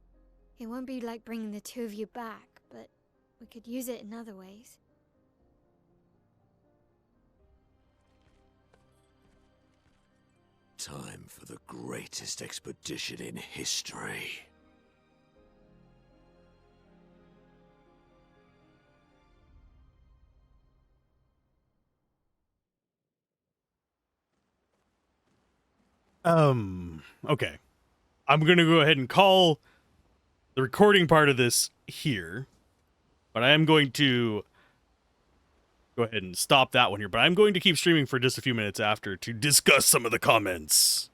It won't be like bringing the two of you back, but we could use it in other ways. Time for the greatest expedition in history. Okay. I'm going to go ahead and call the recording part of this here, but I am going to go ahead and stop that one here. But I'm going to keep streaming for just a few minutes after to discuss some of the comments.